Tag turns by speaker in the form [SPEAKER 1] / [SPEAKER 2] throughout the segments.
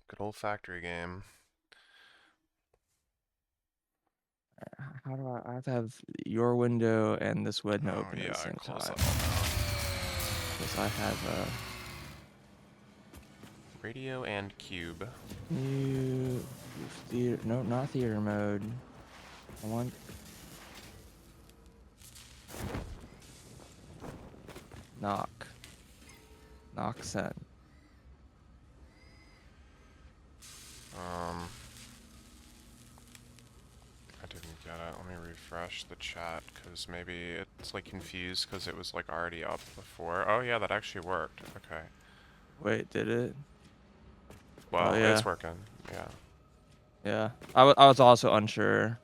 [SPEAKER 1] Good old factory game.
[SPEAKER 2] How do I have to have your window and this window
[SPEAKER 1] Oh
[SPEAKER 2] open at the
[SPEAKER 1] yeah,
[SPEAKER 2] same
[SPEAKER 1] close that
[SPEAKER 2] time?
[SPEAKER 1] all down.
[SPEAKER 2] Because I have
[SPEAKER 1] Radio and cube.
[SPEAKER 2] new theater. No, not theater mode. I want knock. Knock send.
[SPEAKER 1] I didn't get it. Let me refresh the chat because maybe it's like confused because it was like already up before. Oh yeah, that actually worked. Okay.
[SPEAKER 2] Wait, did it? Oh
[SPEAKER 1] Well, it's
[SPEAKER 2] yeah,
[SPEAKER 1] working. Yeah.
[SPEAKER 2] yeah. I was also unsure.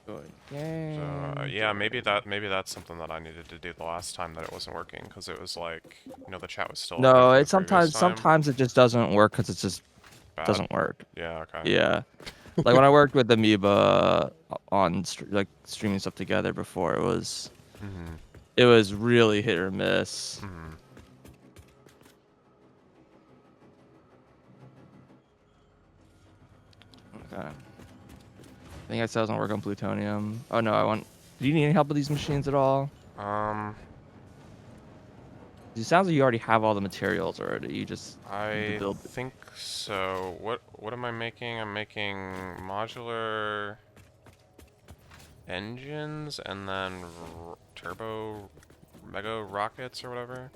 [SPEAKER 2] Going
[SPEAKER 1] So
[SPEAKER 2] game.
[SPEAKER 1] yeah, maybe that's something that I needed to do the last time that it wasn't working because it was like the chat was still open
[SPEAKER 2] No,
[SPEAKER 1] from the
[SPEAKER 2] it
[SPEAKER 1] previous
[SPEAKER 2] sometimes
[SPEAKER 1] time.
[SPEAKER 2] sometimes it just doesn't work because it just
[SPEAKER 1] Bad.
[SPEAKER 2] doesn't work.
[SPEAKER 1] Yeah. Okay.
[SPEAKER 2] Yeah. Like when I worked with Amoeba on like streaming stuff together before,
[SPEAKER 1] Mhm.
[SPEAKER 2] it was really hit or miss.
[SPEAKER 1] Mhm.
[SPEAKER 2] Okay. I think I said I was gonna work on plutonium. Oh no, I want. Do you need any help with these machines at all?
[SPEAKER 1] Um.
[SPEAKER 2] It sounds like you already have all the materials already. You just need to
[SPEAKER 1] I
[SPEAKER 2] build.
[SPEAKER 1] think so. What am I making? I'm making modular engines and then turbo mega rockets or whatever.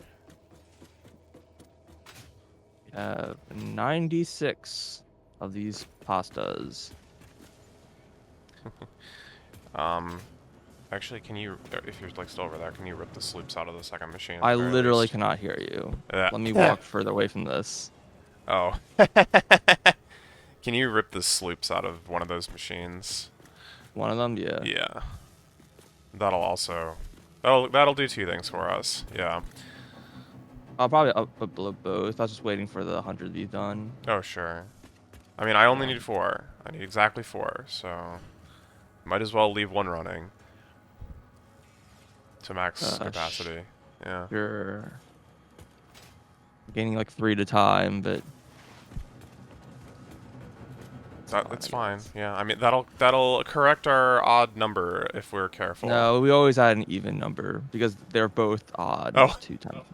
[SPEAKER 2] 96 of these pastas.
[SPEAKER 1] Um, actually, can you, if you're like still over there, can you rip the sloops out of the second machine at
[SPEAKER 2] I
[SPEAKER 1] the very
[SPEAKER 2] literally
[SPEAKER 1] least?
[SPEAKER 2] cannot hear you. Let me
[SPEAKER 1] Yeah.
[SPEAKER 2] walk further away from this.
[SPEAKER 1] Oh. Can you rip the sloops out of one of those machines?
[SPEAKER 2] One of them, yeah.
[SPEAKER 1] Yeah. That'll also, that'll do two things for us. Yeah.
[SPEAKER 2] I'll probably upload both. I was just waiting for the 100 to be done.
[SPEAKER 1] Oh, sure. I mean, I only
[SPEAKER 2] Um,
[SPEAKER 1] need four. I need exactly four, so might as well leave one running to max capacity. Yeah.
[SPEAKER 2] sure. Gaining like 3 at a time, but it's
[SPEAKER 1] That
[SPEAKER 2] fine,
[SPEAKER 1] it's
[SPEAKER 2] I
[SPEAKER 1] fine.
[SPEAKER 2] guess.
[SPEAKER 1] Yeah. I mean, that'll correct our odd number if we're careful.
[SPEAKER 2] No, we always had an even number because they're both odd
[SPEAKER 1] Oh.
[SPEAKER 2] 2 times.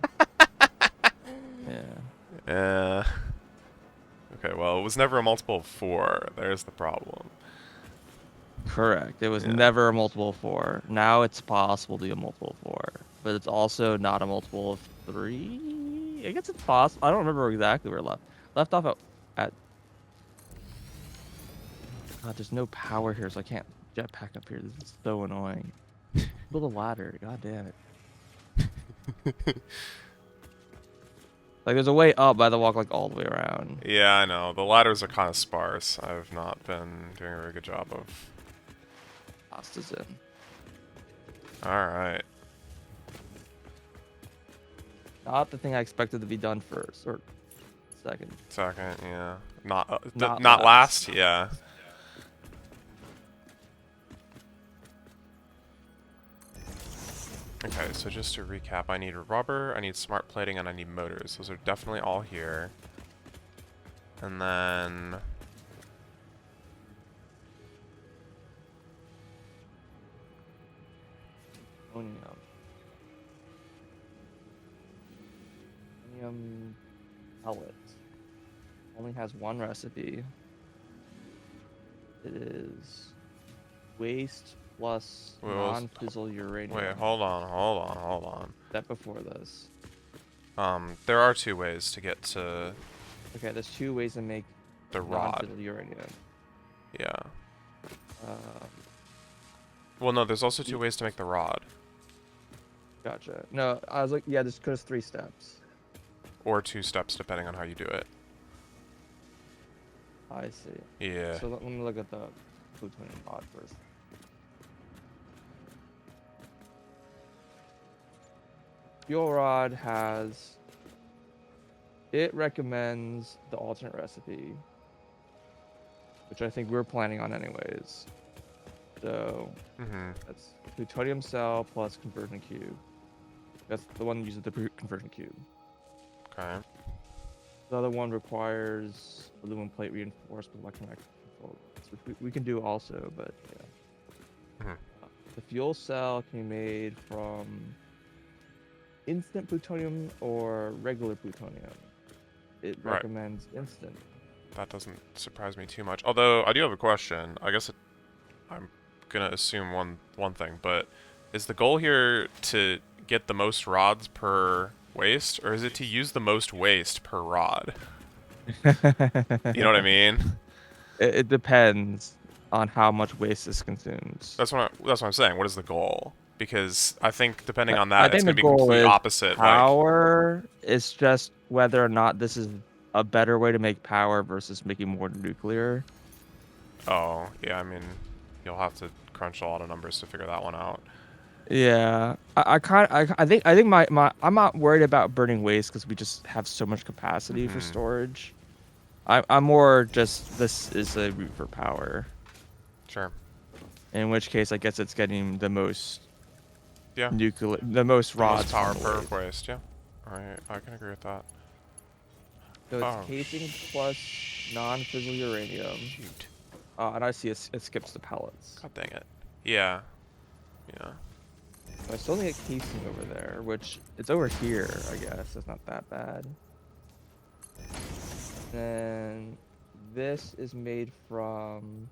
[SPEAKER 2] Yeah,
[SPEAKER 1] Uh. Okay. Well, it was never a multiple of four. There's the problem.
[SPEAKER 2] correct. It was
[SPEAKER 1] Yeah.
[SPEAKER 2] never a multiple of 4. Now it's possible to be a multiple of 4, but it's also not a multiple of 3. I guess it's possible. I don't remember exactly where left off at. God, there's no power here, so I can't jetpack up here. This is so annoying. Build a ladder. God damn it. Like there's a way up, but I have to walk like all the way around.
[SPEAKER 1] Yeah, I know. The ladders are kind of sparse. I've not been doing a very good job of.
[SPEAKER 2] Pasta's in.
[SPEAKER 1] All right.
[SPEAKER 2] Not the thing I expected to be done first or second.
[SPEAKER 1] Second, yeah.
[SPEAKER 2] Not
[SPEAKER 1] Not
[SPEAKER 2] last.
[SPEAKER 1] last, yeah. Okay, so just to recap, I need rubber, I need smart plating, and I need motors. Those are definitely all here. And then...
[SPEAKER 2] Ammonium. Ammonium pellet. Only has one recipe. It is waste plus
[SPEAKER 1] Well,
[SPEAKER 2] non-fissile
[SPEAKER 1] wait,
[SPEAKER 2] uranium.
[SPEAKER 1] hold on.
[SPEAKER 2] Step before this.
[SPEAKER 1] There are two ways to get to
[SPEAKER 2] Okay, there's 2 ways to make
[SPEAKER 1] the rod.
[SPEAKER 2] non-fissile uranium.
[SPEAKER 1] Yeah.
[SPEAKER 2] Um,
[SPEAKER 1] Well, no, there's also two ways to make the rod.
[SPEAKER 2] gotcha. No, I was like, yeah, there's 3 steps.
[SPEAKER 1] Or two steps, depending on how you do it.
[SPEAKER 2] I see.
[SPEAKER 1] Yeah.
[SPEAKER 2] So let me look at the plutonium mod first. Fuel rod has. It recommends the alternate recipe, which I think we're planning on anyways. So
[SPEAKER 1] Mm-hmm.
[SPEAKER 2] that's plutonium cell plus conversion cube. That's the one that uses the conversion cube.
[SPEAKER 1] Okay.
[SPEAKER 2] The other one requires aluminum plate reinforced with electromagnetic control, which we can do also, but yeah.
[SPEAKER 1] Mhm.
[SPEAKER 2] The fuel cell can be made from instant plutonium or regular plutonium. It
[SPEAKER 1] Right.
[SPEAKER 2] recommends instant.
[SPEAKER 1] That doesn't surprise me too much. Although I do have a question. I guess I'm gonna assume one thing, but is the goal here to get the most rods per waste, or is it to use the most waste per rod? You know what I mean?
[SPEAKER 2] It depends on how much waste this consumes.
[SPEAKER 1] That's what I'm saying. What is the goal? Because I think depending on
[SPEAKER 2] I
[SPEAKER 1] that, it's
[SPEAKER 2] think the
[SPEAKER 1] gonna be
[SPEAKER 2] goal
[SPEAKER 1] complete
[SPEAKER 2] is
[SPEAKER 1] opposite. Like,
[SPEAKER 2] power. It's just whether or not this is a better way to make power versus making more nuclear.
[SPEAKER 1] oh yeah, I mean, you'll have to crunch a lot of numbers to figure that one out.
[SPEAKER 2] Yeah, I think my I'm not worried about burning waste because we just have so much capacity for
[SPEAKER 1] Hmm.
[SPEAKER 2] storage. I'm more just this is a route for power.
[SPEAKER 1] Sure.
[SPEAKER 2] In which case, I guess it's getting
[SPEAKER 1] Yeah.
[SPEAKER 2] the most
[SPEAKER 1] The most
[SPEAKER 2] rods from
[SPEAKER 1] power
[SPEAKER 2] the
[SPEAKER 1] per
[SPEAKER 2] waste.
[SPEAKER 1] waste. Yeah. I can agree with that.
[SPEAKER 2] So it's
[SPEAKER 1] Oh
[SPEAKER 2] casing plus non-fissile uranium.
[SPEAKER 1] shoot.
[SPEAKER 2] And I see it skips the pellets.
[SPEAKER 1] God dang it. Yeah. Yeah.
[SPEAKER 2] So I still need a casing over there, which it's over here, I guess. It's not that bad. Then this is made from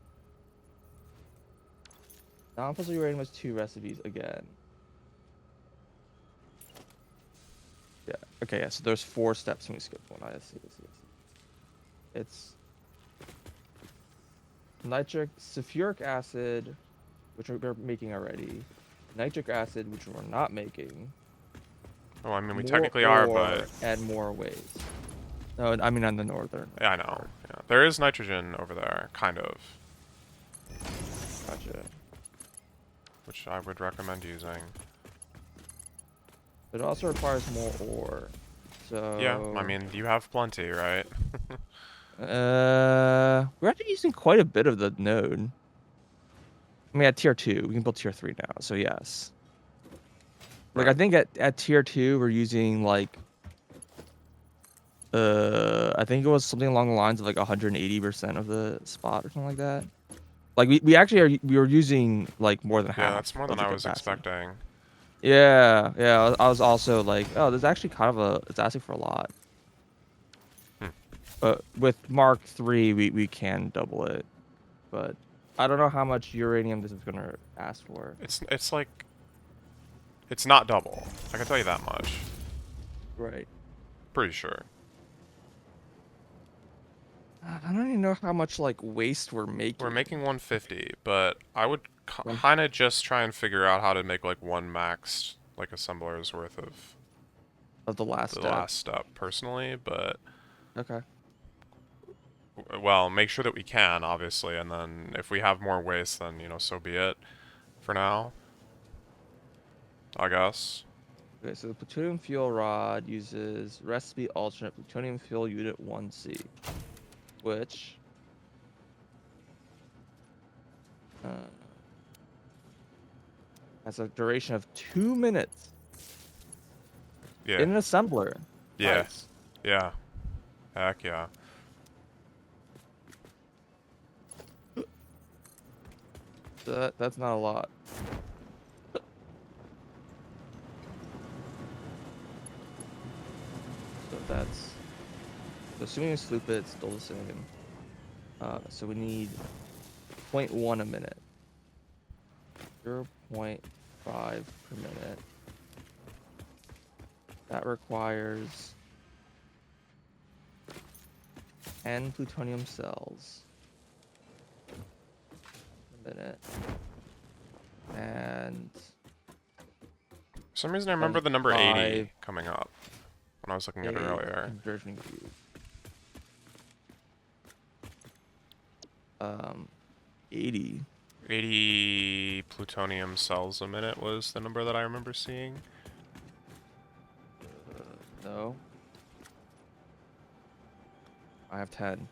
[SPEAKER 2] non-fissile uranium has 2 recipes again. Yeah. Okay. Yeah. So there's 4 steps, and we skipped one. I see. It's sulfuric acid, which we're making already. Nitric acid, which we're not making.
[SPEAKER 1] Oh, I mean, we
[SPEAKER 2] More
[SPEAKER 1] technically are, but
[SPEAKER 2] ore and more waste. No, I mean on the northern
[SPEAKER 1] yeah, I know.
[SPEAKER 2] part.
[SPEAKER 1] Yeah. There is nitrogen over there, kind of,
[SPEAKER 2] Gotcha.
[SPEAKER 1] which I would recommend using.
[SPEAKER 2] It also requires more ore.
[SPEAKER 1] Yeah, I
[SPEAKER 2] So,
[SPEAKER 1] mean, you have plenty, right?
[SPEAKER 2] we're actually using quite a bit of the node. I mean, at tier 2, we can build tier 3 now. So yes. Like I
[SPEAKER 1] Right.
[SPEAKER 2] think at tier 2 we're using like I think it was something along the lines of like 180% of the spot or something like that. Like we actually we were using like more than
[SPEAKER 1] Yeah, that's
[SPEAKER 2] half
[SPEAKER 1] more
[SPEAKER 2] of
[SPEAKER 1] than
[SPEAKER 2] the
[SPEAKER 1] I was
[SPEAKER 2] capacity.
[SPEAKER 1] expecting.
[SPEAKER 2] Yeah, yeah. I was also like, oh, there's actually kind of it's asking for a lot.
[SPEAKER 1] Hmm.
[SPEAKER 2] But with Mark 3, we can double it. But I don't know how much uranium this is gonna ask for.
[SPEAKER 1] It's like it's not double. I can tell you that much.
[SPEAKER 2] Right.
[SPEAKER 1] Pretty sure.
[SPEAKER 2] I don't even know how much like waste we're
[SPEAKER 1] We're
[SPEAKER 2] making.
[SPEAKER 1] making 150, but I would
[SPEAKER 2] One
[SPEAKER 1] kind of just try and figure out how to make like one max like assembler's worth of
[SPEAKER 2] of the last
[SPEAKER 1] the
[SPEAKER 2] step.
[SPEAKER 1] last step personally, but
[SPEAKER 2] Okay.
[SPEAKER 1] well, make sure that we can obviously, and then if we have more waste, then so be it. For now, I guess.
[SPEAKER 2] Okay, so the plutonium fuel rod uses recipe alternate plutonium fuel unit 1C, which uh, has a duration of 2 minutes
[SPEAKER 1] Yeah.
[SPEAKER 2] in an assembler.
[SPEAKER 1] Yeah.
[SPEAKER 2] Nice.
[SPEAKER 1] Yeah. Heck yeah.
[SPEAKER 2] So that's not a lot. So that's assuming we sloop it, it's still the same. So we need zero point 0.1 a minute. 0.5 per minute. That requires 10 plutonium cells a minute. And
[SPEAKER 1] For some reason, I remember the number 80
[SPEAKER 2] 0.5
[SPEAKER 1] coming up when I was looking at it
[SPEAKER 2] a
[SPEAKER 1] earlier.
[SPEAKER 2] conversion cube. 80.
[SPEAKER 1] 80 plutonium cells a minute was the number that I remember seeing.
[SPEAKER 2] No. I have 10.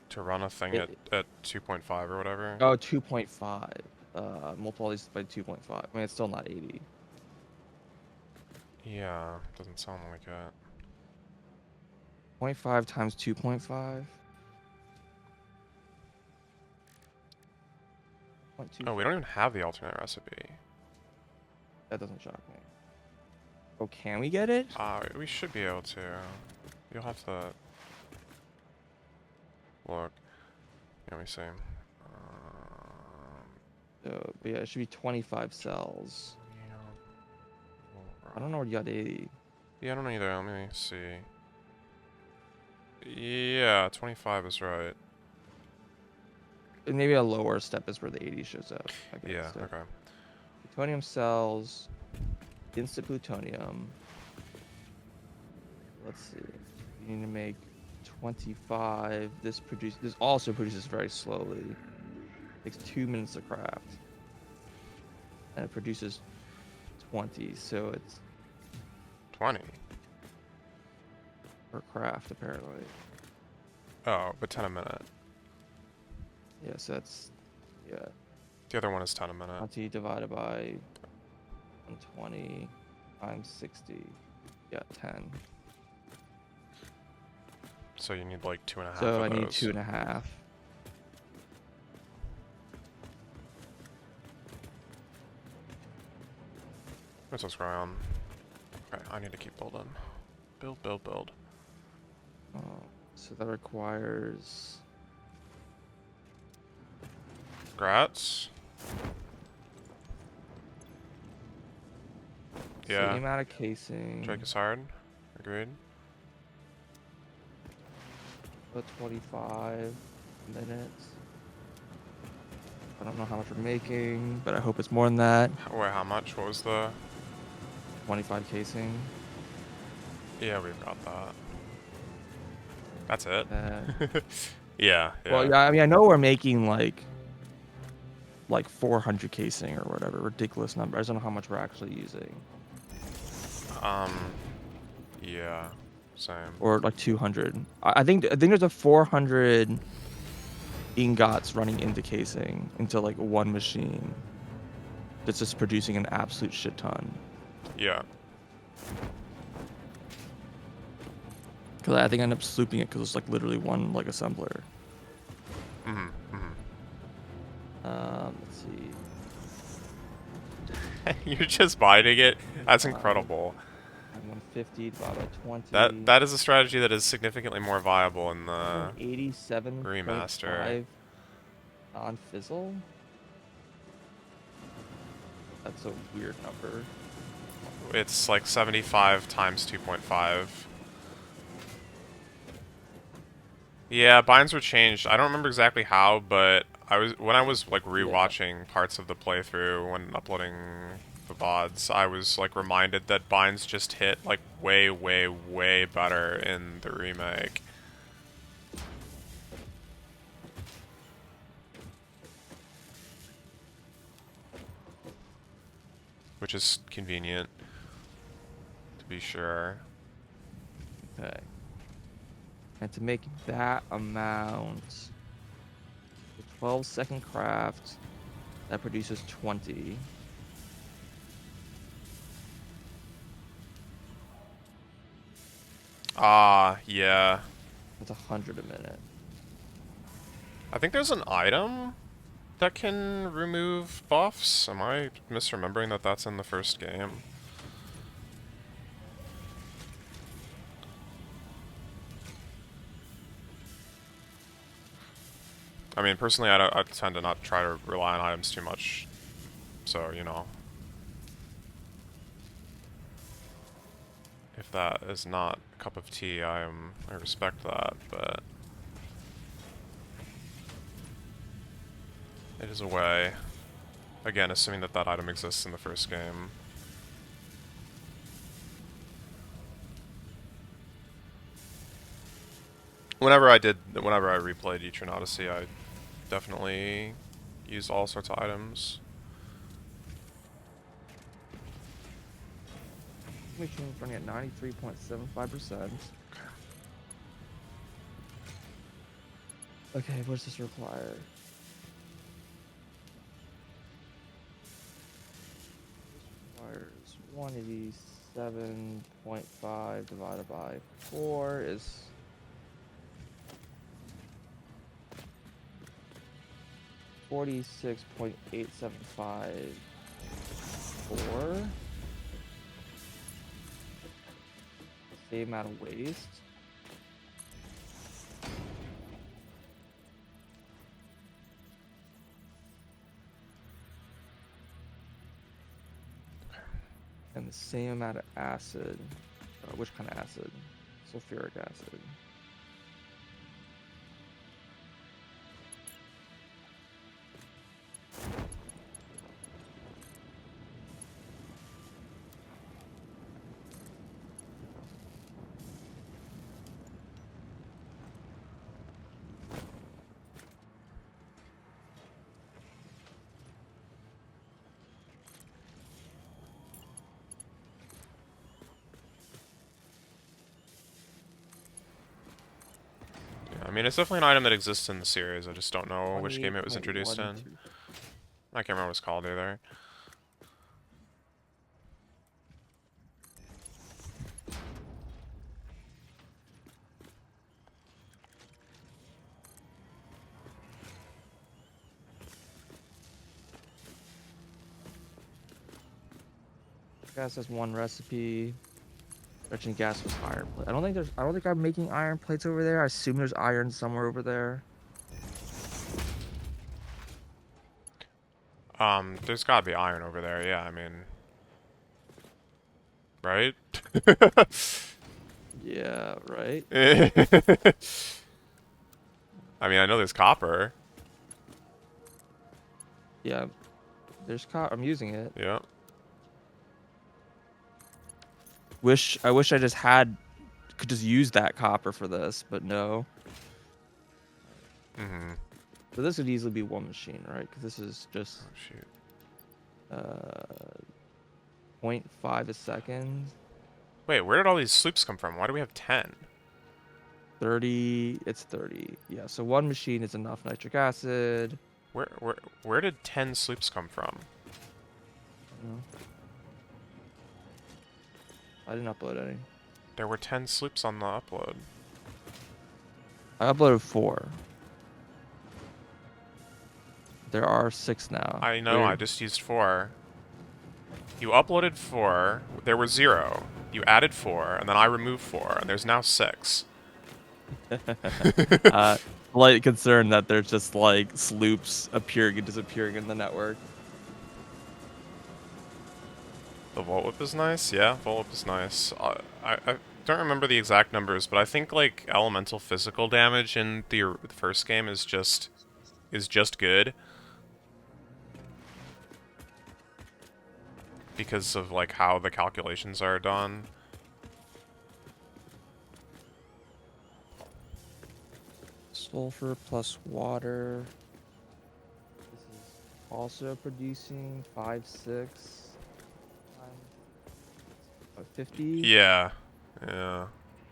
[SPEAKER 1] To run a thing
[SPEAKER 2] It,
[SPEAKER 1] at 2.5 or whatever.
[SPEAKER 2] oh, 2.5. multiply these by 2.5. I mean, it's still not 80.
[SPEAKER 1] Yeah, doesn't sound like it.
[SPEAKER 2] 0.5 times 2.5.
[SPEAKER 1] Oh, we don't even have the alternate recipe.
[SPEAKER 2] That doesn't shock me. Oh, can we get it?
[SPEAKER 1] We should be able to. You'll have to look. Let me see.
[SPEAKER 2] So, but yeah, it should be 25 cells. I don't know where you got 80.
[SPEAKER 1] Yeah, I don't know either. Let me see. Yeah, 25 is right.
[SPEAKER 2] And maybe a lower step is where the 80 shows up. Okay,
[SPEAKER 1] Yeah,
[SPEAKER 2] so
[SPEAKER 1] okay.
[SPEAKER 2] plutonium cells, instant plutonium. Let's see. You need to make 25. This also produces very slowly. Takes 2 minutes to craft. And it produces 20, so it's
[SPEAKER 1] 20?
[SPEAKER 2] per craft apparently.
[SPEAKER 1] Oh, but 10 a minute.
[SPEAKER 2] Yeah, so that's, yeah,
[SPEAKER 1] The other one is 10 a minute.
[SPEAKER 2] 20 divided by 120 times 60. Yeah, 10.
[SPEAKER 1] So you need like 2.5
[SPEAKER 2] So
[SPEAKER 1] of
[SPEAKER 2] I need
[SPEAKER 1] those.
[SPEAKER 2] 2.5.
[SPEAKER 1] What's this on? Okay, I need to keep building. Build, build, build.
[SPEAKER 2] So that requires
[SPEAKER 1] Grats? Yeah.
[SPEAKER 2] same amount of casing.
[SPEAKER 1] Drake is hard. Agreed.
[SPEAKER 2] About 25 minutes. I don't know how much we're making, but I hope it's more than that.
[SPEAKER 1] Wait, how much? What was the...
[SPEAKER 2] 25 casing.
[SPEAKER 1] Yeah, we've got that. That's it? Yeah, yeah.
[SPEAKER 2] Well, yeah, I mean, I know we're making like 400 casing or whatever, ridiculous number. I just don't know how much we're actually using.
[SPEAKER 1] Yeah, same.
[SPEAKER 2] Or like 200. I think there's a 400 ingots running into casing into like one machine that's just producing an absolute shit ton.
[SPEAKER 1] Yeah.
[SPEAKER 2] Because I think I end up slooping it because it's like literally one like assembler. Let's see.
[SPEAKER 1] You're just binding it? That's incredible.
[SPEAKER 2] 150 divided by 20.
[SPEAKER 1] That is a strategy that is significantly more viable in the
[SPEAKER 2] 87
[SPEAKER 1] remaster.
[SPEAKER 2] non-fizzle. That's a weird number.
[SPEAKER 1] It's like 75 times 2.5. Yeah, binds were changed. I don't remember exactly how, but when I was like rewatching parts of the playthrough when uploading the VODs, I was like reminded that binds just hit like way, way, way better in the remake. Which is convenient, to be sure.
[SPEAKER 2] Okay. And to make that amount, the 12-second craft, that produces 20.
[SPEAKER 1] Yeah.
[SPEAKER 2] That's 100 a minute.
[SPEAKER 1] I think there's an item that can remove buffs. Am I misremembering that that's in the first game? I mean, personally, I tend to not try to rely on items too much, so, you know. If that is not a cup of tea, I respect that, but... it is a way. Again, assuming that that item exists in the first game. Whenever I replayed Etrian Odyssey, I definitely used all sorts of items.
[SPEAKER 2] Machine's running at 93.75%. Okay, what does this require? requires 187.5 divided by 4 is 46.8754. Same amount of waste. And the same amount of acid. Which kind of acid? Sulfuric acid.
[SPEAKER 1] I mean, it's definitely an item that exists in the series. I just don't know which game it was introduced in.
[SPEAKER 2] 28.12.
[SPEAKER 1] I can't remember what it's called either.
[SPEAKER 2] Gas has one recipe. Merchant gas was iron plate. I don't think I'm making iron plates over there. I assume there's iron somewhere over there.
[SPEAKER 1] There's gotta be iron over there, yeah, I mean... Right?
[SPEAKER 2] Yeah, right.
[SPEAKER 1] I mean, I know there's copper.
[SPEAKER 2] Yeah, there's I'm using it.
[SPEAKER 1] Yeah.
[SPEAKER 2] I wish I just could just use that copper for this, but no.
[SPEAKER 1] Mm-hmm.
[SPEAKER 2] So this would easily be one machine, right? Because this is just
[SPEAKER 1] Oh, shoot.
[SPEAKER 2] 0.5 a second.
[SPEAKER 1] Wait, where did all these sloops come from? Why do we have 10?
[SPEAKER 2] 30. It's 30. Yeah. So one machine is enough nitric acid.
[SPEAKER 1] Where did 10 sloops come from?
[SPEAKER 2] I didn't upload any.
[SPEAKER 1] There were 10 sloops on the upload.
[SPEAKER 2] I uploaded 4. There are 6 now.
[SPEAKER 1] I know,
[SPEAKER 2] Weird.
[SPEAKER 1] I just used 4. You uploaded 4, there were 0. You added 4, and then I removed 4, and there's now 6.
[SPEAKER 2] Slight concern that there's just like sloops appearing and disappearing in the network.
[SPEAKER 1] The Volt Whip is nice, yeah, Volt Whip is nice. I don't remember the exact numbers, but I think like elemental physical damage in the first game is just good. Because of like how the calculations are done.
[SPEAKER 2] Sulfur plus water. This is also producing 5, 6, 50.
[SPEAKER 1] Yeah. Yeah.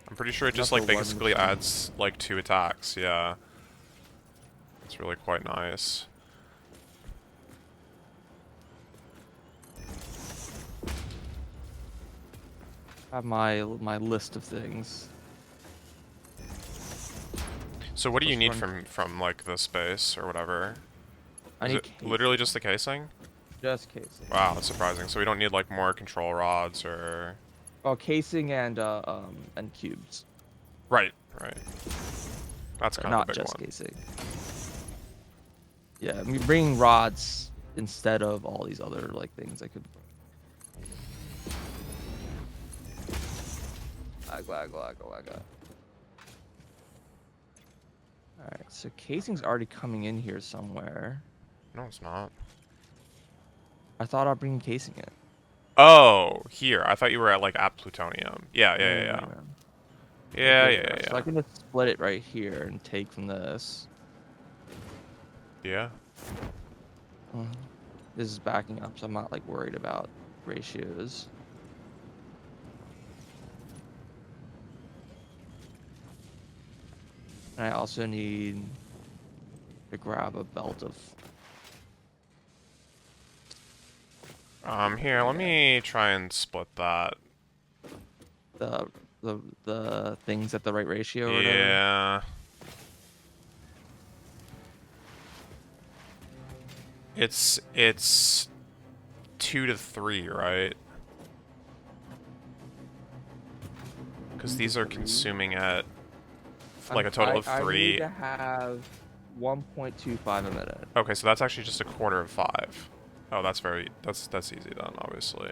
[SPEAKER 1] I'm pretty sure it just
[SPEAKER 2] Enough
[SPEAKER 1] like
[SPEAKER 2] for one
[SPEAKER 1] basically
[SPEAKER 2] machine.
[SPEAKER 1] adds like 2 attacks, yeah. It's really quite nice.
[SPEAKER 2] I have my list of things.
[SPEAKER 1] So what do you
[SPEAKER 2] Just
[SPEAKER 1] need
[SPEAKER 2] run-
[SPEAKER 1] from like the space or whatever?
[SPEAKER 2] I
[SPEAKER 1] Is
[SPEAKER 2] need
[SPEAKER 1] it literally just the casing?
[SPEAKER 2] just casing.
[SPEAKER 1] Wow, that's surprising. So we don't need like more control rods or...
[SPEAKER 2] Oh, casing and cubes.
[SPEAKER 1] Right, right. That's kind of
[SPEAKER 2] Not
[SPEAKER 1] the big
[SPEAKER 2] just
[SPEAKER 1] one.
[SPEAKER 2] casing. Yeah, I mean bringing rods instead of all these other like things I could. Lag. Alright, so casing's already coming in here somewhere.
[SPEAKER 1] No, it's not.
[SPEAKER 2] I thought I'd bring casing in.
[SPEAKER 1] Oh, here. I thought you were at like at plutonium. Yeah.
[SPEAKER 2] No.
[SPEAKER 1] Yeah.
[SPEAKER 2] So I can just split it right here and take from this.
[SPEAKER 1] Yeah.
[SPEAKER 2] This is backing up, so I'm not like worried about ratios. And I also need to grab a belt of
[SPEAKER 1] Here, let
[SPEAKER 2] Yeah.
[SPEAKER 1] me try and split that.
[SPEAKER 2] The the things at the right ratio or whatever.
[SPEAKER 1] Yeah. It's 2 to 3, right? Because
[SPEAKER 2] 2 to
[SPEAKER 1] these are
[SPEAKER 2] 3.
[SPEAKER 1] consuming at like a total of
[SPEAKER 2] I need
[SPEAKER 1] 3.
[SPEAKER 2] to have 1.25 a minute.
[SPEAKER 1] Okay, so that's actually just a quarter of 5. Oh, that's easy then, obviously.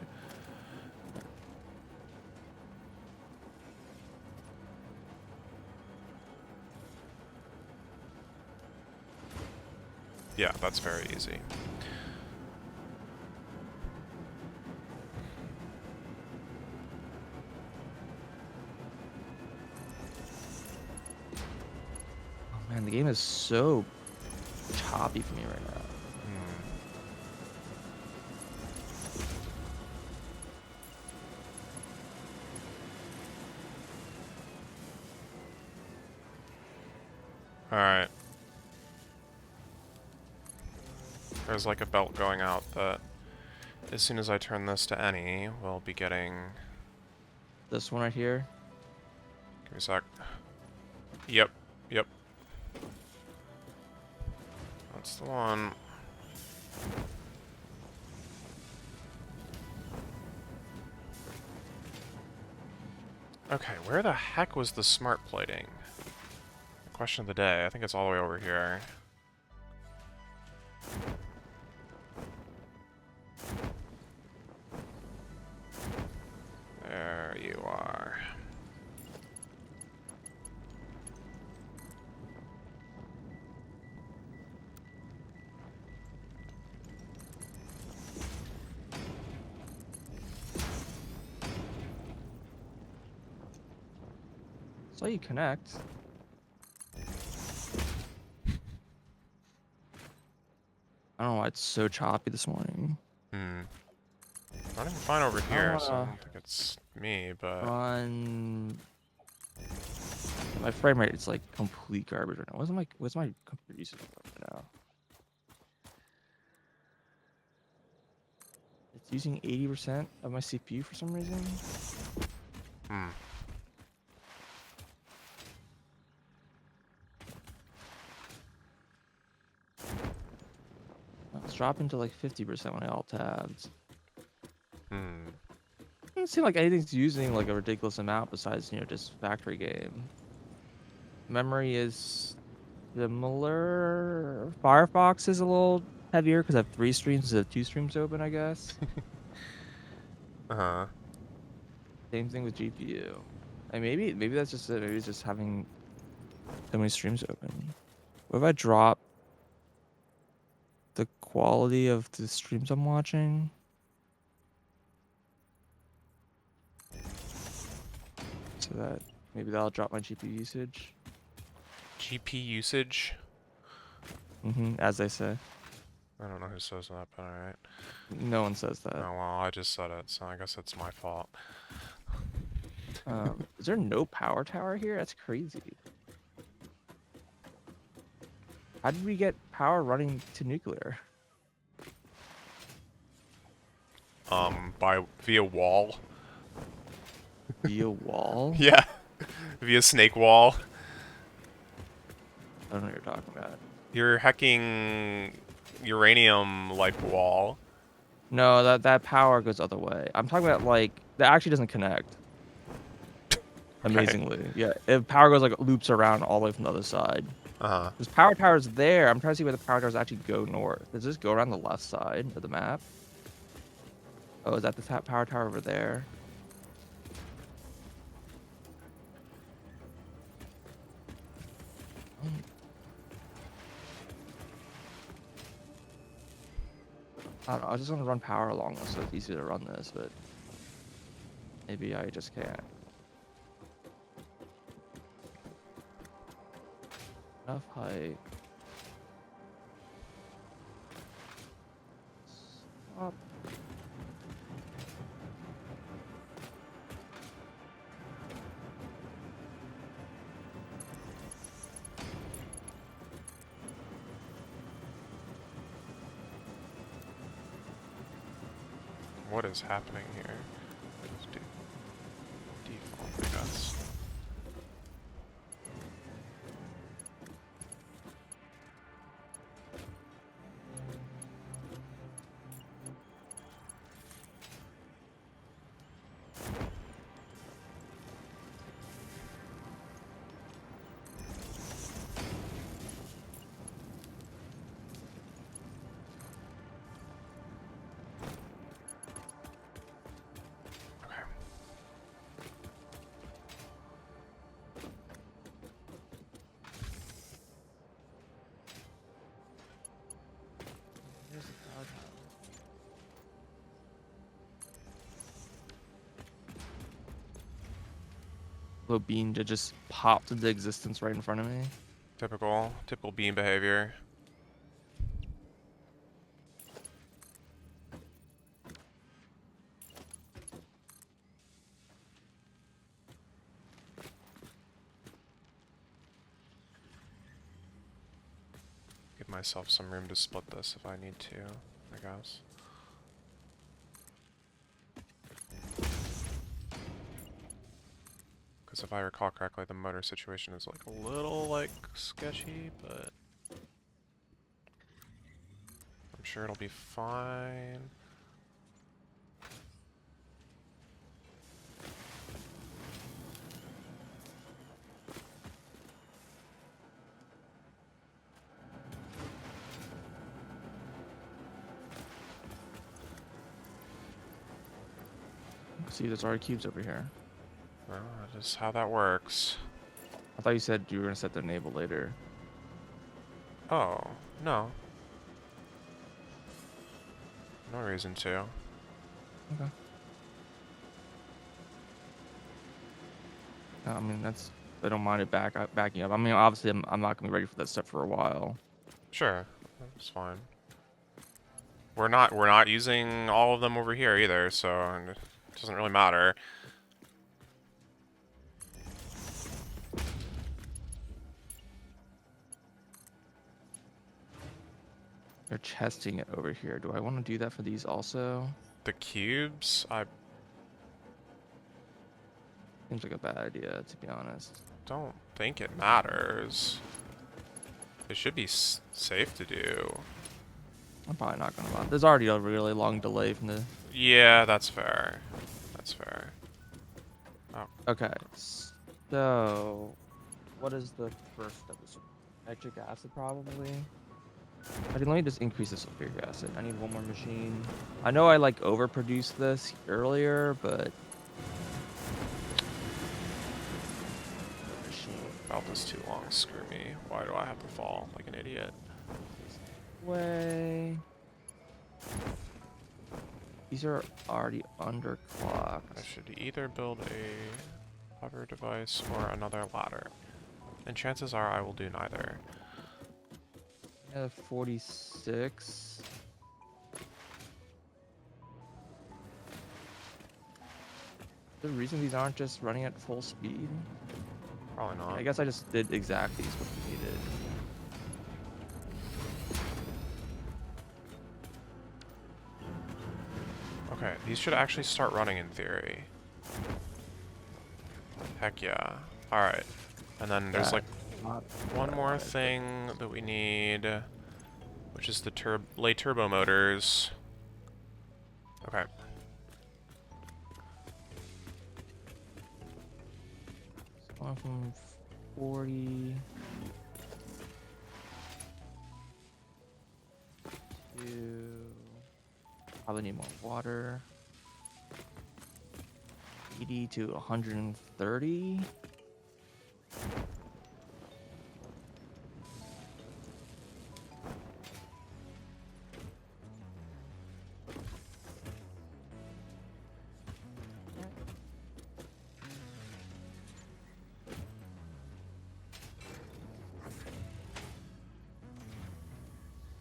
[SPEAKER 1] Yeah, that's very easy.
[SPEAKER 2] Oh man, the game is so choppy for me right now.
[SPEAKER 1] Alright. There's like a belt going out that as soon as I turn this to any, we'll be getting...
[SPEAKER 2] This one right here.
[SPEAKER 1] Give me a sec. Yep, yep. That's the one. Okay, where the heck was the smart plating? Question of the day. I think it's all the way over here. There you are.
[SPEAKER 2] So you connect. I don't know why it's so choppy this morning.
[SPEAKER 1] Hmm. Running fine over
[SPEAKER 2] I
[SPEAKER 1] here, so I
[SPEAKER 2] wanna
[SPEAKER 1] don't think it's me, but...
[SPEAKER 2] run. My frame rate is like complete garbage right now. What's my computer usage right now? It's using 80% of my CPU for some reason.
[SPEAKER 1] Hmm.
[SPEAKER 2] It's dropping to like 50% when I alt tabbed.
[SPEAKER 1] Hmm.
[SPEAKER 2] Doesn't seem like anything's using like a ridiculous amount besides, just factory game. Memory is similar. Firefox is a little heavier because I have 3 streams instead of 2 streams open, I guess.
[SPEAKER 1] Uh-huh.
[SPEAKER 2] Same thing with GPU. And maybe that's just it. Maybe it's just having so many streams open. What if I drop the quality of the streams I'm watching? So that maybe that'll drop my GPU usage.
[SPEAKER 1] GP usage?
[SPEAKER 2] As they say.
[SPEAKER 1] I don't know who says that, but alright.
[SPEAKER 2] No one says that.
[SPEAKER 1] Oh, well, I just said it, so I guess it's my fault.
[SPEAKER 2] Is there no power tower here? That's crazy. How did we get power running to nuclear?
[SPEAKER 1] Via wall.
[SPEAKER 2] Via wall?
[SPEAKER 1] Yeah. Via snake wall.
[SPEAKER 2] I don't know what you're talking about.
[SPEAKER 1] You're hacking uranium, like, wall.
[SPEAKER 2] No, that power goes the other way. I'm talking about like that actually doesn't connect.
[SPEAKER 1] Okay.
[SPEAKER 2] Amazingly, yeah. If power goes like loops around all the way from the other side.
[SPEAKER 1] Uh-huh.
[SPEAKER 2] There's power towers there. I'm trying to see where the power towers actually go north. Does this go around the left side of the map? Oh, is that the power tower over there? I don't know. I just want to run power along this, so it's easy to run this, but maybe I just can't. Enough height. Stop.
[SPEAKER 1] what is happening here. Just default, I guess. Okay.
[SPEAKER 2] Here's the doghouse. Little bean to just popped into existence right in front of me.
[SPEAKER 1] Typical beam behavior. Give myself some room to split this if I need to, I guess. Because if I recall correctly, the motor situation is like a little like sketchy, but I'm sure it'll be fine.
[SPEAKER 2] See, there's already cubes over here.
[SPEAKER 1] Well, that is how that works.
[SPEAKER 2] I thought you said you were gonna set the enable later.
[SPEAKER 1] Oh, no. No reason to.
[SPEAKER 2] Okay. I mean, that's. I don't mind it backing up. I mean, obviously, I'm not gonna be ready for that stuff for a while.
[SPEAKER 1] Sure, that's fine. We're not using all of them over here either, so it doesn't really matter.
[SPEAKER 2] They're chesting it over here. Do I want to do that for these also?
[SPEAKER 1] The cubes, I
[SPEAKER 2] Seems like a bad idea, to be honest.
[SPEAKER 1] don't think it matters. It should be safe to do.
[SPEAKER 2] I'm probably not gonna bother. There's already a really long delay from the.
[SPEAKER 1] Yeah, that's fair. That's fair. Oh,
[SPEAKER 2] Okay, so what is the first step? Nitric acid, probably. Okay, let me just increase the sulfuric acid. I need one more machine. I know I like overproduced this earlier, but machine
[SPEAKER 1] belt is too long. Screw me. Why do I have to fall like an idiot?
[SPEAKER 2] way. These are already underclocked.
[SPEAKER 1] I should either build a hover device or another ladder. And chances are I will do neither.
[SPEAKER 2] 46. The reason these aren't just running at full speed?
[SPEAKER 1] Probably not.
[SPEAKER 2] I guess I just did exactly what we needed.
[SPEAKER 1] Okay, these should actually start running in theory. Heck yeah. Alright. And then there's like one more thing that we need, which is the lay turbo motors. Okay.
[SPEAKER 2] Going from 40 to probably need more water. 80 to 130.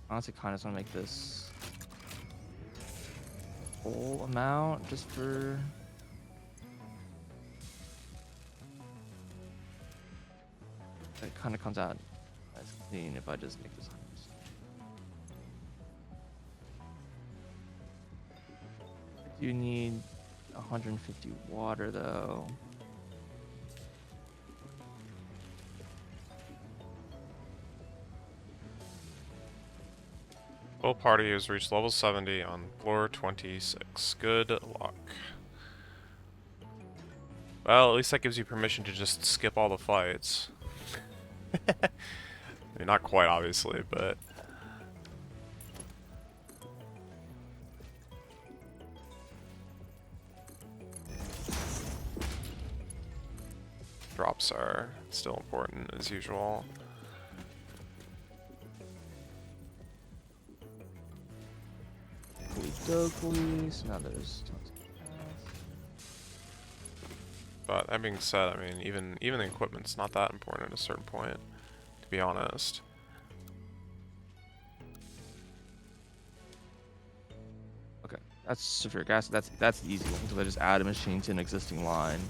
[SPEAKER 2] Honestly, kind of just want to make this whole amount just for. It kind of comes out as clean if I just make this 100%. Do need 150 water though.
[SPEAKER 1] Full party has reached level 70 on floor 26. Good luck. Well, at least that gives you permission to just skip all the fights. I mean, not quite, obviously, but... Drops are still important, as usual.
[SPEAKER 2] Dokely, so now there's tons of paths.
[SPEAKER 1] But that being said, I mean, even the equipment's not that important at a certain point, to be honest.
[SPEAKER 2] Okay, that's sulfuric acid. That's the easy one because I just add a machine to an existing line.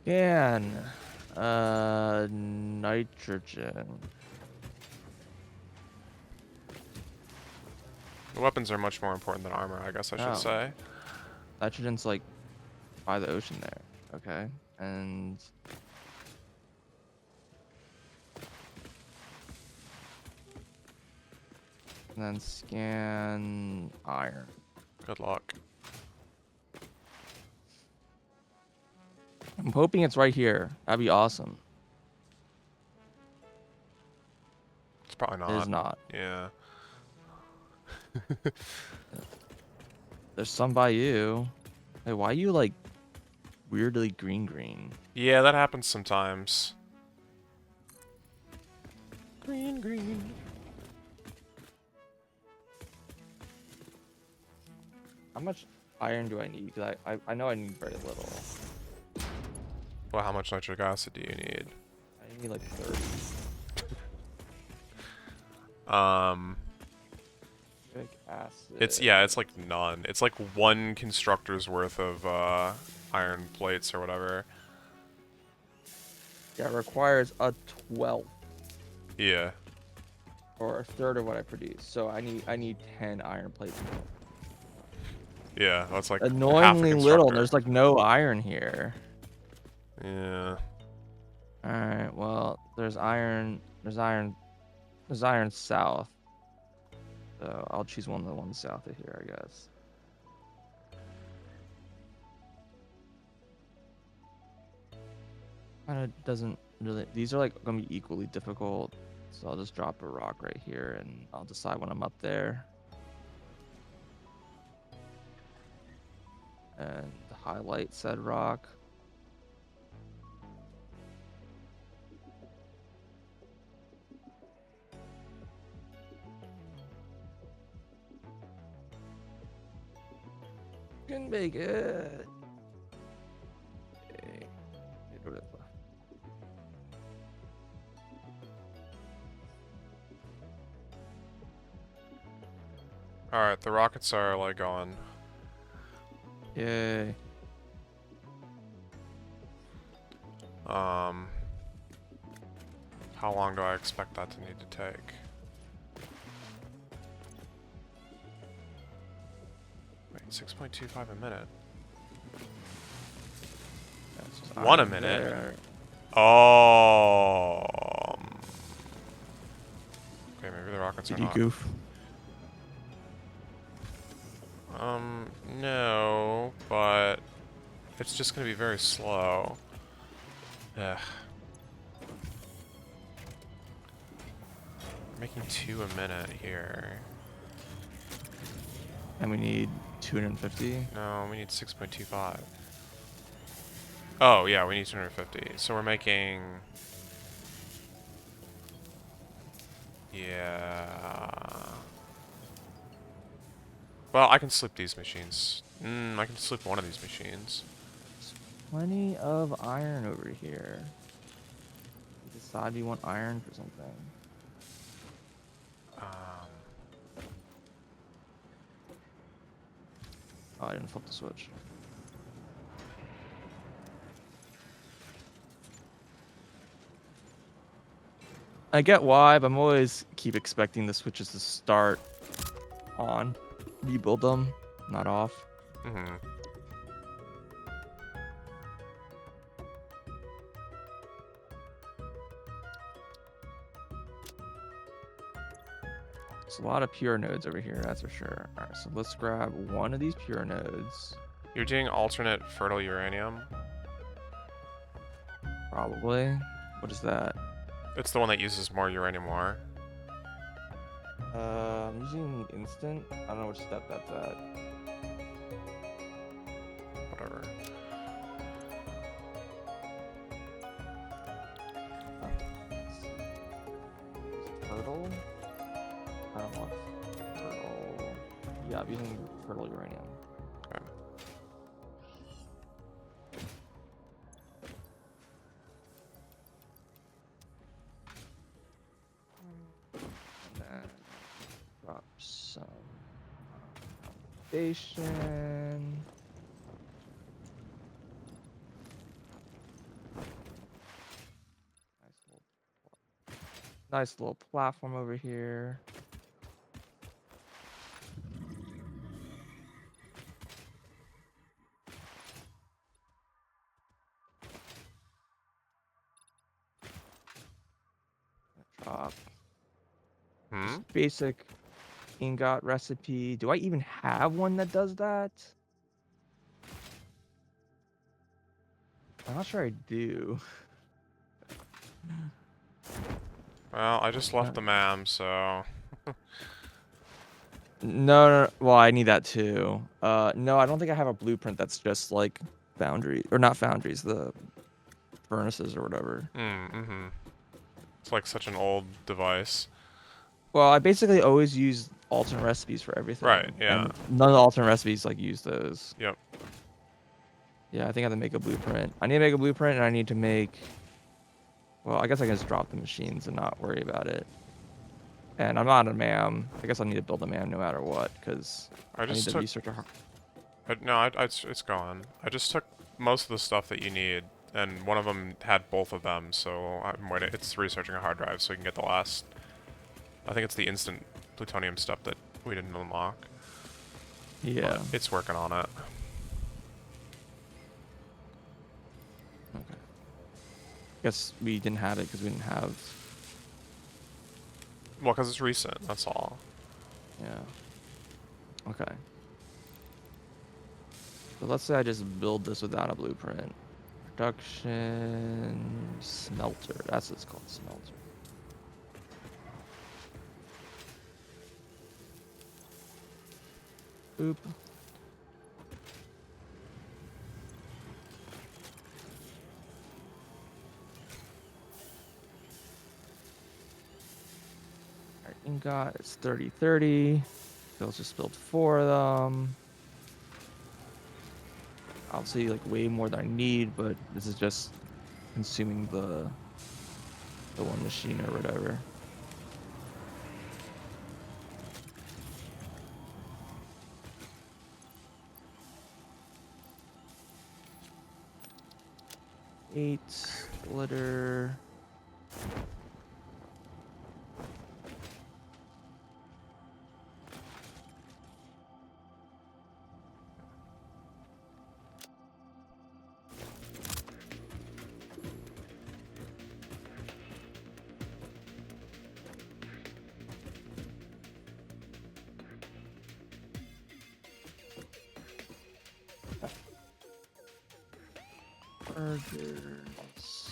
[SPEAKER 2] And nitrogen.
[SPEAKER 1] The weapons are much more important than armor, I guess I should
[SPEAKER 2] Oh.
[SPEAKER 1] say.
[SPEAKER 2] Nitrogen's like by the ocean there. Okay, and then scan iron.
[SPEAKER 1] Good luck.
[SPEAKER 2] I'm hoping it's right here. That'd be awesome.
[SPEAKER 1] It's probably not.
[SPEAKER 2] It is not.
[SPEAKER 1] Yeah.
[SPEAKER 2] There's some by you. Hey, why are you like weirdly green?
[SPEAKER 1] Yeah, that happens sometimes. Green.
[SPEAKER 2] How much iron do I need? Because I know I need very little.
[SPEAKER 1] Well, how much nitric acid do you need?
[SPEAKER 2] I need like 30. Nitric acid.
[SPEAKER 1] It's like none. It's like one constructor's worth of iron plates or whatever.
[SPEAKER 2] Yeah, it requires a 12th
[SPEAKER 1] Yeah.
[SPEAKER 2] or a third of what I produce. So I need 10 iron plates.
[SPEAKER 1] Yeah, that's like half a
[SPEAKER 2] Annoyingly little.
[SPEAKER 1] constructor.
[SPEAKER 2] There's like no iron here.
[SPEAKER 1] Yeah.
[SPEAKER 2] All right. Well, there's iron south. So I'll choose one of the ones south of here, I guess. Kind of doesn't really. These are like gonna be equally difficult. So I'll just drop a rock right here, and I'll decide when I'm up there. And highlight said rock. Can make it. Okay.
[SPEAKER 1] Alright, the rockets are like on.
[SPEAKER 2] Yay.
[SPEAKER 1] How long do I expect that to need to take? Wait, 6.25 a minute.
[SPEAKER 2] That's just
[SPEAKER 1] One a
[SPEAKER 2] iron
[SPEAKER 1] minute.
[SPEAKER 2] there.
[SPEAKER 1] Oh. Okay, maybe the rockets are
[SPEAKER 2] Did you
[SPEAKER 1] not.
[SPEAKER 2] goof?
[SPEAKER 1] No, but it's just gonna be very slow. Ugh. We're making 2 a minute here.
[SPEAKER 2] And we need 250.
[SPEAKER 1] No, we need 6.25. Oh, yeah, we need 250. So we're making... Yeah... Well, I can slip these machines. I can slip one of these machines.
[SPEAKER 2] Plenty of iron over here. You decide you want iron for something. Oh, I didn't flip the switch. I get why, but I'm always keep expecting the switches to start on. Rebuild them. not off.
[SPEAKER 1] Mm-hmm.
[SPEAKER 2] There's a lot of pure nodes over here, that's for sure. All right, so let's grab one of these pure nodes.
[SPEAKER 1] You're doing alternate fertile uranium?
[SPEAKER 2] Probably. What is that?
[SPEAKER 1] It's the one that uses more uranium ore.
[SPEAKER 2] I'm using instant. I don't know which step that's at.
[SPEAKER 1] Whatever.
[SPEAKER 2] Fertile? I don't want fertile. Yeah, I'm using fertile uranium.
[SPEAKER 1] Okay.
[SPEAKER 2] And then drop some foundation. Nice little platform over here. Drop
[SPEAKER 1] Hmm?
[SPEAKER 2] just basic ingot recipe. Do I even have one that does that? I'm not sure I do.
[SPEAKER 1] Well, I just left the MAM, so...
[SPEAKER 2] No, well, I need that too. No, I don't think I have a blueprint that's just like foundry or not foundries, the furnaces or whatever.
[SPEAKER 1] Mm-hmm. It's like such an old device.
[SPEAKER 2] Well, I basically always use alternate recipes for everything.
[SPEAKER 1] Right, yeah.
[SPEAKER 2] And none of the alternate recipes like use those.
[SPEAKER 1] Yep.
[SPEAKER 2] Yeah, I think I have to make a blueprint. I need to make a blueprint and I need to make, well, I guess I can just drop the machines and not worry about it. And I'm not a MAM. I guess I'll need to build a MAM no matter what, because
[SPEAKER 1] I
[SPEAKER 2] I need
[SPEAKER 1] just
[SPEAKER 2] to
[SPEAKER 1] took...
[SPEAKER 2] research a
[SPEAKER 1] No, it's gone. I just took most of the stuff that you need, and one of them had both of them, so I'm waiting. It's researching a hard drive so we can get the last... I think it's the instant plutonium stuff that we didn't unlock.
[SPEAKER 2] Yeah.
[SPEAKER 1] But it's working on it.
[SPEAKER 2] Okay. Guess we didn't have it because we didn't have.
[SPEAKER 1] Well, because it's recent, that's all.
[SPEAKER 2] Yeah. Okay. So let's say I just build this without a blueprint. Production smelter. That's what it's called, smelter. Oop. Alright, ingot, it's 30/30. So let's just build 4 of them. Obviously, like way more than I need, but this is just consuming the one machine or whatever. Eight splitter. Burgers.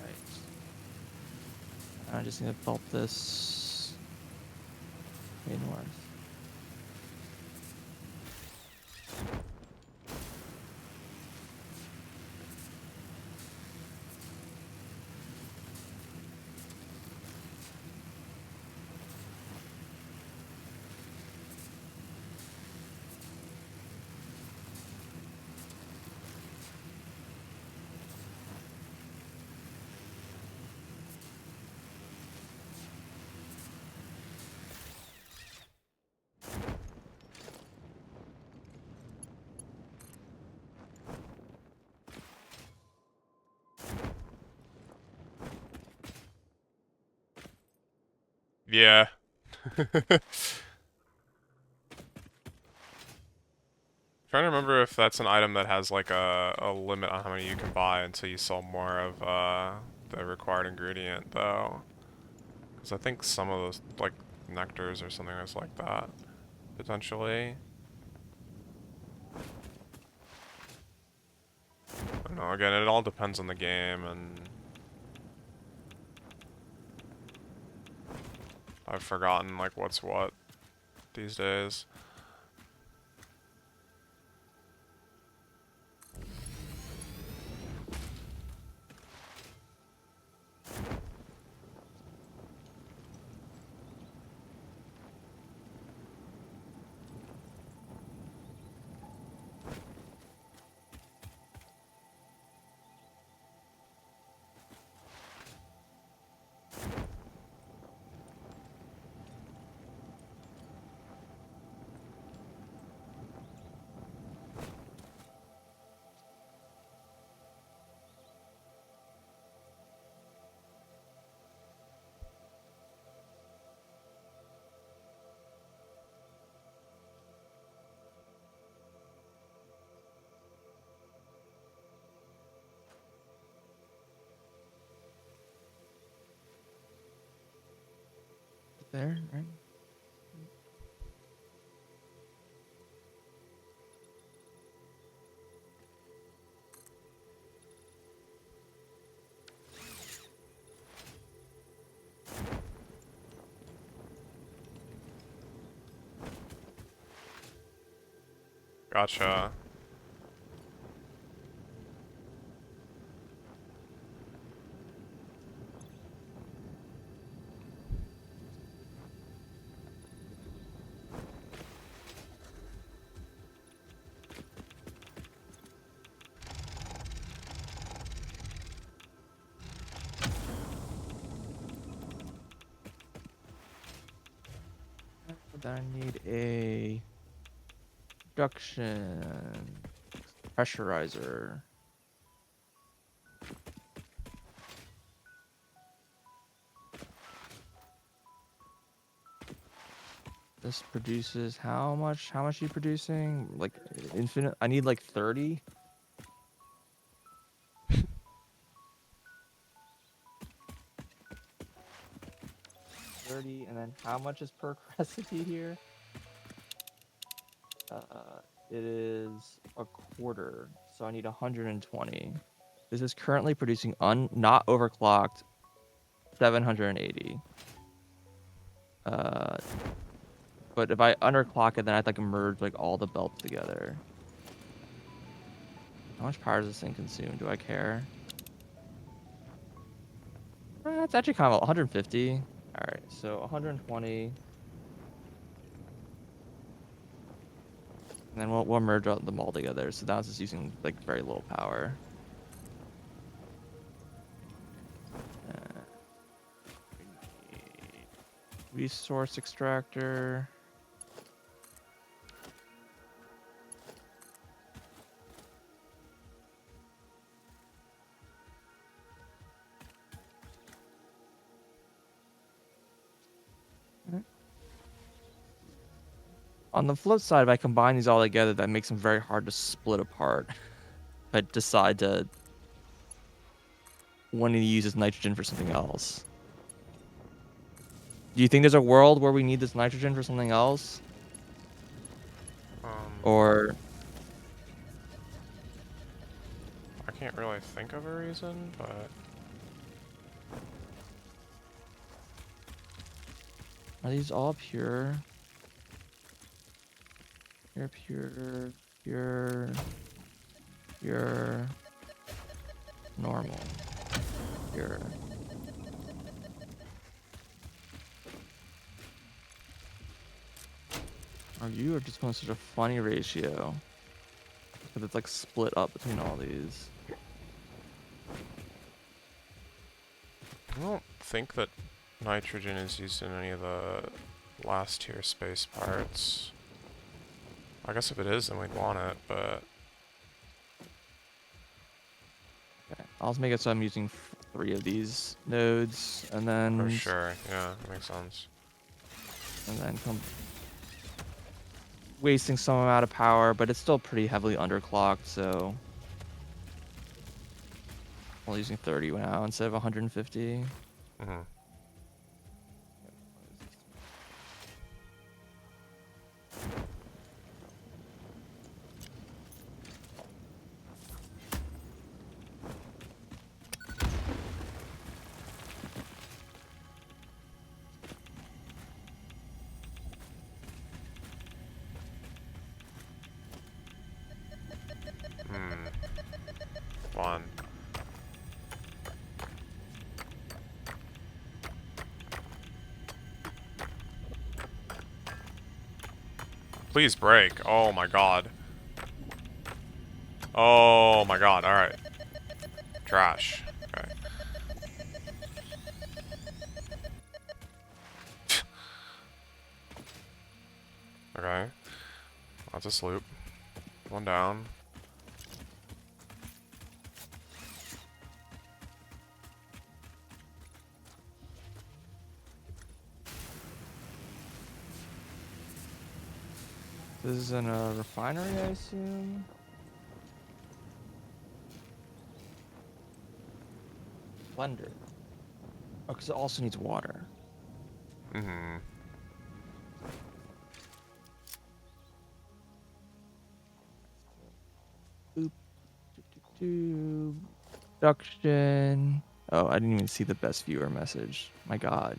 [SPEAKER 2] Right. I just need to bump this way north.
[SPEAKER 1] Yeah. Trying to remember if that's an item that has like a limit on how many you can buy until you sell more of the required ingredient, though. Because I think some of those, like, nectars or something is like that, potentially. I don't know, again, it all depends on the game, and I've forgotten, like, what's what these days.
[SPEAKER 2] There, right?
[SPEAKER 1] Gotcha.
[SPEAKER 2] Then I need a production pressurizer. This produces how much? How much are you producing? Like infinite? I need like 30. 30, and then how much is per recipe here? It is a quarter, so I need 120. This is currently producing not overclocked 780. Uh, but if I underclock it, then I'd like merge like all the belts together. How much power does this thing consume? Do I care? It's actually kind of 150. All right, so 120, and then we'll merge them all together. So now it's just using like very little power. Uh, we need resource extractor. On the flip side, if I combine these all together, that makes them very hard to split apart. If I decide to want to use this nitrogen for something else. Do you think there's a world where we need this nitrogen for something else?
[SPEAKER 1] Um,
[SPEAKER 2] Or
[SPEAKER 1] I can't really think of a reason, but
[SPEAKER 2] are these all pure? Pure, pure, pure, normal, pure. Or you are just going such a funny ratio. Because it's like split up between all these.
[SPEAKER 1] I don't think that nitrogen is used in any of the last tier space parts. I guess if it is, then we'd want it, but
[SPEAKER 2] Okay. I'll just make it so I'm using 3 of these nodes, and
[SPEAKER 1] for
[SPEAKER 2] then
[SPEAKER 1] sure, yeah, that makes sense.
[SPEAKER 2] and then come wasting some amount of power, but it's still pretty heavily underclocked, so only using 30 now instead of 150.
[SPEAKER 1] Mm-hmm. Hmm. One. Please break. Oh my god. Oh my god. Alright. Trash. Okay. Okay. That's a sloop. One down.
[SPEAKER 2] This is in a refinery, I assume. Blender. Oh, because it also needs water.
[SPEAKER 1] Mm-hmm.
[SPEAKER 2] Boop. Production. Oh, I didn't even see the best viewer message. My God,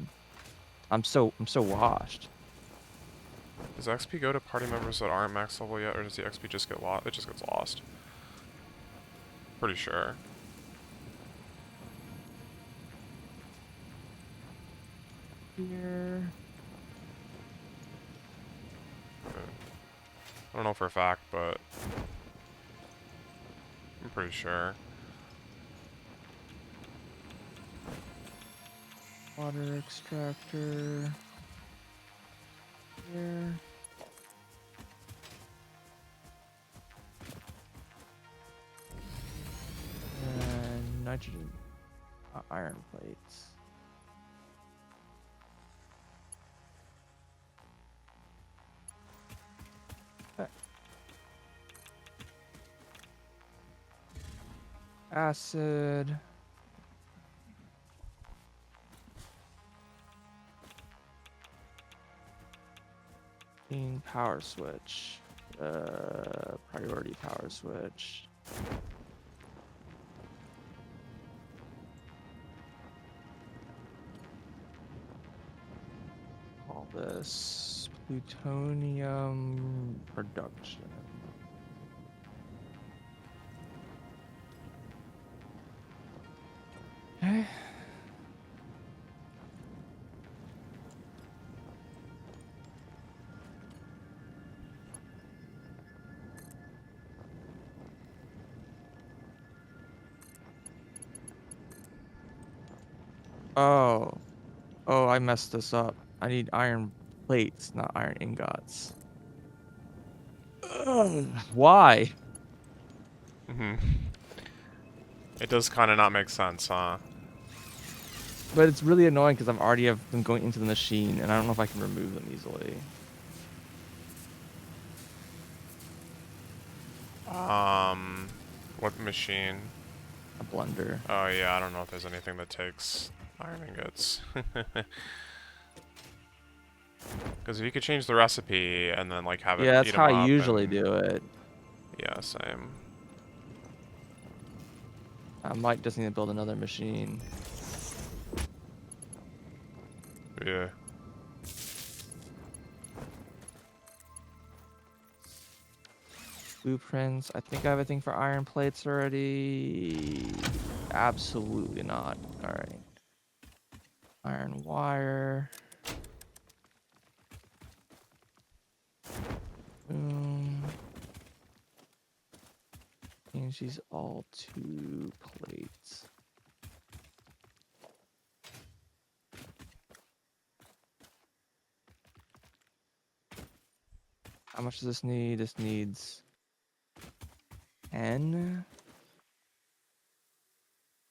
[SPEAKER 2] I'm so washed.
[SPEAKER 1] Does XP go to party members that aren't max level yet, or does the XP just get lost? It just gets lost. Pretty sure.
[SPEAKER 2] Here.
[SPEAKER 1] I don't know for a fact, but I'm pretty sure.
[SPEAKER 2] Water extractor. Here. And nitrogen. Iron plates. Okay. Acid. Power switch. Priority power switch. Call this plutonium production. Okay. Oh. Oh, I messed this up. I need iron plates, not iron ingots. Ugh, why?
[SPEAKER 1] Mm-hmm. It does kind of not make sense, huh?
[SPEAKER 2] But it's really annoying because I've already have them going into the machine, and I don't know if I can remove them easily.
[SPEAKER 1] What machine?
[SPEAKER 2] A blender.
[SPEAKER 1] Oh yeah, I don't know if there's anything that takes iron ingots. Because if you could change the recipe and then like have it
[SPEAKER 2] Yeah, that's
[SPEAKER 1] eat
[SPEAKER 2] how
[SPEAKER 1] them
[SPEAKER 2] I
[SPEAKER 1] up
[SPEAKER 2] usually
[SPEAKER 1] and
[SPEAKER 2] do it.
[SPEAKER 1] yeah, same.
[SPEAKER 2] I might just need to build another machine.
[SPEAKER 1] Yeah.
[SPEAKER 2] Blueprints. I think I have a thing for iron plates already. Absolutely not. All right. Iron wire. Boom. Change these all to plates. How much does this need? This needs 10,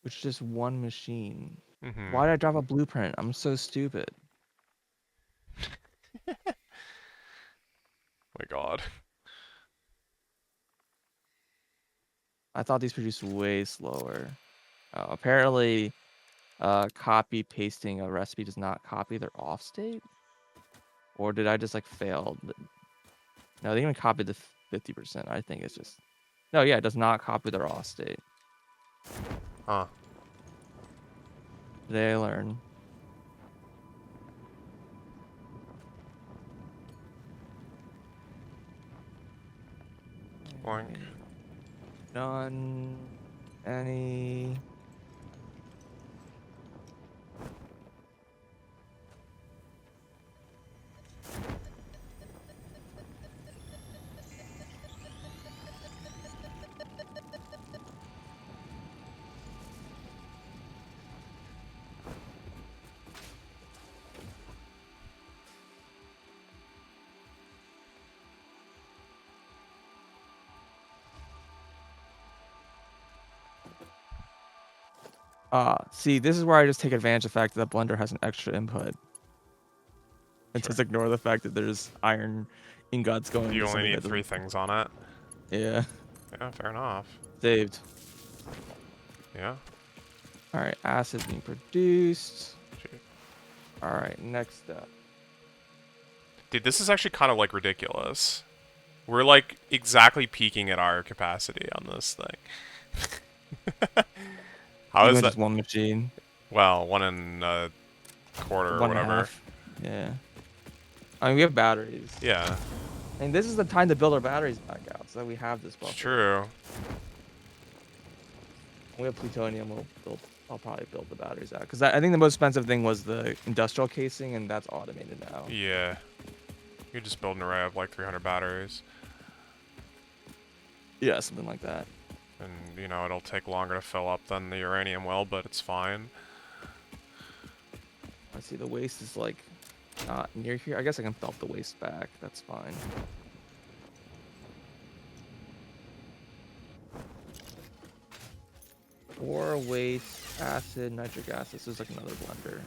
[SPEAKER 2] which is just one machine.
[SPEAKER 1] Mm-hmm.
[SPEAKER 2] Why did I drop a blueprint? I'm so stupid.
[SPEAKER 1] My God.
[SPEAKER 2] I thought these produced way slower. Apparently, copy pasting a recipe does not copy their off state. Or did I just like fail? No, they even copied the 50%. I think it's just no. Yeah, it does not copy their off state.
[SPEAKER 1] Huh.
[SPEAKER 2] They learn.
[SPEAKER 1] Blank.
[SPEAKER 2] None. Any. See, this is where I just take advantage of the fact that Blender has an extra input. And
[SPEAKER 1] Sure.
[SPEAKER 2] just ignore the fact that there's iron ingots going
[SPEAKER 1] You
[SPEAKER 2] into
[SPEAKER 1] only
[SPEAKER 2] something
[SPEAKER 1] need
[SPEAKER 2] that
[SPEAKER 1] 3
[SPEAKER 2] doesn't.
[SPEAKER 1] things on it.
[SPEAKER 2] Yeah.
[SPEAKER 1] Yeah, fair enough.
[SPEAKER 2] Saved.
[SPEAKER 1] Yeah.
[SPEAKER 2] All right, acid being produced.
[SPEAKER 1] Gee.
[SPEAKER 2] All right, next step.
[SPEAKER 1] Dude, this is actually kind of like ridiculous. We're like exactly peaking at our capacity on this thing. How
[SPEAKER 2] Even
[SPEAKER 1] is
[SPEAKER 2] with
[SPEAKER 1] that?
[SPEAKER 2] just one machine,
[SPEAKER 1] Well, 1.25 or
[SPEAKER 2] one and a
[SPEAKER 1] whatever.
[SPEAKER 2] half. Yeah. I mean, we have batteries.
[SPEAKER 1] Yeah,
[SPEAKER 2] And this is the time to build our batteries back out, so that we have this
[SPEAKER 1] it's
[SPEAKER 2] buffer.
[SPEAKER 1] true.
[SPEAKER 2] When we have plutonium, I'll probably build the batteries out, because I think the most expensive thing was the industrial casing, and that's automated now.
[SPEAKER 1] Yeah. You just build an array of like 300 batteries.
[SPEAKER 2] Yeah, something like that.
[SPEAKER 1] And, you know, it'll take longer to fill up than the uranium will, but it's fine.
[SPEAKER 2] I see the waste is like not near here. I guess I can belt the waste back. That's fine. Or waste, acid, nitric acid. This is like another blender.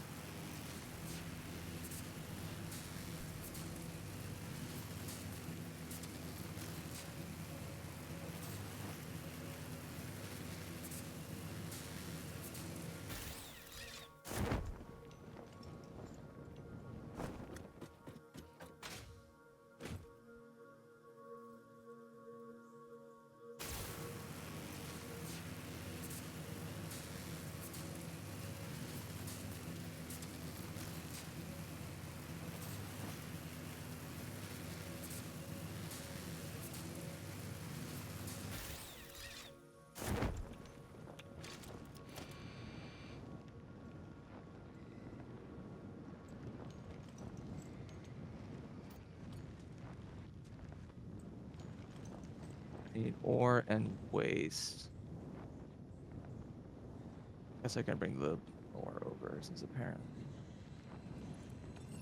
[SPEAKER 2] Need ore and waste. Guess I can bring the ore over since apparently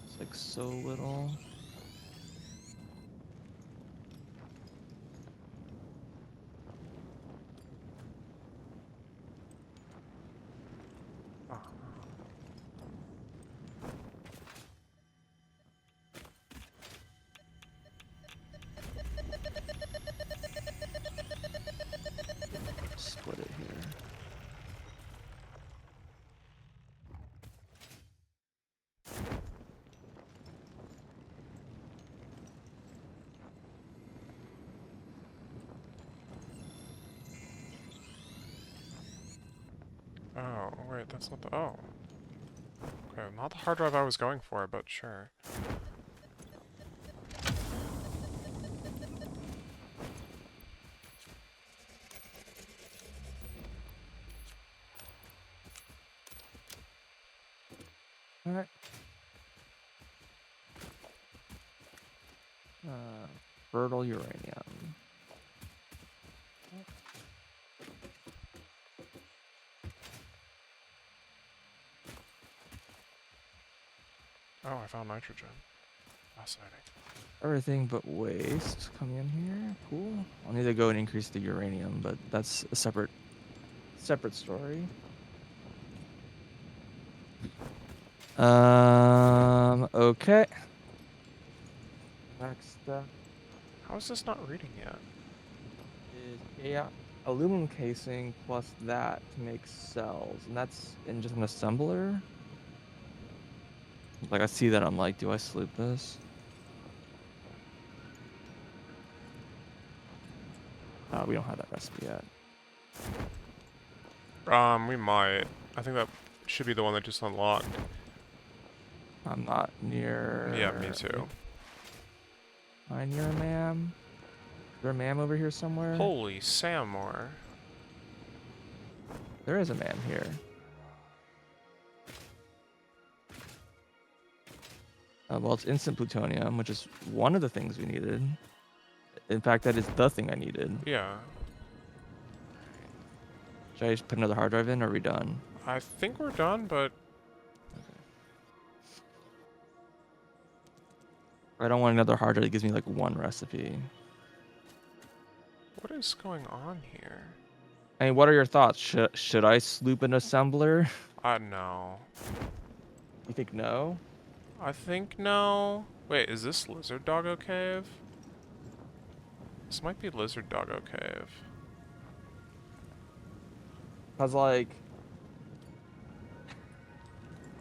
[SPEAKER 2] it's like so little.
[SPEAKER 1] Oh.
[SPEAKER 2] Split it here.
[SPEAKER 1] Oh, wait, that's not the... Oh. Okay, not the hard drive I was going for, but sure.
[SPEAKER 2] All right. Fertile uranium.
[SPEAKER 1] Oh, I found nitrogen. Fascinating.
[SPEAKER 2] Everything but waste coming in here. Cool. I'll need to go and increase the uranium, but that's a separate story. Okay. next step
[SPEAKER 1] How is this not reading yet?
[SPEAKER 2] is aluminum casing plus that to make cells, and that's in just an assembler. Like I see that, I'm like, do I sloop this? We don't have that recipe yet.
[SPEAKER 1] We might. I think that should be the one that just unlocked.
[SPEAKER 2] I'm not near.
[SPEAKER 1] Yeah, me too.
[SPEAKER 2] Am I near a mam? Is there a mam over here somewhere?
[SPEAKER 1] Holy Samor.
[SPEAKER 2] There is a mam here. Well, it's instant plutonium, which is one of the things we needed. In fact, that is the thing I needed.
[SPEAKER 1] Yeah.
[SPEAKER 2] Should I just put another hard drive in, or are we done?
[SPEAKER 1] I think we're done, but...
[SPEAKER 2] Okay. I don't want another hard drive that gives me like one recipe.
[SPEAKER 1] What is going on here?
[SPEAKER 2] I mean, what are your thoughts? Should I sloop an assembler?
[SPEAKER 1] No.
[SPEAKER 2] You think no?
[SPEAKER 1] I think no. Wait, is this Lizard Doggo Cave? This might be Lizard Doggo Cave.
[SPEAKER 2] Cause like,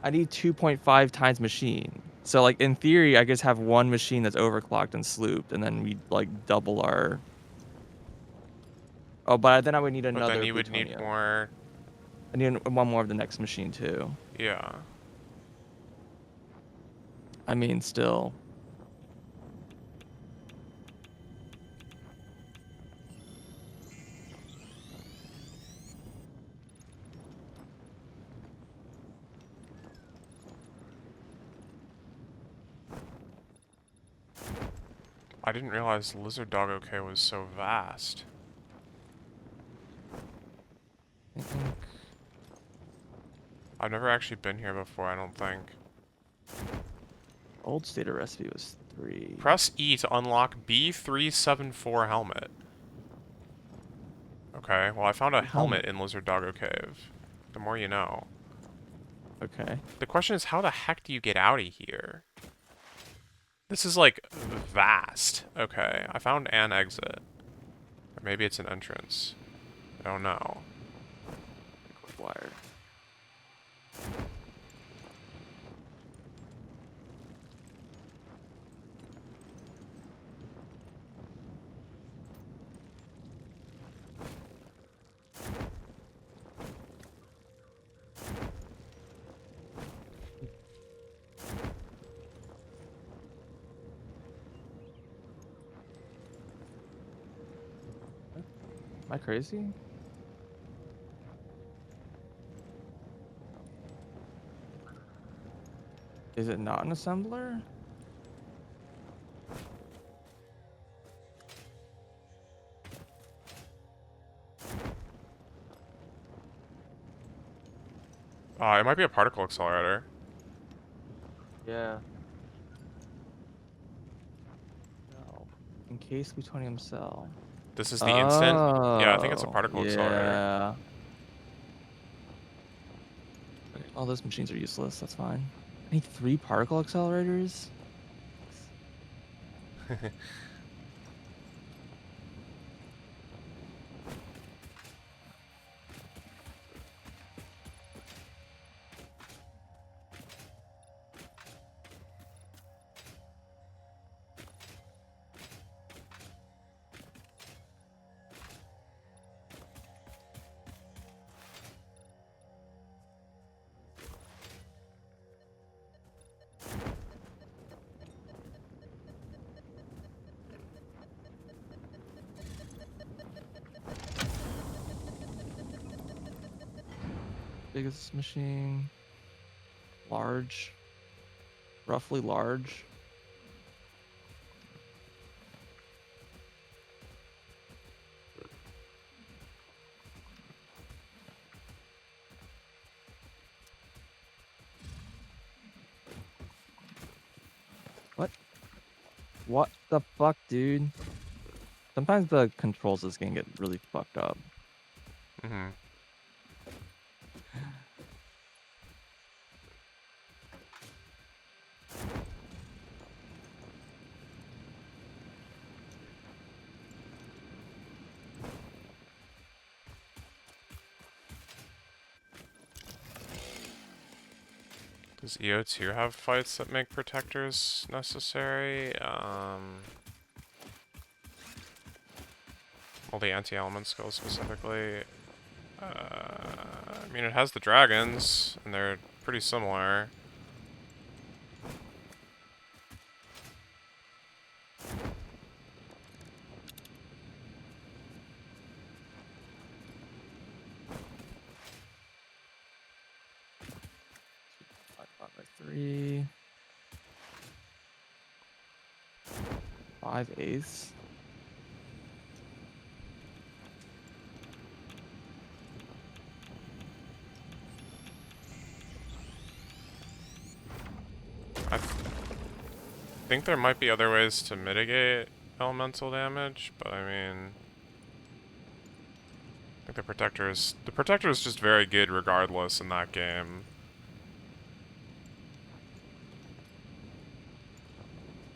[SPEAKER 2] I need 2.5 times machine. So like in theory, I just have one machine that's overclocked and slooped, and then we like double our. Oh, but then I would need
[SPEAKER 1] But
[SPEAKER 2] another
[SPEAKER 1] then you would need
[SPEAKER 2] plutonium.
[SPEAKER 1] more...
[SPEAKER 2] I need one more of the next machine too.
[SPEAKER 1] Yeah.
[SPEAKER 2] I mean, still.
[SPEAKER 1] I didn't realize Lizard Doggo Cave was so vast.
[SPEAKER 2] I think.
[SPEAKER 1] I've never actually been here before, I don't think.
[SPEAKER 2] Old stated recipe was 3.
[SPEAKER 1] Press E to unlock B374 helmet. Okay, well I found a helmet in Lizard Doggo Cave. The more you know.
[SPEAKER 2] Okay.
[SPEAKER 1] The question is, how the heck do you get out of here? This is like vast. Okay, I found an exit. Or maybe it's an entrance. I don't know.
[SPEAKER 2] Quick wire. Am I crazy? Is it not an assembler?
[SPEAKER 1] It might be a particle accelerator.
[SPEAKER 2] Yeah. No. Encased plutonium cell.
[SPEAKER 1] This is the instant? Yeah, I think it's a
[SPEAKER 2] Oh,
[SPEAKER 1] particle accelerator.
[SPEAKER 2] yeah. Okay, all those machines are useless. That's fine. I need 3 particle accelerators. Biggest machine. Large. Roughly large. What? What the fuck, dude? Sometimes the controls of this game get really fucked up.
[SPEAKER 1] Mm-hmm. Does EO2 have fights that make protectors necessary? Well, the anti-element skill specifically. I mean, it has the dragons, and they're pretty similar.
[SPEAKER 2] By 3. 5/8.
[SPEAKER 1] I think there might be other ways to mitigate elemental damage, but I mean, I think the protector is just very good regardless in that game.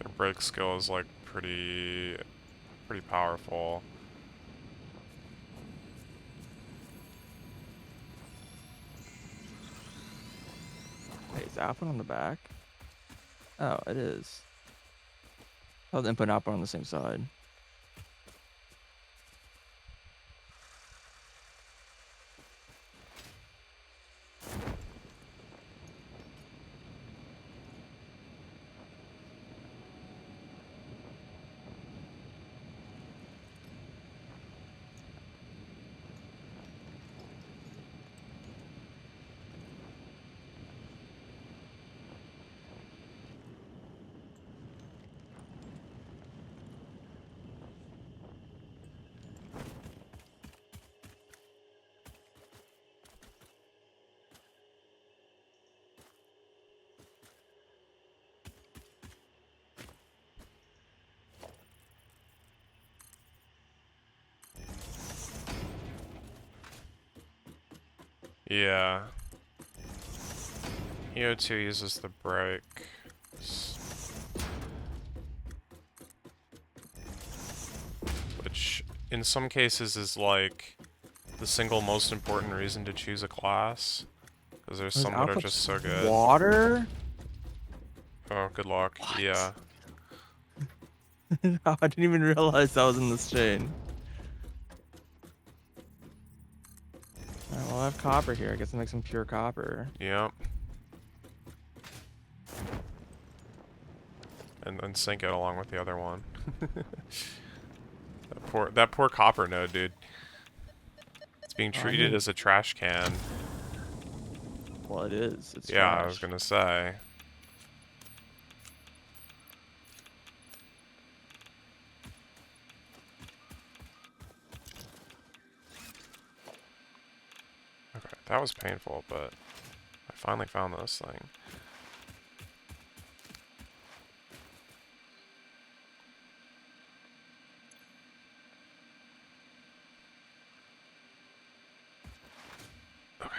[SPEAKER 1] Their break skill is like pretty powerful.
[SPEAKER 2] Wait, is the output on the back? Oh, it is. Oh, the input and output on the same side.
[SPEAKER 1] Yeah. EO2 uses the break. Which, in some cases, is like the single most important reason to choose a class. Because there's
[SPEAKER 2] His
[SPEAKER 1] some that are
[SPEAKER 2] output's
[SPEAKER 1] just so good.
[SPEAKER 2] water?
[SPEAKER 1] Oh, good luck.
[SPEAKER 2] What?
[SPEAKER 1] Yeah.
[SPEAKER 2] I didn't even realize that was in this chain. Alright, well, I have copper here. I guess I'll make some pure copper.
[SPEAKER 1] Yep. And then sync it along with the other one. that poor copper node, dude. It's being
[SPEAKER 2] Oh, I
[SPEAKER 1] treated
[SPEAKER 2] mean,
[SPEAKER 1] as a trash can.
[SPEAKER 2] well, it is. It's
[SPEAKER 1] Yeah,
[SPEAKER 2] trash.
[SPEAKER 1] I was gonna say. Okay, that was painful, but I finally found this thing. Okay.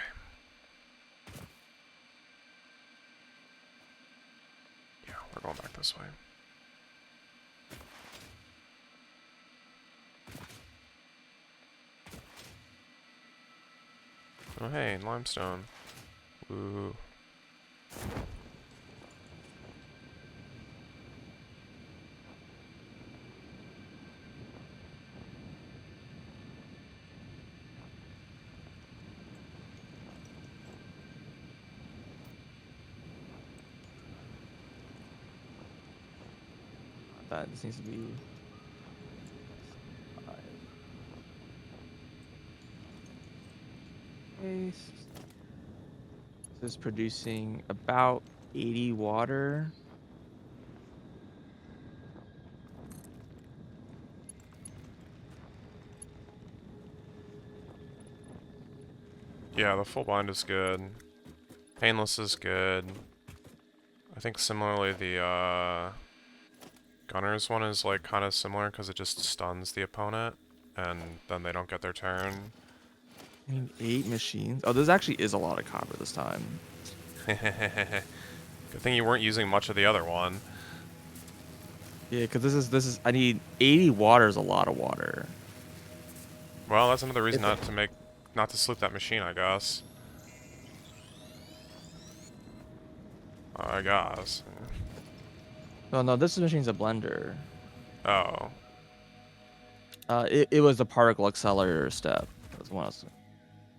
[SPEAKER 1] Yeah, we're going back this way. Oh hey, limestone. Ooh.
[SPEAKER 2] That just needs to be. Paste. This is producing about 80 water.
[SPEAKER 1] Yeah, the full bind is good. Painless is good. I think similarly the Gunner's one is like kind of similar because it just stuns the opponent and then they don't get their turn.
[SPEAKER 2] I mean, 8 machines. Oh, this actually is a lot of copper this time.
[SPEAKER 1] Good thing you weren't using much of the other one.
[SPEAKER 2] Yeah, because this is. I need 80 water is a lot of water.
[SPEAKER 1] Well, that's another reason
[SPEAKER 2] If
[SPEAKER 1] not to sleep that machine, I guess. I guess.
[SPEAKER 2] Oh no, this machine's a blender.
[SPEAKER 1] Oh.
[SPEAKER 2] It was the particle accelerator step. That was one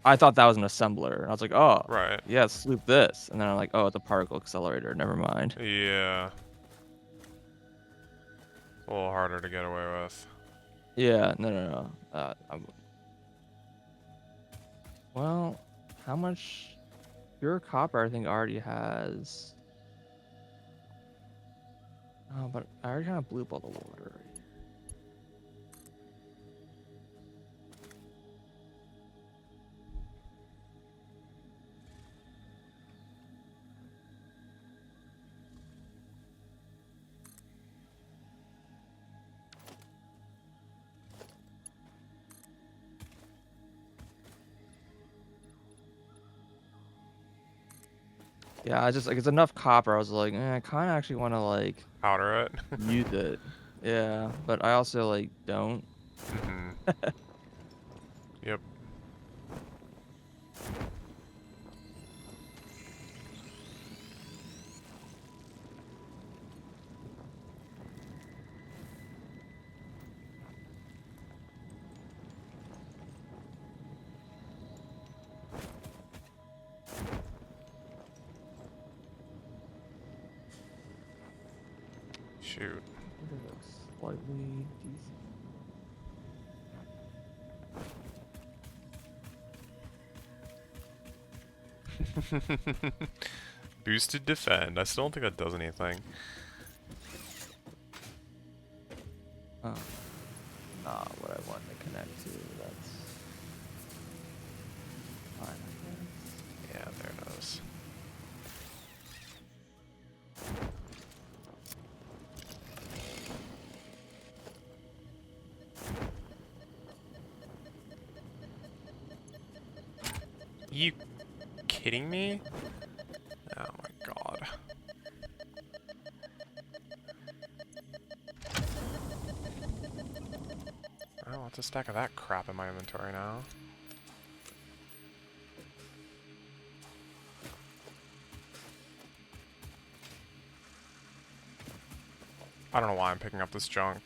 [SPEAKER 2] I thought that was an assembler. And I was like, oh,
[SPEAKER 1] Right.
[SPEAKER 2] yes, loop this. And then I'm like, oh, it's a particle accelerator. Never mind.
[SPEAKER 1] Yeah. A little harder to get away with.
[SPEAKER 2] Yeah, no. Well, how much pure copper I think already has. Oh, but I already kind of blew up all the water. Yeah, I just like it's enough copper. I was like, I kind of actually want to like
[SPEAKER 1] Powder it.
[SPEAKER 2] use it. Yeah, but I also like don't.
[SPEAKER 1] Hmm. Yep. Shoot.
[SPEAKER 2] Slightly decent.
[SPEAKER 1] Boosted defend. I still don't think that does anything.
[SPEAKER 2] Oh, not what I wanted to connect to. That's fine, I guess.
[SPEAKER 1] Yeah, there it is. You kidding me? Oh my god. Oh, what's a stack of that crap in my inventory now? I don't know why I'm picking up this junk.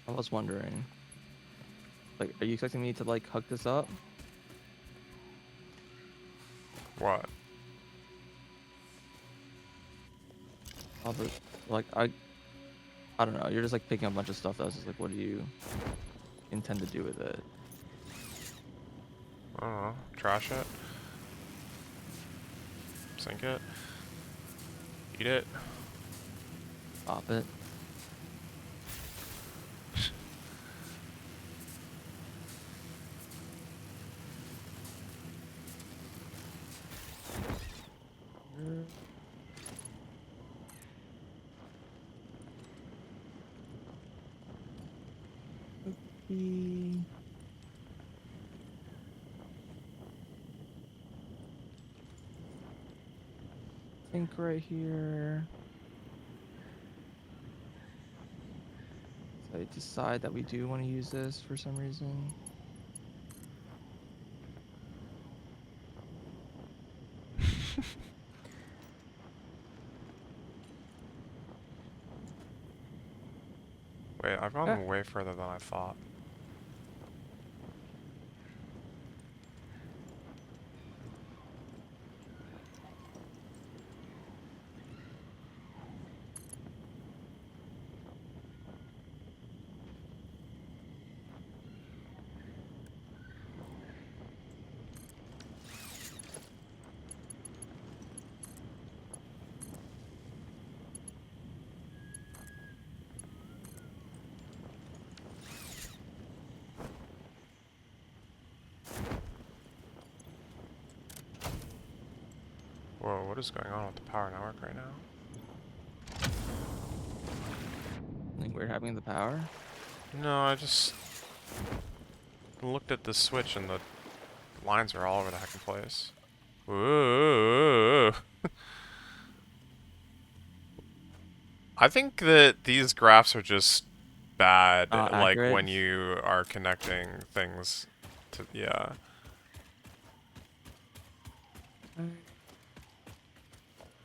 [SPEAKER 2] I was wondering. Like, are you expecting me to like hook this up?
[SPEAKER 1] What?
[SPEAKER 2] All the like I don't know. You're just like picking up a bunch of stuff. That was just like, what do you intend to do with it?
[SPEAKER 1] I don't know. Trash it? Sink it? Eat it?
[SPEAKER 2] Pop it. Okay. Think right here. So I decide that we do want to use this for some reason.
[SPEAKER 1] Wait, I've
[SPEAKER 2] Ah,
[SPEAKER 1] gone way further than I thought. Whoa, what is going on with the power network right now?
[SPEAKER 2] something weird happening with the power.
[SPEAKER 1] No, I just looked at the switch and the lines are all over the heckin' place. Whoa. I think that these graphs are just bad, like
[SPEAKER 2] Accurate.
[SPEAKER 1] when you are connecting things to, yeah.
[SPEAKER 2] Alright.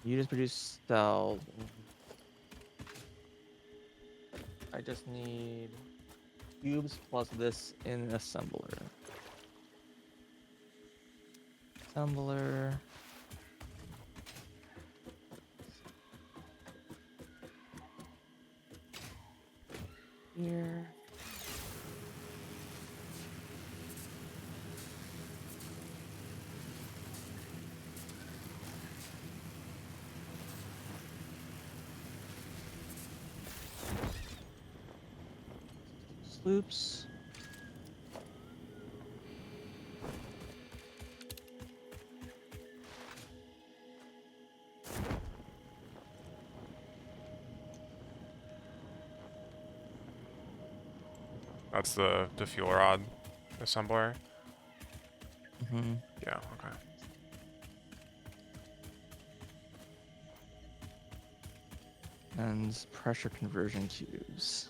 [SPEAKER 2] You just produce cells. I just need cubes plus this in assembler. Assembler. Here. Sloops.
[SPEAKER 1] That's the fuel rod assembler.
[SPEAKER 2] Mm-hmm.
[SPEAKER 1] Yeah, okay.
[SPEAKER 2] And pressure conversion cubes.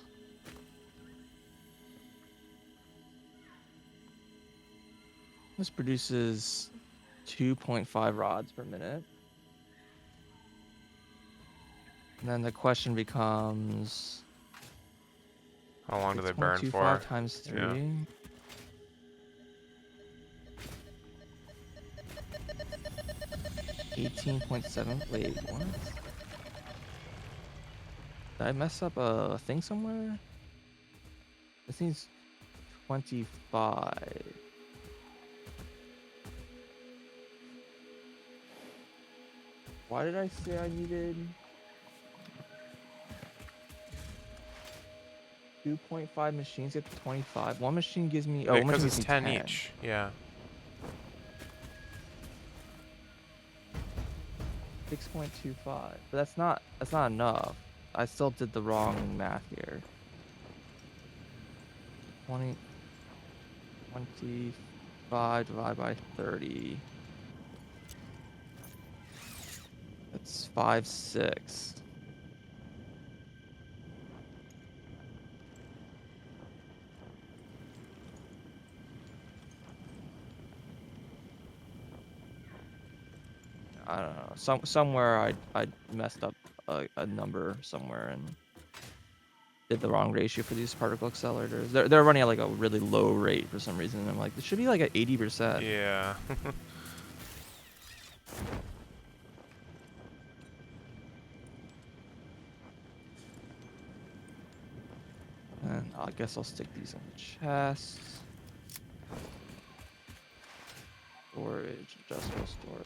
[SPEAKER 2] This produces 2.5 rods per minute. And then the question becomes
[SPEAKER 1] How long do they burn
[SPEAKER 2] 6.25
[SPEAKER 1] for?
[SPEAKER 2] times
[SPEAKER 1] Yeah.
[SPEAKER 2] 3. 18.7. Wait, what? Did I mess up a thing somewhere? This needs 25. Why did I say I needed 2.5 machines get 25? One machine gives me, one
[SPEAKER 1] Because
[SPEAKER 2] machine gives
[SPEAKER 1] it's
[SPEAKER 2] me
[SPEAKER 1] 10
[SPEAKER 2] 10.
[SPEAKER 1] each. Yeah.
[SPEAKER 2] 6.25. But that's not enough. I still did the wrong math here. 20 25 divided by 30. That's 5, 6. I don't know. Somewhere I messed up a number somewhere and did the wrong ratio for these particle accelerators. They're running at like a really low rate for some reason. I'm like, this should be like at 80%.
[SPEAKER 1] Yeah.
[SPEAKER 2] And I guess I'll stick these in the chest. Storage, adjustable storage.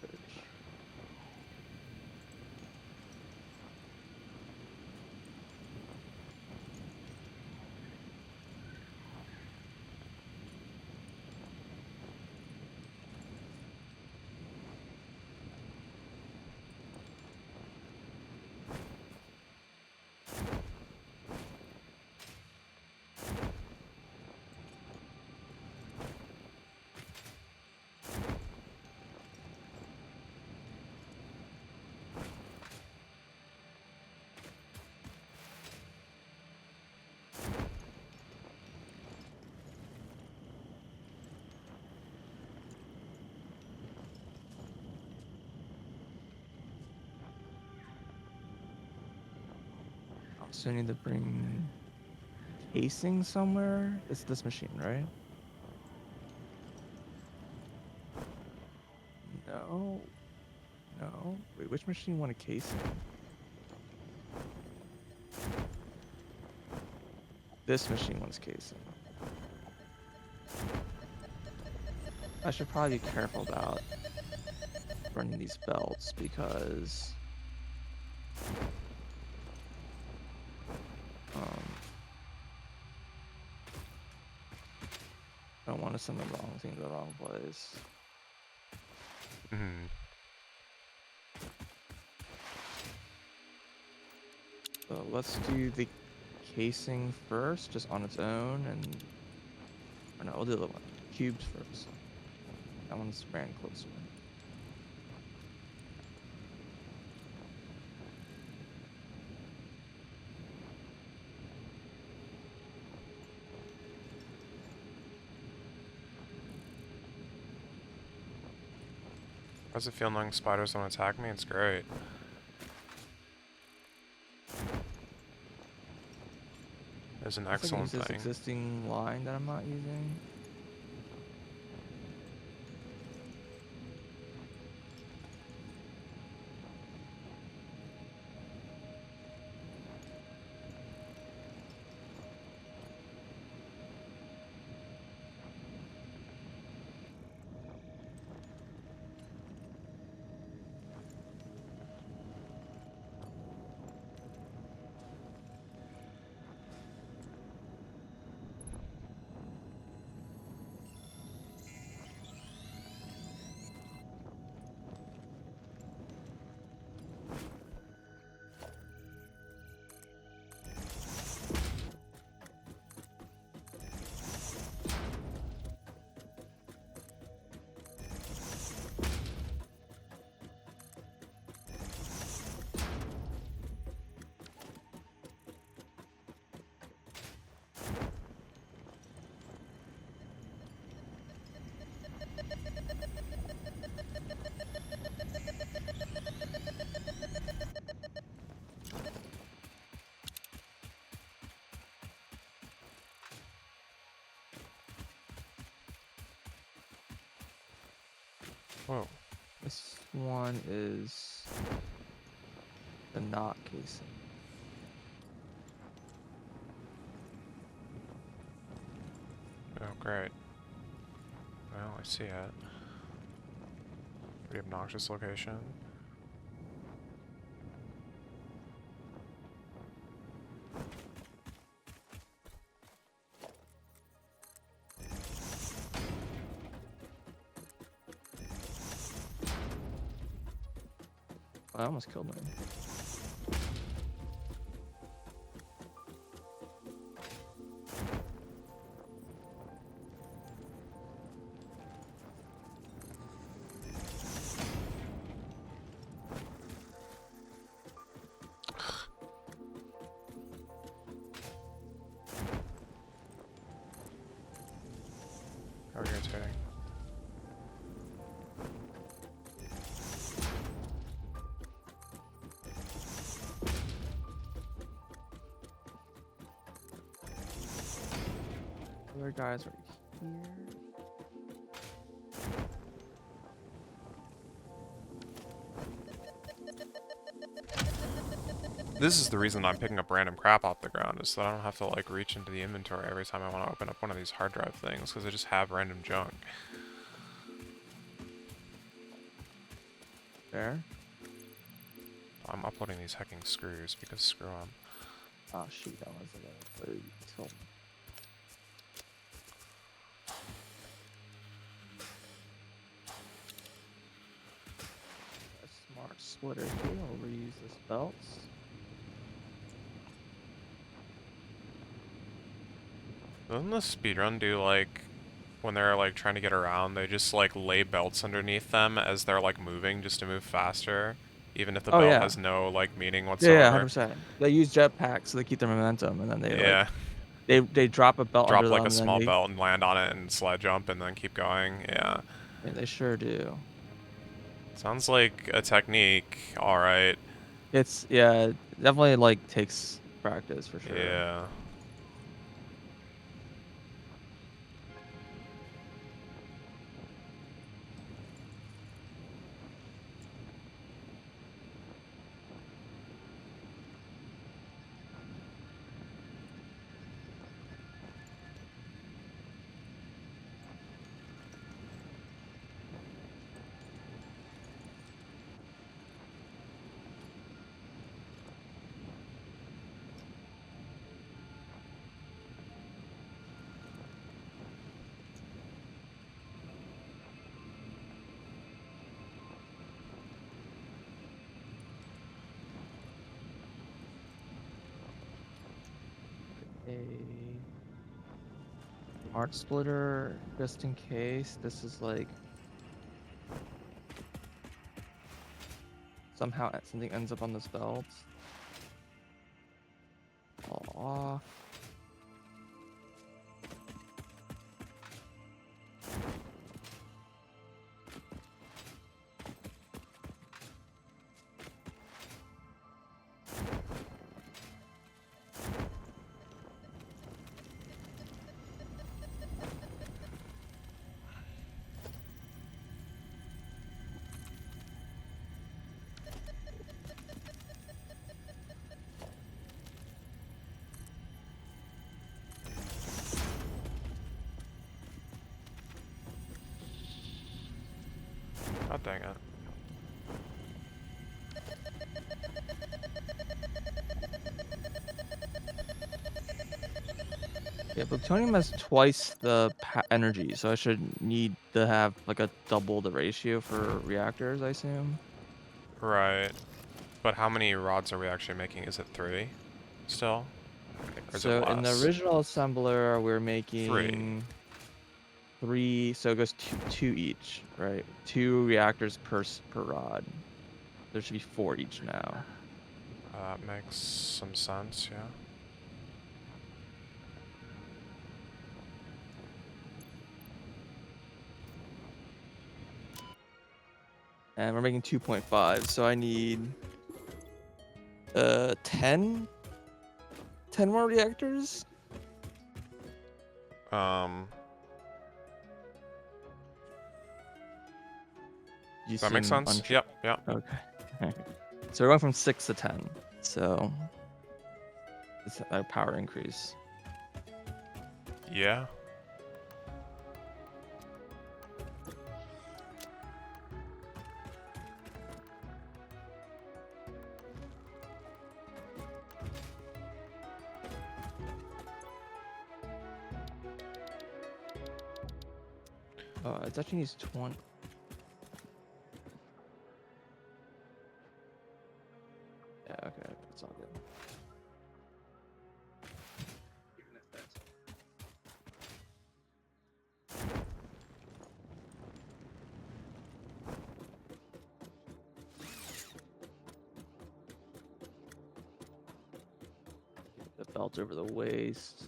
[SPEAKER 2] So I need to bring casing somewhere. It's this machine, right? No. No. Wait, which machine want a casing? This machine wants casing. I should probably be careful about running these belts because I don't want to send the wrong thing to the wrong place.
[SPEAKER 1] Mhm.
[SPEAKER 2] So let's do the casing first, just on its own, and or no, we'll do the cubes first. That one's ran closer.
[SPEAKER 1] How's it feel knowing spiders don't attack me? It's great. is an
[SPEAKER 2] Guess I can use
[SPEAKER 1] excellent
[SPEAKER 2] this
[SPEAKER 1] thing.
[SPEAKER 2] existing line that I'm not using.
[SPEAKER 1] Whoa.
[SPEAKER 2] This one is the knot casing.
[SPEAKER 1] Oh, great. Well, I see it. Pretty obnoxious location.
[SPEAKER 2] I almost killed him.
[SPEAKER 1] How irritating.
[SPEAKER 2] Other guys right here.
[SPEAKER 1] This is the reason I'm picking up random crap off the ground, is so that I don't have to like reach into the inventory every time I want to open up one of these hard drive things, because I just have random junk.
[SPEAKER 2] There.
[SPEAKER 1] I'm uploading these hecking screws because screw them.
[SPEAKER 2] Oh shoot, that was a very tilt. A smart splitter here. I'll reuse this belts.
[SPEAKER 1] Doesn't the speedrun do like, when they're like trying to get around, they just like lay belts underneath them as they're like moving just to move faster, even if the
[SPEAKER 2] Oh
[SPEAKER 1] belt
[SPEAKER 2] yeah.
[SPEAKER 1] has no like meaning
[SPEAKER 2] Yeah,
[SPEAKER 1] whatsoever?
[SPEAKER 2] 100%. They use jetpacks so they keep their momentum, and then they like
[SPEAKER 1] Yeah.
[SPEAKER 2] they drop a belt under
[SPEAKER 1] Drop like
[SPEAKER 2] them,
[SPEAKER 1] a
[SPEAKER 2] and then
[SPEAKER 1] small belt and land on it and sled jump and then keep going. Yeah.
[SPEAKER 2] they sure do.
[SPEAKER 1] Sounds like a technique. Alright.
[SPEAKER 2] It's yeah, definitely like takes practice for sure.
[SPEAKER 1] Yeah.
[SPEAKER 2] A art splitter, just in case this is like somehow something ends up on this belt. Fall off.
[SPEAKER 1] dang it.
[SPEAKER 2] Yeah, plutonium has twice the energy, so I should need to have like a double the ratio for reactors, I assume.
[SPEAKER 1] Right. But how many rods are we actually making? Is it 3 still? Or is it
[SPEAKER 2] So in the
[SPEAKER 1] less?
[SPEAKER 2] original assembler, we're
[SPEAKER 1] 3.
[SPEAKER 2] making 3, so it goes two each, right? 2 reactors per rod. There should be 4 each now.
[SPEAKER 1] That makes some sense, yeah.
[SPEAKER 2] And we're making 2.5, so I need 10 more reactors.
[SPEAKER 1] Um,
[SPEAKER 2] You
[SPEAKER 1] that makes
[SPEAKER 2] seem
[SPEAKER 1] sense?
[SPEAKER 2] unsure.
[SPEAKER 1] Yep, yep.
[SPEAKER 2] Okay. So we're going from 6 to 10. So it's a power increase.
[SPEAKER 1] Yeah.
[SPEAKER 2] It actually needs 20. Yeah, okay, that's all good. The belt over the waist.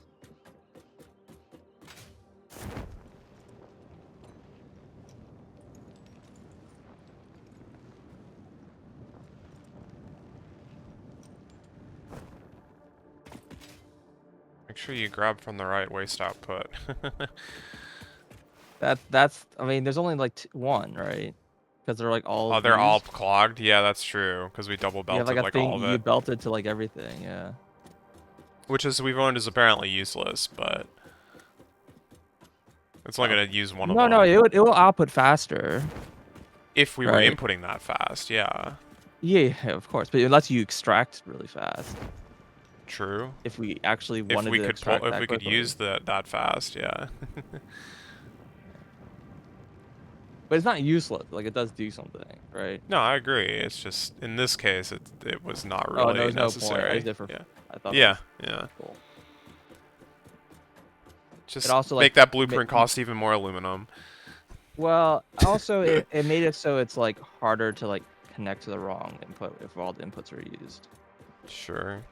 [SPEAKER 1] Make sure you grab from the right waste output.
[SPEAKER 2] That's. I mean, there's only like one, right? Because they're like all
[SPEAKER 1] Oh, they're all
[SPEAKER 2] used.
[SPEAKER 1] clogged? Yeah, that's true. Because we double
[SPEAKER 2] You have like
[SPEAKER 1] belted
[SPEAKER 2] a
[SPEAKER 1] like
[SPEAKER 2] thing
[SPEAKER 1] all of
[SPEAKER 2] you
[SPEAKER 1] it.
[SPEAKER 2] belted to like everything. Yeah.
[SPEAKER 1] Which is, we've learned, is apparently useless, but it's only
[SPEAKER 2] Oh.
[SPEAKER 1] going to use one of
[SPEAKER 2] No,
[SPEAKER 1] them.
[SPEAKER 2] it will output faster,
[SPEAKER 1] If we were
[SPEAKER 2] right?
[SPEAKER 1] inputting that fast, yeah.
[SPEAKER 2] Yeah, of course, but it lets you extract really fast.
[SPEAKER 1] True.
[SPEAKER 2] If we actually
[SPEAKER 1] If
[SPEAKER 2] wanted
[SPEAKER 1] we
[SPEAKER 2] to
[SPEAKER 1] could pull,
[SPEAKER 2] extract
[SPEAKER 1] if
[SPEAKER 2] that
[SPEAKER 1] we could
[SPEAKER 2] quickly.
[SPEAKER 1] use that fast, yeah.
[SPEAKER 2] But it's not useless. Like it does do something, right?
[SPEAKER 1] No, I agree. It's just, in this case, it was not
[SPEAKER 2] Oh, no,
[SPEAKER 1] really
[SPEAKER 2] there's no point. I
[SPEAKER 1] necessary.
[SPEAKER 2] just did it for.
[SPEAKER 1] Yeah.
[SPEAKER 2] I thought that
[SPEAKER 1] Yeah,
[SPEAKER 2] was
[SPEAKER 1] yeah.
[SPEAKER 2] cool. It
[SPEAKER 1] Just
[SPEAKER 2] also
[SPEAKER 1] make
[SPEAKER 2] like
[SPEAKER 1] that blueprint cost even more aluminum.
[SPEAKER 2] well, also it made it so it's like harder to like connect to the wrong input if all the inputs are used.
[SPEAKER 1] Sure.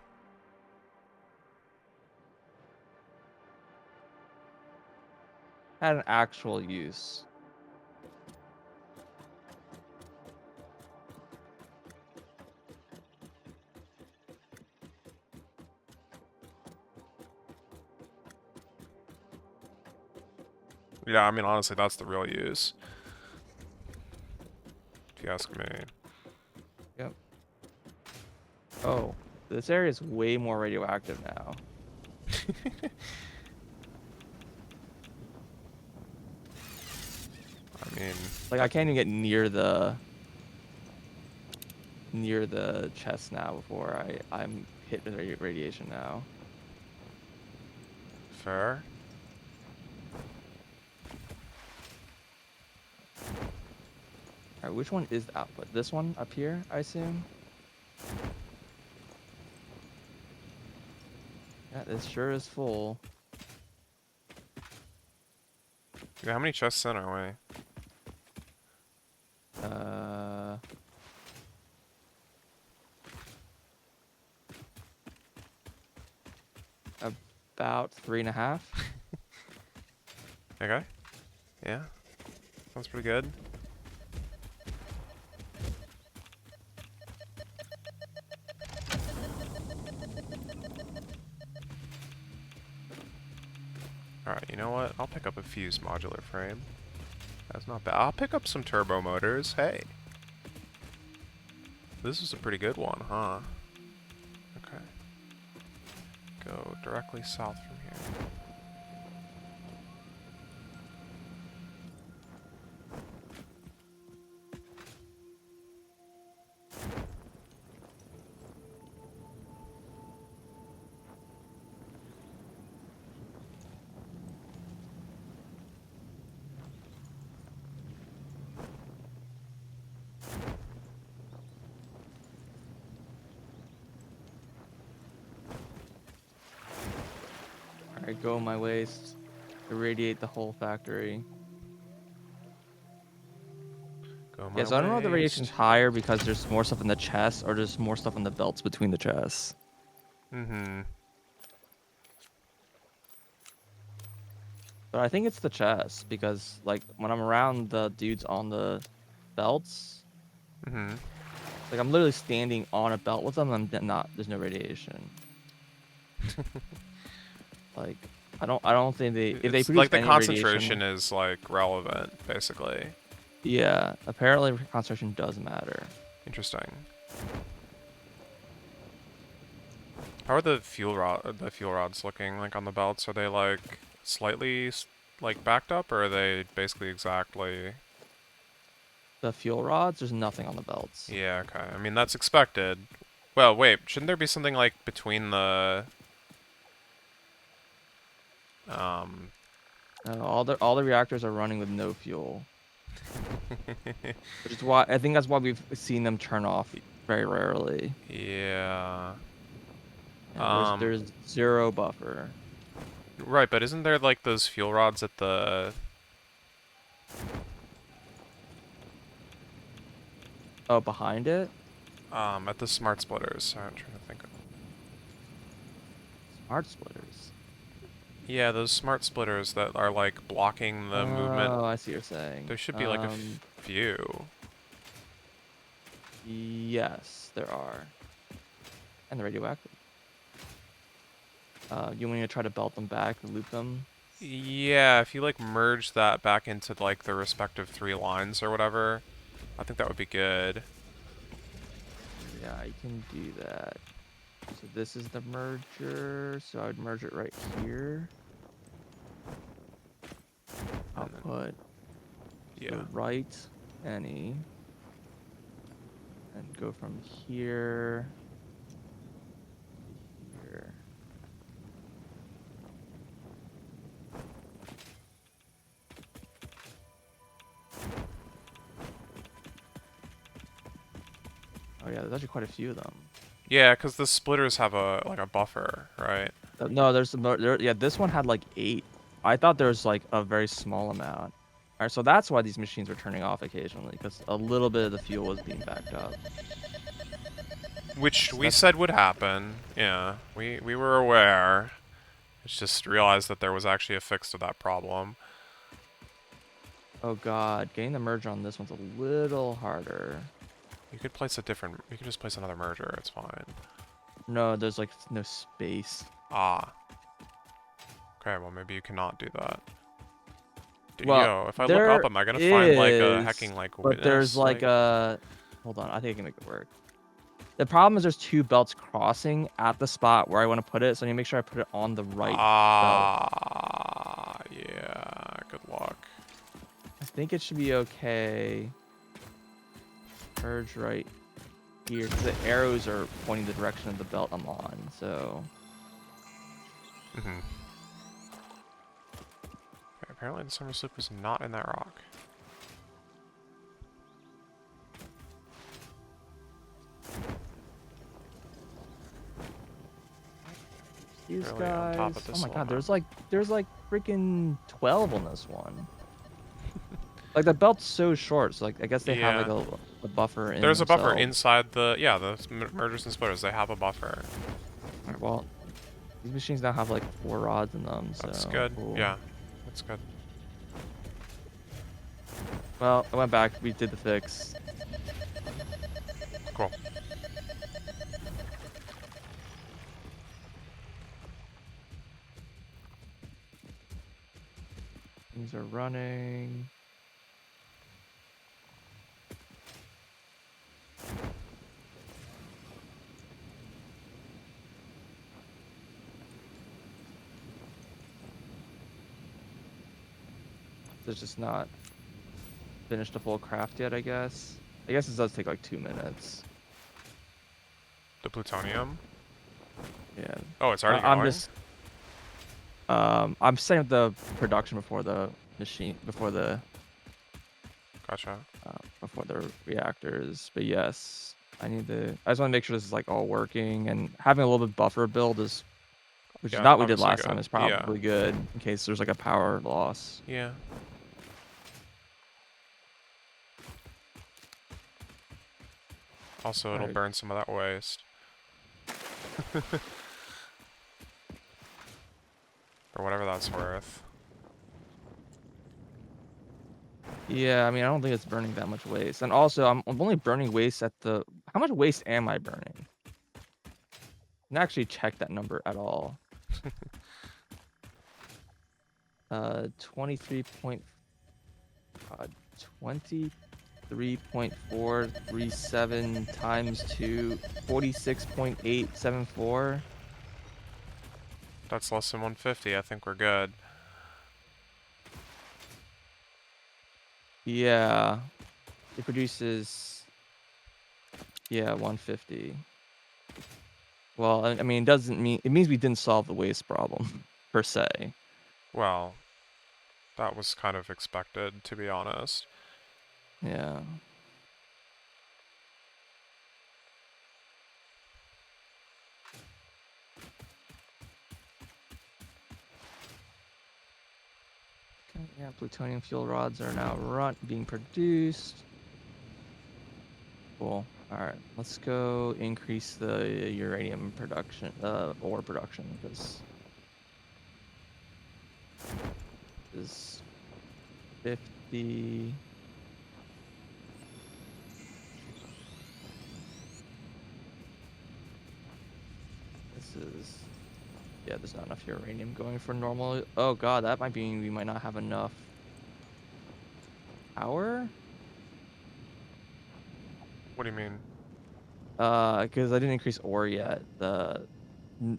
[SPEAKER 2] Had an actual use.
[SPEAKER 1] Yeah, I mean, honestly, that's the real use. If you ask me.
[SPEAKER 2] Yep. Oh, this area is way more radioactive now.
[SPEAKER 1] I mean,
[SPEAKER 2] Like I can't even get near the chest now before I'm hit with radiation now.
[SPEAKER 1] fair.
[SPEAKER 2] All right, which one is the output? This one up here, I assume. Yeah, this sure is full.
[SPEAKER 1] Yeah, how many chests in are we?
[SPEAKER 2] Uh, about 3.5.
[SPEAKER 1] Okay. Yeah. Sounds pretty good. Alright, you know what? I'll pick up a fuse modular frame. That's not bad. I'll pick up some turbo motors. Hey. This is a pretty good one, huh? Okay. Go directly south from here.
[SPEAKER 2] I go my waste. Irradiate the whole factory.
[SPEAKER 1] Go my
[SPEAKER 2] Yeah, so I don't know if the radiation's
[SPEAKER 1] waste.
[SPEAKER 2] higher because there's more stuff in the chest or there's more stuff in the belts between the chests.
[SPEAKER 1] Mm-hmm.
[SPEAKER 2] But I think it's the chest because like when I'm around the dudes on the belts,
[SPEAKER 1] Mm-hmm.
[SPEAKER 2] like I'm literally standing on a belt with them. There's no radiation. Like I don't think if they
[SPEAKER 1] It's
[SPEAKER 2] produce
[SPEAKER 1] like the
[SPEAKER 2] any
[SPEAKER 1] concentration
[SPEAKER 2] radiation,
[SPEAKER 1] is like relevant, basically.
[SPEAKER 2] yeah, apparently concentration does matter.
[SPEAKER 1] Interesting. How are the fuel rods looking like on the belts? Are they like slightly like backed up, or are they basically exactly?
[SPEAKER 2] The fuel rods, there's nothing on the belts.
[SPEAKER 1] Yeah, okay. I mean that's expected. Well, wait, shouldn't there be something like between the um
[SPEAKER 2] All the reactors are running with no fuel, which is why I think that's why we've seen them turn off very rarely.
[SPEAKER 1] Yeah.
[SPEAKER 2] And
[SPEAKER 1] Um
[SPEAKER 2] there's zero buffer.
[SPEAKER 1] right, but isn't there like those fuel rods
[SPEAKER 2] Oh, behind it,
[SPEAKER 1] at the smart splitters? I'm trying to think of.
[SPEAKER 2] smart splitters.
[SPEAKER 1] Yeah, those smart splitters that are like blocking the movement.
[SPEAKER 2] Oh, I see what you're saying.
[SPEAKER 1] There should be like a few.
[SPEAKER 2] Yes, there are, and the radioactive. You want me to try to belt them back and loop them?
[SPEAKER 1] Yeah, if you like merge that back into like the respective 3 lines or whatever, I think that would be good.
[SPEAKER 2] Yeah, I can do that. So this is the merger. So I'd merge it right here. I'll
[SPEAKER 1] And then,
[SPEAKER 2] put
[SPEAKER 1] yeah.
[SPEAKER 2] the right any and go from here to here. Oh yeah, there's actually quite a few of them.
[SPEAKER 1] Yeah, because the splitters have a like a buffer, right?
[SPEAKER 2] No, yeah, this one had like 8. I thought there was like a very small amount. All right, so that's why these machines were turning off occasionally because a little bit of the fuel was being backed up.
[SPEAKER 1] Which
[SPEAKER 2] So
[SPEAKER 1] we
[SPEAKER 2] that's
[SPEAKER 1] said would happen. Yeah, we were aware. It's just realized that there was actually a fix to that problem.
[SPEAKER 2] Oh god, getting the merge on this one's a little harder.
[SPEAKER 1] You could place a different. You could just place another merger. It's fine.
[SPEAKER 2] No, there's like no space.
[SPEAKER 1] Ah. Okay. Well, maybe you cannot do that.
[SPEAKER 2] Well,
[SPEAKER 1] Yo, if I look up,
[SPEAKER 2] there
[SPEAKER 1] am I gonna find like a
[SPEAKER 2] is,
[SPEAKER 1] hecking like
[SPEAKER 2] but there's
[SPEAKER 1] witness?
[SPEAKER 2] like
[SPEAKER 1] Like.
[SPEAKER 2] a. Hold on, I think I can make it work. The problem is there's 2 belts crossing at the spot where I want to put it, so I need to make sure I put it on the right belt.
[SPEAKER 1] Ah. Yeah. Good luck.
[SPEAKER 2] I think it should be okay. Merge right here, because the arrows are pointing the direction of the belt I'm on, so.
[SPEAKER 1] Mm-hmm. Okay, apparently the summer sloop is not in that rock.
[SPEAKER 2] These
[SPEAKER 1] Barely on top
[SPEAKER 2] guys.
[SPEAKER 1] of
[SPEAKER 2] Oh
[SPEAKER 1] this
[SPEAKER 2] my
[SPEAKER 1] little
[SPEAKER 2] god,
[SPEAKER 1] mountain.
[SPEAKER 2] there's like freaking 12 on this one. Like the belt's so short, so like I guess they have like
[SPEAKER 1] Yeah.
[SPEAKER 2] a buffer in
[SPEAKER 1] There's a buffer
[SPEAKER 2] themselves.
[SPEAKER 1] inside the, yeah, the mergers and splitters. They have a buffer.
[SPEAKER 2] Alright, well, these machines now have like 4 rods in them,
[SPEAKER 1] That's
[SPEAKER 2] so
[SPEAKER 1] good.
[SPEAKER 2] cool.
[SPEAKER 1] Yeah, that's good.
[SPEAKER 2] Well, I went back, we did the fix.
[SPEAKER 1] Cool.
[SPEAKER 2] Things are running. It's just not finished a full craft yet, I guess. I guess it does take like 2 minutes.
[SPEAKER 1] The plutonium.
[SPEAKER 2] Yeah.
[SPEAKER 1] Oh, it's already
[SPEAKER 2] I'm
[SPEAKER 1] going?
[SPEAKER 2] just I'm setting up the production before the machine
[SPEAKER 1] Gotcha.
[SPEAKER 2] before the reactors. But yes, I just want to make sure this is like all working and having a little bit buffer build is which is
[SPEAKER 1] Yeah,
[SPEAKER 2] not what we did
[SPEAKER 1] obviously
[SPEAKER 2] last time.
[SPEAKER 1] good.
[SPEAKER 2] It's
[SPEAKER 1] Yeah.
[SPEAKER 2] probably good in case there's like a power loss.
[SPEAKER 1] Yeah. Also, it'll
[SPEAKER 2] Alright.
[SPEAKER 1] burn some of that waste. Or whatever that's worth.
[SPEAKER 2] Yeah, I mean, I don't think it's burning that much waste. And also, I'm only burning waste at the... How much waste am I burning? I didn't actually check that number at all. 23.437 times 2, 46.874.
[SPEAKER 1] That's less than 150. I think we're good.
[SPEAKER 2] Yeah, it produces, yeah, 150. Well, I mean, it means we didn't solve the waste problem, per se.
[SPEAKER 1] Well, that was kind of expected, to be honest.
[SPEAKER 2] Yeah. Okay, yeah, plutonium fuel rods are now being produced. Cool. All right, let's go increase the uranium production, ore production, because is 50. This is, yeah, there's not enough uranium going for normal. Oh god, that might mean we might not have enough power.
[SPEAKER 1] What do you mean?
[SPEAKER 2] Because I didn't increase ore yet. The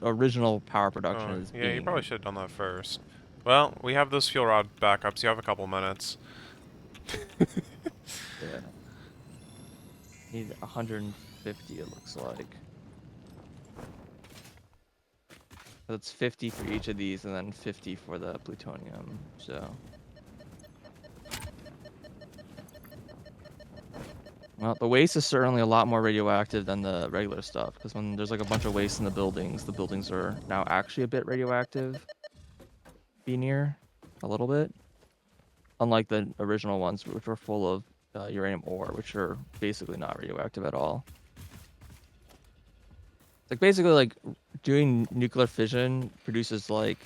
[SPEAKER 2] original power production
[SPEAKER 1] Oh,
[SPEAKER 2] is
[SPEAKER 1] yeah, you probably
[SPEAKER 2] being...
[SPEAKER 1] should have done that first. Well, we have those fuel rod backups. You have a couple minutes.
[SPEAKER 2] Yeah. Need 150, it looks like. That's 50 for each of these, and then 50 for the plutonium. So, well, the waste is certainly a lot more radioactive than the regular stuff. Because when there's like a bunch of waste in the buildings are now actually a bit radioactive. Be near a little bit, unlike the original ones, which were full of uranium ore, which are basically not radioactive at all. Like basically, like doing nuclear fission produces like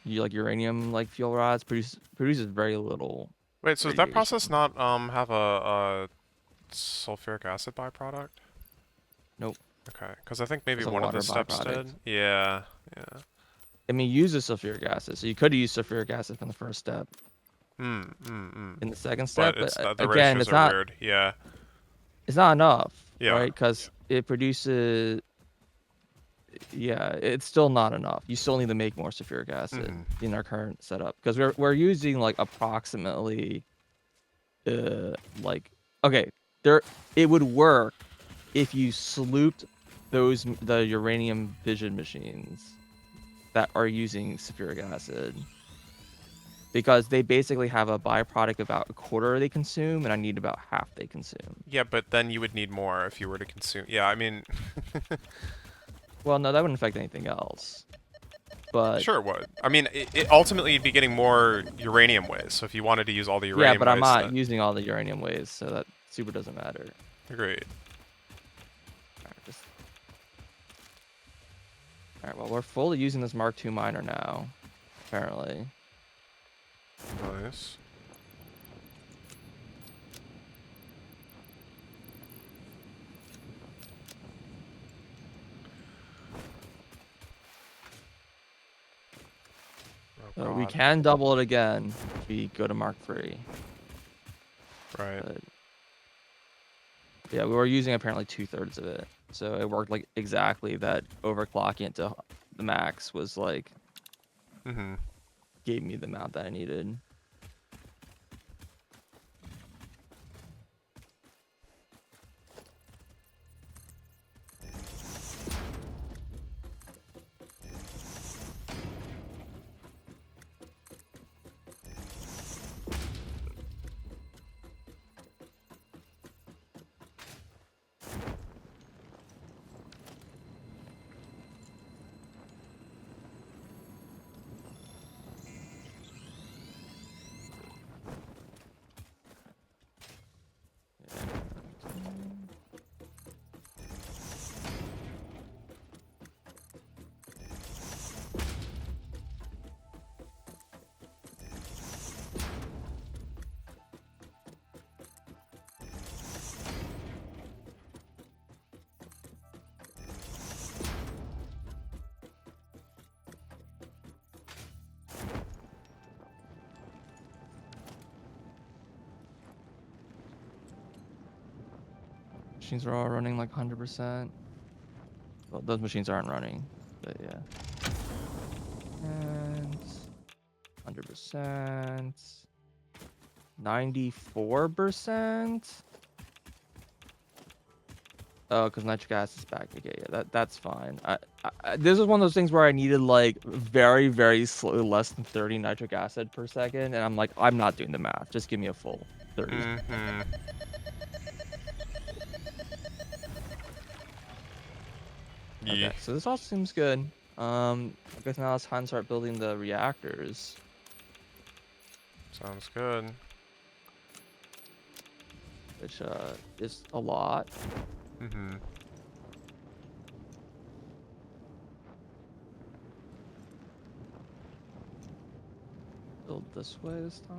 [SPEAKER 2] uranium like fuel rods produces very little
[SPEAKER 1] Wait, so does that
[SPEAKER 2] radiation.
[SPEAKER 1] process not have a sulfuric acid byproduct?
[SPEAKER 2] Nope.
[SPEAKER 1] Okay, because I think maybe
[SPEAKER 2] It's a
[SPEAKER 1] one of
[SPEAKER 2] water
[SPEAKER 1] the steps
[SPEAKER 2] byproduct.
[SPEAKER 1] did. Yeah, yeah.
[SPEAKER 2] I mean, uses sulfuric acid, so you could use sulfuric acid from the first step in the second step,
[SPEAKER 1] But
[SPEAKER 2] but
[SPEAKER 1] it's the
[SPEAKER 2] again,
[SPEAKER 1] ratios are weird. Yeah,
[SPEAKER 2] it's not enough,
[SPEAKER 1] yeah.
[SPEAKER 2] right? Because it produces, yeah, it's still not enough. You still need to make more sulfuric acid in our current setup because we're using like approximately, like, okay, there it would work if you slooped the uranium fission machines that are using sulfuric acid, because they basically have a byproduct about a quarter they consume, and I need about half they consume.
[SPEAKER 1] Yeah, but then you would need more if you were to consume. Yeah, I mean,
[SPEAKER 2] Well, no, that wouldn't affect anything else. But
[SPEAKER 1] sure it would. I mean, ultimately you'd be getting more uranium waste. So if you wanted to use all the
[SPEAKER 2] yeah,
[SPEAKER 1] uranium
[SPEAKER 2] but I'm
[SPEAKER 1] waste,
[SPEAKER 2] not
[SPEAKER 1] then
[SPEAKER 2] using all the uranium waste, so that super doesn't matter.
[SPEAKER 1] agreed.
[SPEAKER 2] All right, well, we're fully using this Mark II miner now, apparently.
[SPEAKER 1] Nice. Oh
[SPEAKER 2] We
[SPEAKER 1] God.
[SPEAKER 2] can double it again if we go to Mark III.
[SPEAKER 1] Right.
[SPEAKER 2] But yeah, we were using apparently 2/3 of it, so it worked like exactly that. Overclocking it to the max was like gave me the amount that I needed. Machines are all running like 100%. Well, those machines aren't running, but yeah. And 100%. 94%. Oh, because nitric acid is back. Okay, yeah, that's fine. This is one of those things where I needed like very, very slow, less than 30 nitric acid per second, and I'm like, I'm not doing the math. Just give me a full 30.
[SPEAKER 1] Mm-hmm. Yeah.
[SPEAKER 2] Okay, so this all seems good. I guess now it's time to start building the reactors,
[SPEAKER 1] Sounds good.
[SPEAKER 2] which is a lot.
[SPEAKER 1] Mm-hmm.
[SPEAKER 2] Build this way this time.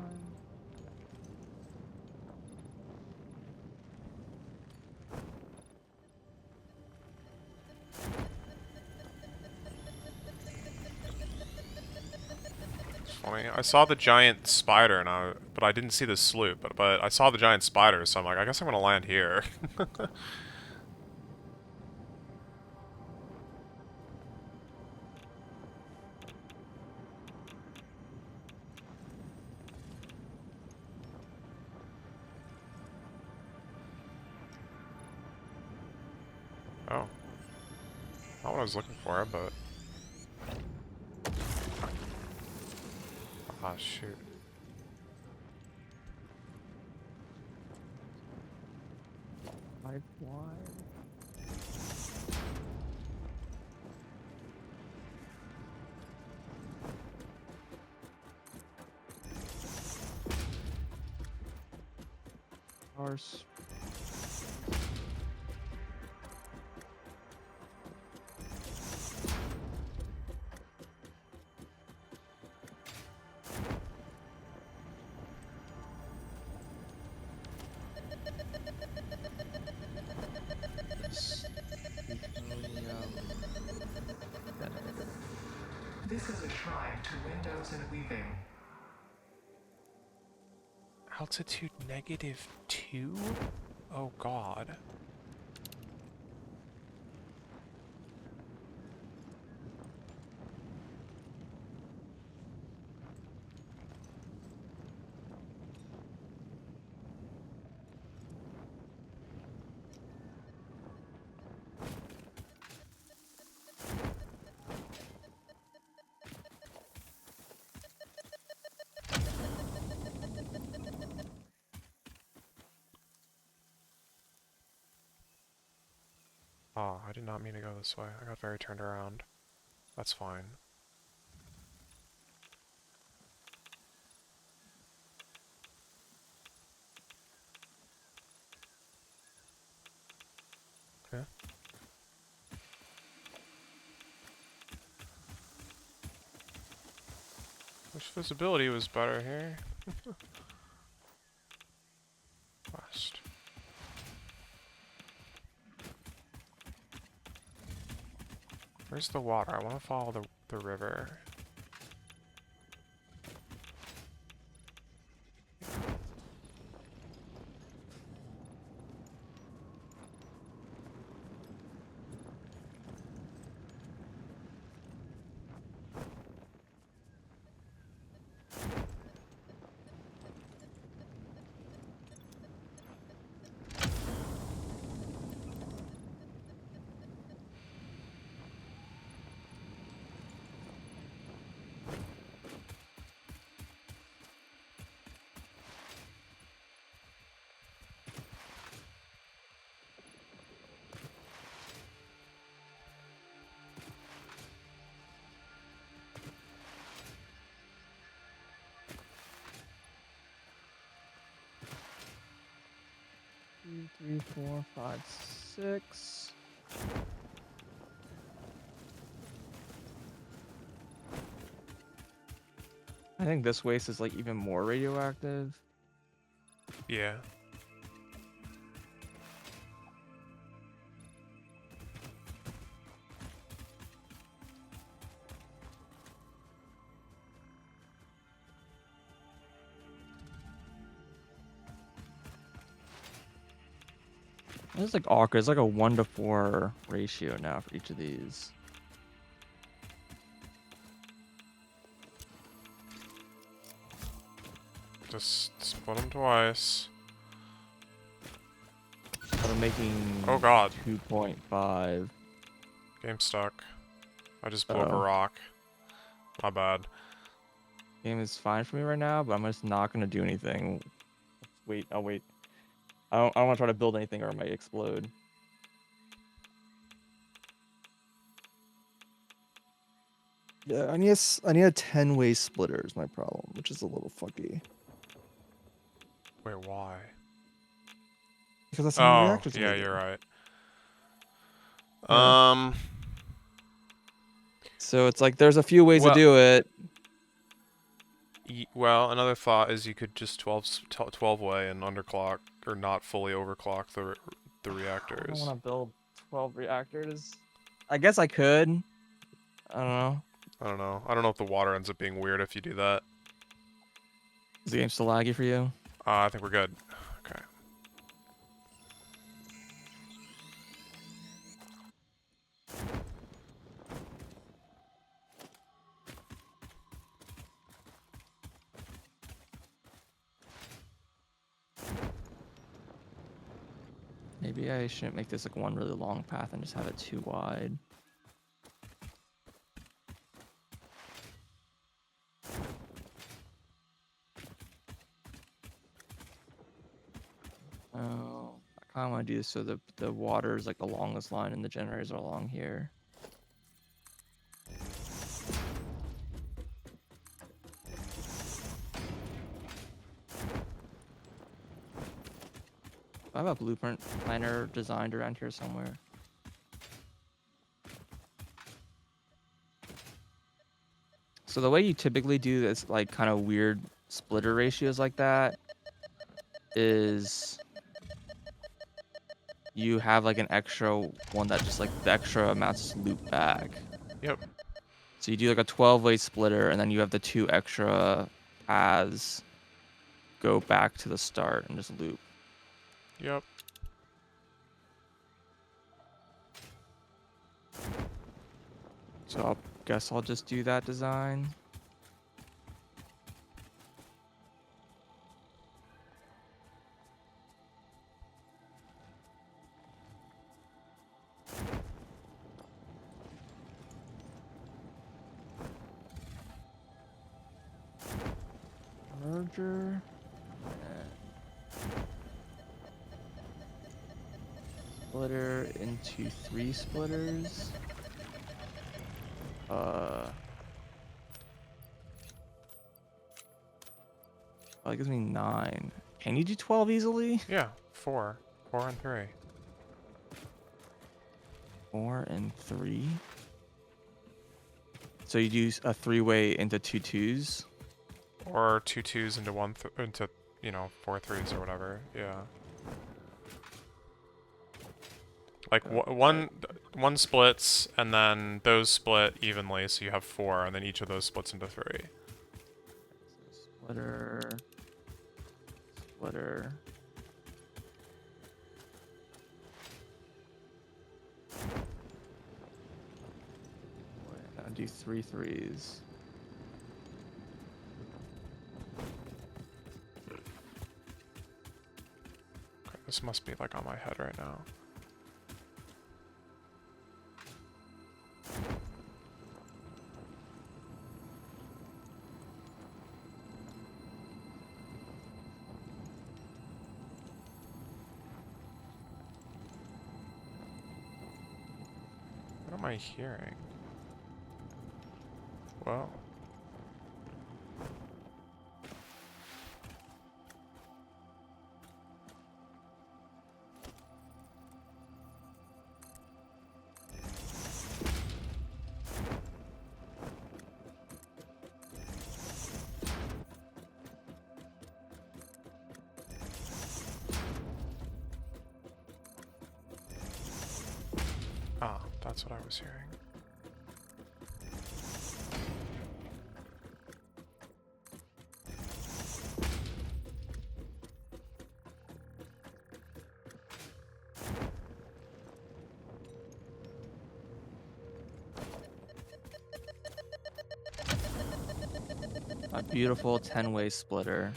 [SPEAKER 1] It's funny. I saw the giant spider, but I didn't see the sloop. But I saw the giant spider, so I'm like, I guess I'm gonna land here. Oh, not what I was looking for, but ah, shoot.
[SPEAKER 2] Pipeline. Ours. Generator.
[SPEAKER 3] This is a shrine to windows and weaving.
[SPEAKER 1] Altitude -2? Oh god. Oh, I did not mean to go this way. I got very turned around. That's fine. Okay. Wish visibility was better here. West. Where's the water? I want to follow the river.
[SPEAKER 2] Two, three, 4, 5, 6. I think this waste is like even more radioactive.
[SPEAKER 1] Yeah.
[SPEAKER 2] It's like awkward. It's like a 1-to-4 ratio now for each of these.
[SPEAKER 1] Just split them twice.
[SPEAKER 2] But I'm making
[SPEAKER 1] Oh god.
[SPEAKER 2] 2.5.
[SPEAKER 1] Game stuck. I just blew up a
[SPEAKER 2] Oh.
[SPEAKER 1] rock. My bad.
[SPEAKER 2] Game is fine for me right now, but I'm just not gonna do anything. Wait, I'll wait. I don't want to try to build anything or it might explode.
[SPEAKER 4] Yeah, I need a 10-way splitter is my problem, which is a little fucky.
[SPEAKER 1] Wait, why?
[SPEAKER 4] Because that's how many
[SPEAKER 1] Oh,
[SPEAKER 4] reactors
[SPEAKER 1] yeah,
[SPEAKER 4] needed.
[SPEAKER 1] you're right.
[SPEAKER 2] Yeah. So it's like there's a few ways
[SPEAKER 1] Well-
[SPEAKER 2] to do it.
[SPEAKER 1] Well, another thought is you could just 12 way and underclock or not fully overclock the
[SPEAKER 2] I don't
[SPEAKER 1] reactors.
[SPEAKER 2] want to build 12 reactors. I guess I could. I don't know.
[SPEAKER 1] I don't know. I don't know if the water ends up being weird if you do that.
[SPEAKER 2] Is the game still laggy for you?
[SPEAKER 1] I think we're good. Okay.
[SPEAKER 2] Maybe I shouldn't make this like one really long path and just have it too wide. Oh, I kind of want to do this so the water is like along this line and the generators are along here. I have a blueprint planner designed around here somewhere. So the way you typically do this, like kind of weird splitter ratios like that, is you have like an extra one that just like the extra amounts just loop back.
[SPEAKER 1] Yep.
[SPEAKER 2] So you do like a 12-way splitter, and then you have the 2 extra paths go back to the start and just loop.
[SPEAKER 1] Yep.
[SPEAKER 2] So I guess I'll just do that design. Merger. Splitter into 3 splitters. That gives me 9. Can you do 12 easily?
[SPEAKER 1] Yeah. 4. 4 and 3.
[SPEAKER 2] 4 and 3. So you do a 3-way into 2 2s.
[SPEAKER 1] Or 2 2s into into 4 3s or whatever. Yeah. Like one splits and then those split evenly, so you have 4, and then each of those splits into 3.
[SPEAKER 2] Splitter. Splitter. I'll do 3 3s.
[SPEAKER 1] Okay, this must be like on my head right now. What am I hearing? Well. Ah, that's what I was hearing.
[SPEAKER 2] A beautiful 10-way splitter.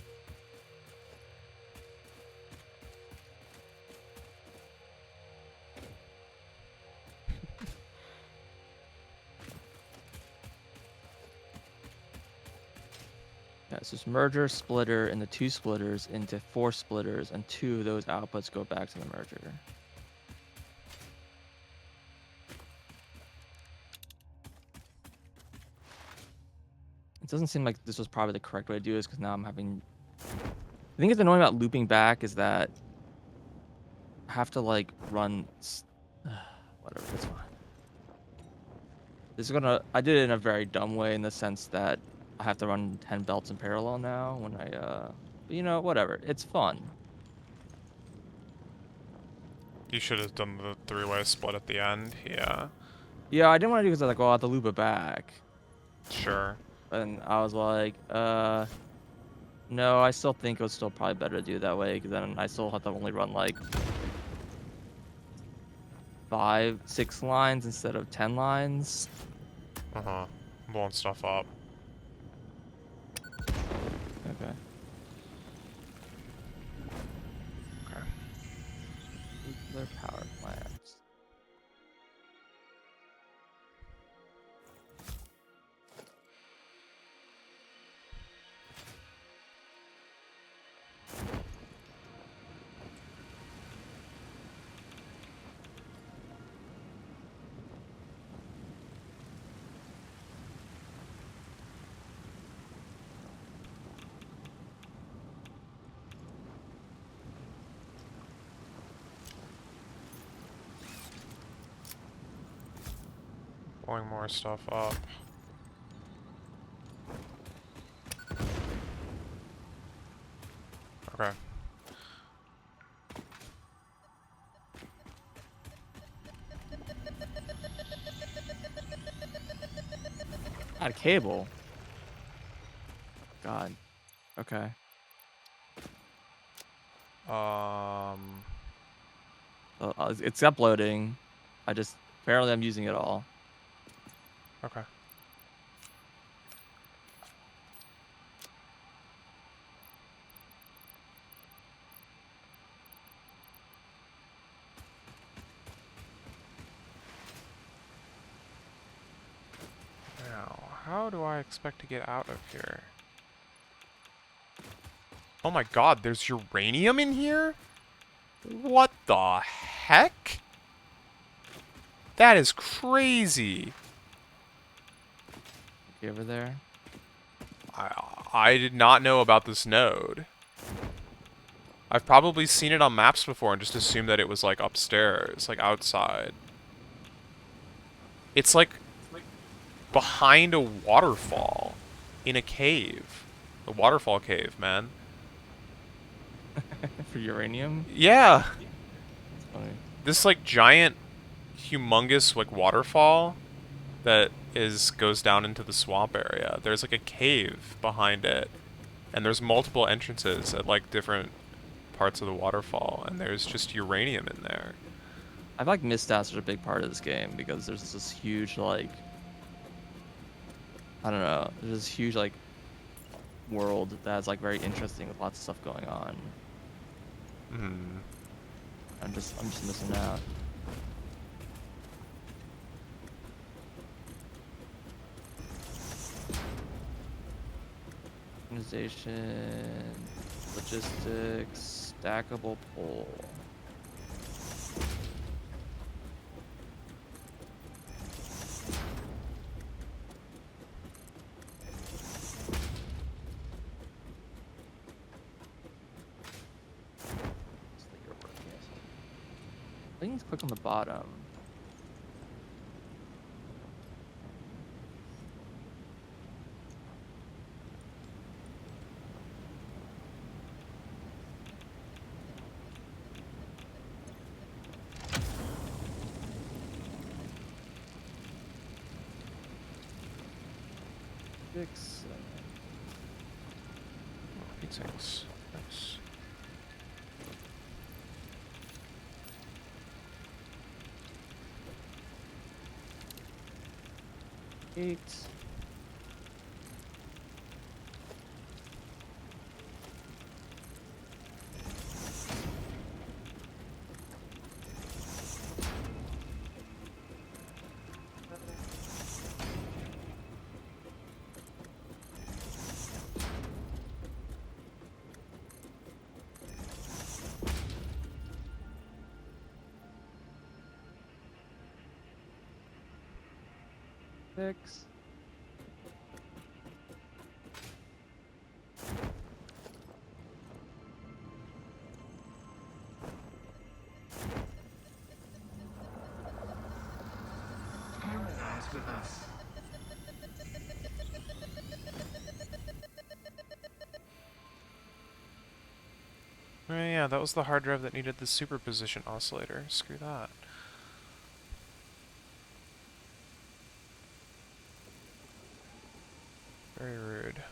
[SPEAKER 2] Yeah, so it's merger, splitter, and the 2 splitters into 4 splitters, and 2 of those outputs go back to the merger. It doesn't seem like this was probably the correct way to do this because now I'm having. The thing that's annoying about looping back is that I have to like run. Whatever, it's fine. This is gonna. I did it in a very dumb way in the sense that I have to run 10 belts in parallel now when I. But you know, whatever. It's fun.
[SPEAKER 1] You should have done the 3-way split at the end. Yeah.
[SPEAKER 2] Yeah, I didn't want to do because I was like, well, I have to loop it back.
[SPEAKER 1] Sure.
[SPEAKER 2] And I was like, no, I still think it was still probably better to do it that way because then I still have to only run like 5, 6 lines instead of 10 lines.
[SPEAKER 1] Uh-huh. Blowing stuff up.
[SPEAKER 2] Okay.
[SPEAKER 1] Okay.
[SPEAKER 2] Nuclear power plants.
[SPEAKER 1] Blowing more stuff up. Okay.
[SPEAKER 2] Got a cable. God. Okay. It's uploading. Apparently I'm using it all.
[SPEAKER 1] Okay. Now, how do I expect to get out of here? Oh my god, there's uranium in here? What the heck? That is crazy.
[SPEAKER 2] Okay, over there.
[SPEAKER 1] I did not know about this node. I've probably seen it on maps before and just assumed that it was like upstairs, like outside. It's like behind a waterfall in a cave. A waterfall cave, man.
[SPEAKER 2] For uranium.
[SPEAKER 1] Yeah.
[SPEAKER 2] It's funny.
[SPEAKER 1] This like giant humongous like waterfall that goes down into the swamp area. There's like a cave behind it. And there's multiple entrances at like different parts of the waterfall, and there's just uranium in there.
[SPEAKER 2] I feel like mistats are a big part of this game because there's this huge like I don't know, there's this huge like world that's like very interesting with lots of stuff going on.
[SPEAKER 1] Hmm.
[SPEAKER 2] I'm just missing out. Organization, logistics, stackable pole. I think it's click on the bottom. Six.
[SPEAKER 1] Meetings. Nice.
[SPEAKER 2] 6.
[SPEAKER 3] Harmonize with us.
[SPEAKER 1] Oh, yeah, that was the hard drive that needed the superposition oscillator. Screw that. Very rude.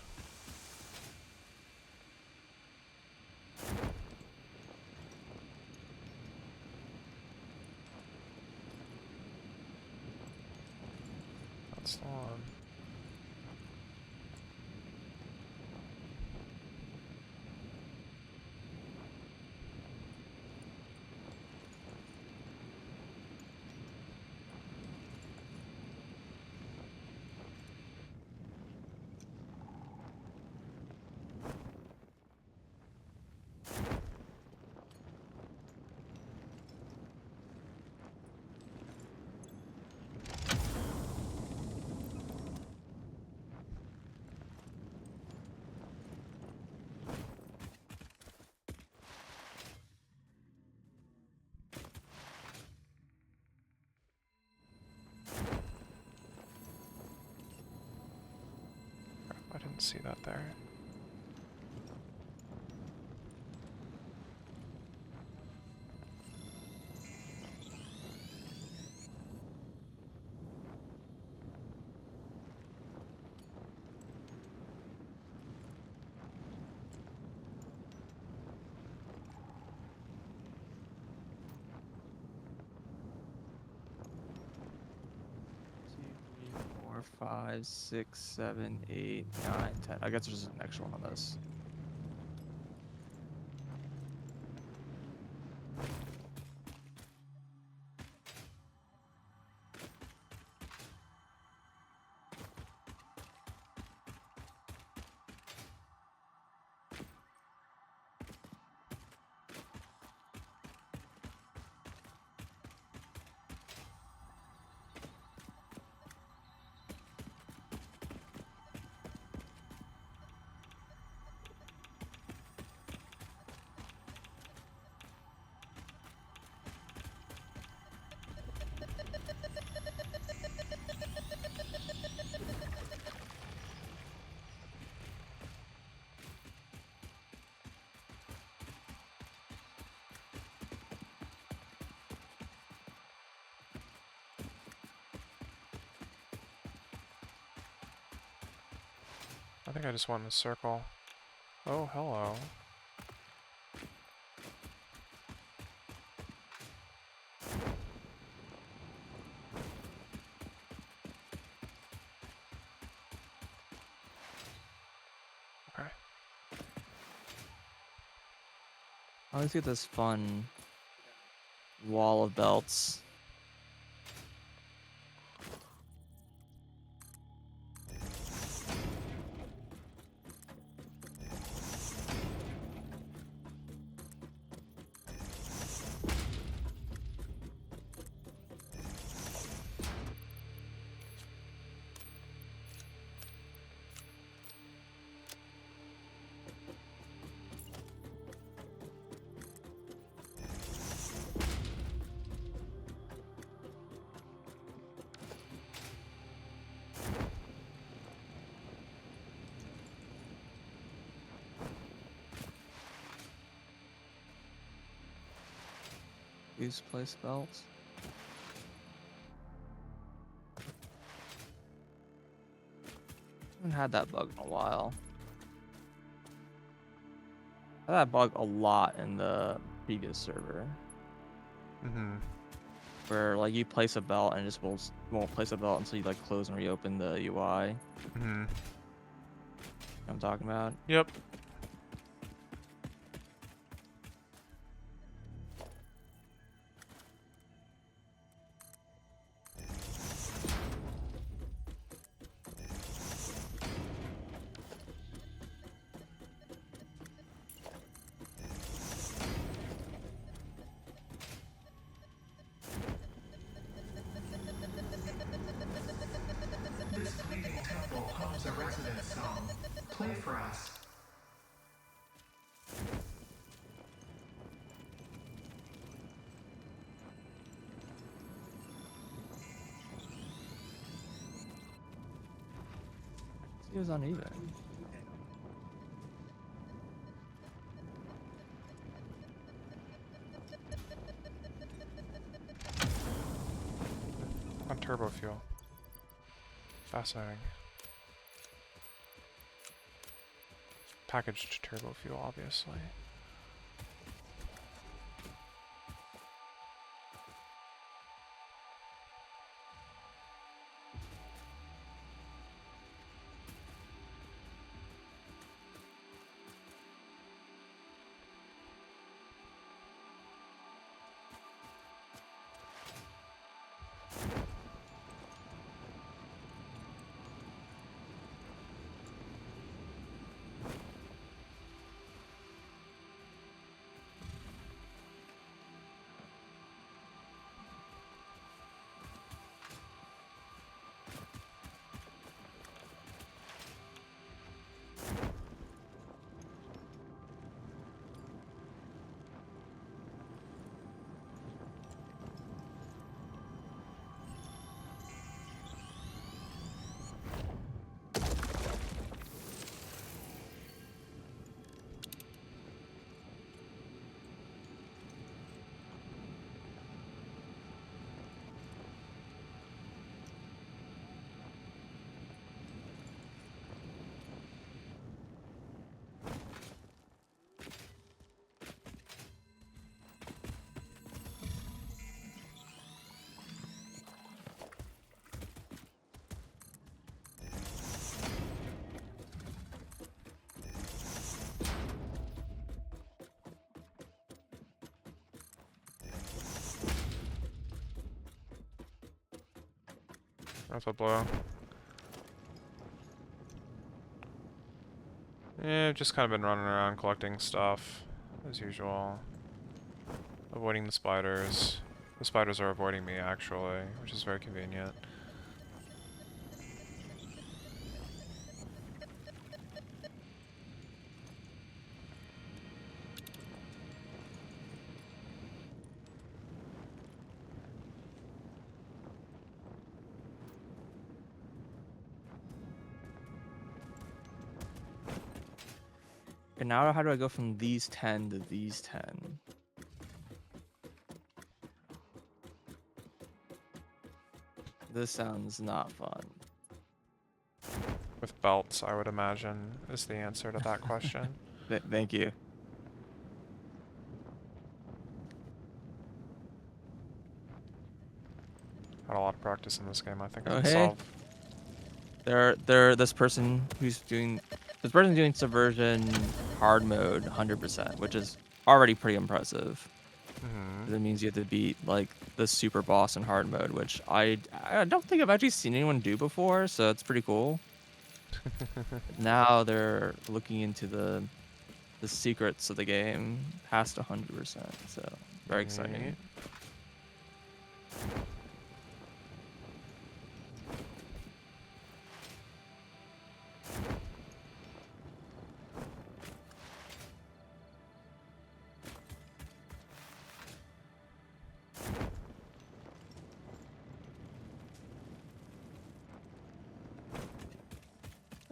[SPEAKER 1] That's the one. I didn't see that there.
[SPEAKER 2] Two, 3, 4, 5, 6, 7, 8, 9, 10. I guess there's an extra one on this.
[SPEAKER 1] I think I just want to circle. Oh, hello. Okay.
[SPEAKER 2] I always get this fun wall of belts. Use place belts. I haven't had that bug in a while. I had that bug a lot in the previous server,
[SPEAKER 1] Mm-hmm.
[SPEAKER 2] where like you place a belt and it just won't place a belt until you like close and reopen the UI.
[SPEAKER 1] Mm-hmm.
[SPEAKER 2] I'm talking about.
[SPEAKER 1] Yep.
[SPEAKER 3] been some. Play for us.
[SPEAKER 2] He was uneven.
[SPEAKER 1] On turbo fuel. Fascinating. Packaged turbo fuel, obviously. That's a blow. Yeah, I've just kind of been running around collecting stuff, as usual. Avoiding the spiders. The spiders are avoiding me, actually, which is very convenient.
[SPEAKER 2] And now how do I go from these 10 to these 10? This sounds not fun.
[SPEAKER 1] With belts, I would imagine, is the answer to that question.
[SPEAKER 2] Thank you.
[SPEAKER 1] Had a lot of practice in this game. I think I
[SPEAKER 2] Oh,
[SPEAKER 1] can
[SPEAKER 2] hey.
[SPEAKER 1] solve.
[SPEAKER 2] This person's doing subversion hard mode 100%, which is already pretty impressive.
[SPEAKER 1] Mm-hmm.
[SPEAKER 2] That means you have to beat like the super boss in hard mode, which I don't think I've actually seen anyone do before, so it's pretty cool. Now they're looking into the secrets of the game past 100%, so very exciting.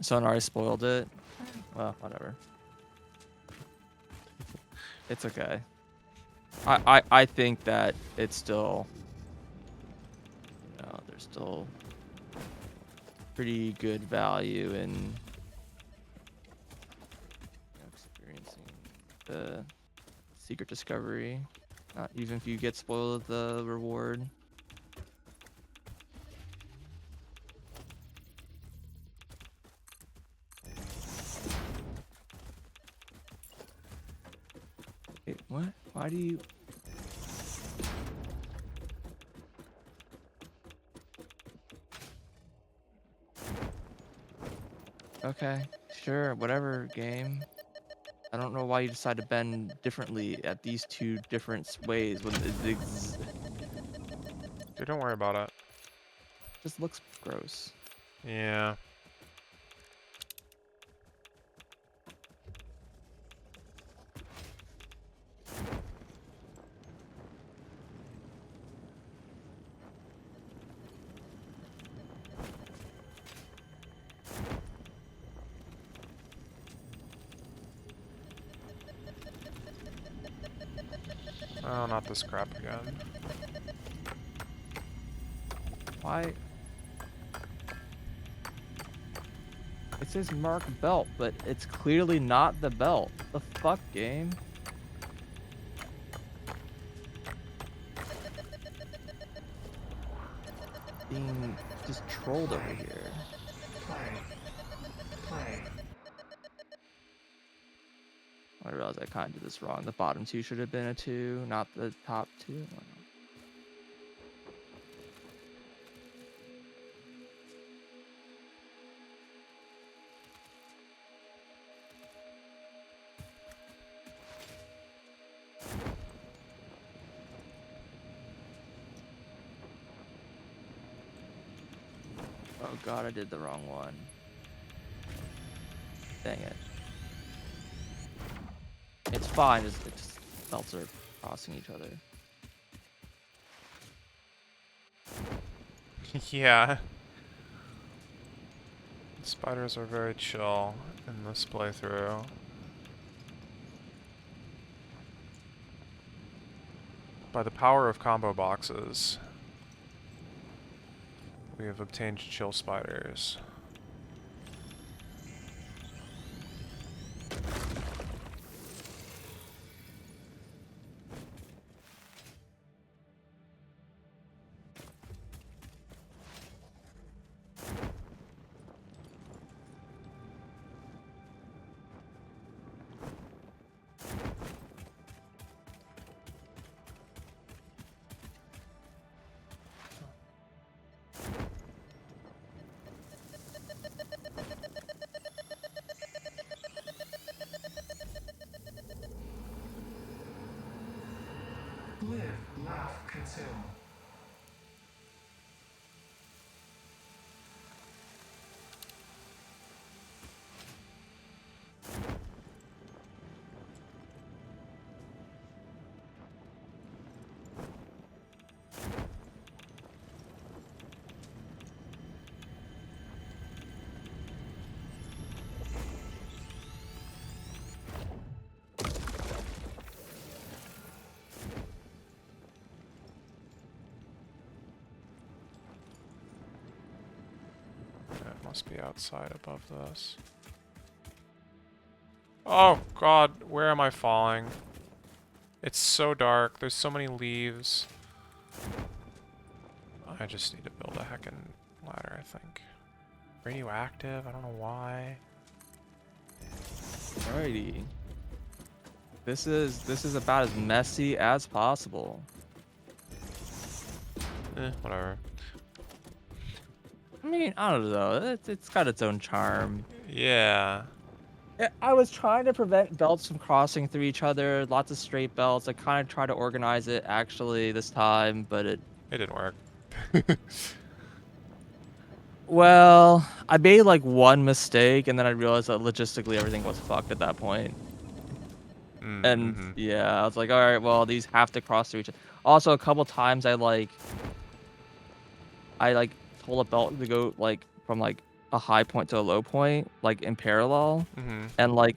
[SPEAKER 2] Someone already spoiled it. Well, whatever. It's okay. I think that it's still, there's still pretty good value in experiencing the secret discovery. Not even if you get spoiled the reward. Wait, what? Why do you... Okay, sure, whatever, game. I don't know why you decide to bend differently at these two different ways when it
[SPEAKER 1] Dude, don't worry about it.
[SPEAKER 2] just looks gross.
[SPEAKER 1] Yeah. Oh, not this crap again.
[SPEAKER 2] Why? It says mark belt, but it's clearly not the belt. The fuck, game? Being just trolled over here.
[SPEAKER 3] Play. Play.
[SPEAKER 2] I realized I kind of did this wrong. The bottom two should have been a 2, not the top 2. Oh god, I did the wrong one. Dang it. It's fine, it's just belts are crossing each other.
[SPEAKER 1] Yeah. Spiders are very chill in this playthrough. By the power of combo boxes, we have obtained chill spiders.
[SPEAKER 3] Live, laugh, consume.
[SPEAKER 1] It must be outside above this. Oh god, where am I falling? It's so dark, there's so many leaves. I just need to build a heckin' ladder, I think. Radioactive, I don't know why.
[SPEAKER 2] Alrighty. This is about as messy as possible.
[SPEAKER 1] Whatever.
[SPEAKER 2] I mean, I don't know. It's got its own charm.
[SPEAKER 1] Yeah.
[SPEAKER 2] I was trying to prevent belts from crossing through each other. Lots of straight belts. I kind of tried to organize it actually this time, but
[SPEAKER 1] It didn't work.
[SPEAKER 2] well, I made like one mistake, and then I realized that logistically everything was fucked at that point. And
[SPEAKER 1] Mm-hmm.
[SPEAKER 2] yeah, I was like, all right, well, these have to cross through each other. Also, a couple times I told a belt to go like from like a high point to a low point, like in parallel,
[SPEAKER 1] Mm-hmm.
[SPEAKER 2] and like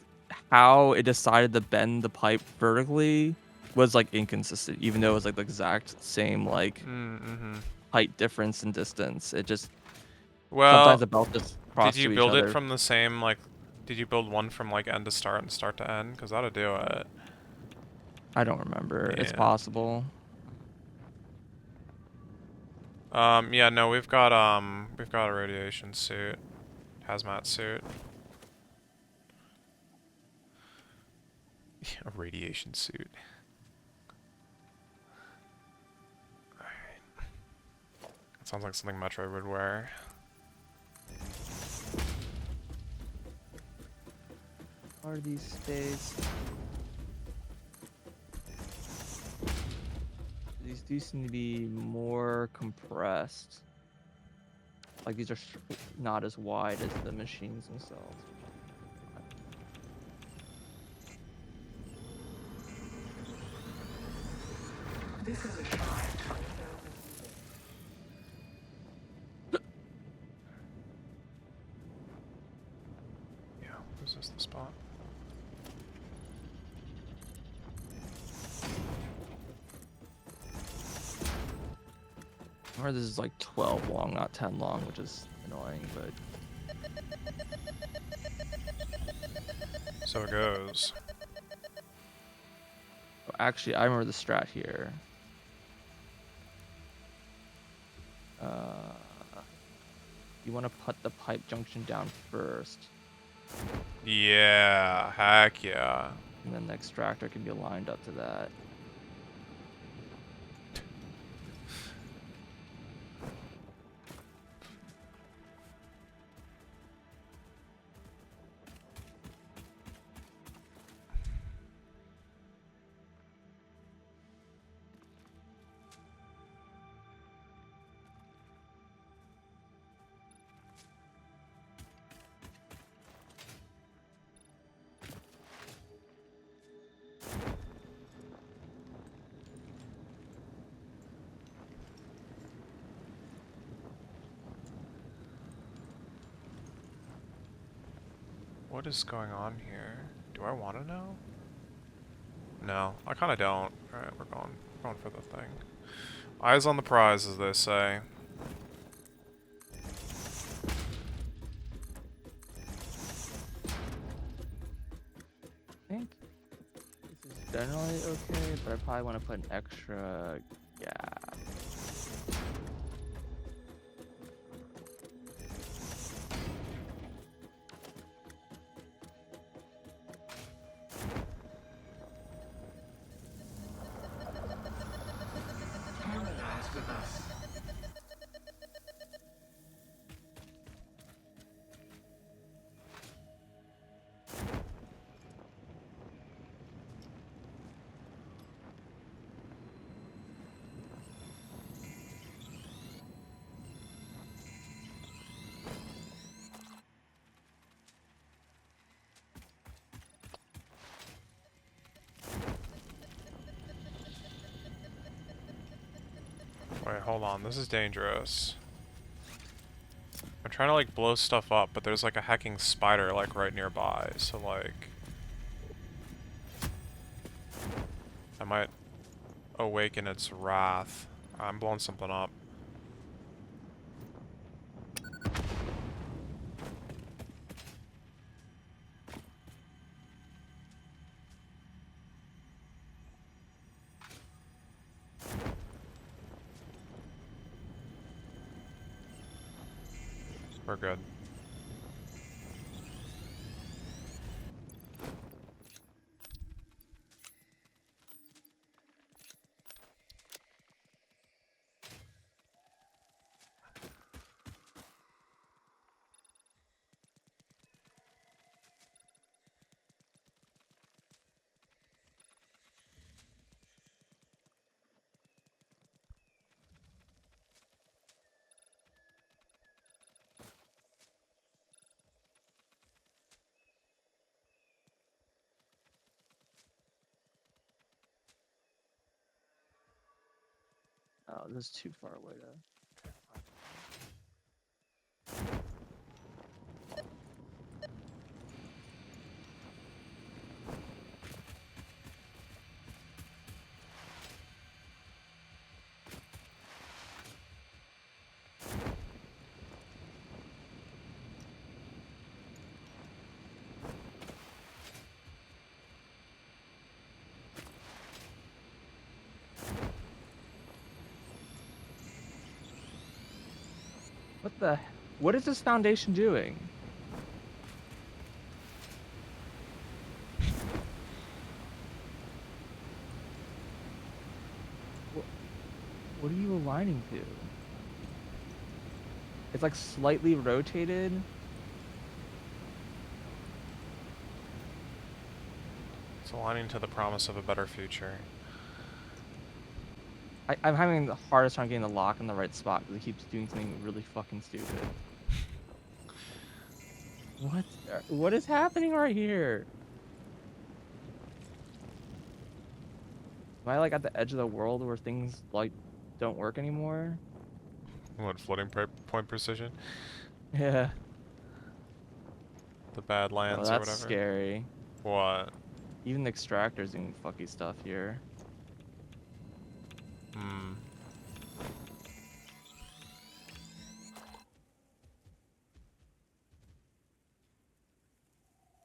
[SPEAKER 2] how it decided to bend the pipe vertically was like inconsistent, even though it was like the exact same like
[SPEAKER 1] Mm-hmm.
[SPEAKER 2] height difference and distance. It just sometimes
[SPEAKER 1] Well,
[SPEAKER 2] the belt just
[SPEAKER 1] did
[SPEAKER 2] cross
[SPEAKER 1] you
[SPEAKER 2] to each
[SPEAKER 1] build it
[SPEAKER 2] other.
[SPEAKER 1] from the same, like, did you build one from, like, end to start and start to end? Because that'll do it.
[SPEAKER 2] I don't remember. It's
[SPEAKER 1] Yeah.
[SPEAKER 2] possible.
[SPEAKER 1] Yeah, no, we've got a radiation suit. Hazmat suit. A radiation suit. Alright. That sounds like something Metro would wear.
[SPEAKER 2] Are these stays? These do seem to be more compressed. Like these are not as wide as the machines themselves.
[SPEAKER 3] This is a drive to Windows and
[SPEAKER 1] Yeah, is this the spot?
[SPEAKER 2] remember this is like 12 long, not 10 long, which is annoying, but
[SPEAKER 1] So it goes.
[SPEAKER 2] oh, actually, I remember the strat here. You want to put the pipe junction down first,
[SPEAKER 1] Yeah, heck yeah.
[SPEAKER 2] and then the extractor can be lined up to that.
[SPEAKER 1] What is going on here? Do I want to know? No, I kind of don't. Alright, we're going for the thing. Eyes on the prize, as they say.
[SPEAKER 2] I think this is generally okay, but I probably want to put an extra gap.
[SPEAKER 3] Harmonize with us.
[SPEAKER 1] Wait, hold on. This is dangerous. I'm trying to like blow stuff up, but there's like a hacking spider like right nearby, so like I might awaken its wrath. I'm blowing something up. We're good.
[SPEAKER 2] Oh, this is too far away to. What the? What is this foundation doing? What are you aligning to? It's like slightly rotated.
[SPEAKER 1] It's aligning to the promise of a better future.
[SPEAKER 2] I'm having the hardest time getting the lock in the right spot because it keeps doing something really fucking stupid. What? What is happening right here? Am I like at the edge of the world where things like don't work anymore?
[SPEAKER 1] What, floating point precision?
[SPEAKER 2] Yeah.
[SPEAKER 1] The Badlands
[SPEAKER 2] Oh,
[SPEAKER 1] or
[SPEAKER 2] that's
[SPEAKER 1] whatever?
[SPEAKER 2] scary.
[SPEAKER 1] What?
[SPEAKER 2] Even the extractor's doing fucky stuff here.
[SPEAKER 1] Hmm.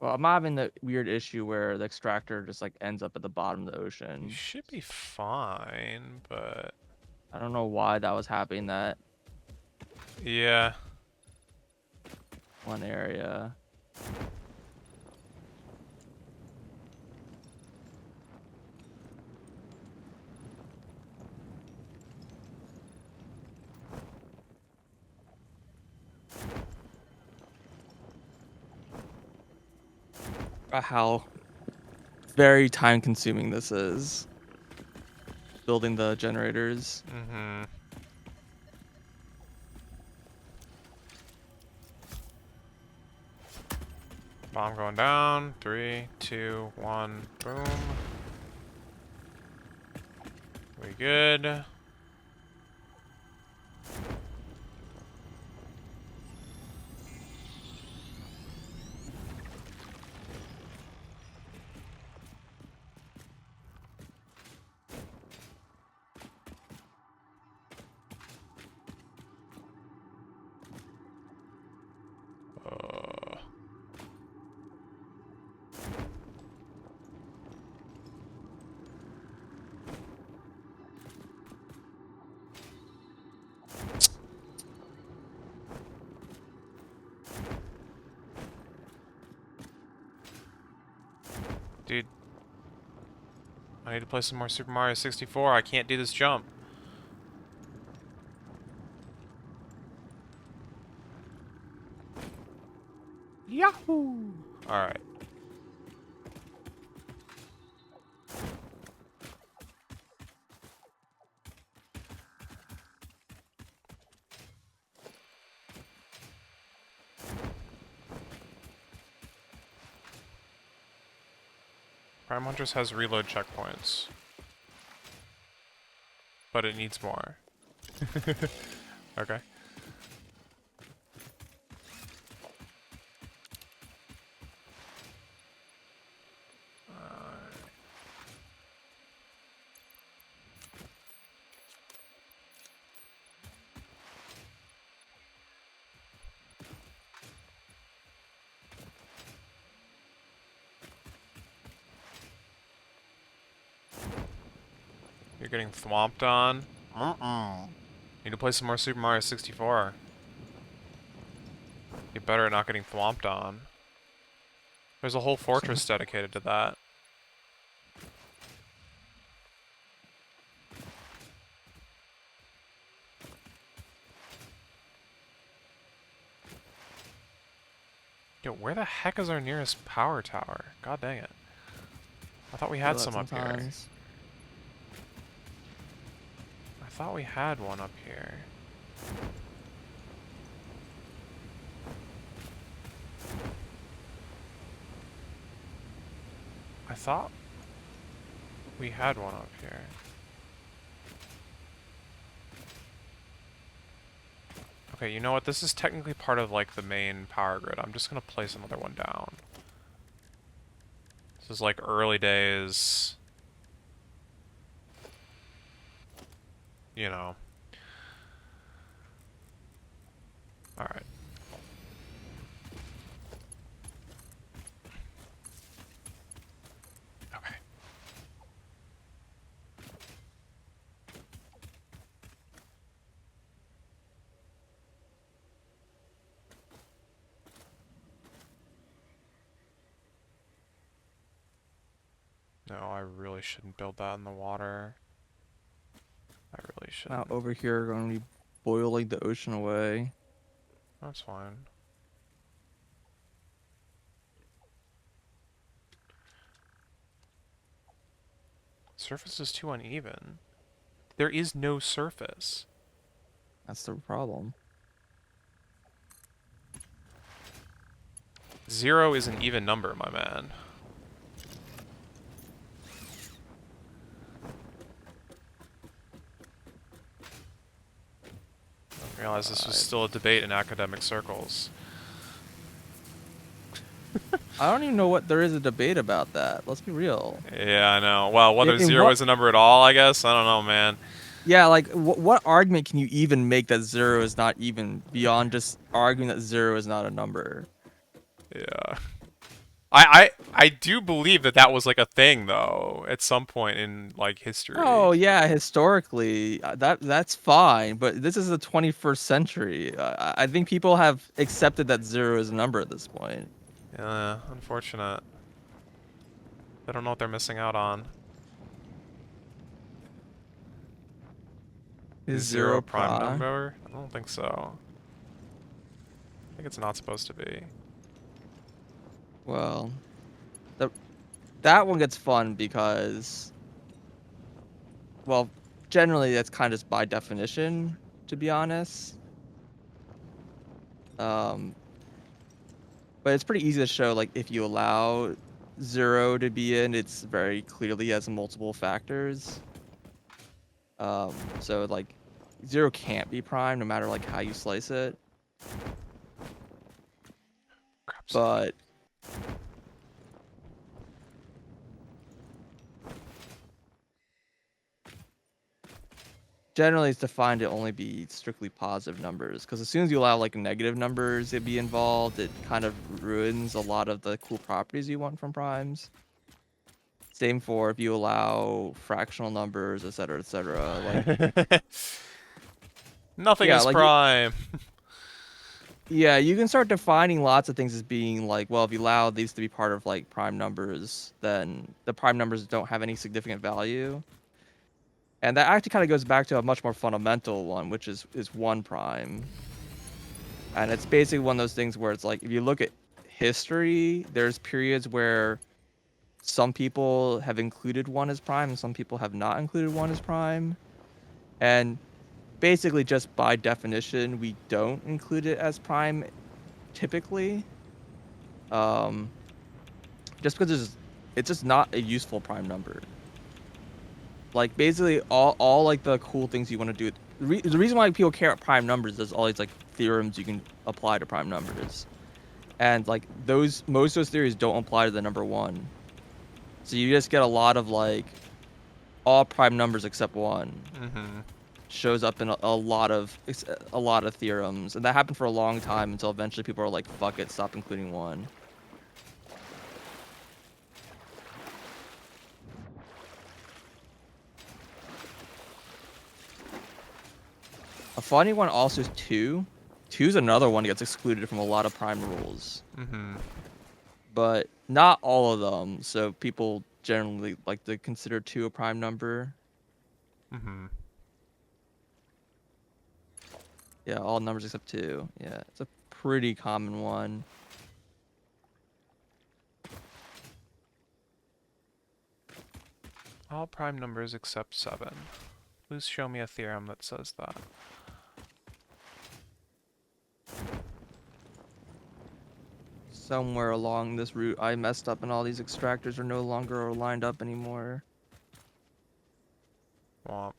[SPEAKER 2] Well, I'm having the weird issue where the extractor just like ends up at the bottom of the
[SPEAKER 1] You
[SPEAKER 2] ocean.
[SPEAKER 1] should be fine, but
[SPEAKER 2] I don't know why that was happening that
[SPEAKER 1] yeah.
[SPEAKER 2] one area. How very time consuming this is. Building the generators.
[SPEAKER 1] Mm-hmm. Bomb going down. 3, 2, 1, boom. We good. Uh, Dude. I need to play some more Super Mario 64. I can't do this jump. Yahoo! Alright. Prime Huntress has reload checkpoints. But it needs more. Okay. You're getting thwomped on. Need to play some more Super Mario 64. Get better at not getting thwomped on. There's a whole fortress dedicated to that. Yo, where the heck is our nearest power tower? God dang it. I thought we had some up here.
[SPEAKER 2] Sometimes.
[SPEAKER 1] I thought we had one up here. I thought we had one up here. Okay, you know what? This is technically part of like the main power grid. I'm just gonna place another one down. This is like early days. You know. Alright. Okay. No, I really shouldn't build that in the water. I really shouldn't.
[SPEAKER 2] Now over here, going to be boiling the ocean away.
[SPEAKER 1] That's fine. Surface is too uneven. There is no surface.
[SPEAKER 2] That's the problem.
[SPEAKER 1] 0 is an even number, my man. I didn't realize this was still a debate in academic circles.
[SPEAKER 2] I don't even know what there is a debate about that. Let's be real.
[SPEAKER 1] Yeah, I know. Well, whether
[SPEAKER 2] In
[SPEAKER 1] 0
[SPEAKER 2] what-
[SPEAKER 1] is a number at all, I guess? I don't know, man.
[SPEAKER 2] Yeah, like what argument can you even make that 0 is not even beyond just arguing that 0 is not a number?
[SPEAKER 1] Yeah. I do believe that that was like a thing though at some point in like history.
[SPEAKER 2] Oh yeah, historically that's fine, but this is the 21st century. I think people have accepted that 0 is a number at this point.
[SPEAKER 1] Yeah, unfortunate. They don't know what they're missing out on.
[SPEAKER 2] Is
[SPEAKER 1] Is 0
[SPEAKER 2] 0
[SPEAKER 1] a prime
[SPEAKER 2] prime?
[SPEAKER 1] number? I don't think so. I think it's not supposed to be.
[SPEAKER 2] Well, the, that one gets fun because, well, generally that's kind of just by definition, to be honest. Um, but it's pretty easy to show, like, if you allow 0 to be in, it's very clearly has multiple factors. So like 0 can't be prime no matter like how you slice it.
[SPEAKER 1] Crap, sorry.
[SPEAKER 2] But generally it's defined to only be strictly positive numbers, because as soon as you allow like negative numbers to be involved, it kind of ruins a lot of the cool properties you want from primes. Same for if you allow fractional numbers, etc., etc. Like,
[SPEAKER 1] Nothing
[SPEAKER 2] yeah,
[SPEAKER 1] is
[SPEAKER 2] like
[SPEAKER 1] prime.
[SPEAKER 2] yeah, you can start defining lots of things as being like, well, if you allow these to be part of like prime numbers, then the prime numbers don't have any significant value. And that actually kind of goes back to a much more fundamental one, which is 1 prime. And it's basically one of those things where it's like, if you look at history, there's periods where some people have included 1 as prime and some people have not included 1 as prime. And basically, just by definition, we don't include it as prime typically. Um, just because it's just not a useful prime number. Like basically all like the cool things you want to do. The reason why people care about prime numbers is all these like theorems you can apply to prime numbers, and like most of those theories don't apply to the number 1. So you just get a lot of like all prime numbers except 1
[SPEAKER 1] Mm-hmm.
[SPEAKER 2] shows up in a lot of theorems, and that happened for a long time until eventually people are like, fuck it, stop including 1. A funny one also is 2. 2 is another one that gets excluded from a lot of prime rules,
[SPEAKER 1] Mm-hmm.
[SPEAKER 2] but not all of them. So people generally like to consider 2 a prime number.
[SPEAKER 1] Mm-hmm.
[SPEAKER 2] Yeah, all numbers except 2. Yeah, it's a pretty common one.
[SPEAKER 1] All prime numbers except 7. Please show me a theorem that says that.
[SPEAKER 2] Somewhere along this route, I messed up and all these extractors are no longer lined up anymore.
[SPEAKER 1] Womp.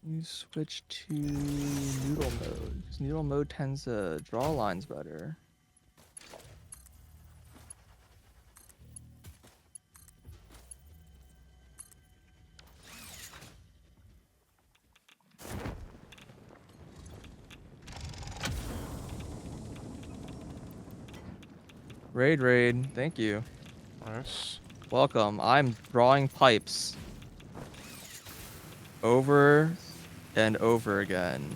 [SPEAKER 2] You switch to noodle mode, 'cause noodle mode tends to draw lines better. Raid, thank you.
[SPEAKER 1] Nice.
[SPEAKER 2] Welcome. I'm drawing pipes over and over again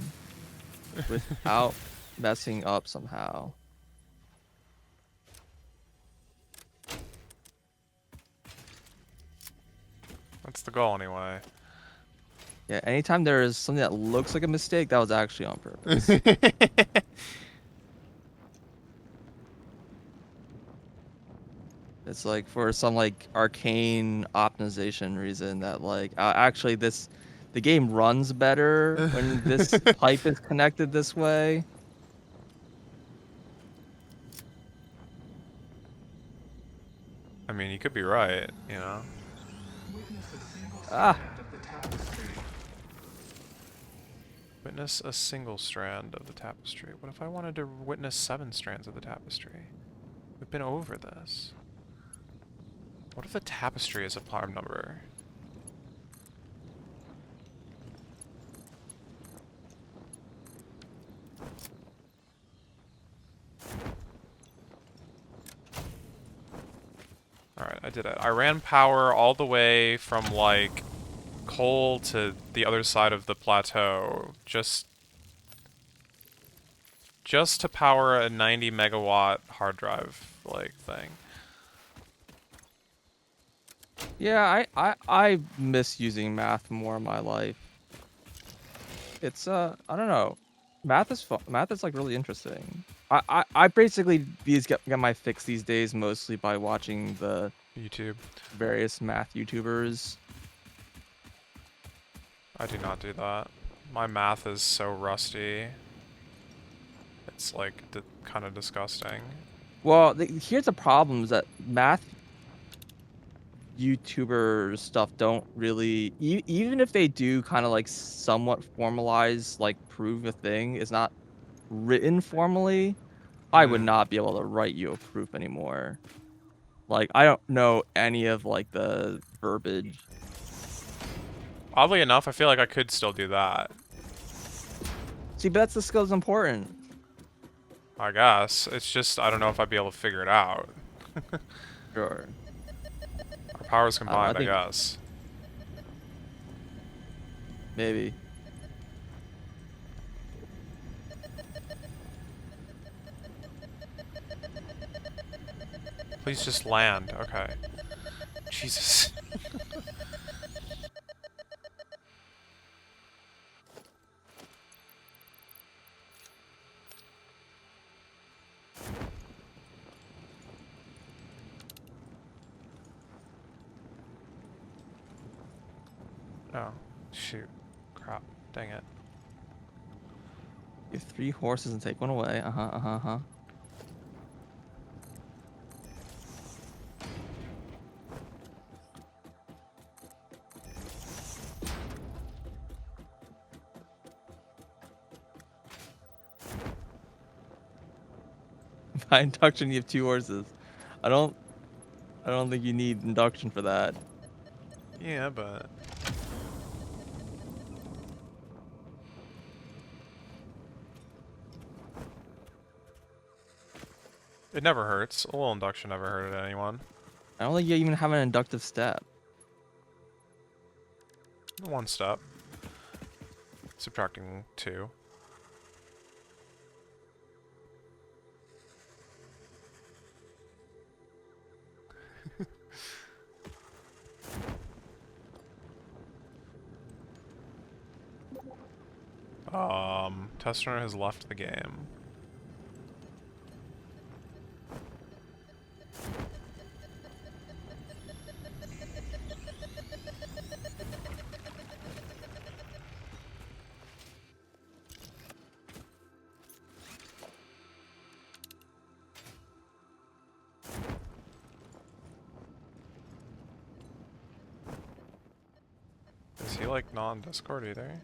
[SPEAKER 2] without messing up somehow.
[SPEAKER 1] That's the goal anyway.
[SPEAKER 2] Yeah, anytime there is something that looks like a mistake, that was actually on purpose. It's like for some like arcane optimization reason that like actually the game runs better when this pipe is connected this way.
[SPEAKER 1] I mean, you could be right, you know?
[SPEAKER 3] Witness a single
[SPEAKER 2] Ah.
[SPEAKER 3] strand of the tapestry.
[SPEAKER 1] Witness a single strand of the tapestry. What if I wanted to witness 7 strands of the tapestry? We've been over this. What if the tapestry is a prime number? Alright, I did it. I ran power all the way from, like, coal to the other side of the plateau, just to power a 90 megawatt hard drive, like, thing.
[SPEAKER 2] Yeah, I miss using math more in my life. It's I don't know. Math is fun. Math is like really interesting. I basically get my fix these days mostly by watching the
[SPEAKER 1] YouTube.
[SPEAKER 2] various math YouTubers.
[SPEAKER 1] I do not do that. My math is so rusty. It's, like, kind of disgusting.
[SPEAKER 2] Well, here's the problem: is that math YouTuber stuff don't really, even if they do kind of like somewhat formalize, like prove a thing, it's not written formally. I would
[SPEAKER 1] Hmm.
[SPEAKER 2] not be able to write you a proof anymore. Like, I don't know any of like the verbiage.
[SPEAKER 1] Oddly enough, I feel like I could still do that.
[SPEAKER 2] See, but that's the skill that's important.
[SPEAKER 1] I guess. It's just, I don't know if I'd be able to figure it out.
[SPEAKER 2] Sure.
[SPEAKER 1] Our powers
[SPEAKER 2] I don't know. I
[SPEAKER 1] combined, I
[SPEAKER 2] think
[SPEAKER 1] guess.
[SPEAKER 2] maybe.
[SPEAKER 1] Please just land. Okay. Jesus. Oh. Shoot. Crap. Dang it.
[SPEAKER 2] You have 3 horses and take one away. Uh-huh. By induction, you have 2 horses. I don't think you need induction for that.
[SPEAKER 1] Yeah, but... It never hurts. A little induction never hurted anyone.
[SPEAKER 2] I don't think you even have an inductive step.
[SPEAKER 1] 1 step. Subtracting 2. Tester has left the game. Is he, like, not on Discord either?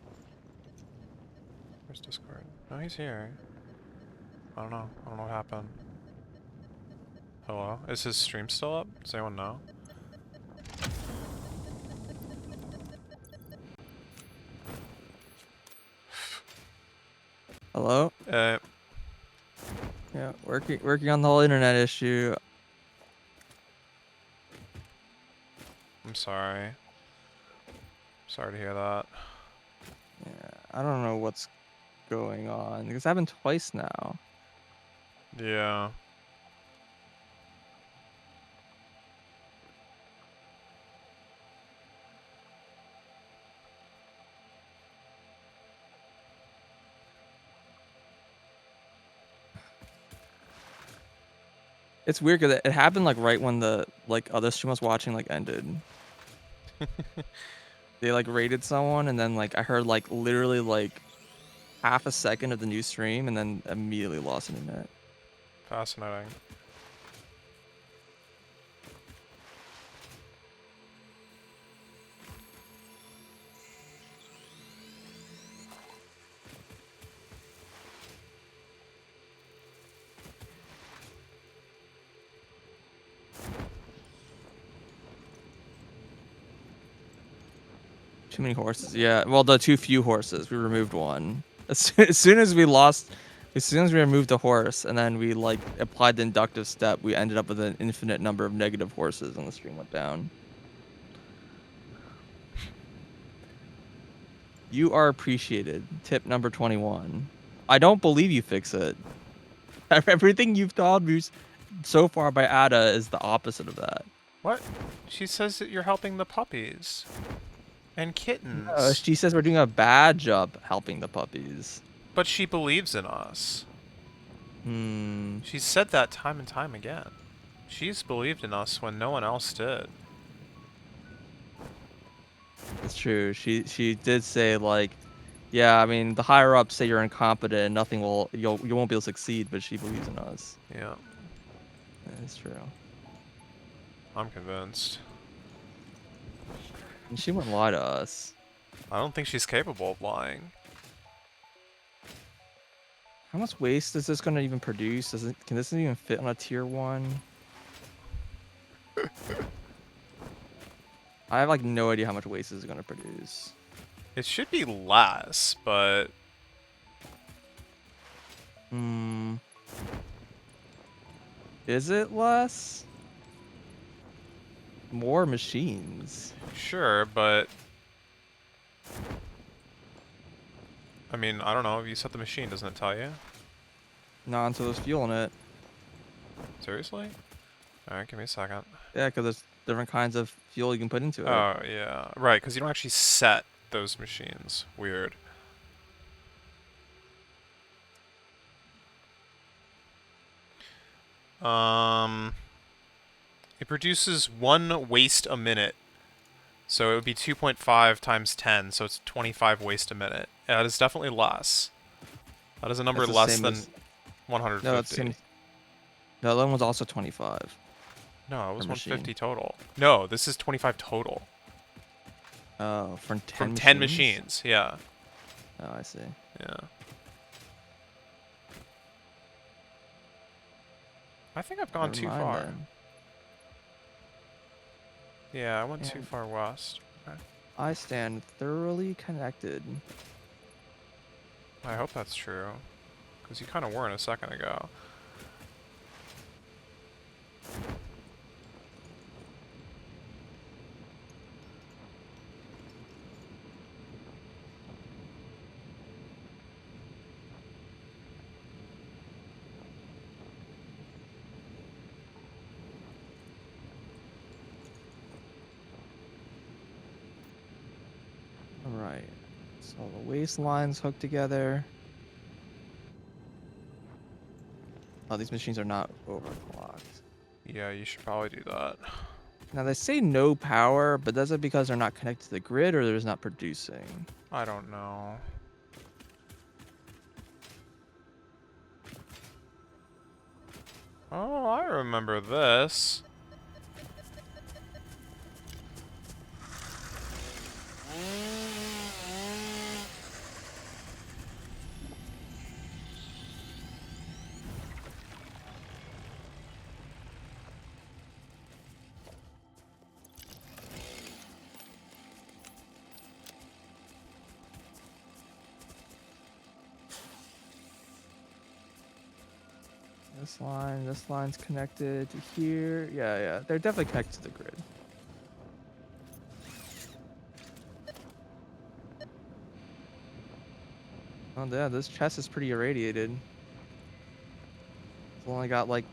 [SPEAKER 1] Where's Discord? No, he's here. I don't know. I don't know what happened. Hello? Is his stream still up? Does anyone know?
[SPEAKER 2] Hello?
[SPEAKER 1] Uh,
[SPEAKER 2] Yeah, working on the whole internet issue.
[SPEAKER 1] I'm sorry. Sorry to hear that.
[SPEAKER 2] Yeah, I don't know what's going on. It's happened twice now.
[SPEAKER 1] Yeah.
[SPEAKER 2] It's weird because it happened like right when the like other stream I was watching like ended. They like raided someone and then like I heard like literally like half a second of the new stream and then immediately lost internet.
[SPEAKER 1] Fascinating.
[SPEAKER 2] Too many horses. Yeah. Well, the too few horses. We removed one. As soon as we removed the horse, and then we like applied the inductive step, we ended up with an infinite number of negative horses, and the stream went down. You are appreciated. Tip number 21. I don't believe you fix it. Everything you've told me so far by Ada is the opposite of that.
[SPEAKER 1] What? She says that you're helping the puppies. And kittens.
[SPEAKER 2] She says we're doing a bad job helping the puppies.
[SPEAKER 1] But she believes in us.
[SPEAKER 2] Hmm.
[SPEAKER 1] She's said that time and time again. She's believed in us when no one else did.
[SPEAKER 2] It's true. She did say like, yeah, I mean the higher ups say you're incompetent and nothing will you won't be able to succeed, but she believes in us.
[SPEAKER 1] Yeah.
[SPEAKER 2] That's true.
[SPEAKER 1] I'm convinced.
[SPEAKER 2] And she wouldn't lie to us.
[SPEAKER 1] I don't think she's capable of lying.
[SPEAKER 2] How much waste is this gonna even produce? Can this even fit on a tier 1? I have like no idea how much waste this is gonna produce.
[SPEAKER 1] It should be less, but
[SPEAKER 2] Hmm. Is it less? More machines.
[SPEAKER 1] sure, but I mean, I don't know. If you set the machine, doesn't it tell you?
[SPEAKER 2] Not until there's fuel in it.
[SPEAKER 1] Seriously? Alright, give me a second.
[SPEAKER 2] Yeah, because there's different kinds of fuel you can put into it.
[SPEAKER 1] Oh, yeah. Right, because you don't actually set those machines. Weird. It produces 1 waste a minute. So it would be 2.5 times 10, so it's 25 waste a minute. Yeah, that is definitely less. That is a number
[SPEAKER 2] That's the
[SPEAKER 1] less
[SPEAKER 2] same
[SPEAKER 1] than
[SPEAKER 2] as-
[SPEAKER 1] 150.
[SPEAKER 2] No, that's the same. The other one was also 25.
[SPEAKER 1] No, it was
[SPEAKER 2] per machine.
[SPEAKER 1] 150 total. No, this is 25 total.
[SPEAKER 2] Oh, from 10
[SPEAKER 1] From
[SPEAKER 2] machines?
[SPEAKER 1] 10 machines, yeah.
[SPEAKER 2] Oh, I see.
[SPEAKER 1] Yeah. I think I've gone
[SPEAKER 2] Never
[SPEAKER 1] too
[SPEAKER 2] mind
[SPEAKER 1] far.
[SPEAKER 2] then.
[SPEAKER 1] Yeah, I went too
[SPEAKER 2] And-
[SPEAKER 1] far west. Okay.
[SPEAKER 2] I stand thoroughly connected.
[SPEAKER 1] I hope that's true. Because you kind of weren't a second ago.
[SPEAKER 2] Alright. So the waste lines hooked together. Oh, these machines are not overclocked.
[SPEAKER 1] Yeah, you should probably do that.
[SPEAKER 2] Now they say no power, but that's it because they're not connected to the grid or they're just not producing?
[SPEAKER 1] I don't know. Oh, I remember this.
[SPEAKER 2] This line's connected to here. Yeah, they're definitely connected to the grid. Oh yeah, this chest is pretty irradiated. It's only got like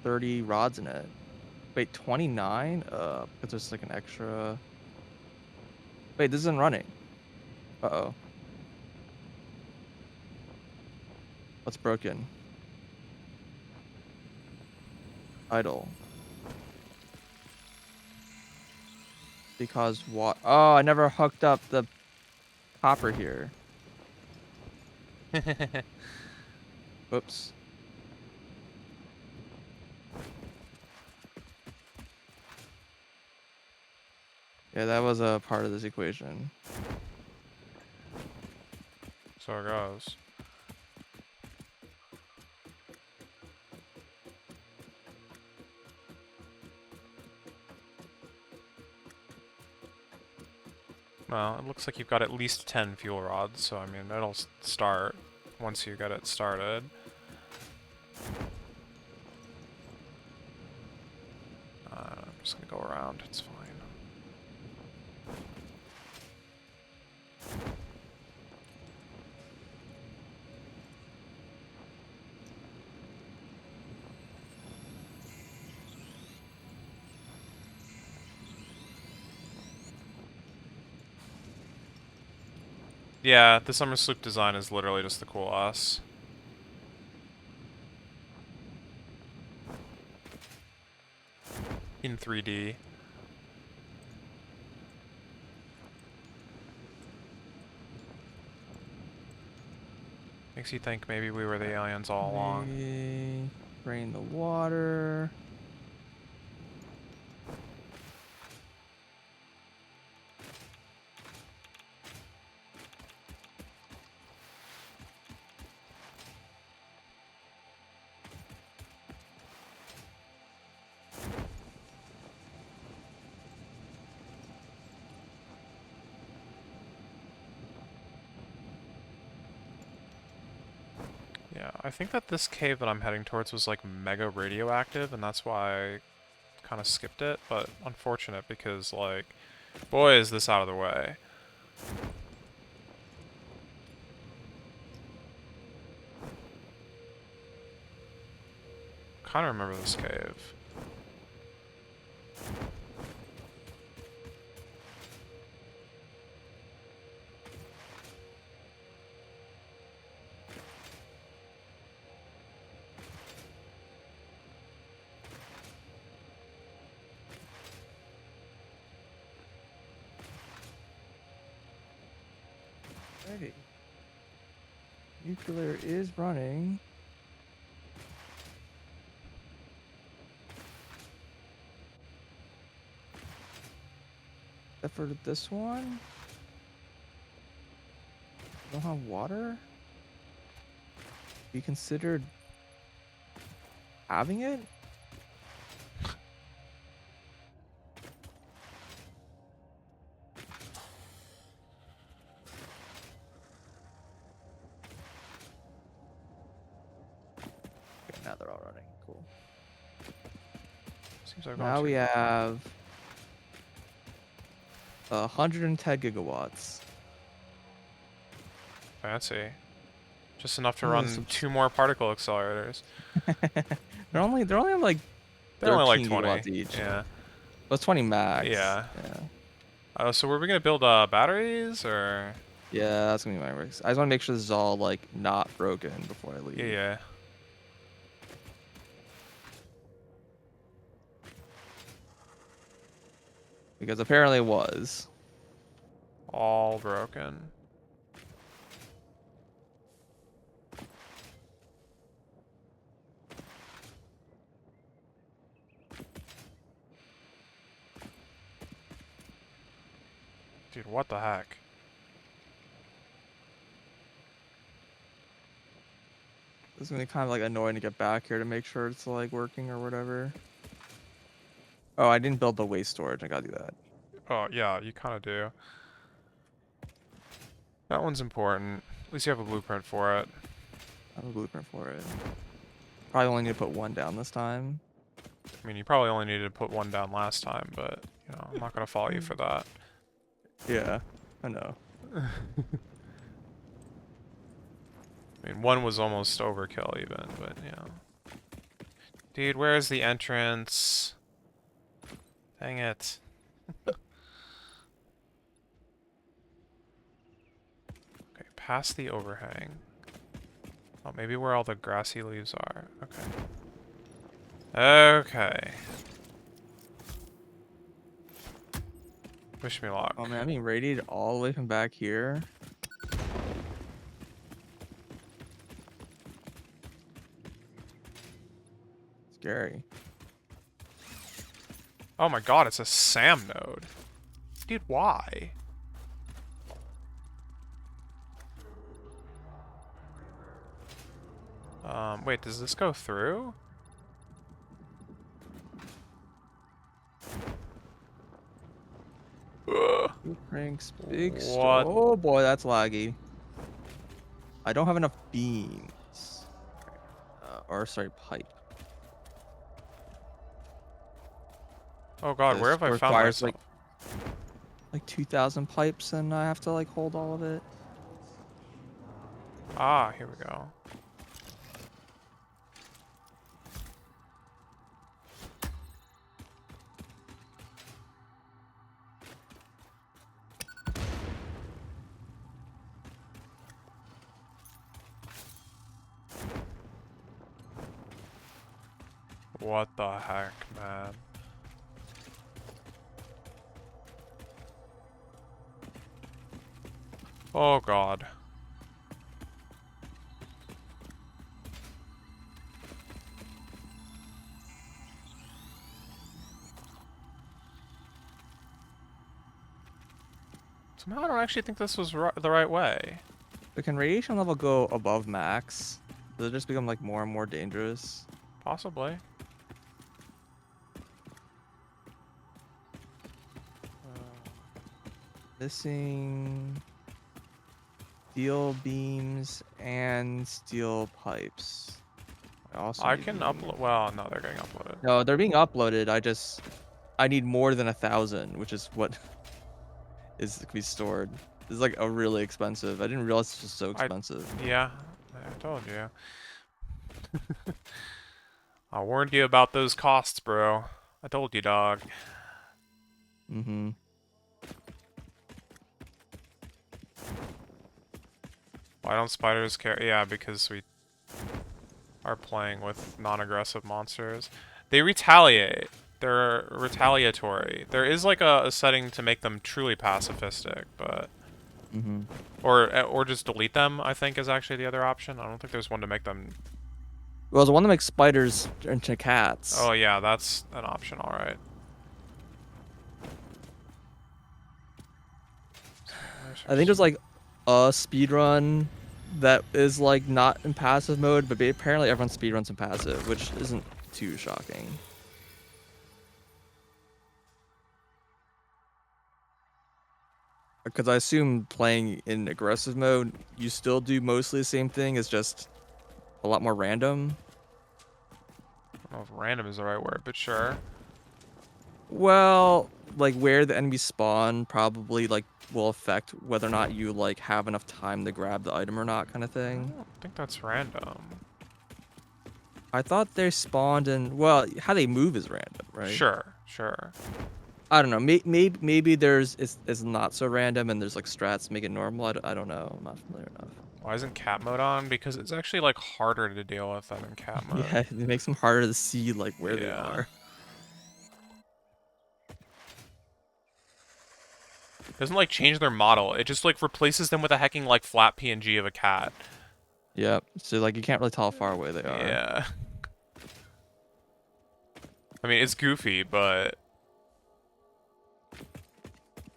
[SPEAKER 2] 30 rods in it. Wait, 29? Because there's like an extra. Wait, this isn't running. Uh-oh. What's broken? Idle. Because what? Oh, I never hooked up the copper here. Oops. Yeah, that was a part of this equation.
[SPEAKER 1] So it goes. Well, it looks like you've got at least 10 fuel rods, so I mean, it'll start once you get it started. I'm just gonna go around, it's fine. Yeah, the summer sloop design is literally just the cool ass. In 3D. Makes you think maybe we were the aliens all along.
[SPEAKER 2] Drain the water.
[SPEAKER 1] Yeah, I think that this cave that I'm heading towards was like mega radioactive, and that's why I kind of skipped it, but unfortunate because like, boy is this out of the way. Kind of remember this cave.
[SPEAKER 2] Alrighty. Nuclear is running. Except for this one. Don't have water? You considered having it? Okay, now they're all running. Cool.
[SPEAKER 1] Seems like
[SPEAKER 2] Now we have 110 gigawatts.
[SPEAKER 1] fancy. Just enough to
[SPEAKER 2] Oh,
[SPEAKER 1] run
[SPEAKER 2] some
[SPEAKER 1] 2 more particle accelerators.
[SPEAKER 2] they're only on like
[SPEAKER 1] They're only like
[SPEAKER 2] 13
[SPEAKER 1] 20
[SPEAKER 2] gigawatts each.
[SPEAKER 1] Yeah.
[SPEAKER 2] Well, it's 20 max.
[SPEAKER 1] Yeah.
[SPEAKER 2] Yeah.
[SPEAKER 1] So were we gonna build batteries or?
[SPEAKER 2] Yeah, that's gonna be my risk. I just want to make sure this is all like not broken before I leave.
[SPEAKER 1] Yeah.
[SPEAKER 2] Because apparently it was.
[SPEAKER 1] All broken. Dude, what the heck?
[SPEAKER 2] It's gonna be kind of like annoying to get back here to make sure it's like working or whatever. Oh, I didn't build the waste storage. I gotta do that.
[SPEAKER 1] Oh, yeah, you kind of do. That one's important. At least you have a blueprint for it.
[SPEAKER 2] I have a blueprint for it. Probably only need to put one down this time.
[SPEAKER 1] I mean, you probably only needed to put one down last time, but, you know, I'm not gonna fault you for that.
[SPEAKER 2] Yeah, I know.
[SPEAKER 1] I mean, one was almost overkill even, but, you know. Dude, where's the entrance? Dang it. Okay, past the overhang. Oh, maybe where all the grassy leaves are. Okay. Okay. Wish me luck.
[SPEAKER 2] Oh man, I'm being radiated all the way from back here. Scary.
[SPEAKER 1] Oh my god, it's a SAM node. Dude, why? Wait, does this go through? Ugh.
[SPEAKER 2] Cranks big
[SPEAKER 1] What?
[SPEAKER 2] Oh boy, that's laggy. I don't have enough beams. Or sorry, pipe.
[SPEAKER 1] Oh god, where
[SPEAKER 2] This
[SPEAKER 1] have I found
[SPEAKER 2] requires
[SPEAKER 1] myself?
[SPEAKER 2] like 2,000 pipes, and I have to like hold all of it.
[SPEAKER 1] Ah, here we go. What the heck, man? Oh god. Somehow I don't actually think this was the right way.
[SPEAKER 2] But can radiation level go above max? Does it just become like more and more dangerous?
[SPEAKER 1] Possibly.
[SPEAKER 2] Missing steel beams and steel pipes.
[SPEAKER 1] I
[SPEAKER 2] Need
[SPEAKER 1] can
[SPEAKER 2] beam.
[SPEAKER 1] upload. Well, no, they're getting uploaded.
[SPEAKER 2] No, they're being uploaded. I need more than 1,000, which is what is to be stored. This is like a really expensive. I didn't realize this was so expensive.
[SPEAKER 1] Yeah, I told you. I warned you about those costs, bro. I told you, dog.
[SPEAKER 2] Mm-hmm.
[SPEAKER 1] Why don't spiders care? Yeah, because we are playing with non-aggressive monsters. They retaliate. They're retaliatory. There is like a setting to make them truly pacifistic, but
[SPEAKER 2] Mm-hmm.
[SPEAKER 1] or just delete them, I think is actually the other option. I don't think there's one to make them.
[SPEAKER 2] Well, the one that makes spiders into cats.
[SPEAKER 1] Oh yeah, that's an option, all right.
[SPEAKER 2] I think there's like a speedrun that is like not in passive mode, but apparently everyone speedruns in passive, which isn't too shocking. Because I assume playing in aggressive mode, you still do mostly the same thing, it's just a lot more random.
[SPEAKER 1] I don't know if random is the right word, but sure.
[SPEAKER 2] Well, like where the enemies spawn probably like will affect whether or not you like have enough time to grab the item or not, kind of
[SPEAKER 1] I
[SPEAKER 2] thing.
[SPEAKER 1] don't think that's random.
[SPEAKER 2] I thought they spawned in. Well, how they move is random, right?
[SPEAKER 1] Sure, sure.
[SPEAKER 2] I don't know. Maybe there's it's not so random and there's like strats to make it normal. I don't know. I'm not familiar enough.
[SPEAKER 1] Why isn't cat mode on? Because it's actually like harder to deal with than in cat mode.
[SPEAKER 2] Yeah, it makes them harder to see like where they
[SPEAKER 1] Yeah.
[SPEAKER 2] are.
[SPEAKER 1] It doesn't like change their model. It just like replaces them with a hecking like flat PNG of a cat.
[SPEAKER 2] Yep. So like you can't really tell how far away they are.
[SPEAKER 1] Yeah. I mean, it's goofy, but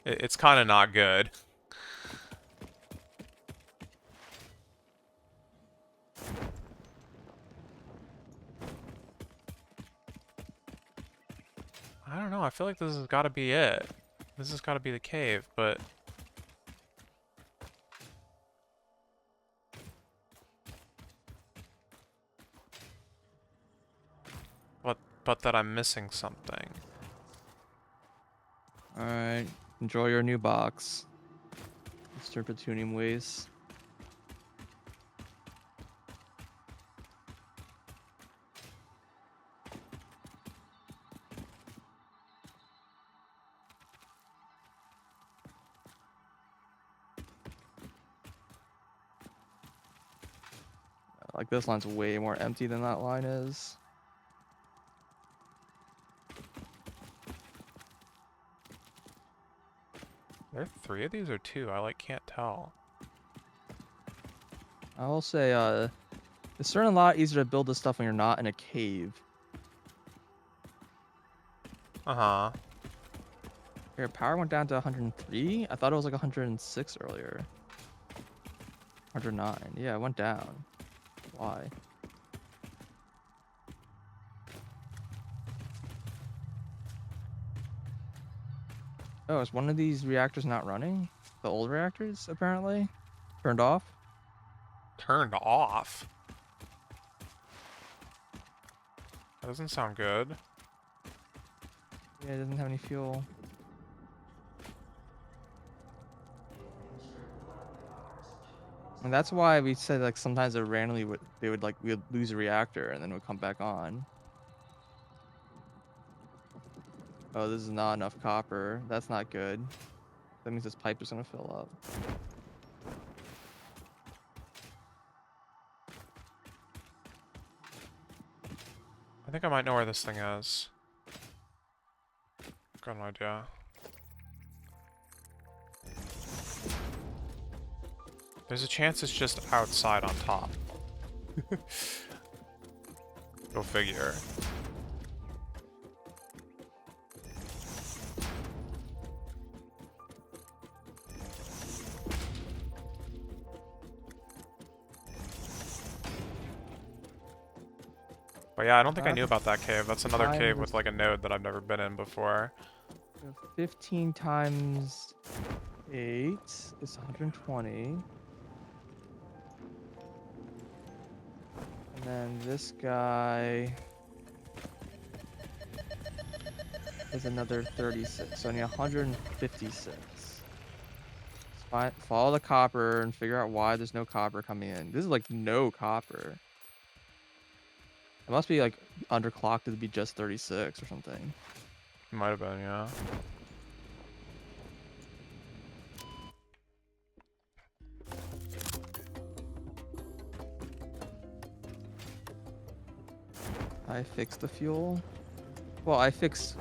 [SPEAKER 1] it's kind of not good. I don't know. I feel like this has got to be it. This has got to be the cave, but but that I'm missing something.
[SPEAKER 2] All right. Enjoy your new box. Mr. Plutonium Waste. Like this line's way more empty than that line is.
[SPEAKER 1] Are there 3 of these or 2? I like can't tell.
[SPEAKER 2] I will say, it's certainly a lot easier to build this stuff when you're not in a cave.
[SPEAKER 1] Uh-huh.
[SPEAKER 2] Here, power went down to 103. I thought it was like 106 earlier. 109. Yeah, it went down. Why? Oh, is one of these reactors not running? The old reactors, apparently? Turned off?
[SPEAKER 1] Turned off? That doesn't sound good.
[SPEAKER 2] Yeah, it doesn't have any fuel. And that's why we said like sometimes they randomly we would lose a reactor and then it would come back on. Oh, this is not enough copper. That's not good. That means this pipe is gonna fill up.
[SPEAKER 1] I think I might know where this thing is. Got an idea. There's a chance it's just outside on top. Go figure. But yeah, I don't think I knew about that cave. That's another cave with like a node that I've never been in before.
[SPEAKER 2] 15 times 8 is 120. And then this guy is another 36. So I need 156. Follow the copper and figure out why there's no copper coming in. This is like no copper. It must be like underclocked to be just 36 or something.
[SPEAKER 1] Might have been, yeah.
[SPEAKER 2] I fixed the fuel. Well, I fixed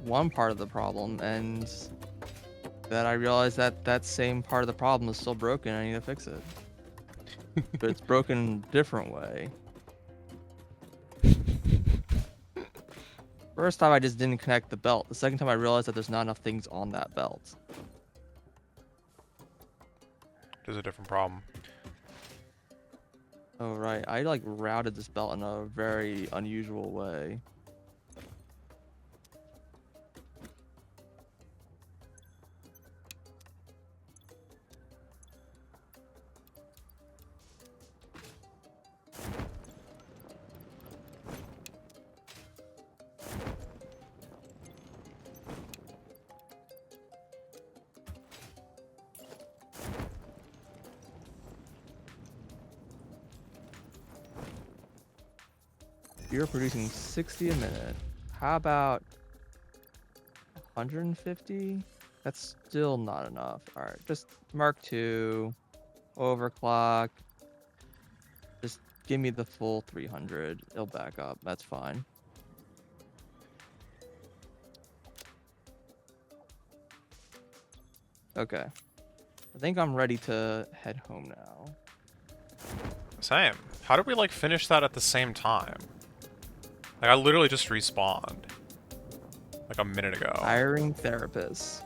[SPEAKER 2] one part of the problem, and then I realized that that same part of the problem is still broken. I need to fix it. But it's broken a different way. First time I just didn't connect the belt. The second time I realized that there's not enough things on that belt.
[SPEAKER 1] There's a different problem.
[SPEAKER 2] Oh, right. I like routed this belt in a very unusual way. You're producing 60 a minute. How about 150? That's still not enough. All right, just Mark II, overclock. Just give me the full 300. It'll back up. That's fine. Okay. I think I'm ready to head home now.
[SPEAKER 1] Same. How did we like finish that at the same time? Like I literally just respawned. Like a minute ago.
[SPEAKER 2] Hiring therapists.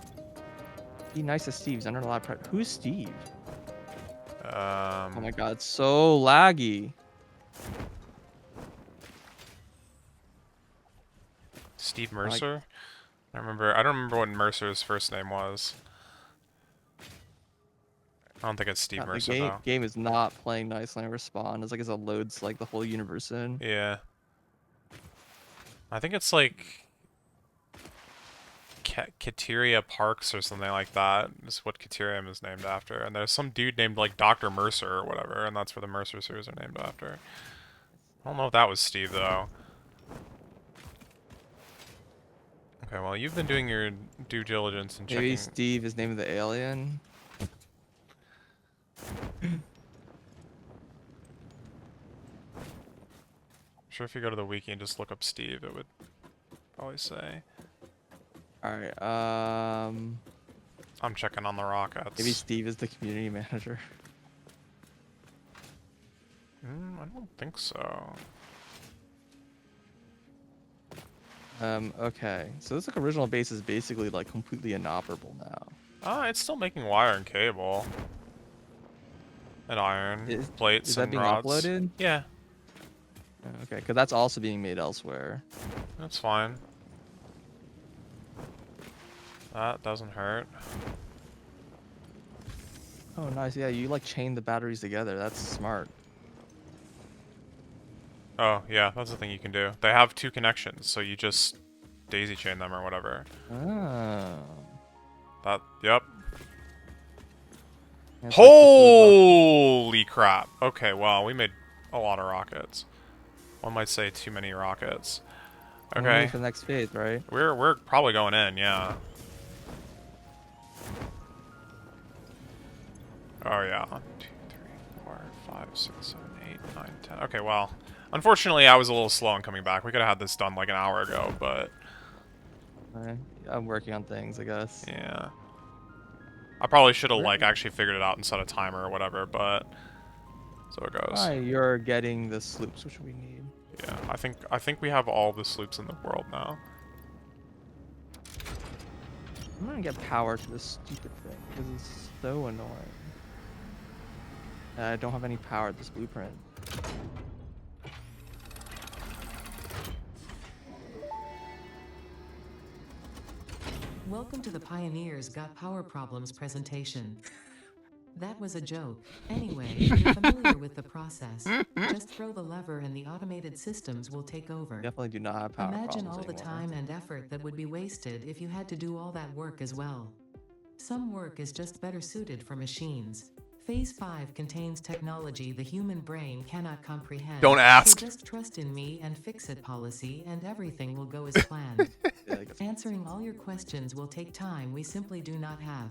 [SPEAKER 2] Be nice to Steve. He's under a lot of pressure. Who's Steve? Oh my god, so laggy.
[SPEAKER 1] Steve Mercer? I don't remember what Mercer's first name was. I don't think it's Steve Mercer
[SPEAKER 2] The
[SPEAKER 1] though.
[SPEAKER 2] game is not playing nicely. I respond. It's like as it loads like the whole universe in.
[SPEAKER 1] Yeah. I think it's like Kateria Parks or something like that. Is what Katerium is named after. And there's some dude named like Dr. Mercer or whatever, and that's where the Mercer series are named after. I don't know if that was Steve though. Okay, well you've been doing your due diligence and checking.
[SPEAKER 2] Maybe Steve is named the alien.
[SPEAKER 1] I'm sure if you go to the wiki and just look up Steve, it would probably say.
[SPEAKER 2] Alright,
[SPEAKER 1] I'm checking on the rockets.
[SPEAKER 2] maybe Steve is the community manager.
[SPEAKER 1] I don't think so.
[SPEAKER 2] Okay. So this like original base is basically like completely inoperable now.
[SPEAKER 1] It's still making wire and cable. And iron, plates
[SPEAKER 2] Is that
[SPEAKER 1] and
[SPEAKER 2] being
[SPEAKER 1] rods.
[SPEAKER 2] uploaded?
[SPEAKER 1] Yeah,
[SPEAKER 2] Okay, because that's also being made elsewhere.
[SPEAKER 1] that's fine. That doesn't hurt.
[SPEAKER 2] Oh, nice. Yeah, you like chain the batteries together. That's smart.
[SPEAKER 1] Oh, yeah, that's the thing you can do. They have 2 connections, so you just daisy chain them or whatever.
[SPEAKER 2] Oh.
[SPEAKER 1] Yep.
[SPEAKER 2] It's like the food box.
[SPEAKER 1] Holy crap. Okay, well, we made a lot of rockets. One might say too many rockets.
[SPEAKER 2] And we're ready
[SPEAKER 1] Okay.
[SPEAKER 2] for the next phase, right?
[SPEAKER 1] We're probably going in, yeah. Oh yeah. 1, 2, 3, 4, 5, 6, 7, 8, 9, 10. Okay, well. Unfortunately, I was a little slow in coming back. We could have had this done like an hour ago, but
[SPEAKER 2] Okay. I'm working on things, I guess.
[SPEAKER 1] yeah. I probably should have
[SPEAKER 2] Where?
[SPEAKER 1] like actually figured it out and set a timer or whatever, but so it goes.
[SPEAKER 2] Ah, you're getting the sloops, which we need.
[SPEAKER 1] Yeah, I think we have all the sloops in the world now.
[SPEAKER 2] I'm gonna get power to this stupid thing because it's so annoying. I don't have any power at this blueprint.
[SPEAKER 5] Welcome to the Pioneers Got Power Problems presentation. That was a joke. Anyway, you're familiar with the process. Just throw the lever and the automated systems will take over.
[SPEAKER 2] Definitely do not have power
[SPEAKER 5] Imagine
[SPEAKER 2] problems
[SPEAKER 5] all the
[SPEAKER 2] anymore.
[SPEAKER 5] time and effort that would be wasted if you had to do all that work as well. Some work is just better suited for machines. Phase 5 contains technology the human brain cannot comprehend.
[SPEAKER 1] Don't ask.
[SPEAKER 5] So just trust in me and fix it policy and everything will go as planned.
[SPEAKER 2] Yeah, I guess.
[SPEAKER 5] Answering all your questions will take time we simply do not have.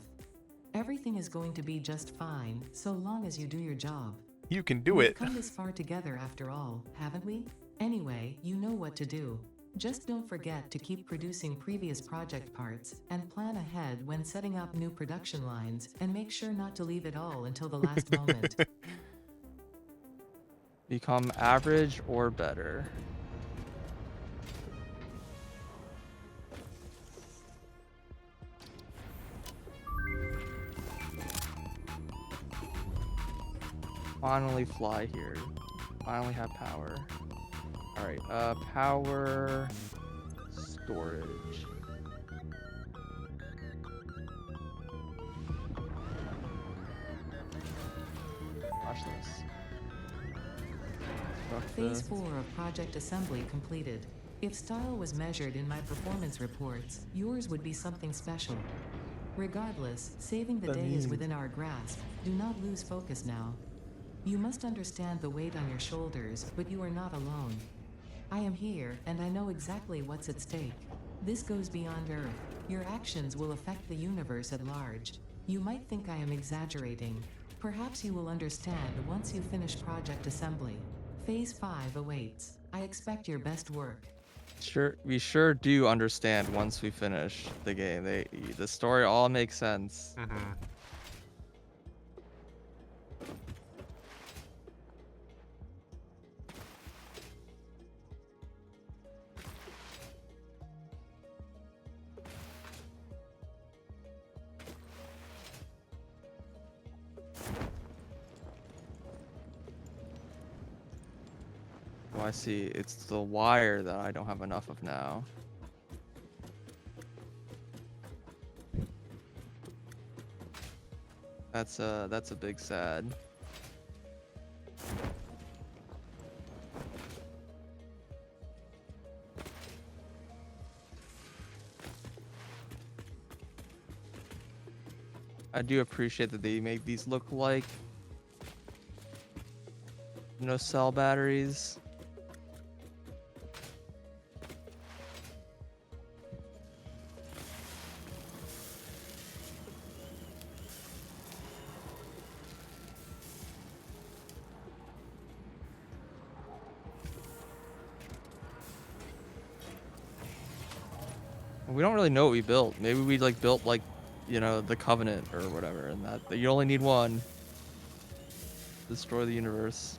[SPEAKER 5] Everything is going to be just fine, so long as you do your job.
[SPEAKER 1] You can do
[SPEAKER 5] We've
[SPEAKER 1] it.
[SPEAKER 5] come this far together after all, haven't we? Anyway, you know what to do. Just don't forget to keep producing previous project parts, and plan ahead when setting up new production lines, and make sure not to leave it all until the last moment.
[SPEAKER 2] Become average or better. Finally fly here. Finally have power. Alright, power storage. Watch this. Fuck
[SPEAKER 5] Phase
[SPEAKER 2] this.
[SPEAKER 5] 4 of project assembly completed. If style was measured in my performance reports, yours would be something special. Regardless, saving the
[SPEAKER 2] That
[SPEAKER 5] day is
[SPEAKER 2] means-
[SPEAKER 5] within our grasp. Do not lose focus now. You must understand the weight on your shoulders, but you are not alone. I am here, and I know exactly what's at stake. This goes beyond Earth. Your actions will affect the universe at large. You might think I am exaggerating. Perhaps you will understand once you finish project assembly. Phase 5 awaits. I expect your best work.
[SPEAKER 2] We sure do understand once we finish the game. The story all makes sense.
[SPEAKER 1] Mm-hmm.
[SPEAKER 2] Oh, I see. It's the wire that I don't have enough of now. That's a big sad. I do appreciate that they make these look like no cell batteries. We don't really know what we built. Maybe we like built like, you know, the Covenant or whatever, and that you only need one. Destroy the universe.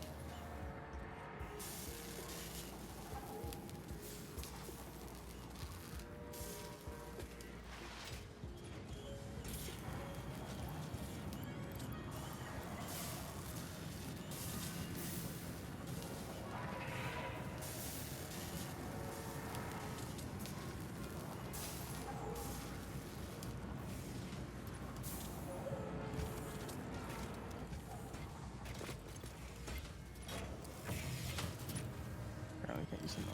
[SPEAKER 4] No, we can't use them.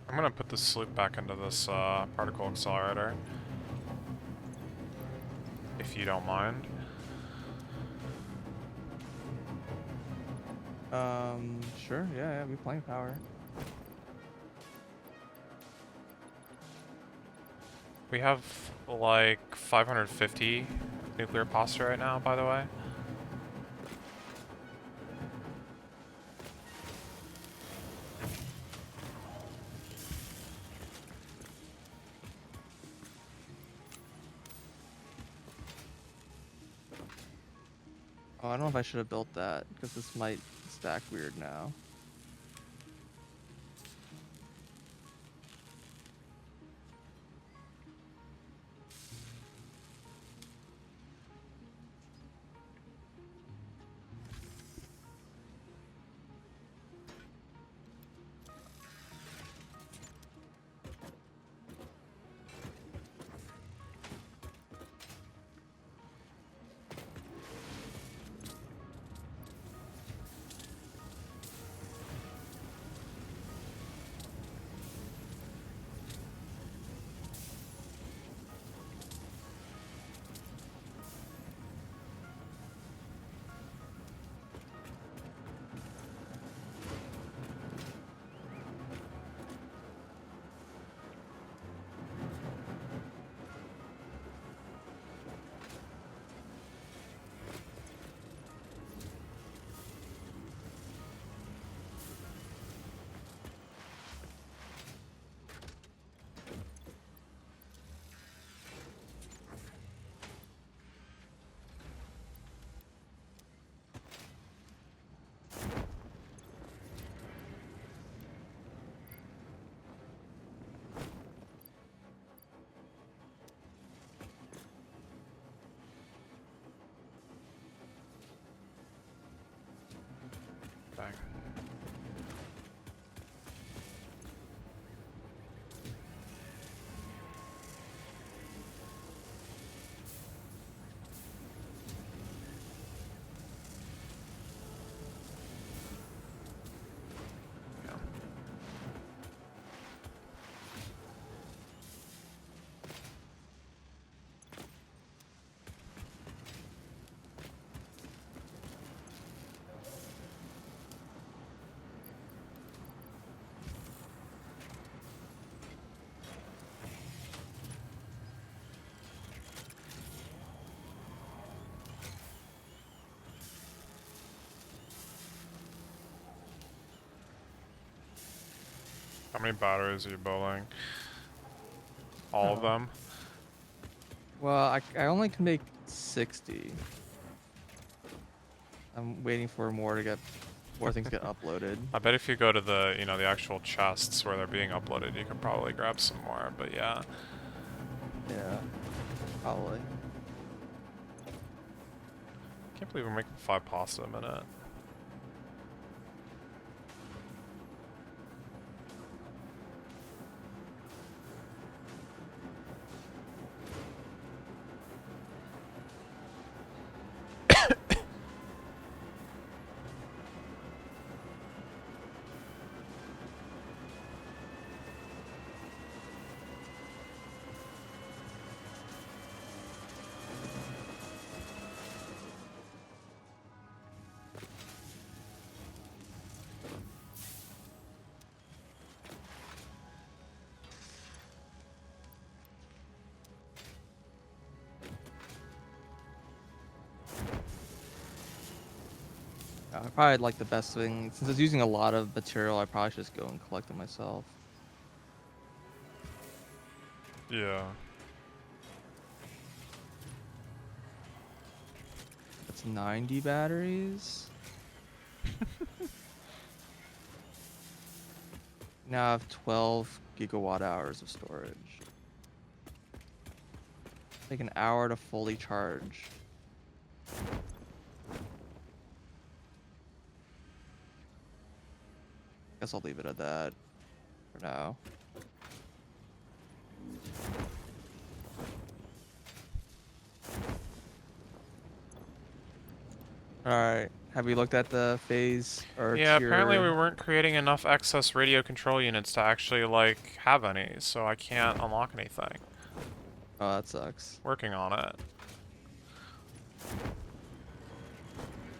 [SPEAKER 1] I'm gonna put this sloop back into this particle accelerator, if you don't mind.
[SPEAKER 2] Sure. Yeah, we plenty of power.
[SPEAKER 1] We have like 550 nuclear pasta right now, by the way.
[SPEAKER 2] Oh, I don't know if I should have built that because this might stack weird now.
[SPEAKER 1] Bang. Yeah. How many batteries are you building? All of
[SPEAKER 2] Oh.
[SPEAKER 1] them?
[SPEAKER 2] Well, I only can make 60. I'm waiting for more things to get uploaded.
[SPEAKER 1] I bet if you go to the, you know, the actual chests where they're being uploaded, you could probably grab some more, but yeah.
[SPEAKER 2] Yeah, probably.
[SPEAKER 1] Can't believe we're making 5 pasta a minute.
[SPEAKER 2] Probably like the best thing since it's using a lot of material. I probably should just go and collect it myself.
[SPEAKER 1] Yeah.
[SPEAKER 2] That's 90 batteries. Now I have 12 gigawatt hours of storage. Take an hour to fully charge. Guess I'll leave it at that for now. All right. Have we looked at the phase or
[SPEAKER 1] Yeah,
[SPEAKER 2] tier?
[SPEAKER 1] apparently we weren't creating enough excess radio control units to actually, like, have any, so I can't unlock anything.
[SPEAKER 2] Oh, that sucks.
[SPEAKER 1] Working on it.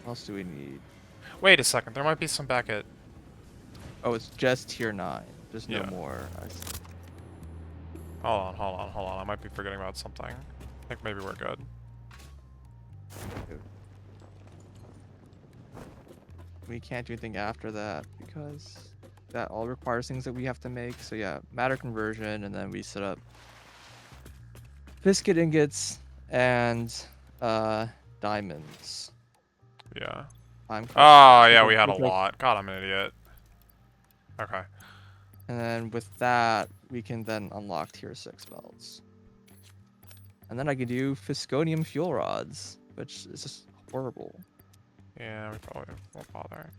[SPEAKER 2] What else do we need?
[SPEAKER 1] Wait a second, there might be some back at...
[SPEAKER 2] Oh, it's just tier 9. Just no
[SPEAKER 1] Yeah.
[SPEAKER 2] more. I see.
[SPEAKER 1] Hold on. I might be forgetting about something. I think maybe we're good.
[SPEAKER 2] We can't do anything after that because that all requires things that we have to make. So yeah, matter conversion, and then we set up biscuit ingots and diamonds.
[SPEAKER 1] Yeah.
[SPEAKER 2] Time
[SPEAKER 1] Oh,
[SPEAKER 2] crystals,
[SPEAKER 1] yeah,
[SPEAKER 2] which
[SPEAKER 1] we
[SPEAKER 2] are-
[SPEAKER 1] had a
[SPEAKER 2] which are-
[SPEAKER 1] lot. God, I'm an idiot. Okay.
[SPEAKER 2] And then with that, we can then unlock tier 6 belts. And then I can do Fisconium fuel rods, which is just horrible.
[SPEAKER 1] Yeah, we probably won't bother.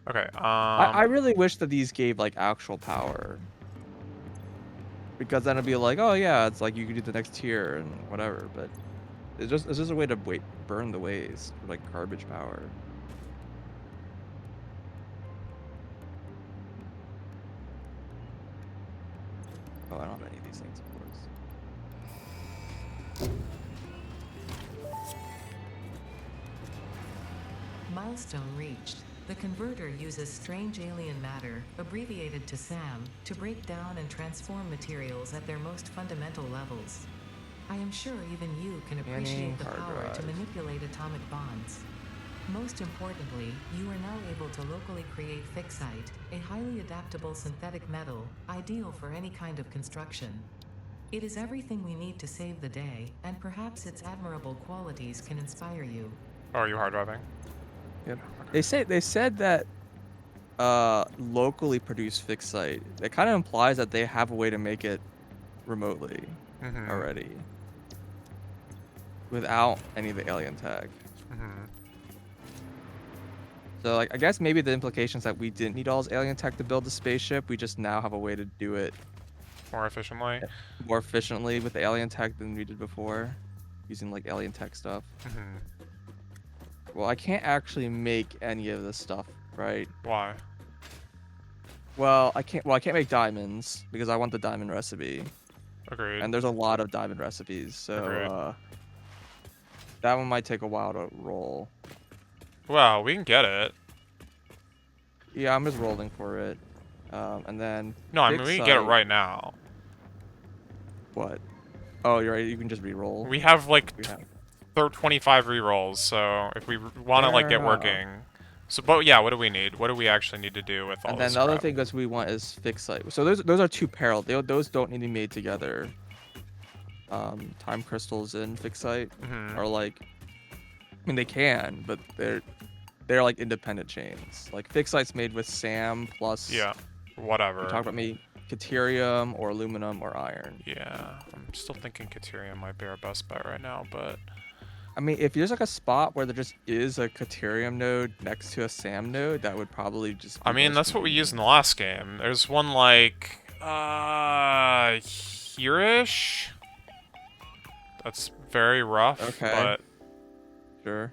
[SPEAKER 1] Okay,
[SPEAKER 2] I really wish that these gave like actual power. Because then it'd be like, oh yeah, it's like you could do the next tier and whatever, but it's just a way to burn the waste for like garbage power. Oh, I don't have any of these things, of course.
[SPEAKER 5] Milestone reached. The converter uses strange alien matter, abbreviated to SAM, to break down and transform materials at their most fundamental levels. I am sure even you can appreciate the
[SPEAKER 2] hard
[SPEAKER 5] power to
[SPEAKER 2] drive.
[SPEAKER 5] manipulate atomic bonds. Most importantly, you are now able to locally create fixite, a highly adaptable synthetic metal, ideal for any kind of construction. It is everything we need to save the day, and perhaps its admirable qualities can inspire you.
[SPEAKER 1] Oh, are you hard driving?
[SPEAKER 2] Yep. They said that locally produced fixite. It kind of implies that they have a way to make it remotely
[SPEAKER 1] Mm-hmm.
[SPEAKER 2] already. Without any of the alien tech.
[SPEAKER 1] Mm-hmm.
[SPEAKER 2] So like I guess maybe the implications that we didn't need all this alien tech to build the spaceship. We just now have a way to do it
[SPEAKER 1] More efficiently?
[SPEAKER 2] more efficiently with the alien tech than we did before. Using like alien tech stuff.
[SPEAKER 1] Mm-hmm.
[SPEAKER 2] Well, I can't actually make any of this stuff, right?
[SPEAKER 1] Why?
[SPEAKER 2] Well, I can't make diamonds because I want the diamond recipe.
[SPEAKER 1] Agreed.
[SPEAKER 2] And there's a lot of diamond recipes, so
[SPEAKER 1] Agreed.
[SPEAKER 2] that one might take a while to roll.
[SPEAKER 1] Well, we can get it.
[SPEAKER 2] Yeah, I'm just rolling for it. And then
[SPEAKER 1] No, I mean, we can get it
[SPEAKER 2] fixite-
[SPEAKER 1] right now.
[SPEAKER 2] What? Oh, you're right. You can just re-roll.
[SPEAKER 1] We have, like,
[SPEAKER 2] We have-
[SPEAKER 1] 25 rerolls, so if we want to, like, get
[SPEAKER 2] Fair
[SPEAKER 1] working... So, but yeah, what do we need? What do we actually need to do with all
[SPEAKER 2] And
[SPEAKER 1] this
[SPEAKER 2] then the other
[SPEAKER 1] crap?
[SPEAKER 2] thing that we want is fixite. So those are two parallel. Those don't need to be made together. Time crystals and fixite
[SPEAKER 1] Mhm.
[SPEAKER 2] are like, I mean they can, but they're like independent chains. Like fixite's made with SAM plus.
[SPEAKER 1] Yeah, whatever.
[SPEAKER 2] You talk about me, Caterium or aluminum or iron.
[SPEAKER 1] Yeah, I'm still thinking Caterium might be our best bet right now, but...
[SPEAKER 2] I mean, if there's like a spot where there just is a Caterium node next to a SAM node, that would probably just.
[SPEAKER 1] I mean, that's what we used in the last game. There's one, like... here-ish? That's very rough,
[SPEAKER 2] Okay.
[SPEAKER 1] but
[SPEAKER 2] Sure.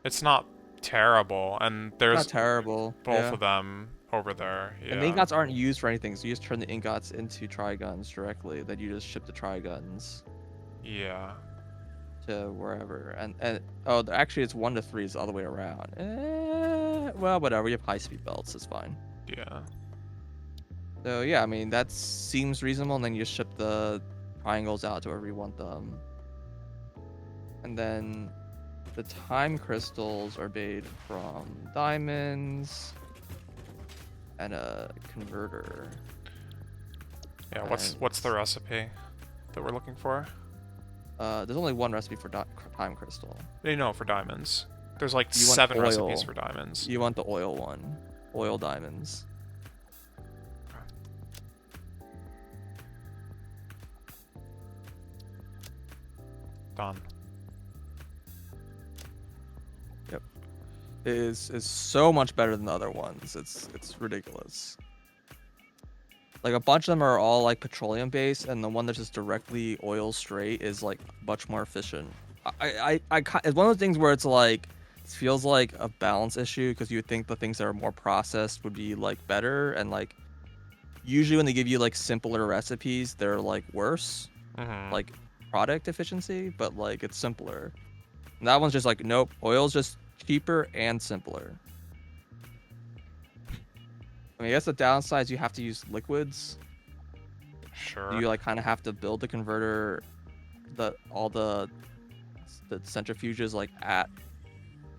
[SPEAKER 1] it's not terrible, and there's
[SPEAKER 2] Not terrible.
[SPEAKER 1] both
[SPEAKER 2] yeah.
[SPEAKER 1] of them over there. Yeah.
[SPEAKER 2] And the ingots aren't used for anything, so you just turn the ingots into triguns directly. Then you just ship the triguns
[SPEAKER 1] Yeah.
[SPEAKER 2] to wherever. And oh, actually, it's 1 to 3 is all the way around. Well, whatever. You have high speed belts. It's fine.
[SPEAKER 1] Yeah.
[SPEAKER 2] So yeah, I mean that seems reasonable. And then you just ship the triangles out to wherever you want them. And then the time crystals are made from diamonds and a converter.
[SPEAKER 1] Yeah, what's the recipe that we're looking for?
[SPEAKER 2] There's only one recipe for time crystal.
[SPEAKER 1] No, for diamonds. There's like
[SPEAKER 2] You want
[SPEAKER 1] 7
[SPEAKER 2] oil.
[SPEAKER 1] recipes for diamonds.
[SPEAKER 2] You want the oil one. Oil diamonds.
[SPEAKER 1] Done.
[SPEAKER 2] It is so much better than the other ones. It's ridiculous. Like a bunch of them are all like petroleum based, and the one that's just directly oil straight is like much more efficient. It's one of those things where it's like feels like a balance issue because you would think the things that are more processed would be like better, and like usually when they give you like simpler recipes, they're like worse,
[SPEAKER 1] Mm-hmm.
[SPEAKER 2] like product efficiency, but like it's simpler. And that one's just like, nope, oil's just cheaper and simpler. I mean, I guess the downside is you have to use liquids.
[SPEAKER 1] Sure.
[SPEAKER 2] You like kind of have to build the converter, all the centrifuges like at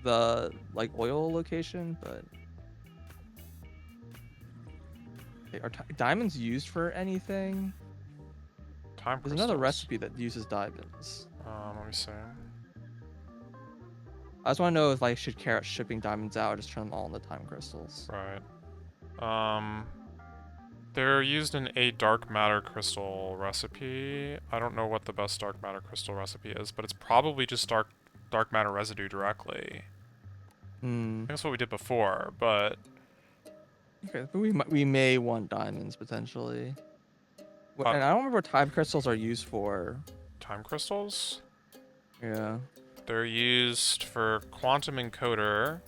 [SPEAKER 2] the like oil location, but okay, are diamonds used for anything?
[SPEAKER 1] Time
[SPEAKER 2] There's another
[SPEAKER 1] crystals.
[SPEAKER 2] recipe that uses diamonds.
[SPEAKER 1] Let me see.
[SPEAKER 2] I just want to know if I should care about shipping diamonds out or just turn them all into time crystals.
[SPEAKER 1] Right. Um, they're used in a dark matter crystal recipe. I don't know what the best dark matter crystal recipe is, but it's probably just dark matter residue directly.
[SPEAKER 2] Hmm.
[SPEAKER 1] I think that's what we did before, but
[SPEAKER 2] Okay, but we may want diamonds potentially.
[SPEAKER 1] uh,
[SPEAKER 2] And I don't remember what time crystals are used for.
[SPEAKER 1] time crystals?
[SPEAKER 2] Yeah.
[SPEAKER 1] They're used for quantum encoder.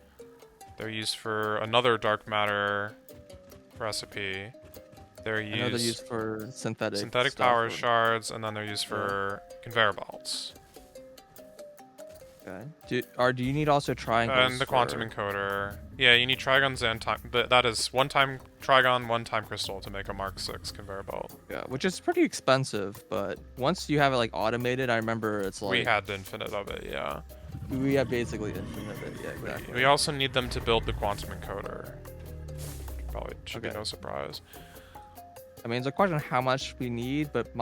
[SPEAKER 1] They're used for another dark matter recipe. They're
[SPEAKER 2] I know they're
[SPEAKER 1] used
[SPEAKER 2] used for synthetic
[SPEAKER 1] synthetic
[SPEAKER 2] stuff.
[SPEAKER 1] power shards, and then they're used
[SPEAKER 2] Yeah.
[SPEAKER 1] for conveyor belts.
[SPEAKER 2] Okay. Do you need also triangles
[SPEAKER 1] And the quantum
[SPEAKER 2] for...
[SPEAKER 1] encoder. Yeah, you need trigons and time. That is one time trigon, one time crystal to make a Mark 6 conveyor belt.
[SPEAKER 2] Yeah, which is pretty expensive, but once you have it like automated, I remember it's
[SPEAKER 1] We
[SPEAKER 2] like
[SPEAKER 1] had the infinite of it, yeah.
[SPEAKER 2] we have basically infinite of it. Yeah, exactly.
[SPEAKER 1] We also need them to build the quantum encoder. Probably should be
[SPEAKER 2] Okay.
[SPEAKER 1] no surprise.
[SPEAKER 2] I mean, it's a question of how much we need, but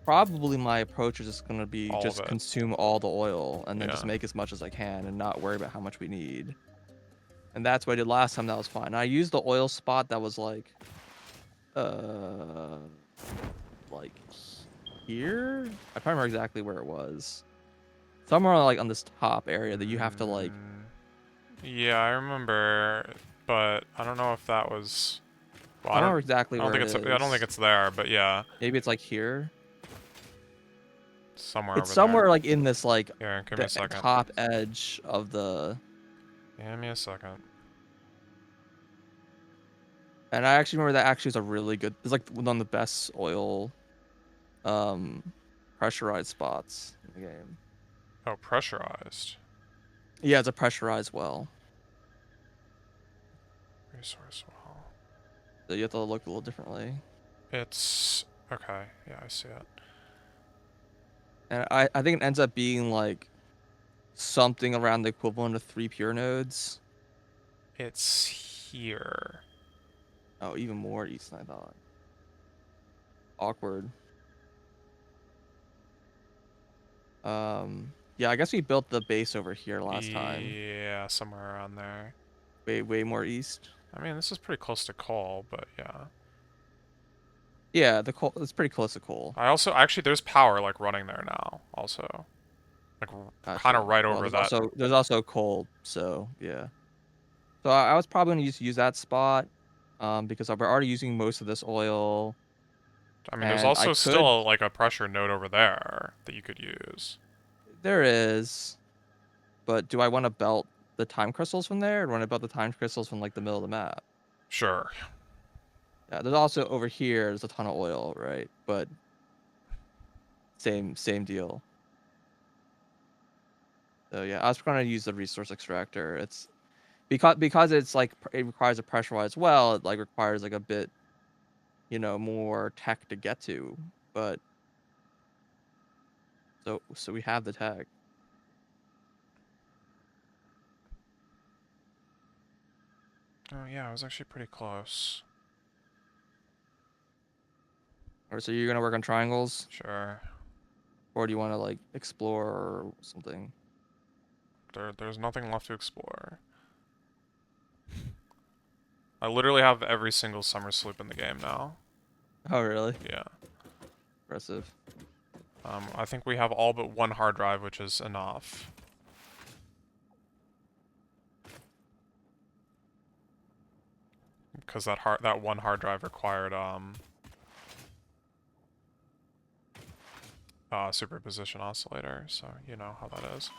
[SPEAKER 2] probably my approach is just gonna be
[SPEAKER 1] All of
[SPEAKER 2] just
[SPEAKER 1] it.
[SPEAKER 2] consume all the oil and then just
[SPEAKER 1] Yeah.
[SPEAKER 2] make as much as I can and not worry about how much we need. And that's what I did last time. That was fine. I used the oil spot that was uh, like here. I can't remember exactly where it was. Somewhere like on this top area that you have to like.
[SPEAKER 1] Yeah, I remember, but I don't know if that was. Well,
[SPEAKER 2] I
[SPEAKER 1] I
[SPEAKER 2] don't
[SPEAKER 1] don't.
[SPEAKER 2] remember exactly
[SPEAKER 1] I don't
[SPEAKER 2] where
[SPEAKER 1] think
[SPEAKER 2] it
[SPEAKER 1] it's. I don't think
[SPEAKER 2] is.
[SPEAKER 1] it's there, but yeah,
[SPEAKER 2] Maybe it's like here.
[SPEAKER 1] somewhere
[SPEAKER 2] It's
[SPEAKER 1] over
[SPEAKER 2] somewhere
[SPEAKER 1] there.
[SPEAKER 2] like in this like
[SPEAKER 1] Here, give me
[SPEAKER 2] the
[SPEAKER 1] a second.
[SPEAKER 2] top edge of the.
[SPEAKER 1] Give me a second.
[SPEAKER 2] And I actually remember that actually is a really good. It's like one of the best oil, um, pressurized spots in the game.
[SPEAKER 1] Oh, pressurized.
[SPEAKER 2] Yeah, it's a pressurized well,
[SPEAKER 1] Resource well.
[SPEAKER 2] so you have to look a little differently.
[SPEAKER 1] It's okay. Yeah, I see it.
[SPEAKER 2] And I think it ends up being like something around the equivalent of 3 pure nodes.
[SPEAKER 1] It's here.
[SPEAKER 2] Oh, even more east than I thought. Awkward. Yeah, I guess we built the base over here last time.
[SPEAKER 1] Yeah, somewhere around there.
[SPEAKER 2] Way more east.
[SPEAKER 1] I mean, this is pretty close to coal, but yeah.
[SPEAKER 2] Yeah, the coal. It's pretty close to coal.
[SPEAKER 1] I also actually there's power like running there now. Also, like kind
[SPEAKER 2] Gotcha.
[SPEAKER 1] of right
[SPEAKER 2] Well,
[SPEAKER 1] over that.
[SPEAKER 2] there's also coal. So yeah. So I was probably gonna use that spot, because we're already using most of this oil,
[SPEAKER 1] I mean, there's
[SPEAKER 2] and I
[SPEAKER 1] also
[SPEAKER 2] could.
[SPEAKER 1] still like a pressure node over there that you could use.
[SPEAKER 2] There is, but do I want to belt the time crystals from there, or do I want to belt the time crystals from like the middle of the map?
[SPEAKER 1] Sure.
[SPEAKER 2] Yeah, there's also over here. There's a ton of oil, right? But same deal. So yeah, I was gonna use the resource extractor. It's because it's like it requires a pressurized well. It like requires like a bit, more tech to get to. But so we have the tech.
[SPEAKER 1] Oh yeah, I was actually pretty close.
[SPEAKER 2] Or so you're gonna work on triangles,
[SPEAKER 1] Sure.
[SPEAKER 2] or do you want to like explore or something?
[SPEAKER 1] There's nothing left to explore. I literally have every single summer sloop in the game now.
[SPEAKER 2] Oh really?
[SPEAKER 1] Yeah.
[SPEAKER 2] Impressive.
[SPEAKER 1] I think we have all but one hard drive, which is enough. Because that one hard drive required superposition oscillator, so you know how that is.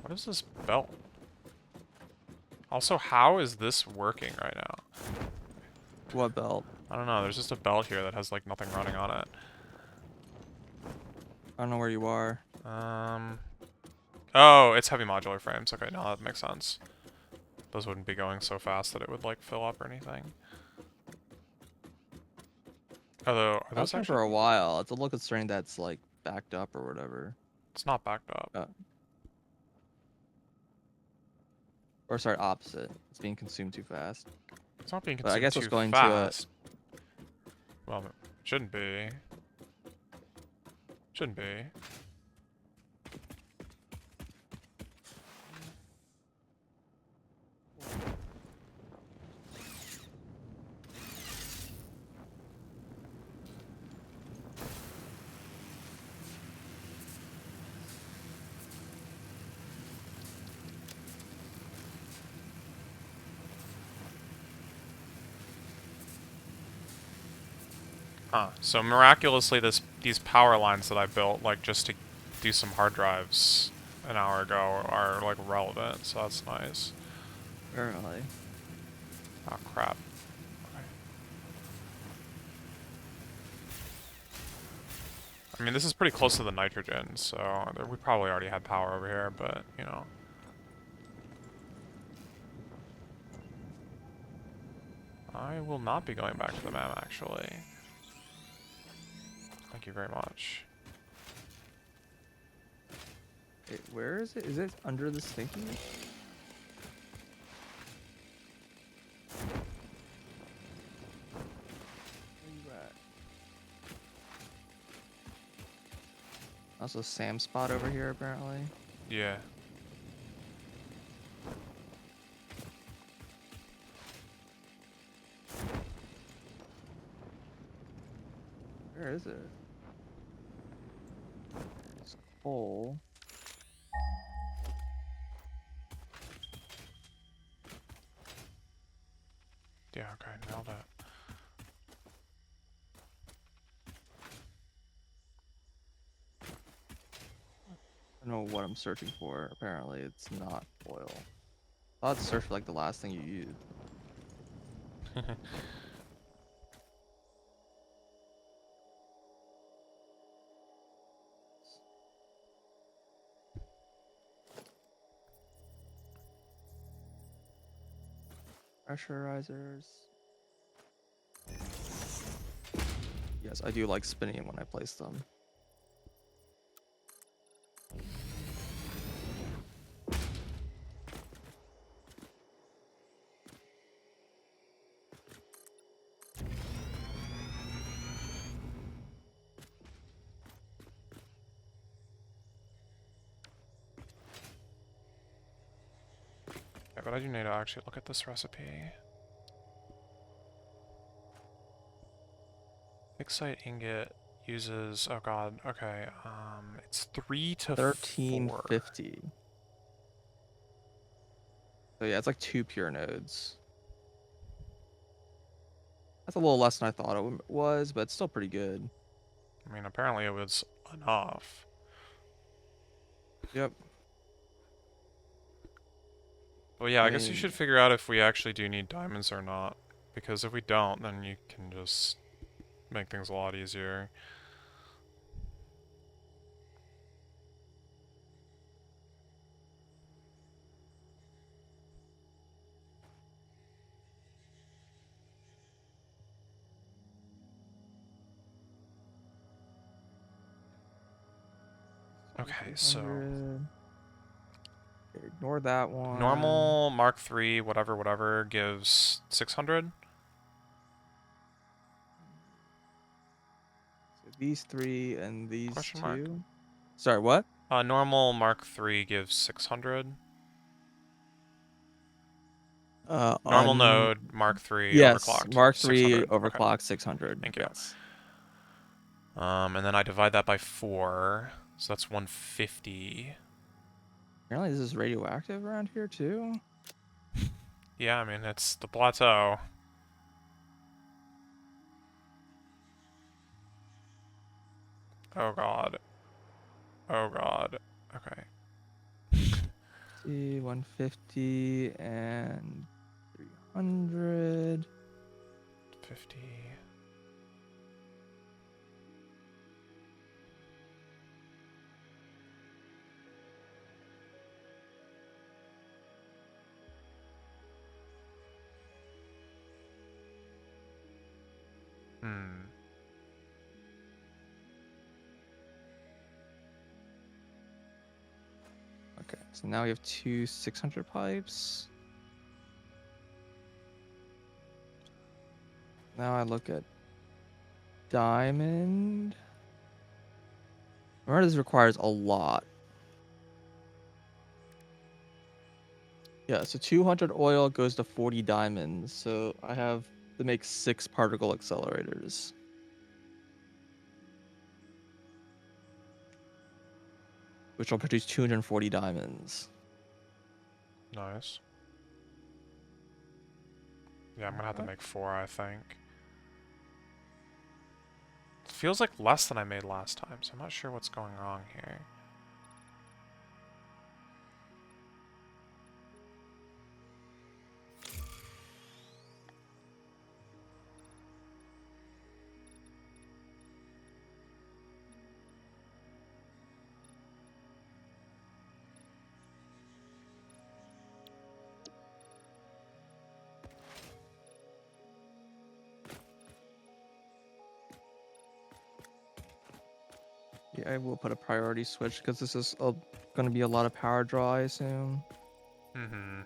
[SPEAKER 1] What is this belt? Also, how is this working right now?
[SPEAKER 2] What belt?
[SPEAKER 1] I don't know, there's just a belt here that has like nothing running on it.
[SPEAKER 2] I don't know where you are.
[SPEAKER 1] Oh, it's heavy modular frames. Okay, now that makes sense. Those wouldn't be going so fast that it would like fill up or anything. Although, are
[SPEAKER 2] I was
[SPEAKER 1] those
[SPEAKER 2] here
[SPEAKER 1] actually?
[SPEAKER 2] for a while. It's a little concerning that's like backed up or whatever.
[SPEAKER 1] It's not backed up.
[SPEAKER 2] Or sorry, opposite. It's being consumed too fast.
[SPEAKER 1] It's not being
[SPEAKER 2] But I
[SPEAKER 1] consumed
[SPEAKER 2] guess let's
[SPEAKER 1] too
[SPEAKER 2] go into
[SPEAKER 1] fast. Well, it shouldn't be. Shouldn't be. Huh. So miraculously, these power lines that I built, like just to do some hard drives an hour ago, are like relevant. So that's nice.
[SPEAKER 2] Apparently.
[SPEAKER 1] Oh crap. Okay. I mean, this is pretty close to the nitrogen, so we probably already had power over here, but you know. I will not be going back to the map, actually. Thank you very much.
[SPEAKER 2] Wait, where is it? Is it under the stinky? Where you at? Also, Sam spot over here apparently.
[SPEAKER 1] Yeah.
[SPEAKER 2] Where is it? It's coal.
[SPEAKER 1] Yeah, okay, nailed it.
[SPEAKER 2] I don't know what I'm searching for. Apparently, it's not oil. I thought search for like the last thing you used. Pressurizers. Yes, I do like spinning when I place them.
[SPEAKER 1] Yeah, but I do need to actually look at this recipe. Fixite ingot uses, oh god, okay, it's 3 to 4.
[SPEAKER 2] 1350. So yeah, it's like 2 pure nodes. That's a little less than I thought it was, but it's still pretty good.
[SPEAKER 1] I mean, apparently it was enough.
[SPEAKER 2] Yep.
[SPEAKER 1] Well, yeah,
[SPEAKER 2] I
[SPEAKER 1] I guess you
[SPEAKER 2] mean,
[SPEAKER 1] should figure out if we actually do need diamonds or not. Because if we don't, then you can just make things a lot easier. Okay, so
[SPEAKER 2] 300. Okay, ignore that one.
[SPEAKER 1] normal Mark III, whatever, gives 600.
[SPEAKER 2] So these 3 and these
[SPEAKER 1] Question
[SPEAKER 2] 2.
[SPEAKER 1] mark.
[SPEAKER 2] Sorry, what?
[SPEAKER 1] Normal Mark III gives 600. Normal
[SPEAKER 2] On
[SPEAKER 1] node Mark III
[SPEAKER 2] yes,
[SPEAKER 1] overclocked
[SPEAKER 2] Mark III
[SPEAKER 1] 600. Okay,
[SPEAKER 2] overclock 600.
[SPEAKER 1] thank you.
[SPEAKER 2] Yes.
[SPEAKER 1] And then I divide that by 4, so that's 150.
[SPEAKER 2] Apparently, this is radioactive around here too.
[SPEAKER 1] Yeah, I mean it's the plateau. Oh god. Oh god. Okay.
[SPEAKER 2] 150 and 300.
[SPEAKER 1] 50. Hmm.
[SPEAKER 2] Okay, so now we have two 600 pipes. Now I look at diamond. Remember, this requires a lot. Yeah, so 200 oil goes to 40 diamonds. So I have to make 6 particle accelerators. Which will produce 240 diamonds.
[SPEAKER 1] Nice. Yeah, I'm gonna have to make 4, I think. It feels like less than I made last time, so I'm not sure what's going wrong here.
[SPEAKER 2] Yeah, I will put a priority switch because this is going to be a lot of power draw, I assume.
[SPEAKER 1] Mm-hmm.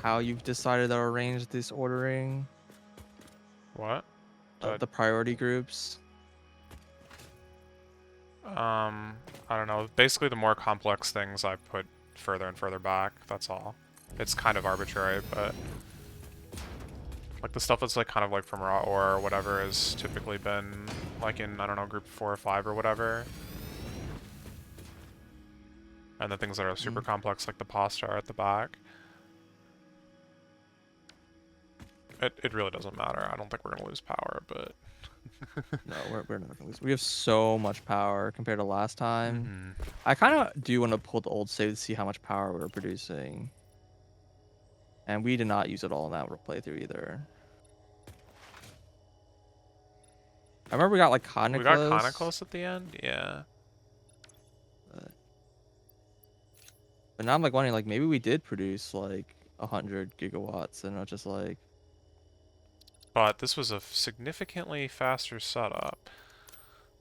[SPEAKER 2] How you've decided to arrange this ordering,
[SPEAKER 1] What?
[SPEAKER 2] the priority groups.
[SPEAKER 1] I don't know. Basically, the more complex things I put further and further back, that's all. It's kind of arbitrary, but... Like, the stuff that's, like, kind of, like, from raw ore or whatever has typically been, like, in, I don't know, group 4 or 5 or whatever. And the things that are super complex, like the pasta, are at the back. It really doesn't matter. I don't think we're gonna lose power, but...
[SPEAKER 2] No, we're not gonna lose. We have so much power compared to last time.
[SPEAKER 1] Mm-hmm.
[SPEAKER 2] I kind of do want to pull the old save to see how much power we're producing. And we did not use it all in that playthrough either. I remember we got like kind
[SPEAKER 1] We
[SPEAKER 2] of
[SPEAKER 1] got kind of
[SPEAKER 2] close.
[SPEAKER 1] close at the end, yeah.
[SPEAKER 2] But now I'm like wondering, like maybe we did produce like 100 gigawatts and not just like.
[SPEAKER 1] But this was a significantly faster setup.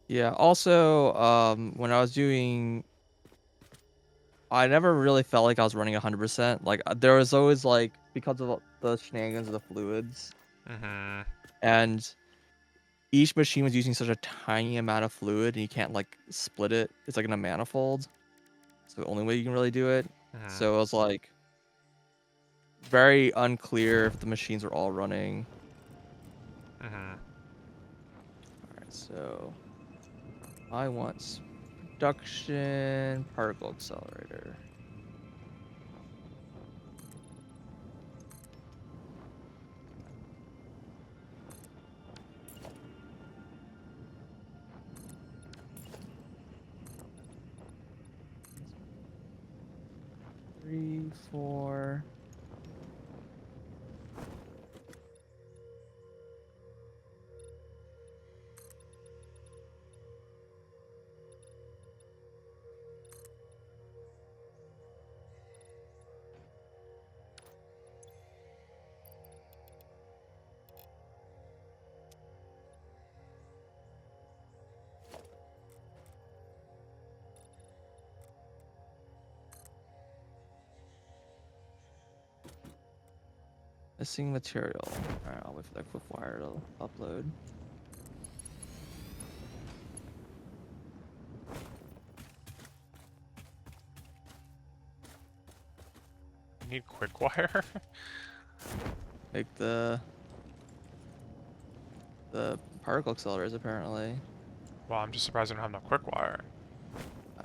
[SPEAKER 2] Yeah. Also, when I was doing, I never really felt like I was running 100%. Like there was always like because of the shenanigans of the fluids,
[SPEAKER 1] Mm-hmm.
[SPEAKER 2] and each machine was using such a tiny amount of fluid, and you can't like split it. It's like in a manifold. It's the only way you can really do it.
[SPEAKER 1] Mm-hmm.
[SPEAKER 2] So it was like very unclear if the machines were all running.
[SPEAKER 1] Mm-hmm.
[SPEAKER 2] Alright, so I want production particle accelerator. Three, four. Missing material. Alright, I'll wait for that quick wire to upload.
[SPEAKER 1] You need quick wire?
[SPEAKER 2] Make the particle accelerators apparently.
[SPEAKER 1] Well, I'm just surprised I don't have enough quick wire.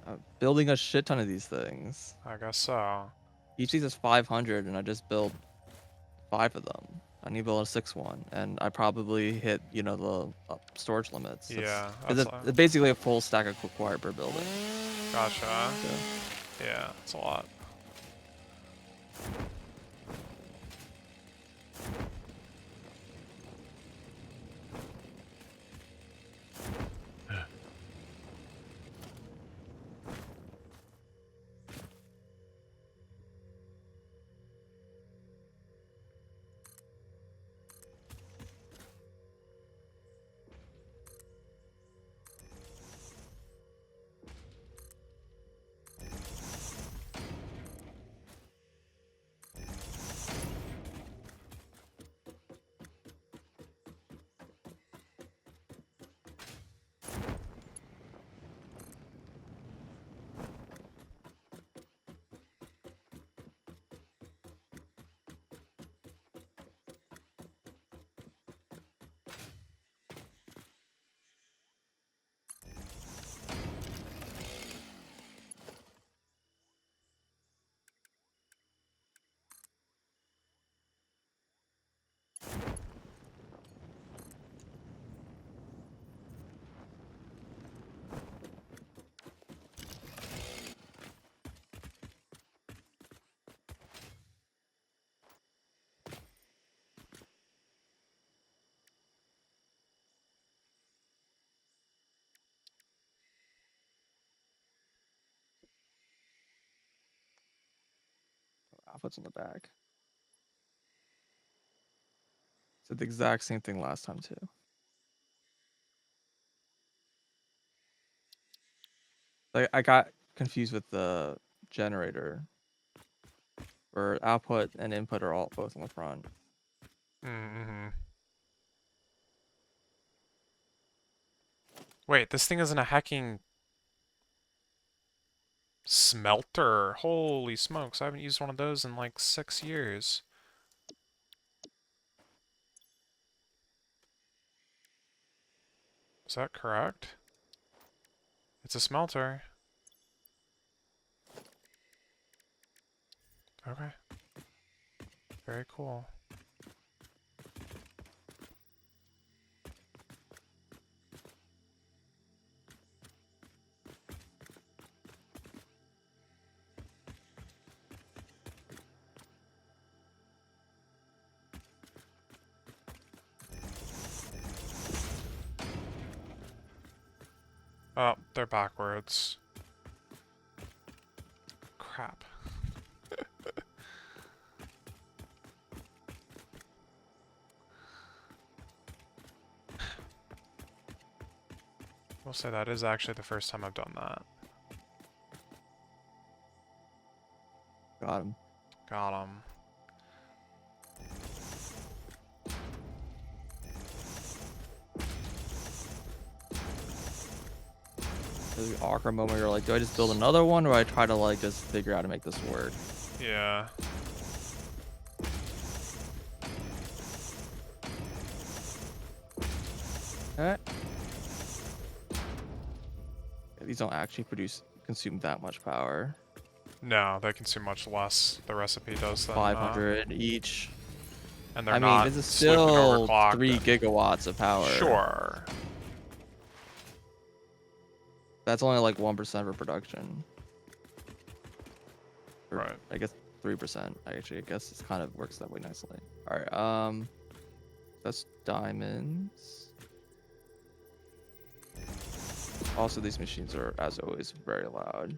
[SPEAKER 2] I'm building a shit ton of these things.
[SPEAKER 1] I guess so.
[SPEAKER 2] Each of these is 500, and I just built 5 of them. I need to build a 6th one, and I probably hit, you know, the storage limits.
[SPEAKER 1] Yeah,
[SPEAKER 2] Because
[SPEAKER 1] that's
[SPEAKER 2] it's basically a full stack of quick wire per building.
[SPEAKER 1] gotcha.
[SPEAKER 2] So,
[SPEAKER 1] Yeah, that's a lot.
[SPEAKER 2] outputs in the back. Said the exact same thing last time too. Like I got confused with the generator, where output and input are all both on the front.
[SPEAKER 1] Mm-hmm. Wait, this thing isn't a hacking smelter? Holy smokes, I haven't used one of those in like 6 years. Is that correct? It's a smelter. Okay. Very cool. Oh, they're backwards. Crap. We'll say that is actually the first time I've done that.
[SPEAKER 2] Got him.
[SPEAKER 1] Got him.
[SPEAKER 2] There's an awkward moment where you're like, do I just build another one, or I try to like just figure out how to make this work?
[SPEAKER 1] Yeah.
[SPEAKER 2] Okay. Yeah, these don't actually consume that much power.
[SPEAKER 1] No, they consume much less. The recipe does than
[SPEAKER 2] 500 each.
[SPEAKER 1] and they're
[SPEAKER 2] I mean,
[SPEAKER 1] not
[SPEAKER 2] this is
[SPEAKER 1] sleeping
[SPEAKER 2] still
[SPEAKER 1] overclocked
[SPEAKER 2] 3
[SPEAKER 1] and-
[SPEAKER 2] gigawatts of power.
[SPEAKER 1] Sure.
[SPEAKER 2] That's only like 1% of production. Or,
[SPEAKER 1] Right.
[SPEAKER 2] I guess 3%. Actually, I guess it kind of works that way nicely. All right. That's diamonds. Also, these machines are, as always, very loud.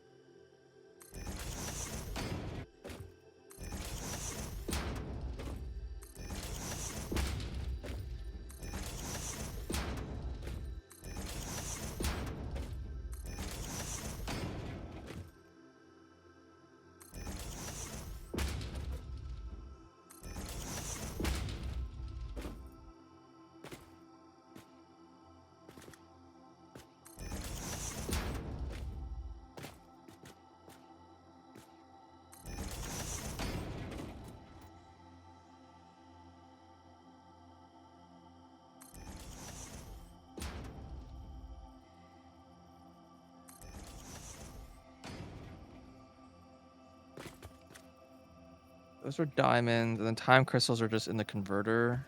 [SPEAKER 2] Those are diamonds, and then time crystals are just in the converter.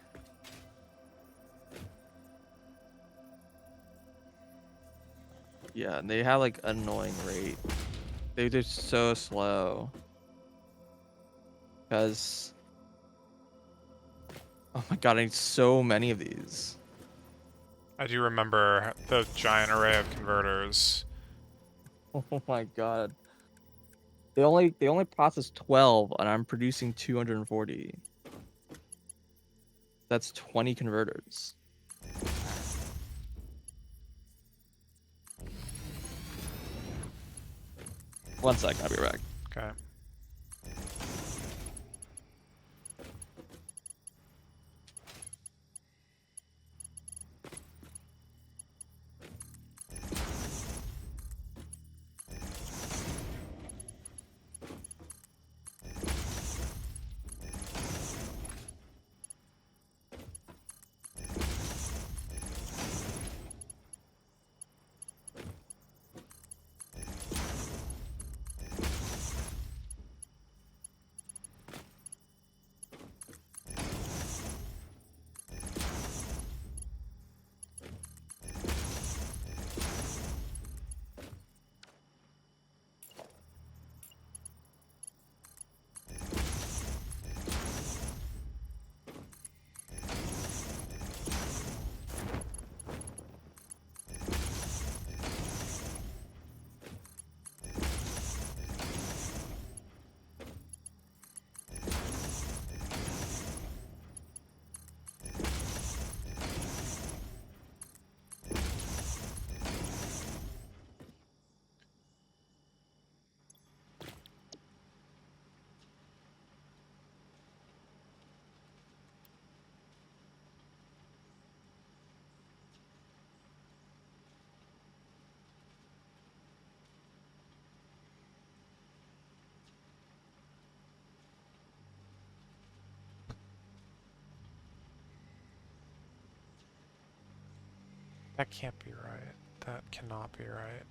[SPEAKER 2] Yeah, and they have like annoying rate. They're just so slow. Because oh my god, I need so many of these.
[SPEAKER 1] I do remember the giant array of converters.
[SPEAKER 2] Oh my god. They only process 12 and I'm producing 240. That's 20 converters. One sec, I'll be right back.
[SPEAKER 1] Okay. That can't be right. That cannot be right.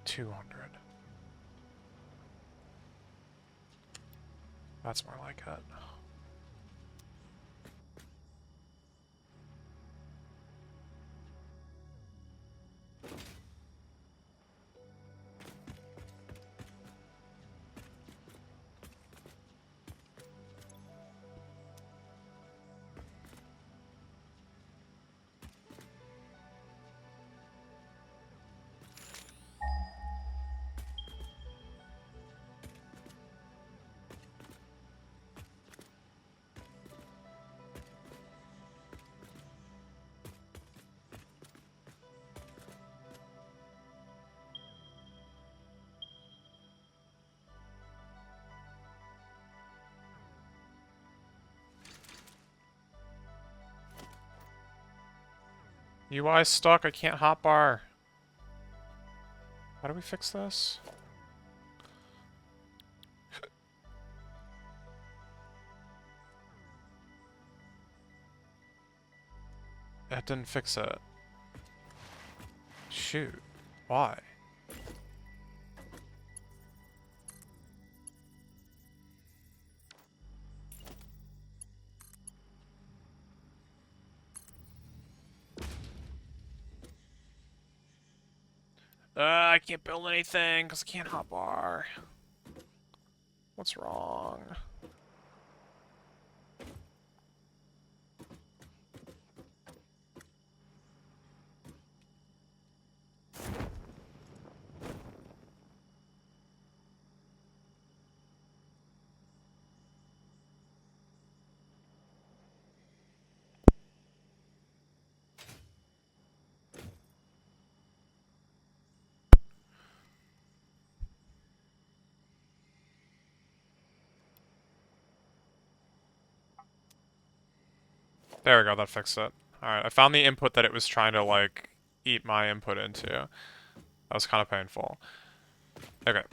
[SPEAKER 1] $200. That's more like it. UI stuck, I can't hotbar. How do we fix this? That didn't fix it. Shoot. Why? I can't build anything because I can't hotbar. What's wrong? There we go, that fixed it. Alright, I found the input that it was trying to, like, eat my input into. That was kind of painful. Okay.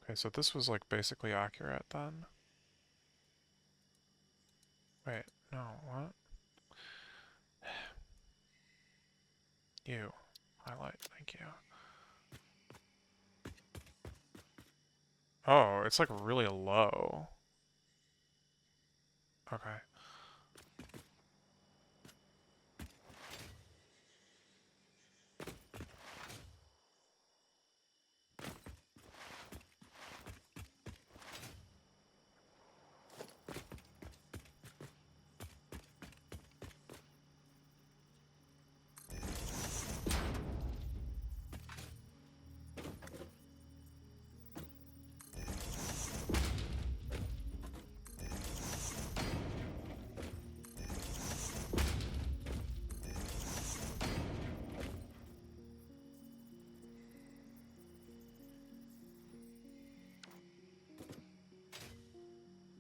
[SPEAKER 1] Okay, so this was like basically accurate then. Wait, no, what? You. Highlight, thank you. Oh, it's like really low. Okay.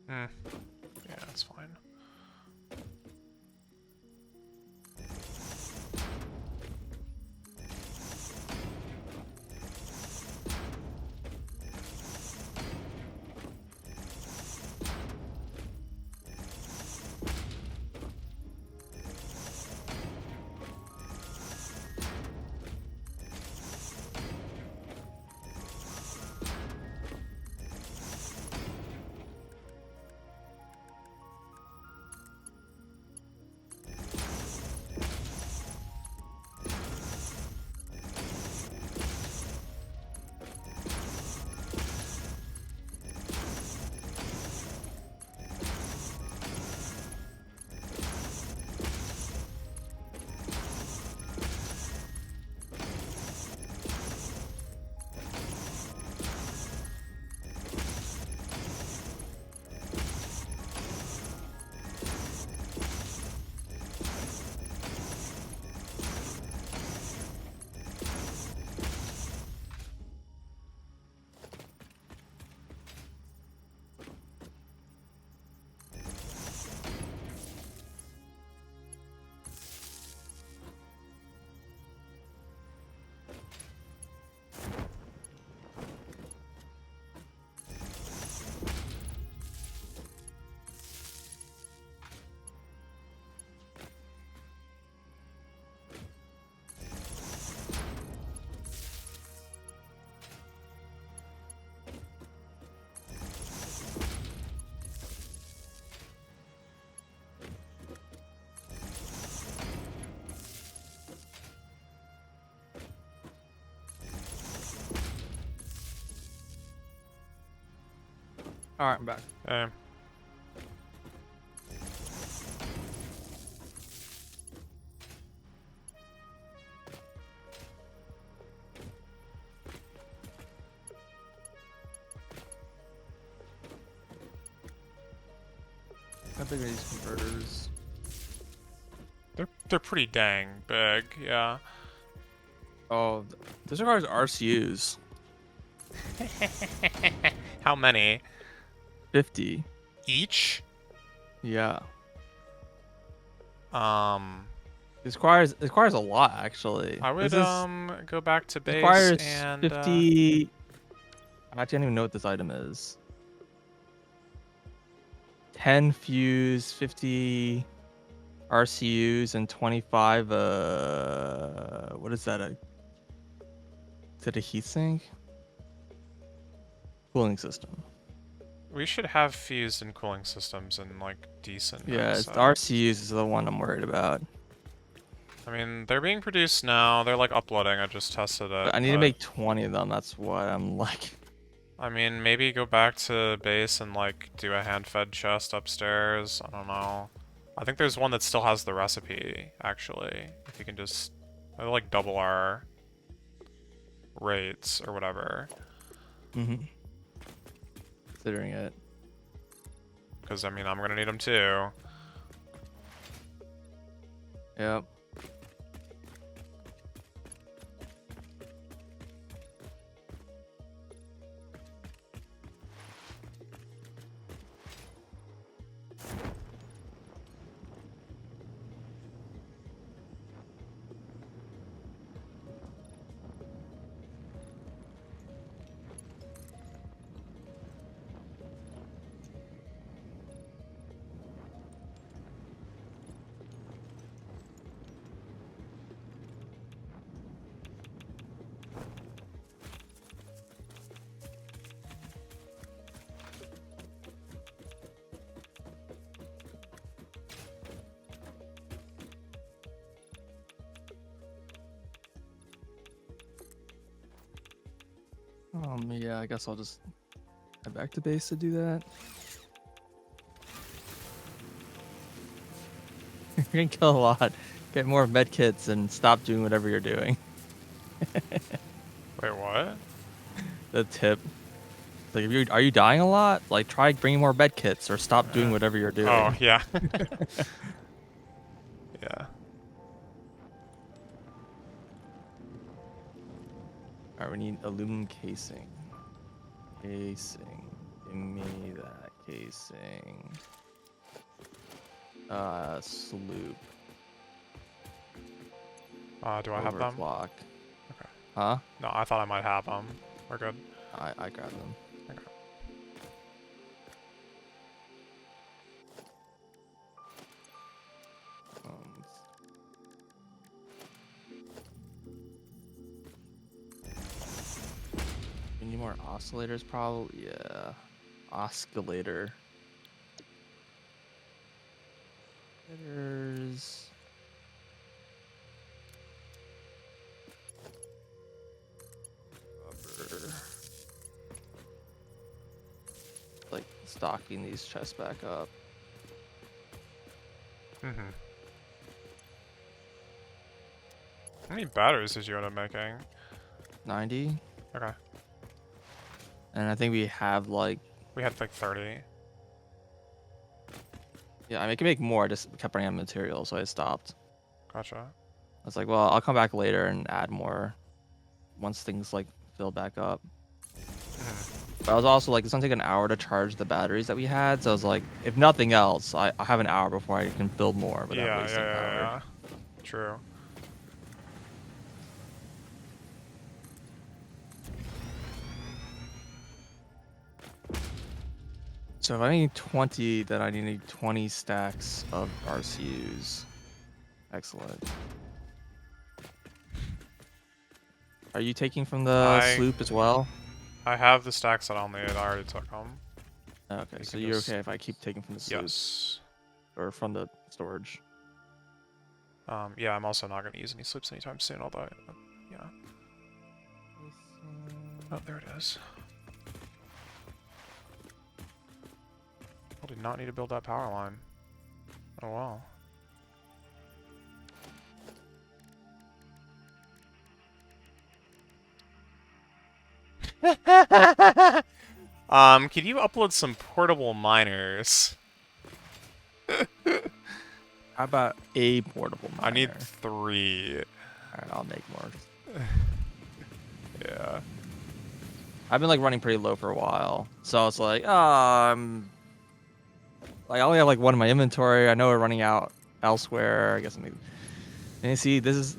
[SPEAKER 1] Hmm. Yeah, that's fine.
[SPEAKER 2] All right, I'm back.
[SPEAKER 4] How big are these converters?
[SPEAKER 1] They're pretty dang big, yeah.
[SPEAKER 2] Oh, this requires RCUs.
[SPEAKER 1] How many?
[SPEAKER 2] 50.
[SPEAKER 1] Each?
[SPEAKER 2] Yeah.
[SPEAKER 1] Um,
[SPEAKER 2] It requires a lot actually.
[SPEAKER 1] I would
[SPEAKER 2] This is
[SPEAKER 1] go back to
[SPEAKER 2] this
[SPEAKER 1] base
[SPEAKER 2] requires
[SPEAKER 1] and
[SPEAKER 2] 50. Actually, I don't even know what this item is. 10 fuse, 50 RCUs, and 25. What is that? Is it a heatsink? Cooling system.
[SPEAKER 1] we should have fused and cooling systems in like decent
[SPEAKER 2] Yeah, it's the
[SPEAKER 1] assets.
[SPEAKER 2] RCUs is the one I'm worried about.
[SPEAKER 1] I mean, they're being produced now. They're like uploading. I just tested it,
[SPEAKER 2] But I need to
[SPEAKER 1] but
[SPEAKER 2] make 20 of them. That's what I'm like.
[SPEAKER 1] I mean, maybe go back to base and like do a hand-fed chest upstairs. I don't know. I think there's one that still has the recipe, actually. If you can just like double our rates or whatever.
[SPEAKER 2] Mm-hmm. Considering it.
[SPEAKER 1] Because I mean, I'm gonna need them too.
[SPEAKER 2] Yep. Yeah, I guess I'll just head back to base to do that. You're gonna kill a lot. Get more med kits and stop doing whatever you're doing.
[SPEAKER 1] Wait, what?
[SPEAKER 2] The tip. Like, if you are you dying a lot? Like, try bringing more med kits or stop doing whatever you're doing.
[SPEAKER 1] Oh, yeah. Yeah.
[SPEAKER 2] Alright, we need aluminum casing. Casing. Give me that casing. Sloop.
[SPEAKER 1] Do I have them?
[SPEAKER 2] Overclock.
[SPEAKER 1] Okay.
[SPEAKER 2] Huh?
[SPEAKER 1] No, I thought I might have them. We're good.
[SPEAKER 2] I grabbed them.
[SPEAKER 1] Okay.
[SPEAKER 2] Um, we need more oscillators, probably. Yeah. Oscillator. Oscillators. Rubber. Like stocking these chests back up.
[SPEAKER 1] Mm-hmm. How many batteries did you end up making?
[SPEAKER 2] 90.
[SPEAKER 1] Okay.
[SPEAKER 2] And I think we have like,
[SPEAKER 1] We had like 30.
[SPEAKER 2] yeah, I mean, I can make more. I just kept running out of material, so I stopped.
[SPEAKER 1] Gotcha.
[SPEAKER 2] I was like, well, I'll come back later and add more once things like fill back up. But I was also like, it's gonna take an hour to charge the batteries that we had. So I was like, if nothing else, I have an hour before I can build more without
[SPEAKER 1] Yeah,
[SPEAKER 2] wasting power.
[SPEAKER 1] yeah. True.
[SPEAKER 2] So if I need 20, then I need 20 stacks of RCUs. Excellent. Are you taking from the sloop as well?
[SPEAKER 1] I have the stacks that I'll need. I already took them.
[SPEAKER 2] Okay,
[SPEAKER 1] You
[SPEAKER 2] so
[SPEAKER 1] can
[SPEAKER 2] you're
[SPEAKER 1] just-
[SPEAKER 2] okay if I keep taking from the sloop
[SPEAKER 1] Yes.
[SPEAKER 2] or from the storage.
[SPEAKER 1] Yeah, I'm also not going to use any sloops anytime soon, although, yeah. Oh, there it is. I did not need to build that power line. Oh, wow. Could you upload some portable miners?
[SPEAKER 2] How about a portable miner?
[SPEAKER 1] I need 3.
[SPEAKER 2] Alright, I'll make more.
[SPEAKER 1] Yeah.
[SPEAKER 2] I've been like running pretty low for a while, so it's like, like I only have like one in my inventory. I know we're running out elsewhere. I guess maybe. And you see, there's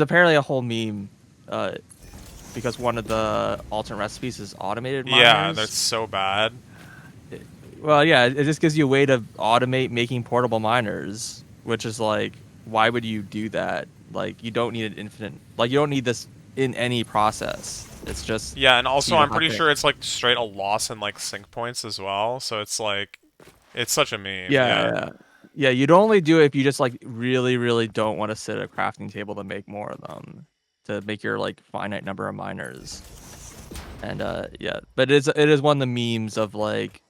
[SPEAKER 2] apparently a whole meme, because one of the alternate recipes is automated miners.
[SPEAKER 1] Yeah, that's so bad.
[SPEAKER 2] Well, yeah, it just gives you a way to automate making portable miners, which is like, why would you do that? Like, you don't need an infinite, like, you don't need this in any process. It's just.
[SPEAKER 1] Yeah, and also
[SPEAKER 2] you
[SPEAKER 1] I'm
[SPEAKER 2] have
[SPEAKER 1] pretty
[SPEAKER 2] to-
[SPEAKER 1] sure it's like straight a loss in like sync points as well, so it's like, it's such a meme.
[SPEAKER 2] Yeah, you'd only do it if you just like really, really don't want to sit at a crafting table to make more of them, to make your like finite number of miners. And yeah, but it is one of the memes of like,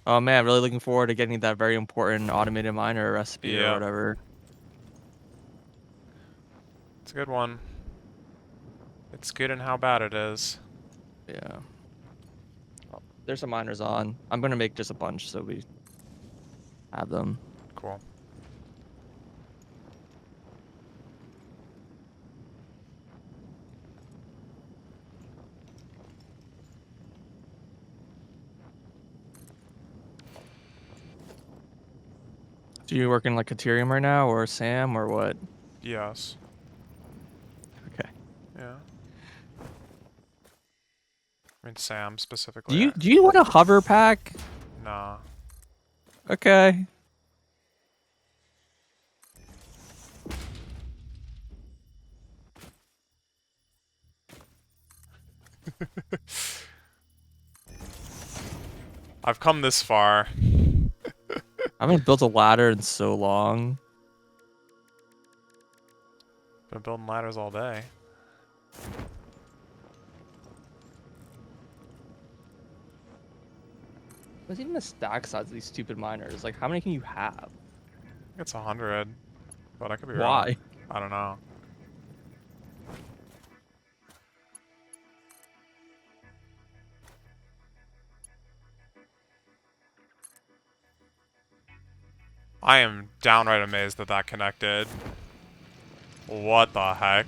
[SPEAKER 2] oh man, really looking forward to getting that very important automated miner recipe or
[SPEAKER 1] Yeah.
[SPEAKER 2] whatever.
[SPEAKER 1] It's a good one. It's good in how bad it is.
[SPEAKER 2] Yeah. Well, there's some miners on. I'm gonna make just a bunch so we have them.
[SPEAKER 1] Cool.
[SPEAKER 2] Do you work in like Ethereum right now, or Sam, or what?
[SPEAKER 1] Yes.
[SPEAKER 2] Okay.
[SPEAKER 1] Yeah. I mean, Sam
[SPEAKER 2] Do
[SPEAKER 1] specifically.
[SPEAKER 2] you want a hover pack?
[SPEAKER 1] Nah.
[SPEAKER 2] Okay.
[SPEAKER 1] I've come this far.
[SPEAKER 2] I haven't built a ladder in so long.
[SPEAKER 1] Been building ladders all day.
[SPEAKER 2] What's even the stack size of these stupid miners? Like, how many can you have?
[SPEAKER 1] I think it's 100, but I could be wrong.
[SPEAKER 2] Why?
[SPEAKER 1] I don't know. I am downright amazed that that connected. What the heck?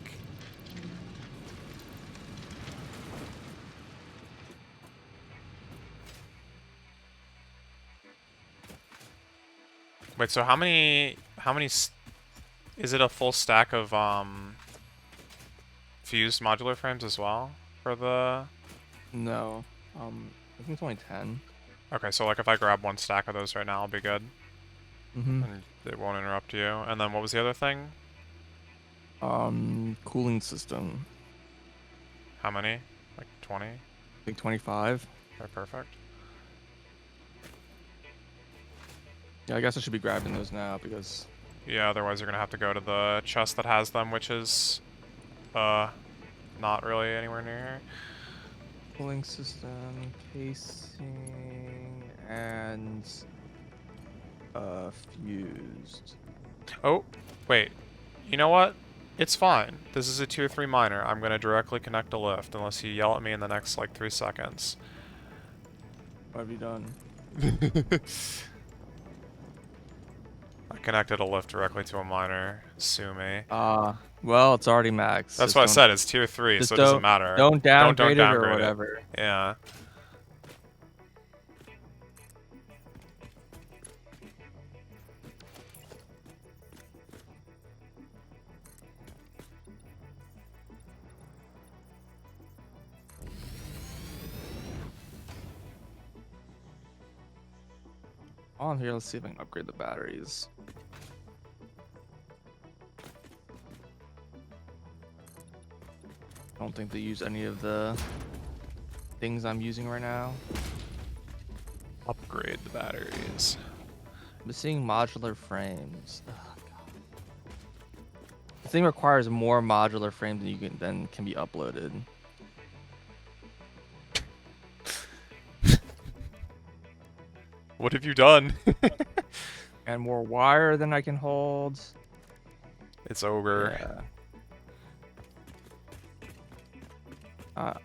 [SPEAKER 1] Wait, so how many is it a full stack of fused modular frames as well for the?
[SPEAKER 2] No. I think it's only 10.
[SPEAKER 1] Okay, so like if I grab one stack of those right now, I'll be good.
[SPEAKER 2] Mm-hmm.
[SPEAKER 1] And it won't interrupt you. And then what was the other thing?
[SPEAKER 2] Cooling system.
[SPEAKER 1] How many? Like 20?
[SPEAKER 2] I think 25.
[SPEAKER 1] Okay, perfect.
[SPEAKER 2] Yeah, I guess I should be grabbing those now because
[SPEAKER 1] Yeah, otherwise you're gonna have to go to the chest that has them, which is not really anywhere near here.
[SPEAKER 2] cooling system, casing, and fused.
[SPEAKER 1] Oh, wait. You know what? It's fine. This is a tier 3 miner. I'm gonna directly connect a lift unless you yell at me in the next like 3 seconds.
[SPEAKER 2] What have you done?
[SPEAKER 1] I connected a lift directly to a miner. Sue me.
[SPEAKER 2] Well, it's already max.
[SPEAKER 1] That's
[SPEAKER 2] Just
[SPEAKER 1] what I
[SPEAKER 2] don't-
[SPEAKER 1] said. It's tier 3,
[SPEAKER 2] just
[SPEAKER 1] so it doesn't matter.
[SPEAKER 2] Don't downgrade it or
[SPEAKER 1] downgrade it.
[SPEAKER 2] whatever.
[SPEAKER 1] Yeah.
[SPEAKER 2] While I'm here, let's see if I can upgrade the batteries. I don't think they use any of the things I'm using right now.
[SPEAKER 1] Upgrade the batteries.
[SPEAKER 2] I'm seeing modular frames. Oh, God. The thing requires more modular frames than can be uploaded.
[SPEAKER 1] What have you done?
[SPEAKER 2] And more wire than I can hold.
[SPEAKER 1] It's ogre.
[SPEAKER 2] Yeah.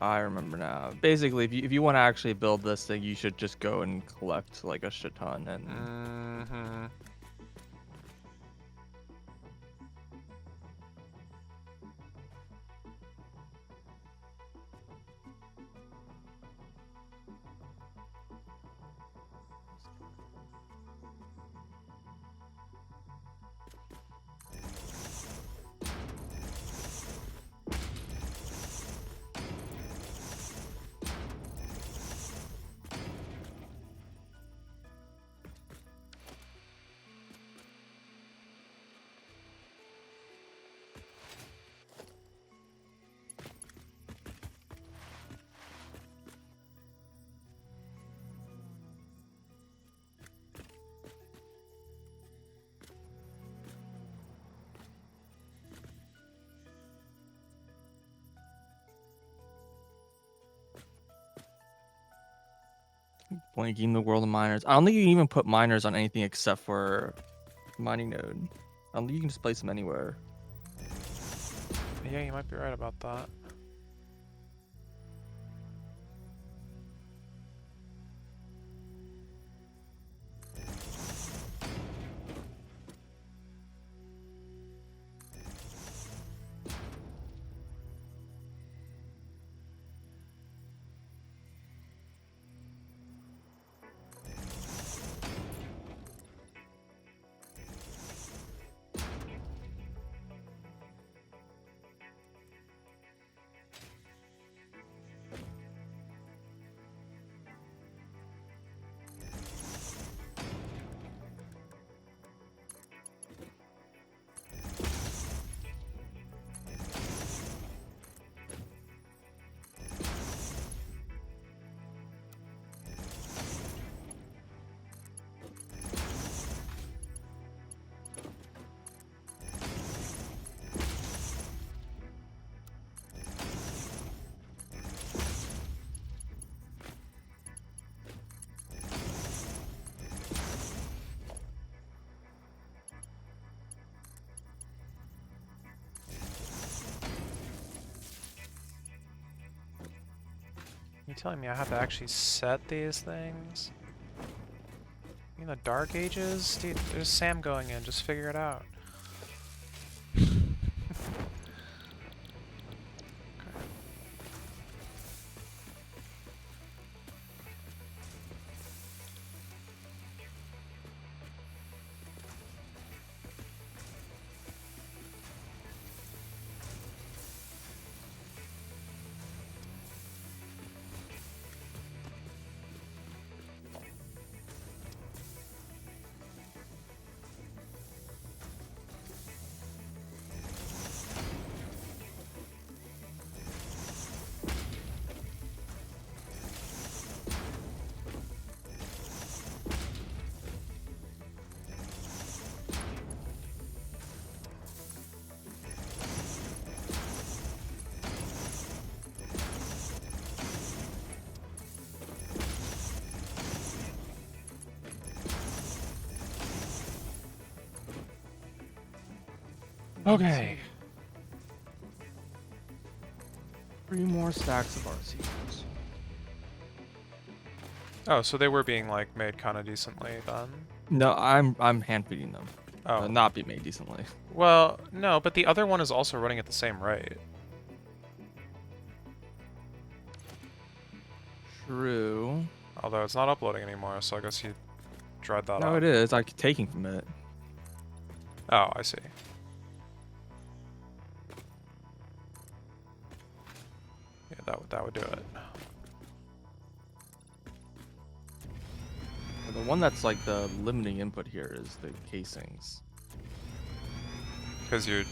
[SPEAKER 2] I remember now. Basically, if you want to actually build this thing, you should just go and collect like a shit ton and
[SPEAKER 1] Mm-hmm.
[SPEAKER 2] blanking the world of miners. I don't think you can even put miners on anything except for mining node. I don't think you can just place them anywhere.
[SPEAKER 1] Yeah, you might be right about that. telling me I have to actually set these things? In the Dark Ages? Dude, there's Sam going in. Just figure it out. Okay.
[SPEAKER 2] 3 more stacks of RCs.
[SPEAKER 1] Oh, so they were being like made kind of decently then.
[SPEAKER 2] No, I'm hand feeding them.
[SPEAKER 1] Oh.
[SPEAKER 2] Not be made decently.
[SPEAKER 1] Well, no, but the other one is also running at the same rate.
[SPEAKER 2] True.
[SPEAKER 1] Although it's not uploading anymore, so I guess you dried that
[SPEAKER 2] No,
[SPEAKER 1] up.
[SPEAKER 2] it is. I'm taking from it.
[SPEAKER 1] Oh, I see. Yeah, that would do it.
[SPEAKER 2] The one that's like the limiting input here is the casings.
[SPEAKER 1] Because you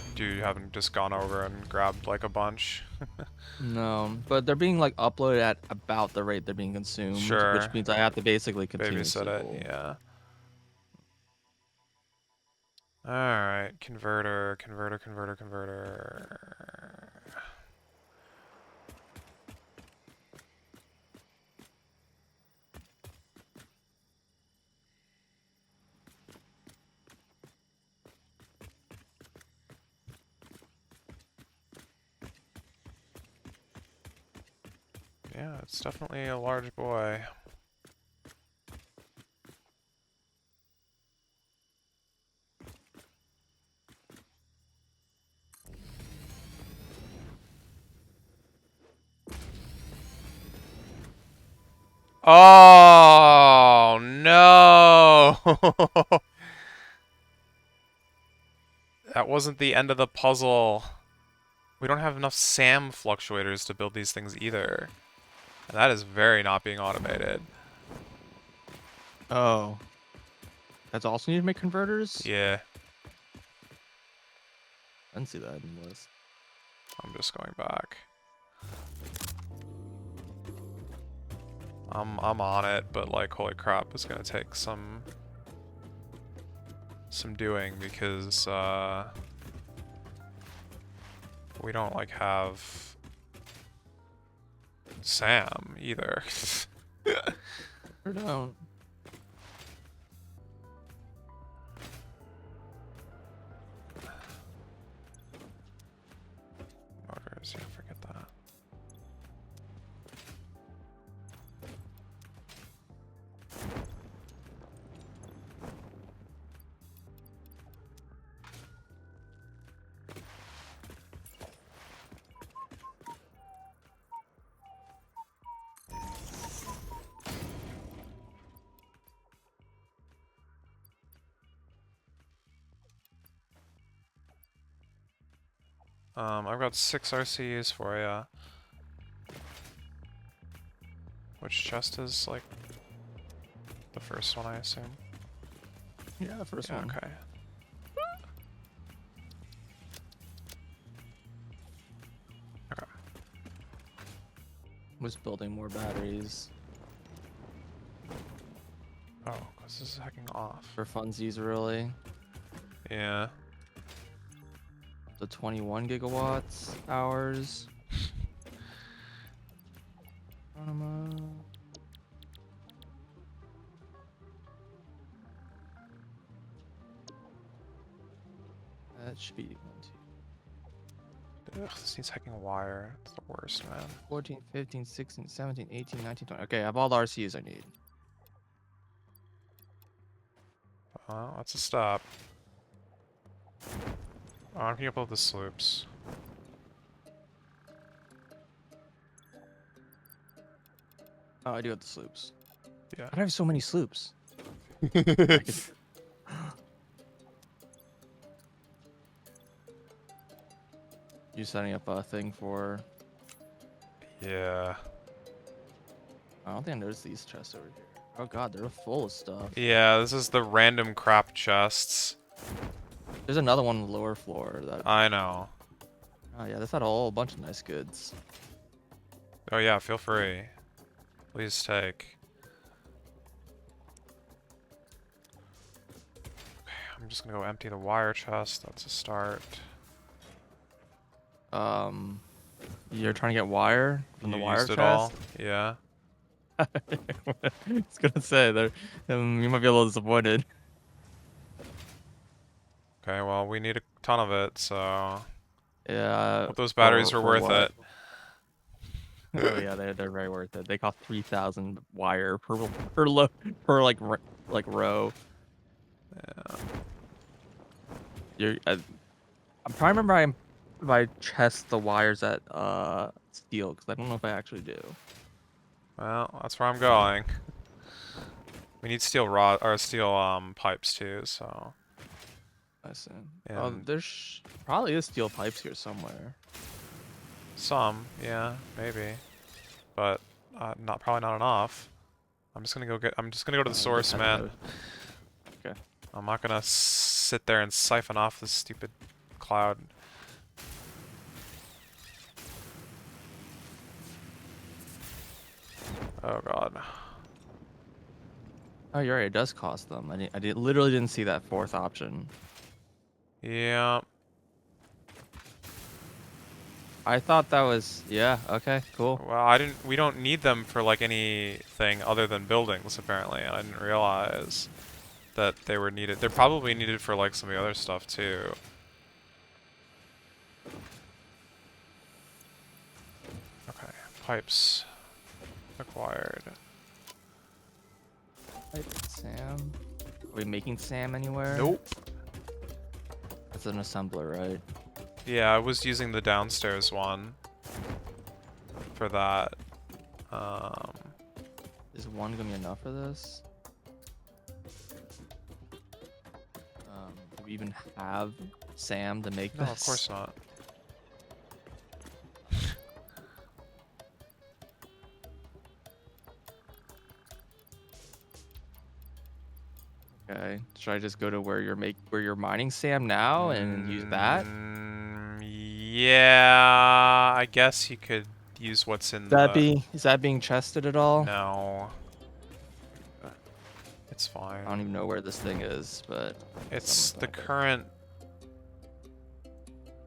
[SPEAKER 1] haven't just gone over and grabbed like a bunch.
[SPEAKER 2] No, but they're being like uploaded at about the rate they're being consumed,
[SPEAKER 1] Sure.
[SPEAKER 2] which means I have to basically
[SPEAKER 1] Babysit
[SPEAKER 2] continuously
[SPEAKER 1] it,
[SPEAKER 2] roll.
[SPEAKER 1] yeah. Alright, converter. Yeah, it's definitely a large boy. Oh no! That wasn't the end of the puzzle. We don't have enough SAM fluctuators to build these things either. And that is very not being automated.
[SPEAKER 2] Oh. That's also need to make converters?
[SPEAKER 1] Yeah,
[SPEAKER 2] I didn't see that in the list.
[SPEAKER 1] I'm just going back. I'm on it, but like holy crap, it's gonna take some doing because we don't like have Sam either.
[SPEAKER 2] Or don't.
[SPEAKER 1] Motors, yeah, forget that. I've got 6 RCs for ya. Which chest is like the first one, I assume?
[SPEAKER 2] Yeah, first
[SPEAKER 1] Yeah,
[SPEAKER 2] one.
[SPEAKER 1] okay. Okay.
[SPEAKER 2] Was building more batteries
[SPEAKER 1] Oh, because this is hacking off.
[SPEAKER 2] for funsies, really.
[SPEAKER 1] Yeah.
[SPEAKER 2] The 21 gigawatts hours. That should be 1, 2.
[SPEAKER 1] Ugh, this needs hacking wire. It's the worst, man.
[SPEAKER 2] 14, 15, 16, 17, 18, 19, 20. Okay, I have all the RCUs I need.
[SPEAKER 1] Well, that's a stop. Oh, I'm gonna upload the sloops.
[SPEAKER 2] Oh, I do have the sloops.
[SPEAKER 1] Yeah.
[SPEAKER 2] I have so many sloops. You setting up a thing for...
[SPEAKER 1] Yeah.
[SPEAKER 2] I don't think I noticed these chests over here. Oh god, they're full of stuff.
[SPEAKER 1] Yeah, this is the random crap chests.
[SPEAKER 2] There's another one on the lower floor that...
[SPEAKER 1] I know.
[SPEAKER 2] Oh yeah, that's had a whole bunch of nice goods.
[SPEAKER 1] Oh yeah, feel free. Please take. Okay, I'm just gonna go empty the wire chest. That's a start.
[SPEAKER 2] You're trying to get wire from the
[SPEAKER 1] You
[SPEAKER 2] wire
[SPEAKER 1] used
[SPEAKER 2] chest?
[SPEAKER 1] it all? Yeah.
[SPEAKER 2] I was gonna say, you might be a little disappointed.
[SPEAKER 1] Okay, well, we need a ton of it, so...
[SPEAKER 2] Yeah.
[SPEAKER 1] Hope those batteries were worth
[SPEAKER 2] what?
[SPEAKER 1] it.
[SPEAKER 2] Oh yeah, they're very worth it. They cost 3,000 wire per like row.
[SPEAKER 1] Yeah.
[SPEAKER 2] I'm trying to remember if I chest the wires at steel, because I don't know if I actually do.
[SPEAKER 1] Well, that's where I'm going. We need steel rod or steel pipes too, so...
[SPEAKER 2] I see.
[SPEAKER 1] And
[SPEAKER 2] There's probably is steel pipes here somewhere.
[SPEAKER 1] some, yeah, maybe. But probably not enough. I'm just gonna go to the source, man.
[SPEAKER 2] Okay.
[SPEAKER 1] I'm not gonna sit there and siphon off this stupid cloud. Oh god.
[SPEAKER 2] Oh, you're right. It does cost them. Literally didn't see that fourth option.
[SPEAKER 1] Yeah.
[SPEAKER 2] I thought that was okay, cool.
[SPEAKER 1] Well, we don't need them for like anything other than buildings apparently, and I didn't realize that they were needed. They're probably needed for like some of the other stuff too. Okay, pipes acquired.
[SPEAKER 2] Sam. Are we making Sam anywhere?
[SPEAKER 1] Nope.
[SPEAKER 2] That's an assembler, right?
[SPEAKER 1] Yeah, I was using the downstairs one for that.
[SPEAKER 2] Is one gonna be enough for this? Do we even have Sam to make
[SPEAKER 1] No,
[SPEAKER 2] this?
[SPEAKER 1] of course not.
[SPEAKER 2] Okay. Should I just go to where you're mining Sam now and use that?
[SPEAKER 1] Yeah, I guess you could use what's in
[SPEAKER 2] Is that being chested at all?
[SPEAKER 1] No. It's fine.
[SPEAKER 2] I don't even know where this thing is, but
[SPEAKER 1] It's the current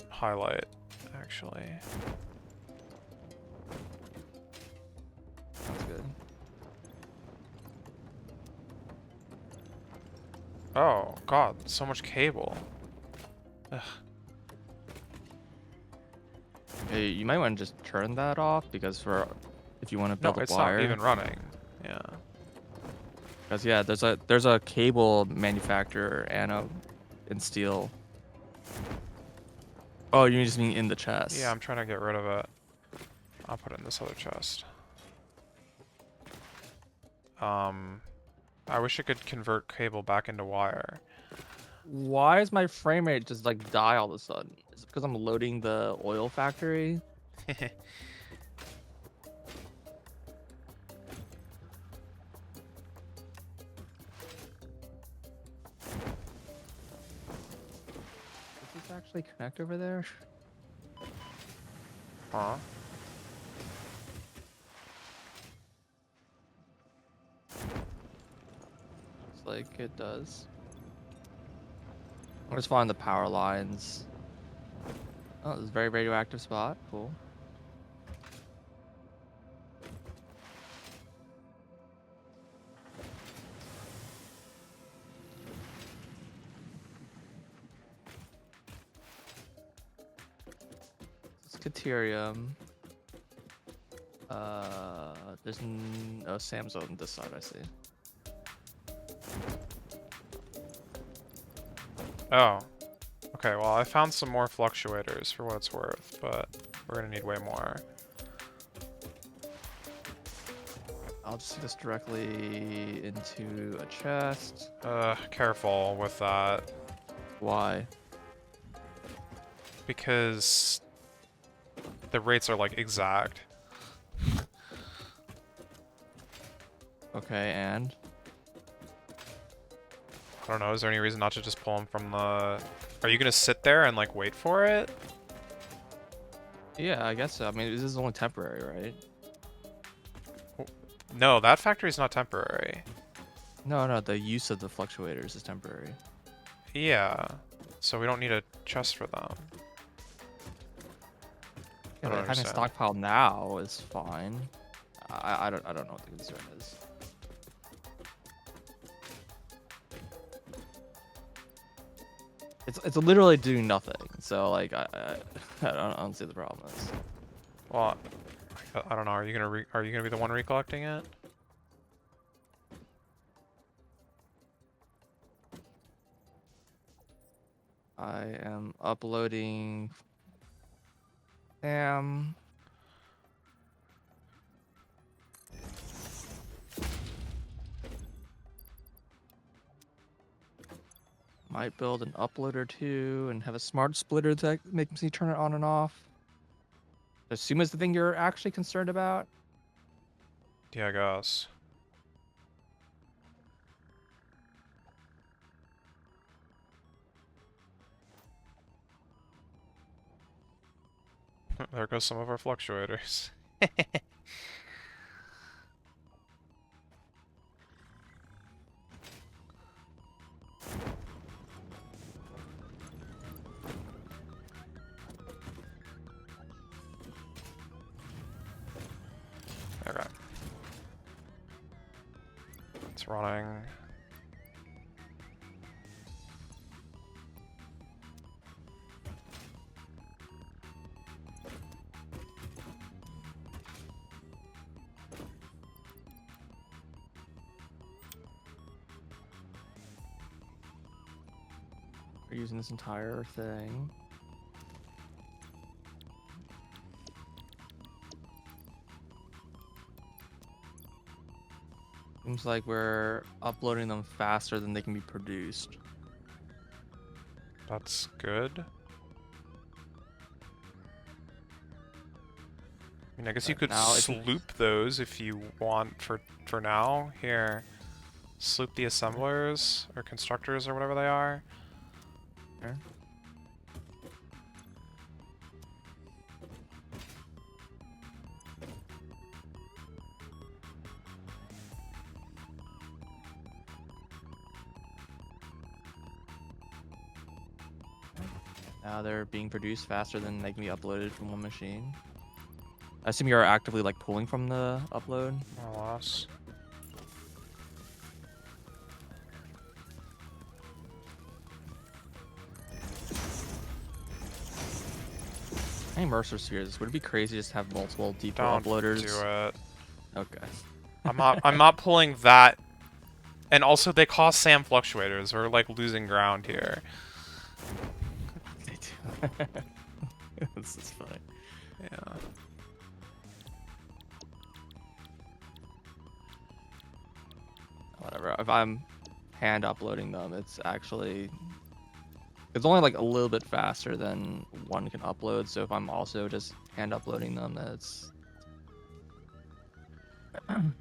[SPEAKER 1] highlight, actually.
[SPEAKER 2] sounds good.
[SPEAKER 1] Oh, God, so much cable. Ugh.
[SPEAKER 2] Hey, you might want to just turn that off because if you want to
[SPEAKER 1] No,
[SPEAKER 2] build
[SPEAKER 1] it's
[SPEAKER 2] a wire.
[SPEAKER 1] not even running. Yeah.
[SPEAKER 2] Because yeah, there's a cable manufacturer in steel. Oh, you just mean in the chest?
[SPEAKER 1] Yeah, I'm trying to get rid of it. I'll put it in this other chest. I wish I could convert cable back into wire.
[SPEAKER 2] Why is my frame rate just like die all of a sudden? Is it because I'm loading the oil factory? Does this actually connect over there?
[SPEAKER 1] Huh?
[SPEAKER 2] Looks like it does. I'm just following the power lines. Oh, this is a very radioactive spot. Cool. Caterium. There's no Sam's on this side, I see.
[SPEAKER 1] Oh. Okay, well, I found some more fluctuators for what it's worth, but we're gonna need way more.
[SPEAKER 2] I'll just see this directly into a chest.
[SPEAKER 1] Careful with that.
[SPEAKER 2] Why?
[SPEAKER 1] Because the rates are, like, exact.
[SPEAKER 2] Okay, and?
[SPEAKER 1] I don't know, is there any reason not to just pull them from the... Are you gonna sit there and, like, wait for it?
[SPEAKER 2] Yeah, I guess so. I mean, this is only temporary, right?
[SPEAKER 1] No, that factory's not temporary.
[SPEAKER 2] No, the use of the fluctuators is temporary.
[SPEAKER 1] Yeah, so we don't need a chest for them. I
[SPEAKER 2] Yeah,
[SPEAKER 1] don't
[SPEAKER 2] but having a
[SPEAKER 1] understand.
[SPEAKER 2] stockpile now is fine. I don't know what the concern is. It's literally doing nothing. So like I don't see the problem is.
[SPEAKER 1] Well, I don't know. Are you gonna be the one recollecting it?
[SPEAKER 2] I am uploading. Might build an uploader too and have a smart splitter that makes me turn it on and off. Assume is the thing you're actually concerned about.
[SPEAKER 1] Yeah, I guess. There goes some of our fluctuators. Okay. It's running.
[SPEAKER 2] We're using this entire thing. Seems like we're uploading them faster than they can be produced.
[SPEAKER 1] That's good. I mean, I guess you could
[SPEAKER 2] Now, if you-
[SPEAKER 1] sloop those if you want for now. Here, sloop the assemblers or constructors or whatever they are.
[SPEAKER 2] Here. Now they're being produced faster than they can be uploaded from one machine. I assume you're actively like pulling from the upload.
[SPEAKER 1] More or less.
[SPEAKER 2] How many Mercer Spheres? Would it be crazy just to have multiple depot
[SPEAKER 1] Don't
[SPEAKER 2] uploaders?
[SPEAKER 1] do it.
[SPEAKER 2] Okay.
[SPEAKER 1] I'm not pulling that. And also, they cost Sam fluctuators. We're like losing ground here.
[SPEAKER 2] This is funny.
[SPEAKER 1] Yeah.
[SPEAKER 2] Whatever. If I'm hand uploading them, it's only like a little bit faster than one can upload. So if I'm also just hand uploading them, that's
[SPEAKER 1] Mhm.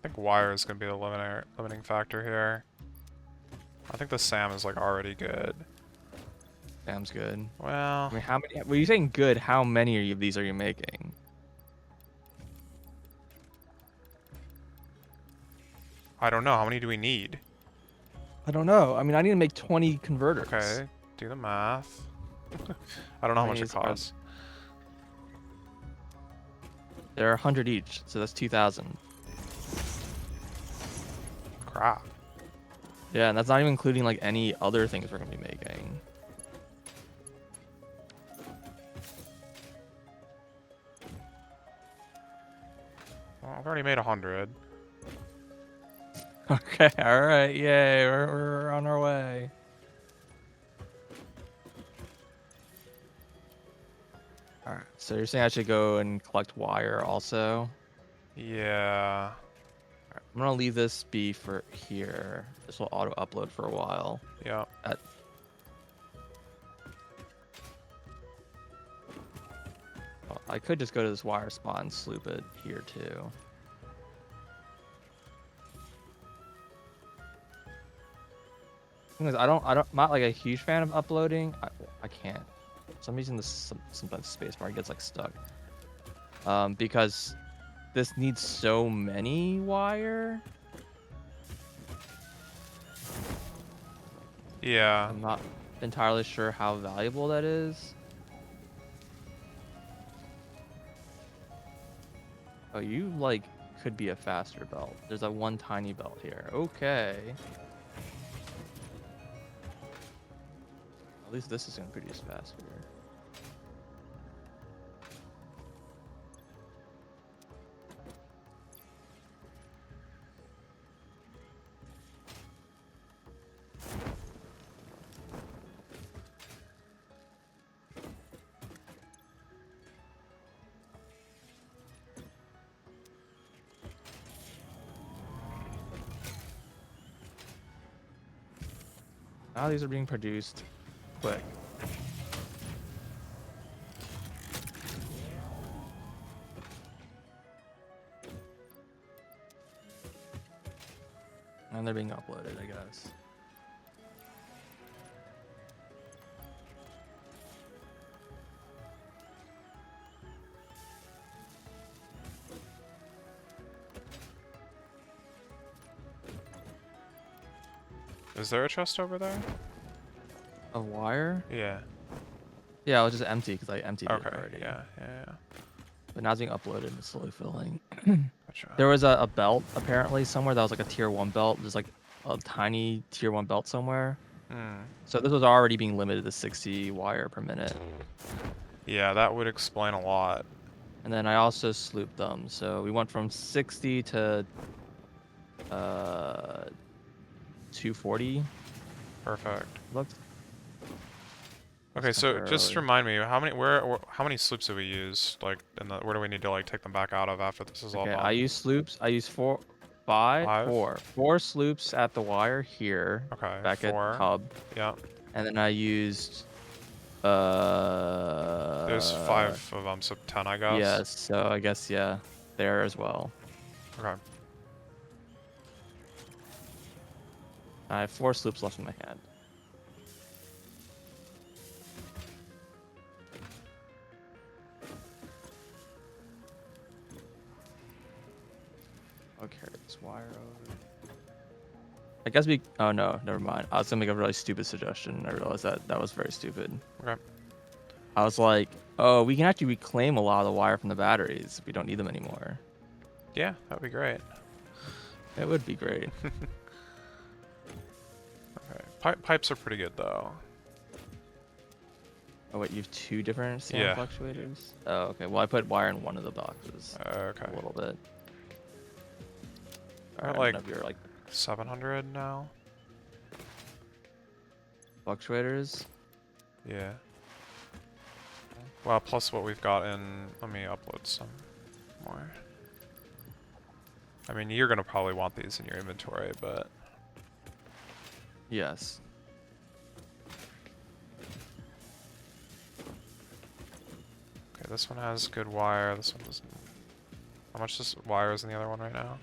[SPEAKER 1] I think wire is gonna be the limiting factor here. I think the SAM is like already good.
[SPEAKER 2] Sam's good.
[SPEAKER 1] Well,
[SPEAKER 2] I mean, how many? When you're saying good, how many of these are you making?
[SPEAKER 1] I don't know. How many do we need?
[SPEAKER 4] I don't know. I mean, I need to make 20 converters.
[SPEAKER 1] Okay, do the math. I don't know how much it
[SPEAKER 2] These are-
[SPEAKER 1] costs.
[SPEAKER 2] They're 100 each, so that's 2,000.
[SPEAKER 1] Crap.
[SPEAKER 2] Yeah, and that's not even including like any other things we're gonna be making.
[SPEAKER 1] Well, I've already made 100.
[SPEAKER 2] Okay, all right, yay, we're on our way. All right, so you're saying I should go and collect wire also?
[SPEAKER 1] Yeah.
[SPEAKER 2] I'm gonna leave this be for here. This will auto upload for a while.
[SPEAKER 1] Yeah.
[SPEAKER 2] Well, I could just go to this wire spot and sloop it here too. Thing is, I'm not like a huge fan of uploading. I can't. For some reason, this sometimes space bar gets like stuck. Because this needs so many wire.
[SPEAKER 1] Yeah.
[SPEAKER 2] I'm not entirely sure how valuable that is. Oh, you like could be a faster belt. There's a one tiny belt here. Okay. At least this is gonna produce faster. Now these are being produced quick. And they're being uploaded, I guess.
[SPEAKER 1] Is there a chest over there?
[SPEAKER 2] A wire?
[SPEAKER 1] Yeah.
[SPEAKER 2] Yeah, it was just empty because I emptied
[SPEAKER 1] Okay.
[SPEAKER 2] it already.
[SPEAKER 1] Yeah. Yeah.
[SPEAKER 2] But now it's being uploaded and it's slowly filling.
[SPEAKER 1] Gotcha.
[SPEAKER 2] There was a belt apparently somewhere that was like a tier 1 belt. There's like a tiny tier 1 belt somewhere.
[SPEAKER 1] Hmm.
[SPEAKER 2] So this was already being limited to 60 wire per minute.
[SPEAKER 1] Yeah, that would explain a lot.
[SPEAKER 2] And then I also slooped them. So we went from 60 to 240.
[SPEAKER 1] Perfect.
[SPEAKER 2] Looked.
[SPEAKER 1] Okay, so just
[SPEAKER 2] temporarily.
[SPEAKER 1] remind me, how many sloops do we use? Like, where do we need to like take them back out of after this is all
[SPEAKER 2] Okay,
[SPEAKER 1] done?
[SPEAKER 2] I use sloops. I use four sloops at the wire here.
[SPEAKER 1] Okay,
[SPEAKER 2] Back
[SPEAKER 1] 4.
[SPEAKER 2] at hub.
[SPEAKER 1] Yeah.
[SPEAKER 2] And then I used
[SPEAKER 1] There's 5 of them, so 10, I guess.
[SPEAKER 2] yeah, so I guess yeah, there as well.
[SPEAKER 1] Okay.
[SPEAKER 2] I have 4 sloops left in my hand. I'll carry this wire over. I guess we. Oh no, never mind. I was gonna make a really stupid suggestion. I realized that was very stupid.
[SPEAKER 1] Okay.
[SPEAKER 2] I was like, oh, we can actually reclaim a lot of the wire from the batteries. We don't need them anymore.
[SPEAKER 1] Yeah, that'd be great.
[SPEAKER 2] It would be great.
[SPEAKER 1] Okay. Pipes are pretty good though.
[SPEAKER 2] Oh wait, you have 2 different CM
[SPEAKER 1] Yeah.
[SPEAKER 2] fluctuators? Oh, okay. Well, I put wire in one of the boxes.
[SPEAKER 1] Okay.
[SPEAKER 2] A little bit.
[SPEAKER 1] We're at
[SPEAKER 2] Alright,
[SPEAKER 1] like
[SPEAKER 2] none of your like
[SPEAKER 1] 700 now.
[SPEAKER 2] fluctuators.
[SPEAKER 1] Yeah. Well, plus what we've got in. Let me upload some more. I mean, you're gonna probably want these in your inventory, but
[SPEAKER 2] Yes.
[SPEAKER 1] okay, this one has good wire. This one doesn't. How much this wire is in the other one right now?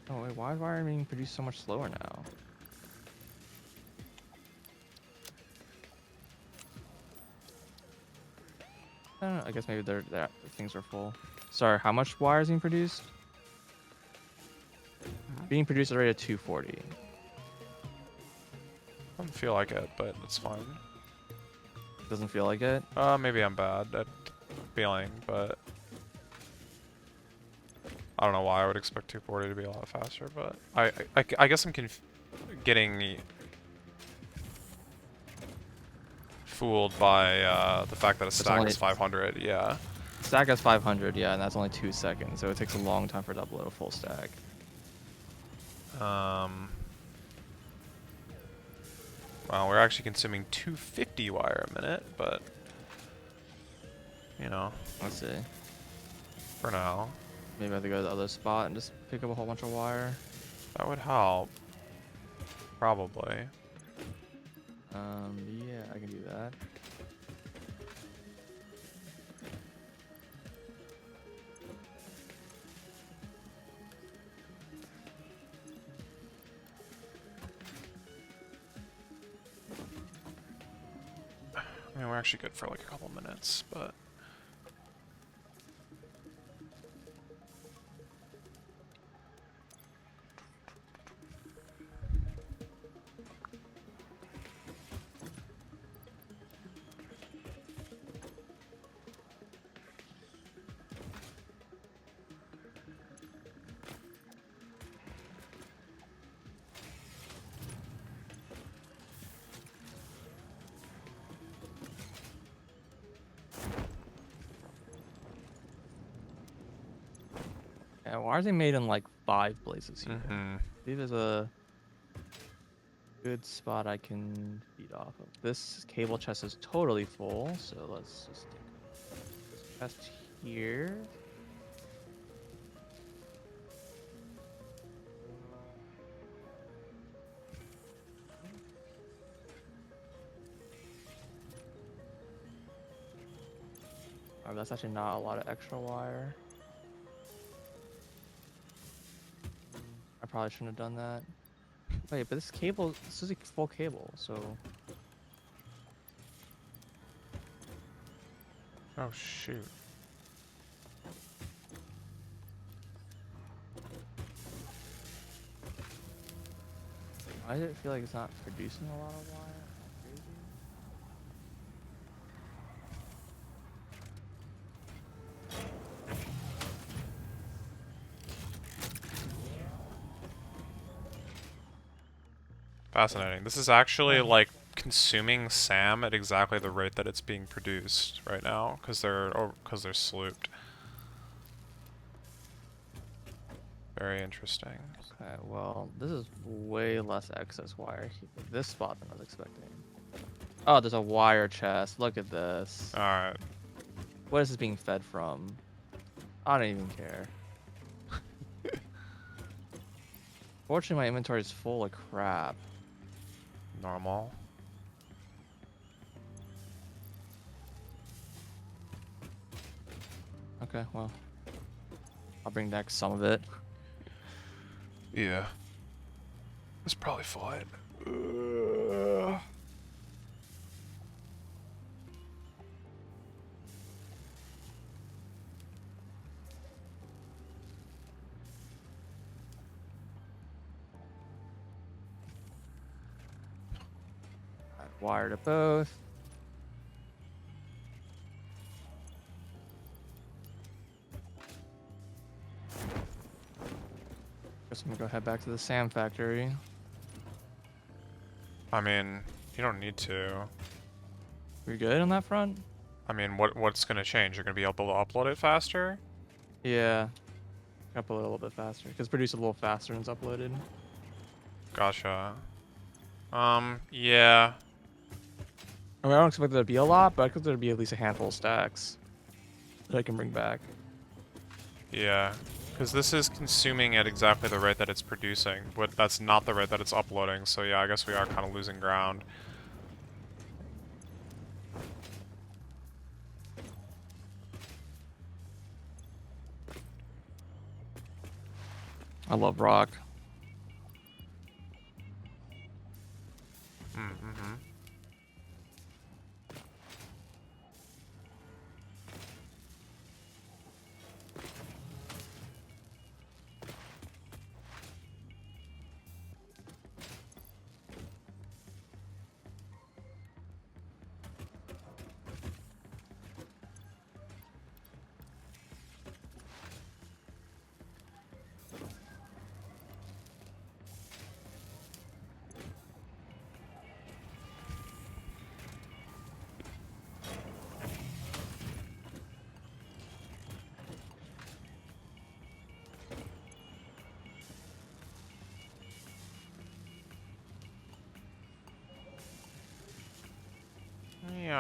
[SPEAKER 2] Oh wait, why is wire being produced so much slower now? I don't know. I guess maybe the things are full. Sorry, how much wire is being produced? Being produced already at 240.
[SPEAKER 1] Doesn't feel like it, but it's fine.
[SPEAKER 2] Doesn't feel like it.
[SPEAKER 1] Maybe I'm bad at feeling, but I don't know why I would expect 240 to be a lot faster, but I guess I'm getting fooled by the fact that a stack
[SPEAKER 2] only-
[SPEAKER 1] is 500. Yeah.
[SPEAKER 2] Stack has 500, yeah, and that's only 2 seconds, so it takes a long time for it to upload a full stack.
[SPEAKER 1] Well, we're actually consuming 250 wire a minute, but you know,
[SPEAKER 2] Let's see.
[SPEAKER 1] for now,
[SPEAKER 2] Maybe I have to go to the other spot and just pick up a whole bunch of wire.
[SPEAKER 1] that would help. Probably.
[SPEAKER 2] Yeah, I can do that.
[SPEAKER 1] I mean, we're actually good for like a couple minutes, but
[SPEAKER 2] Yeah, why are they made in like 5 places here?
[SPEAKER 1] mhm.
[SPEAKER 2] I believe there's a good spot I can feed off of. This cable chest is totally full, so let's just take this chest here. Oh, that's actually not a lot of extra wire. I probably shouldn't have done that. Wait, but this cable, this is a full cable, so
[SPEAKER 1] Oh shoot.
[SPEAKER 2] why does it feel like it's not producing a lot of wire? Crazy.
[SPEAKER 1] Fascinating. This is actually like consuming SAM at exactly the rate that it's being produced right now, because they're slooped. Very interesting.
[SPEAKER 2] Okay, well, this is way less excess wire this spot than I was expecting. Oh, there's a wire chest. Look at this.
[SPEAKER 1] All right.
[SPEAKER 2] What is this being fed from? I don't even care. Fortunately, my inventory is full of crap.
[SPEAKER 1] Normal.
[SPEAKER 2] Okay, well, I'll bring back some of it.
[SPEAKER 1] Yeah. It's probably fine.
[SPEAKER 2] Add wire to both. Guess I'm gonna go head back to the SAM factory.
[SPEAKER 1] I mean, you don't need to.
[SPEAKER 2] We good on that front?
[SPEAKER 1] I mean, what's gonna change? You're gonna be able to upload it faster?
[SPEAKER 2] Yeah. Upload a little bit faster. Because produce a little faster and it's uploaded.
[SPEAKER 1] Gotcha. Yeah.
[SPEAKER 2] I mean, I don't expect there to be a lot, but I expect there to be at least a handful of stacks that I can bring back.
[SPEAKER 1] Yeah. Because this is consuming at exactly the rate that it's producing, but that's not the rate that it's uploading, so yeah, I guess we are kind of losing ground.
[SPEAKER 2] I love rock.
[SPEAKER 1] Mm-hmm.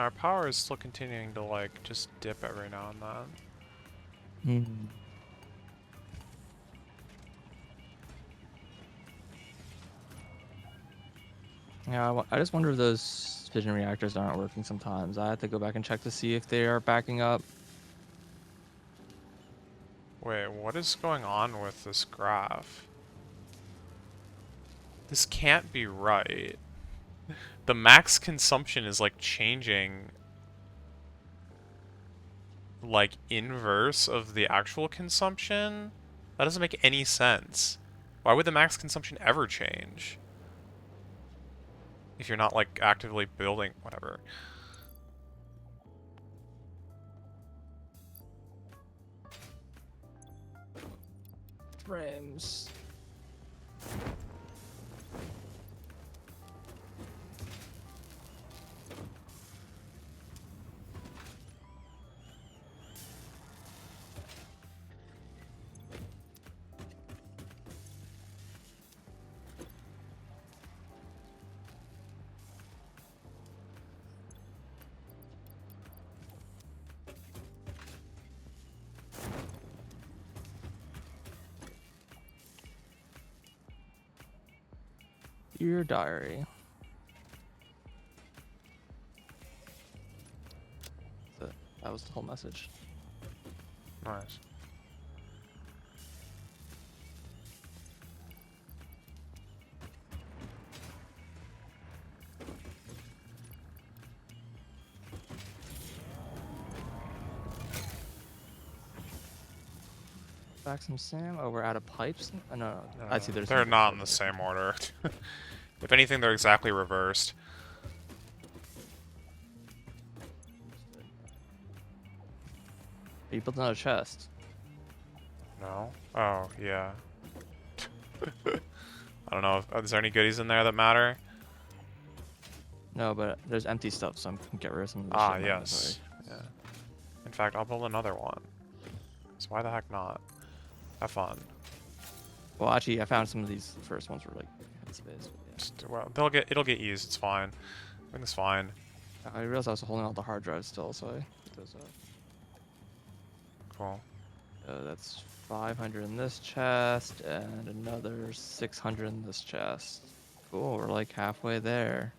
[SPEAKER 1] our power is still continuing to like just dip every now and then.
[SPEAKER 4] Hmm. Yeah, I just wonder if those fission reactors aren't working sometimes. I have to go back and check to see if they are backing up.
[SPEAKER 1] Wait, what is going on with this graph? This can't be right. The max consumption is like changing like inverse of the actual consumption? That doesn't make any sense. Why would the max consumption ever change? If you're not like actively building whatever.
[SPEAKER 4] Frames. Your diary. That was the whole message.
[SPEAKER 1] Nice.
[SPEAKER 4] Back some Sam. Oh, we're out of pipes. Oh, no, I see. There's.
[SPEAKER 1] They're
[SPEAKER 4] some
[SPEAKER 1] not in the
[SPEAKER 4] over
[SPEAKER 1] same order. If anything, they're exactly reversed.
[SPEAKER 4] Are you building out a chest?
[SPEAKER 1] No? Oh, yeah. I don't know. Is there any goodies in there that matter?
[SPEAKER 4] No, but there's empty stuff, so I'm gonna get rid of some of the
[SPEAKER 1] Ah,
[SPEAKER 4] shit in my
[SPEAKER 1] yes. Yeah. In fact, I'll build another one. So why the heck not? Have fun.
[SPEAKER 4] Well, actually, I found some of these first ones were like had space. But yeah.
[SPEAKER 1] Just, well, it'll get used. It's fine. Everything's fine.
[SPEAKER 4] I realized I was holding all the hard drives still, so I put those up.
[SPEAKER 1] Cool.
[SPEAKER 4] That's 500 in this chest and another 600 in this chest. Cool, we're like halfway there.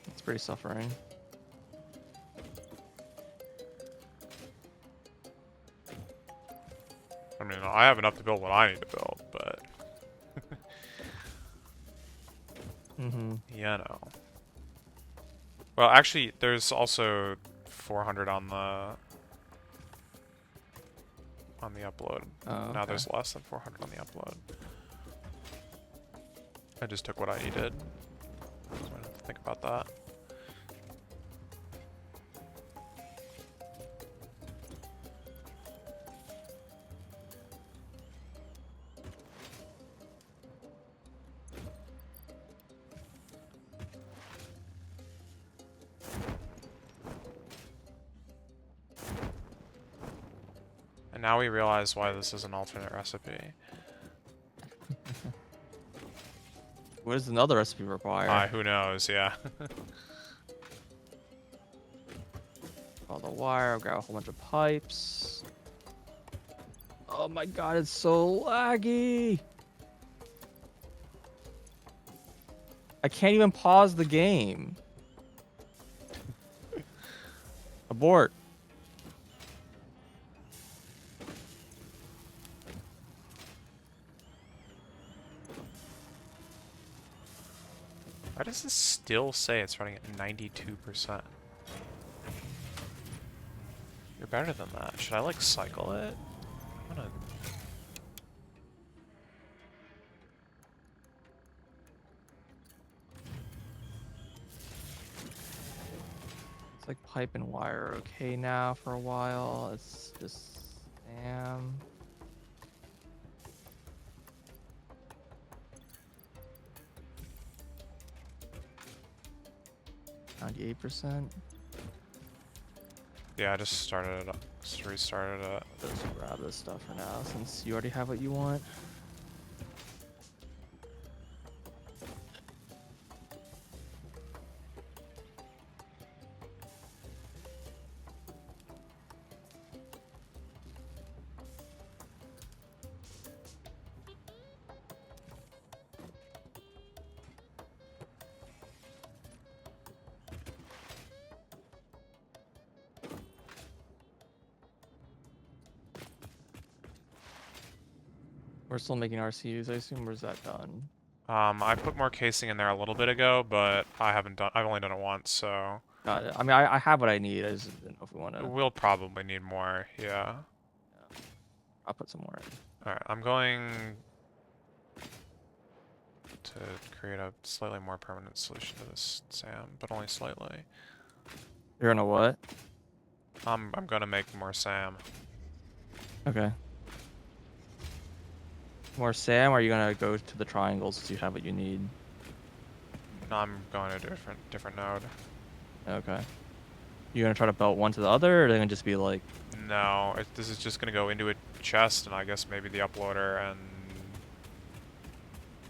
[SPEAKER 4] It's pretty suffering.
[SPEAKER 1] I mean, I have enough to build what I need to build, but
[SPEAKER 4] Mm-hmm.
[SPEAKER 1] yeah, no. Well, actually, there's also 400 on the upload.
[SPEAKER 4] Oh,
[SPEAKER 1] Now
[SPEAKER 4] okay.
[SPEAKER 1] there's less than 400 on the upload. I just took what I needed. So I don't have to think about that. And now we realize why this is an alternate recipe.
[SPEAKER 4] What does another recipe require?
[SPEAKER 1] Who knows, yeah.
[SPEAKER 4] All the wire, grab a whole bunch of pipes. Oh my god, it's so laggy! I can't even pause the game. Abort.
[SPEAKER 1] Why does this still say it's running at 92%? You're better than that. Should I, like, cycle it? I'm gonna...
[SPEAKER 4] It's like pipe and wire okay now for a while. It's just damn. %.
[SPEAKER 1] Yeah, I just started it up. Just restarted it.
[SPEAKER 2] Just grab this stuff for now, since you already have what you want. We're still making RCUs, I assume, or is that done?
[SPEAKER 1] I put more casing in there a little bit ago, but I've only done it once, so
[SPEAKER 2] Got it. I mean, I have what I need. I just didn't know if we want to.
[SPEAKER 1] we'll probably need more. Yeah.
[SPEAKER 2] I'll put some more in.
[SPEAKER 1] All right, I'm going to create a slightly more permanent solution to this, Sam, but only slightly.
[SPEAKER 2] You're gonna what?
[SPEAKER 1] I'm gonna make more Sam.
[SPEAKER 2] Okay. More Sam, or are you gonna go to the triangles since you have what you need?
[SPEAKER 1] No, I'm going to a different node.
[SPEAKER 2] Okay. You gonna try to belt one to the other, or are they gonna just be like?
[SPEAKER 1] No, this is just gonna go into a chest, and I guess maybe the uploader, and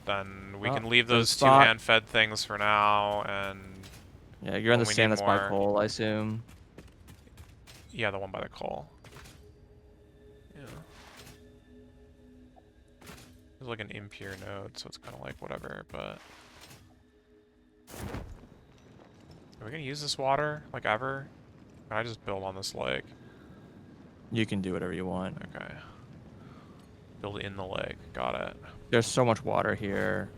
[SPEAKER 1] then we
[SPEAKER 2] Well,
[SPEAKER 1] can leave
[SPEAKER 2] there's a
[SPEAKER 1] those
[SPEAKER 2] spot.
[SPEAKER 1] two-hand fed things for now, and
[SPEAKER 2] Yeah, you're on the
[SPEAKER 1] when we
[SPEAKER 2] Sam
[SPEAKER 1] need
[SPEAKER 2] that's by
[SPEAKER 1] more-
[SPEAKER 2] coal, I assume.
[SPEAKER 1] yeah, the one by the coal. Yeah. It's like an impure node, so it's kind of like whatever, but... Are we gonna use this water, like ever? Can I just build on this lake?
[SPEAKER 2] You can do whatever you want.
[SPEAKER 1] Okay. Build in the lake, got it.
[SPEAKER 2] There's so much water here.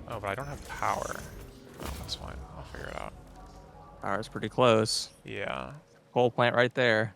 [SPEAKER 1] Oh, but I don't have power. Oh, that's fine. I'll figure it out.
[SPEAKER 2] Power's pretty close.
[SPEAKER 1] Yeah.
[SPEAKER 2] Coal plant right there.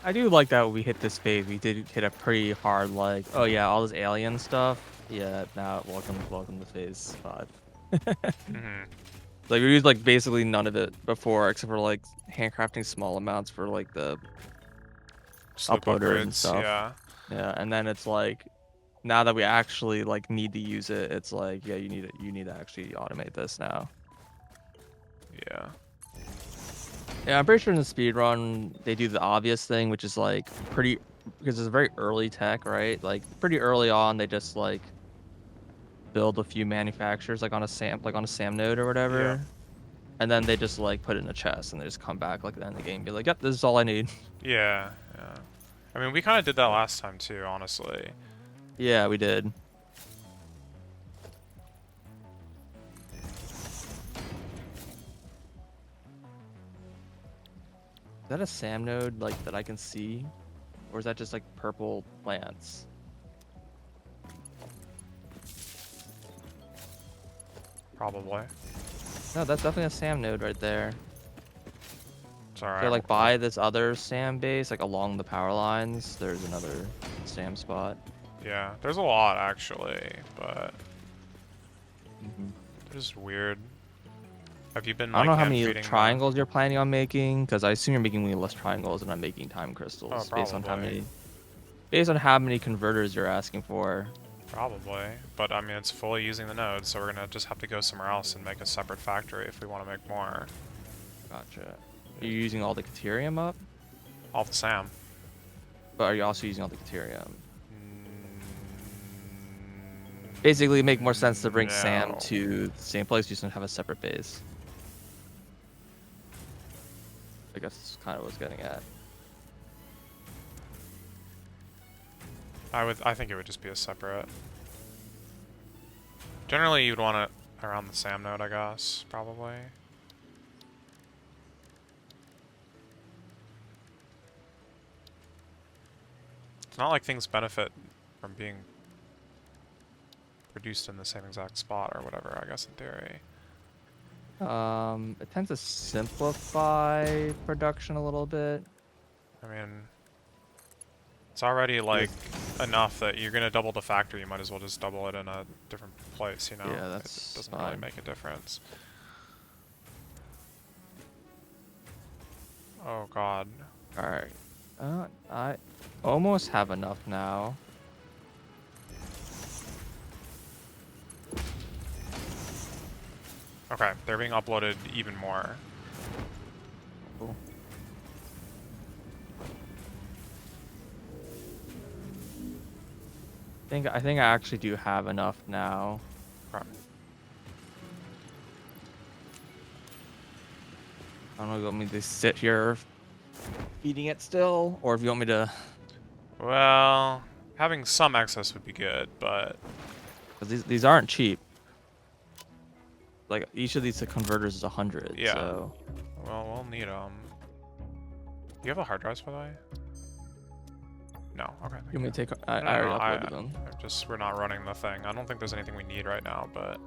[SPEAKER 2] I do like that when we hit this phase. We did hit a pretty hard, like, oh yeah, all this alien stuff. Yeah, now welcome to phase 5.
[SPEAKER 1] Mm-hmm.
[SPEAKER 2] Like we used like basically none of it before, except for like handcrafting small amounts for like the
[SPEAKER 1] Sloop
[SPEAKER 2] uploader and
[SPEAKER 1] upgrades,
[SPEAKER 2] stuff.
[SPEAKER 1] yeah.
[SPEAKER 2] Yeah, and then it's like now that we actually like need to use it, it's like yeah, you need to actually automate this now.
[SPEAKER 1] Yeah.
[SPEAKER 2] Yeah, I'm pretty sure in the speed run they do the obvious thing, which is like pretty because it's a very early tech, right? Like pretty early on, they just like build a few manufacturers like on a SAM node or whatever, and then they just like put it in a chest and they just come back like at the end of the game and be like, yep, this is all I need.
[SPEAKER 1] Yeah, yeah. I mean, we kind of did that last time too, honestly.
[SPEAKER 2] Yeah, we did. Is that a SAM node like that I can see, or is that just like purple plants?
[SPEAKER 1] Probably.
[SPEAKER 2] No, that's definitely a SAM node right there.
[SPEAKER 1] It's alright.
[SPEAKER 2] So like by this other SAM base, like along the power lines, there's another SAM spot.
[SPEAKER 1] Yeah, there's a lot actually, but
[SPEAKER 2] Mhm.
[SPEAKER 1] they're just weird. Have you been
[SPEAKER 2] I don't
[SPEAKER 1] like
[SPEAKER 2] know how
[SPEAKER 1] hand
[SPEAKER 2] many
[SPEAKER 1] feeding
[SPEAKER 2] triangles you're planning on making, because I assume you're making way less triangles than I'm making time
[SPEAKER 1] Oh,
[SPEAKER 2] crystals,
[SPEAKER 1] probably.
[SPEAKER 2] based on how many converters you're asking for.
[SPEAKER 1] Probably, but I mean it's fully using the node, so we're gonna just have to go somewhere else and make a separate factory if we want to make more.
[SPEAKER 2] Gotcha. You're using all the Caterium up,
[SPEAKER 1] All the SAM.
[SPEAKER 2] but are you also using all the Caterium?
[SPEAKER 1] Mm,
[SPEAKER 2] Basically, it make more sense to bring Sam
[SPEAKER 1] no.
[SPEAKER 2] to the same place. You just don't have a separate base. I guess that's kind of what I was getting at.
[SPEAKER 1] I think it would just be a separate. Generally, you'd want it around the SAM node, I guess, probably. It's not like things benefit from being produced in the same exact spot or whatever, I guess, in theory.
[SPEAKER 2] It tends to simplify production a little bit.
[SPEAKER 1] I mean, it's already, like, enough that you're gonna double the factory, you might as well just double it in a different place, you know?
[SPEAKER 2] Yeah,
[SPEAKER 1] It
[SPEAKER 2] that's
[SPEAKER 1] doesn't really
[SPEAKER 2] fine.
[SPEAKER 1] make a difference. Oh god.
[SPEAKER 2] All right. I almost have enough now.
[SPEAKER 1] Okay, they're being uploaded even more.
[SPEAKER 2] Cool. I think I actually do have enough now.
[SPEAKER 1] Okay.
[SPEAKER 2] I don't know if you want me to sit here eating it still, or if you want me to.
[SPEAKER 1] Well, having some excess would be good, but...
[SPEAKER 2] Because these aren't cheap. Like each of these converters is 100.
[SPEAKER 1] Yeah.
[SPEAKER 2] So
[SPEAKER 1] Well, we'll need them. Do you have a hard drive, by the way? No. Okay.
[SPEAKER 2] you want me to take? I
[SPEAKER 1] No,
[SPEAKER 2] already
[SPEAKER 1] no,
[SPEAKER 2] uploaded them.
[SPEAKER 1] we're not running the thing. I don't think there's anything we need right now, but...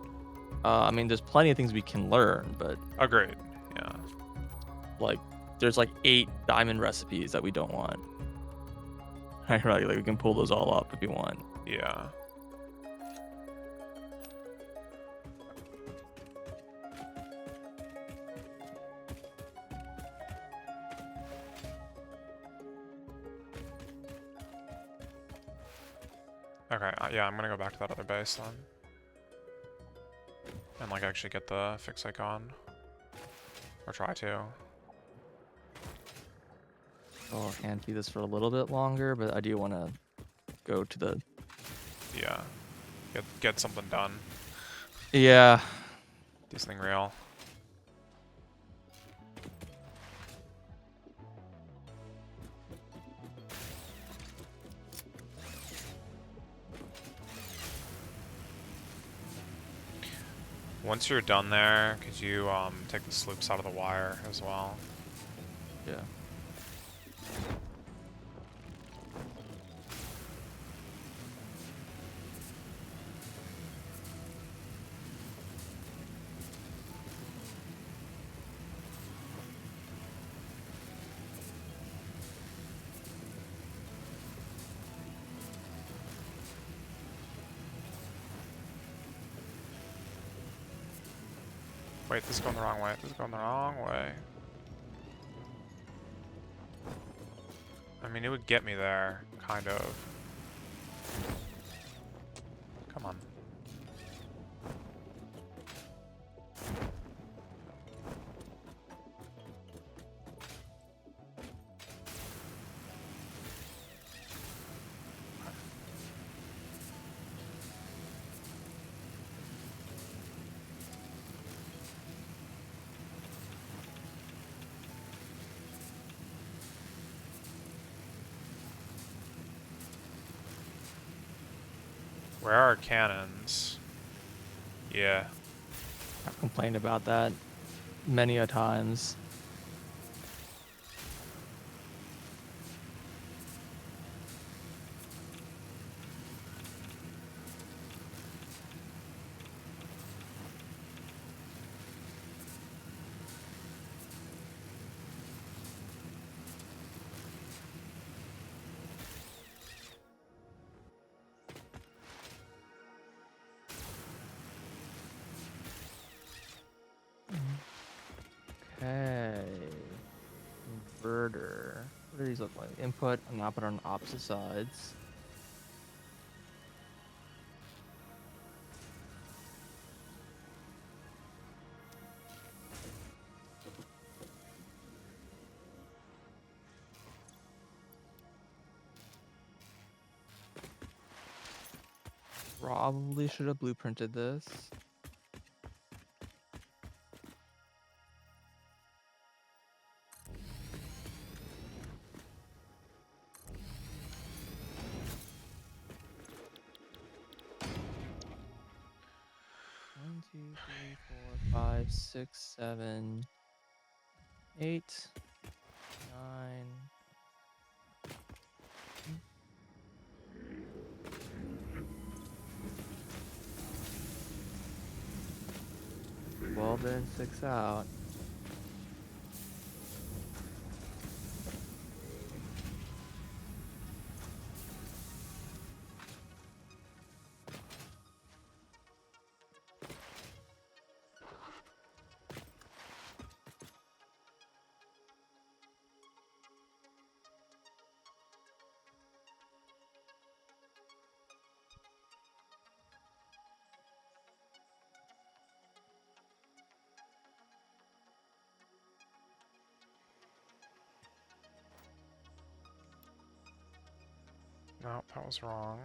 [SPEAKER 2] I mean, there's plenty of things we can learn, but
[SPEAKER 1] Agreed. Yeah.
[SPEAKER 2] like, there's like 8 diamond recipes that we don't want. Right, like we can pull those all up if you want.
[SPEAKER 1] Yeah. Okay, yeah, I'm gonna go back to that other base then. And, like, actually get the fix icon. Or try to.
[SPEAKER 2] I'll hand feed this for a little bit longer, but I do want to go to the.
[SPEAKER 1] Yeah. Get something done.
[SPEAKER 2] Yeah.
[SPEAKER 1] Do something real. Once you're done there, could you take the sloops out of the wire as well?
[SPEAKER 2] Yeah.
[SPEAKER 1] Wait, this is going the wrong way. This is going the wrong way. I mean, it would get me there, kind of. Come on. Where are cannons? Yeah.
[SPEAKER 2] I've complained about that many a times. do these look like? Input and output on opposite sides. Probably should have blueprinted this. One, two, three, 4, 5, 6, 7, 8, 9. 12 in, 6 out.
[SPEAKER 1] No, that was wrong.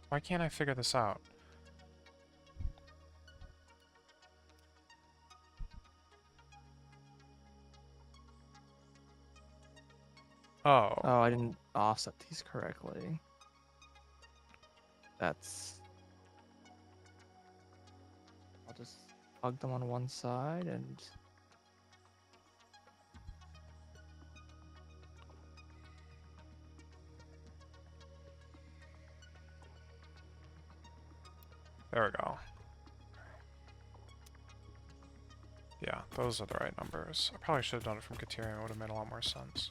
[SPEAKER 1] Why can't I figure this out? Oh.
[SPEAKER 2] Oh, I didn't offset these correctly. That's... I'll just plug them on one side and...
[SPEAKER 1] There we go. Yeah, those are the right numbers. I probably should have done it from Katerian. It would have made a lot more sense.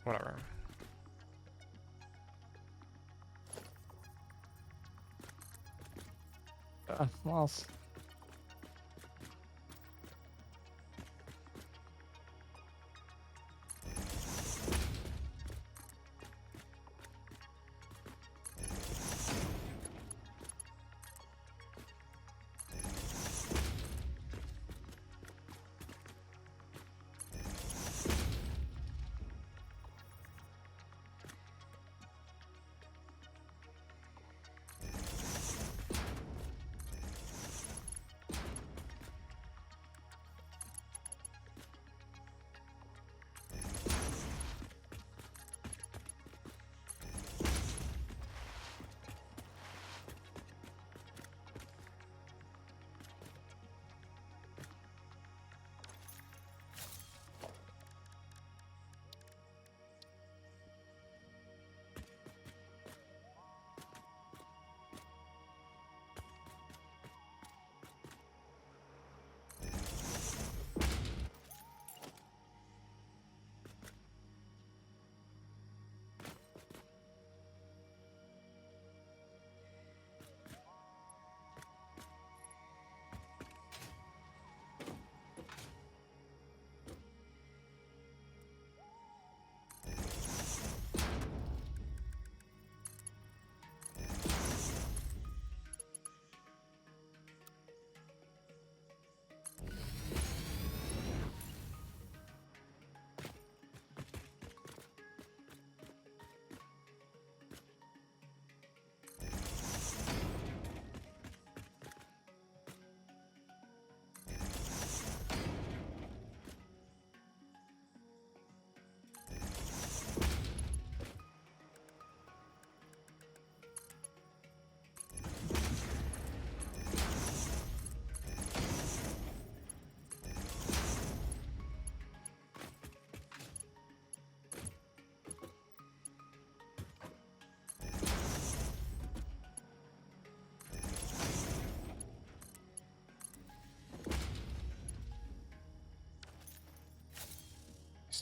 [SPEAKER 1] Whatever.
[SPEAKER 2] well,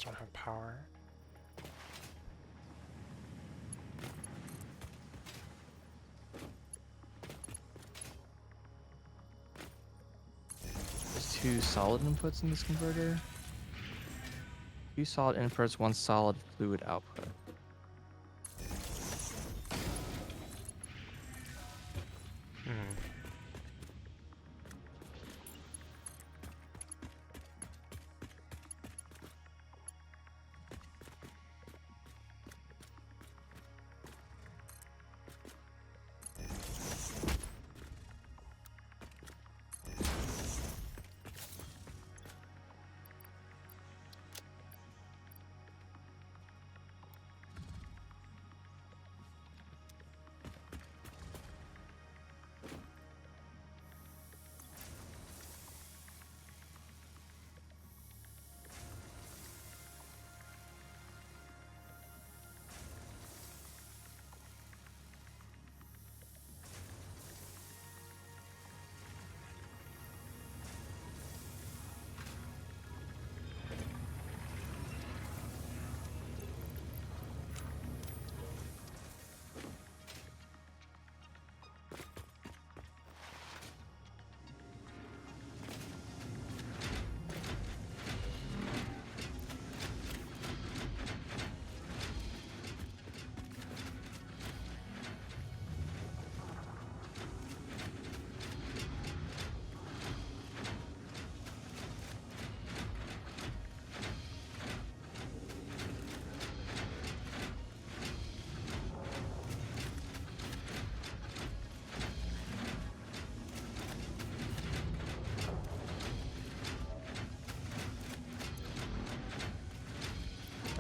[SPEAKER 1] just don't have power.
[SPEAKER 2] There's 2 solid inputs in this converter. 2 solid inputs, 1 solid fluid output.
[SPEAKER 1] Hmm.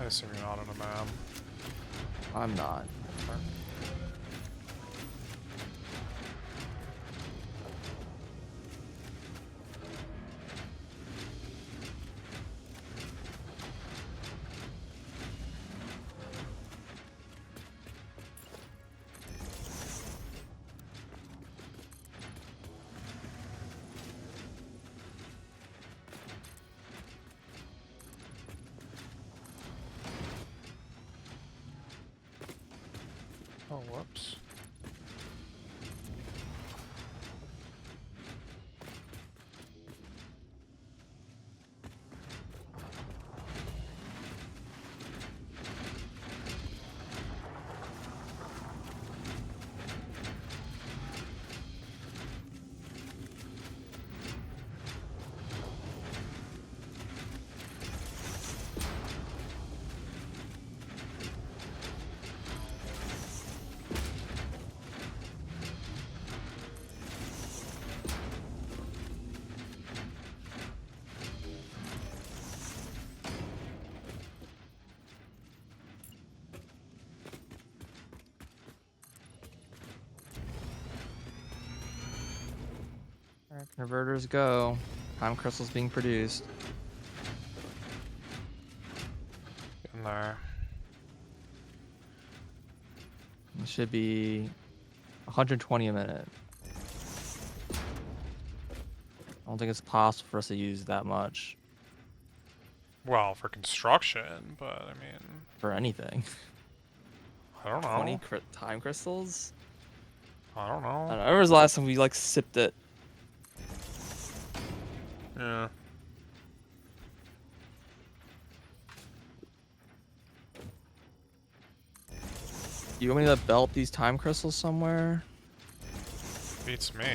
[SPEAKER 1] I assume you're not on a map.
[SPEAKER 2] I'm not.
[SPEAKER 1] Oh, whoops.
[SPEAKER 2] Alright, converters go. Time crystals being produced.
[SPEAKER 1] In there.
[SPEAKER 2] It should be 120 a minute. I don't think it's possible for us to use that much
[SPEAKER 1] Well, for construction, but I mean,
[SPEAKER 2] for anything.
[SPEAKER 1] I don't
[SPEAKER 2] 20
[SPEAKER 1] know.
[SPEAKER 2] time crystals?
[SPEAKER 1] I don't
[SPEAKER 2] I
[SPEAKER 1] know.
[SPEAKER 2] don't know. When was the last time we like sipped it?
[SPEAKER 1] Yeah.
[SPEAKER 2] You want me to belt these time crystals somewhere?
[SPEAKER 1] Beats me.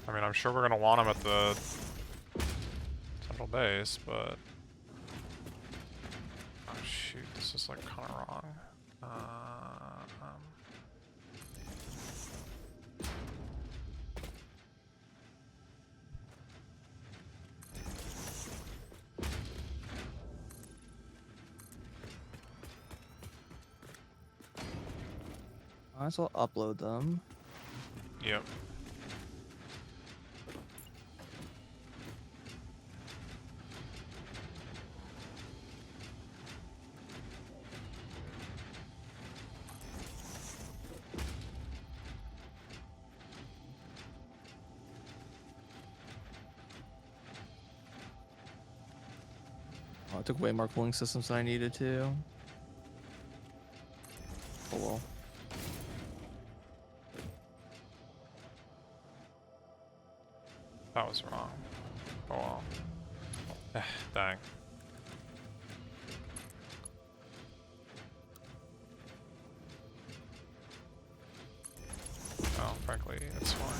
[SPEAKER 1] I mean, I'm sure we're gonna want them at the central base, but... Oh shoot, this is like kinda wrong.
[SPEAKER 2] Might as well upload them.
[SPEAKER 1] Yep.
[SPEAKER 2] Oh, I took way more cooling systems than I needed to. Oh well.
[SPEAKER 1] That was wrong. Oh well. Dang. Well, frankly, it's fine.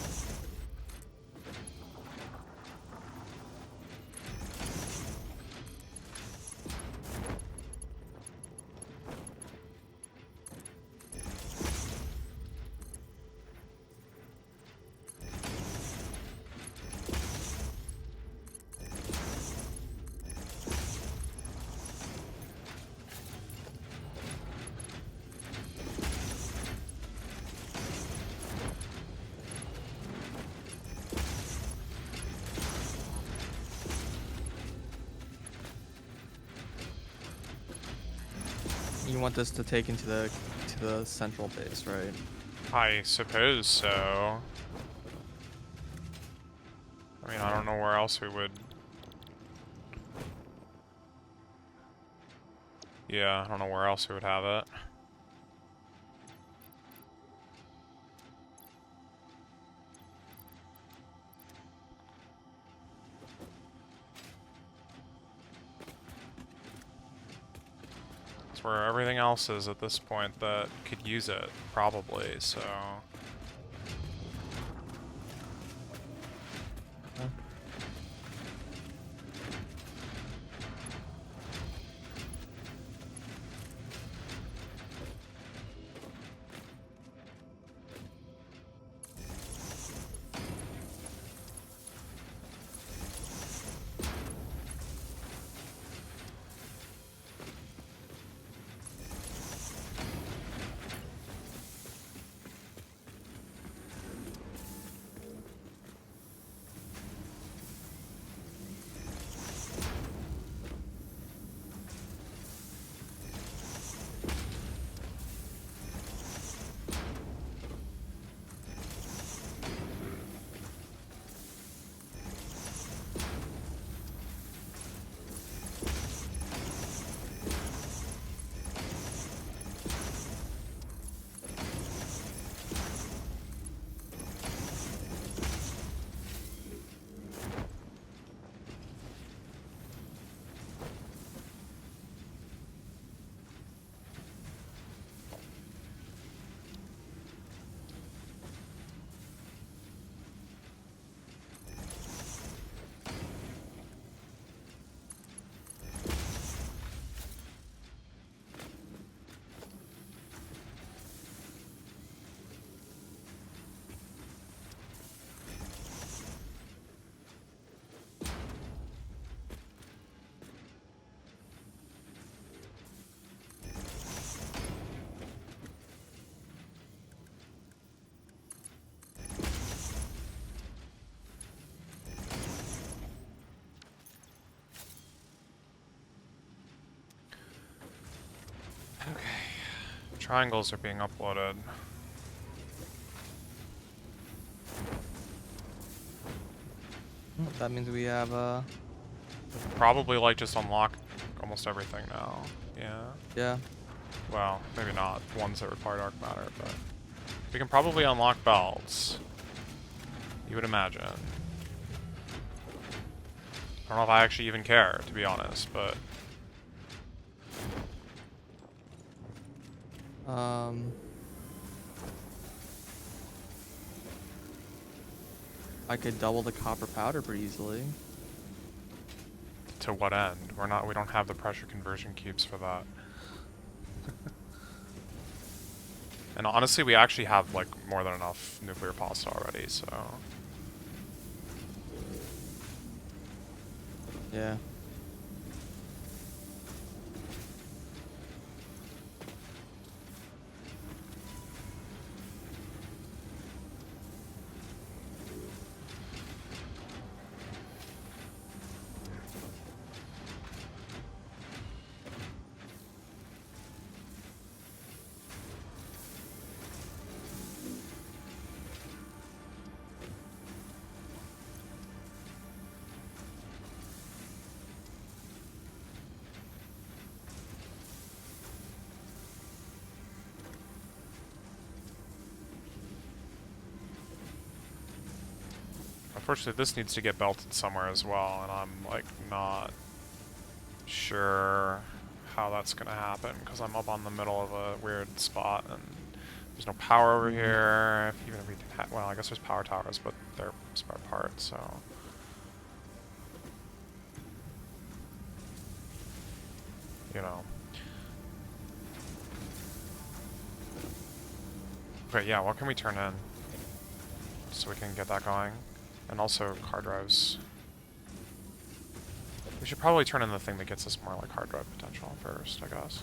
[SPEAKER 2] You want this to take into the central base, right?
[SPEAKER 1] I suppose so. I mean, I don't know where else we would... Yeah, I don't know where else we would have it. It's where everything else is at this point that could use it, probably, so... Okay. Triangles are being uploaded.
[SPEAKER 2] That means we have
[SPEAKER 1] Probably, like, just unlock almost everything now. Yeah.
[SPEAKER 2] yeah.
[SPEAKER 1] Well, maybe not ones that require dark matter, but... We can probably unlock belts. You would imagine. I don't know if I actually even care, to be honest, but...
[SPEAKER 2] I could double the copper powder pretty easily.
[SPEAKER 1] To what end? We don't have the pressure conversion cubes for that. And honestly, we actually have, like, more than enough nuclear pasta already, so...
[SPEAKER 2] Yeah.
[SPEAKER 1] Unfortunately, this needs to get belted somewhere as well, and I'm like not sure how that's gonna happen because I'm up on the middle of a weird spot and there's no power over here. Even if we well, I guess there's power towers, but they're spare parts, so. You know. Okay, yeah, what can we turn in? So we can get that going. And also hard drives. We should probably turn in the thing that gets us more like hard drive potential first, I guess.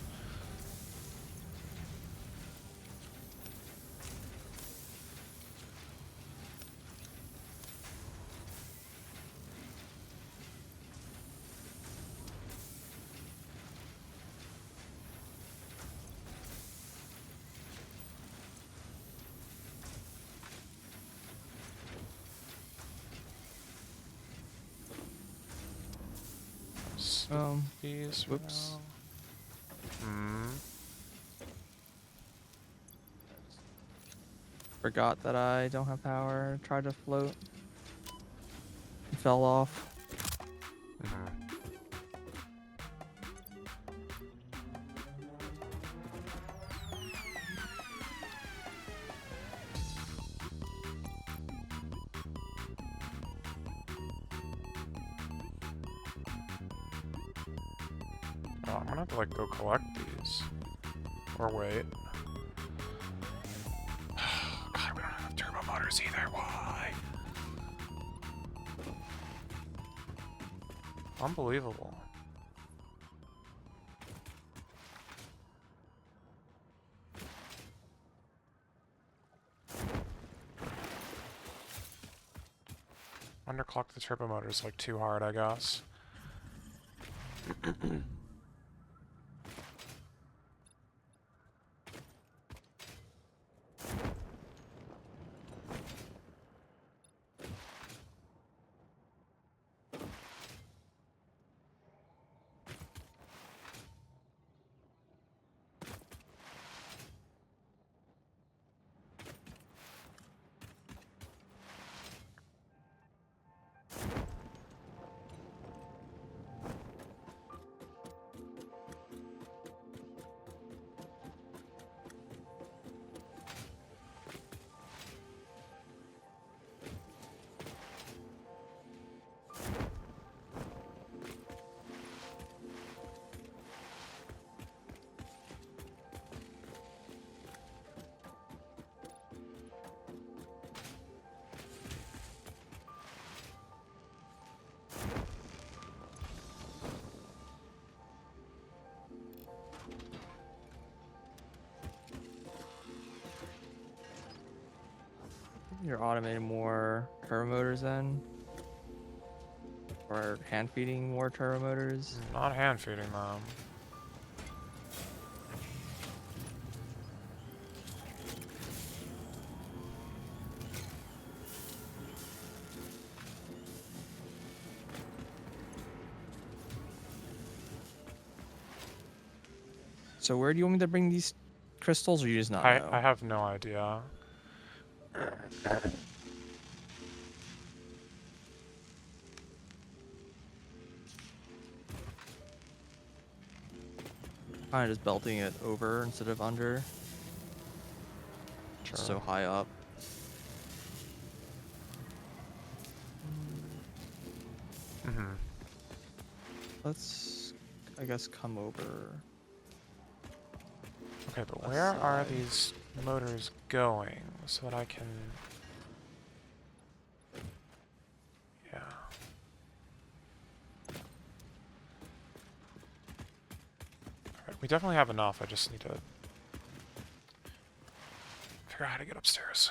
[SPEAKER 1] These for
[SPEAKER 2] Whoops.
[SPEAKER 1] now. Hmm.
[SPEAKER 2] Forgot that I don't have power. Tried to float. Fell off.
[SPEAKER 1] Oh, I'm gonna have to like go collect these. Or wait. God, we don't have turbo motors either. Why? Unbelievable. Underclock the turbo motors like too hard, I guess.
[SPEAKER 2] You're automating more turbo motors then? Or hand feeding more turbo motors?
[SPEAKER 1] Not hand feeding them.
[SPEAKER 2] So where do you want me to bring these crystals, or you just not
[SPEAKER 1] I
[SPEAKER 2] know?
[SPEAKER 1] have no idea.
[SPEAKER 2] Kind of just belting it over instead of under.
[SPEAKER 1] Sure.
[SPEAKER 2] So high up.
[SPEAKER 1] Mm-hmm.
[SPEAKER 2] Let's, I guess, come over.
[SPEAKER 1] Okay, but
[SPEAKER 2] Left
[SPEAKER 1] where are
[SPEAKER 2] side.
[SPEAKER 1] these motors going so that I can... Yeah. Alright, we definitely have enough, I just need to figure out how to get upstairs.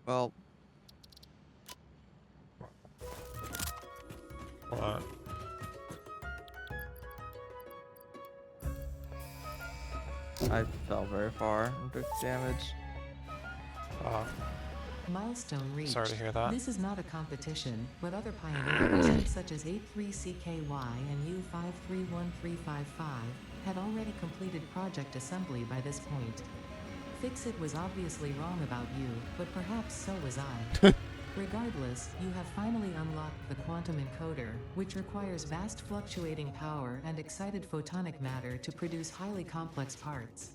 [SPEAKER 2] Well,
[SPEAKER 1] What?
[SPEAKER 2] I fell very far and took damage.
[SPEAKER 5] Milestone reached.
[SPEAKER 1] Sorry to hear that.
[SPEAKER 5] This is not a competition, but other pioneers, such as 83CKY and U531355, had already completed project assembly by this point. Fix-It was obviously wrong about you, but perhaps so was I. Regardless, you have finally unlocked the quantum encoder, which requires vast fluctuating power and excited photonic matter to produce highly complex parts.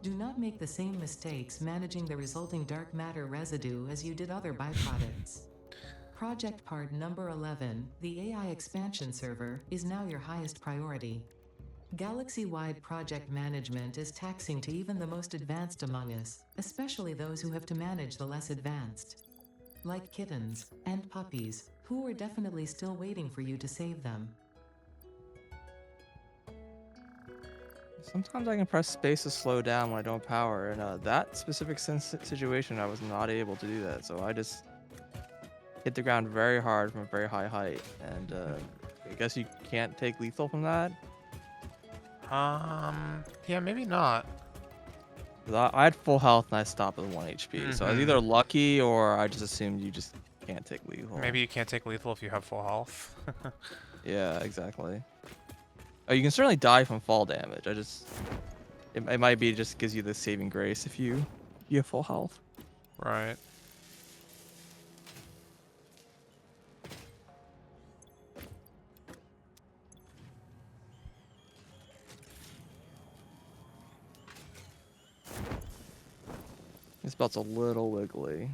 [SPEAKER 5] Do not make the same mistakes managing the resulting dark matter residue as you did other byproducts. Project part number 11, the AI expansion server, is now your highest priority. Galaxy-wide project management is taxing to even the most advanced among us, especially those who have to manage the less advanced. Like kittens and puppies, who are definitely still waiting for you to save them.
[SPEAKER 2] Sometimes I can press space to slow down when I don't power, and that specific situation I was not able to do that, so I just hit the ground very hard from a very high height, and I guess you can't take lethal from that.
[SPEAKER 1] Yeah, maybe not.
[SPEAKER 2] 'Cause I had full health and I stopped with 1 HP, so I was
[SPEAKER 1] Mhm.
[SPEAKER 2] either lucky or I just assumed you just can't take lethal.
[SPEAKER 1] Maybe you can't take lethal if you have full health.
[SPEAKER 2] Yeah, exactly. Oh, you can certainly die from fall damage. It might be just gives you the saving grace if you have full health.
[SPEAKER 1] Right.
[SPEAKER 2] This belt's a little wiggly.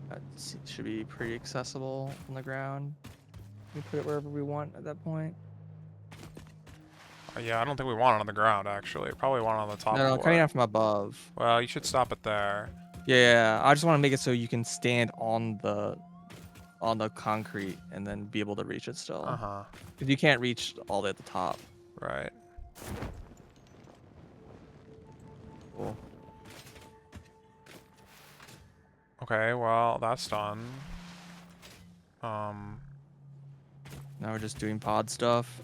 [SPEAKER 2] That should be pretty accessible on the ground. We put it wherever we want at that point.
[SPEAKER 1] Yeah, I don't think we want it on the ground, actually. Probably want it on the top
[SPEAKER 2] No,
[SPEAKER 1] of
[SPEAKER 2] coming
[SPEAKER 1] it.
[SPEAKER 2] down from above.
[SPEAKER 1] Well, you should stop it there.
[SPEAKER 2] Yeah, I just want to make it so you can stand on the concrete and then be able to reach it still.
[SPEAKER 1] Uh-huh.
[SPEAKER 2] Because you can't reach all the way at the top.
[SPEAKER 1] Right.
[SPEAKER 2] Cool.
[SPEAKER 1] Okay, well, that's done.
[SPEAKER 2] Now we're just doing pod stuff.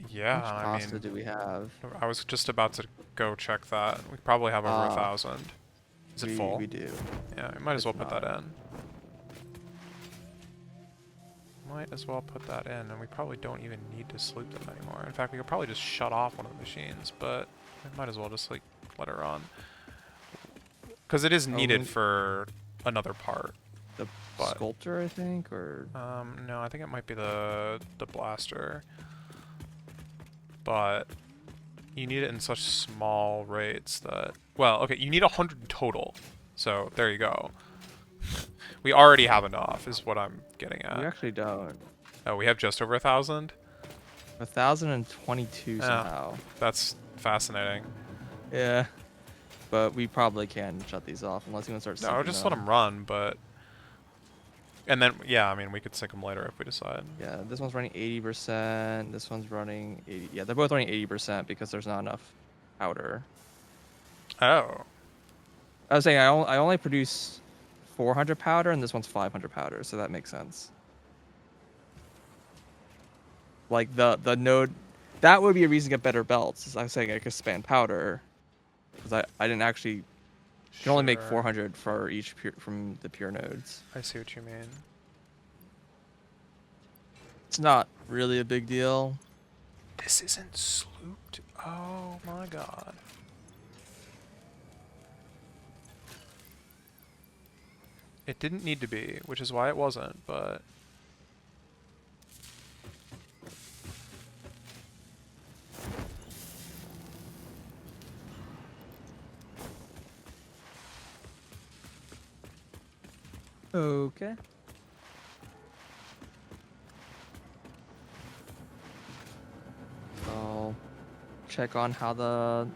[SPEAKER 1] Yeah,
[SPEAKER 2] How much
[SPEAKER 1] I
[SPEAKER 2] pasta
[SPEAKER 1] mean,
[SPEAKER 2] do we have?
[SPEAKER 1] I was just about to go check that. We probably have over 1,000. Is it full?
[SPEAKER 2] We do.
[SPEAKER 1] Yeah, we might as
[SPEAKER 2] It's
[SPEAKER 1] well put that
[SPEAKER 2] not.
[SPEAKER 1] in. Might as well put that in, and we probably don't even need to sleep them anymore. In fact, we could probably just shut off one of the machines, but we might as well just like let it run. Because it is needed for another part.
[SPEAKER 2] The
[SPEAKER 1] But-
[SPEAKER 2] sculptor, I think, or
[SPEAKER 1] No, I think it might be the blaster. But you need it in such small rates that... Well, okay, you need 100 total. So, there you go. We already have enough, is what I'm getting
[SPEAKER 2] we
[SPEAKER 1] at.
[SPEAKER 2] actually don't.
[SPEAKER 1] Oh, we have just over 1,000?
[SPEAKER 2] 1,022
[SPEAKER 1] Yeah.
[SPEAKER 2] somehow.
[SPEAKER 1] That's fascinating.
[SPEAKER 2] Yeah. But we probably can shut these off unless you want to start
[SPEAKER 1] No,
[SPEAKER 2] syncing
[SPEAKER 1] just let them run, but... And then, yeah, I mean, we could sync them later if we decide.
[SPEAKER 2] Yeah, this one's running 80%. This one's running 80. Yeah, they're both running 80% because there's not enough powder.
[SPEAKER 1] Oh.
[SPEAKER 2] I was saying I only produce 400 powder, and this one's 500 powder, so that makes sense. Like the node, that would be a reason to get better belts. As I was saying, I could expand powder, because I didn't actually can only make
[SPEAKER 1] Sure.
[SPEAKER 2] 400 for each from the pure nodes.
[SPEAKER 1] I see what you mean.
[SPEAKER 2] It's not really a big deal.
[SPEAKER 1] This isn't slooped? Oh my god. It didn't need to be, which is why it wasn't, but...
[SPEAKER 2] Okay. I'll check on how the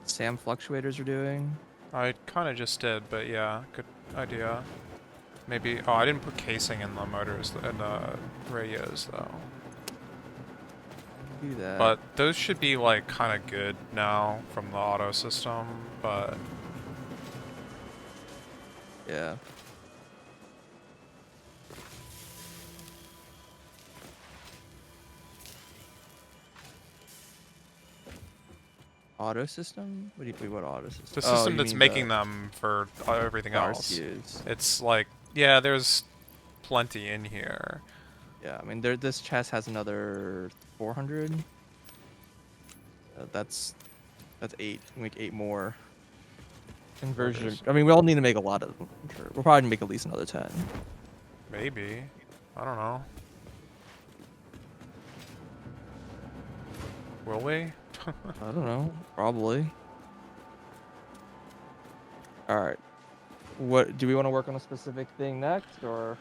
[SPEAKER 2] SAM fluctuators are doing.
[SPEAKER 1] I kind of just did, but yeah, good idea. Maybe... Oh, I didn't put casing in the motors, in the radios, though.
[SPEAKER 2] Do that.
[SPEAKER 1] But those should be, like, kind of good now from the auto system, but...
[SPEAKER 2] Yeah. Auto system? What do you what auto system?
[SPEAKER 1] The
[SPEAKER 2] Oh,
[SPEAKER 1] system
[SPEAKER 2] you
[SPEAKER 1] that's
[SPEAKER 2] mean
[SPEAKER 1] making them for everything
[SPEAKER 2] the
[SPEAKER 1] else.
[SPEAKER 2] RCUs.
[SPEAKER 1] It's like, yeah, there's plenty in here.
[SPEAKER 2] Yeah, I mean, this chest has another 400. That's 8. We make 8 more. Conversion.
[SPEAKER 1] is-
[SPEAKER 2] I mean, we all need to make a lot of them. I'm sure. We'll probably make at least another 10.
[SPEAKER 1] Maybe. I don't know. Will we?
[SPEAKER 2] I don't know. Probably. All right. What do we want to work on a specific thing next, or?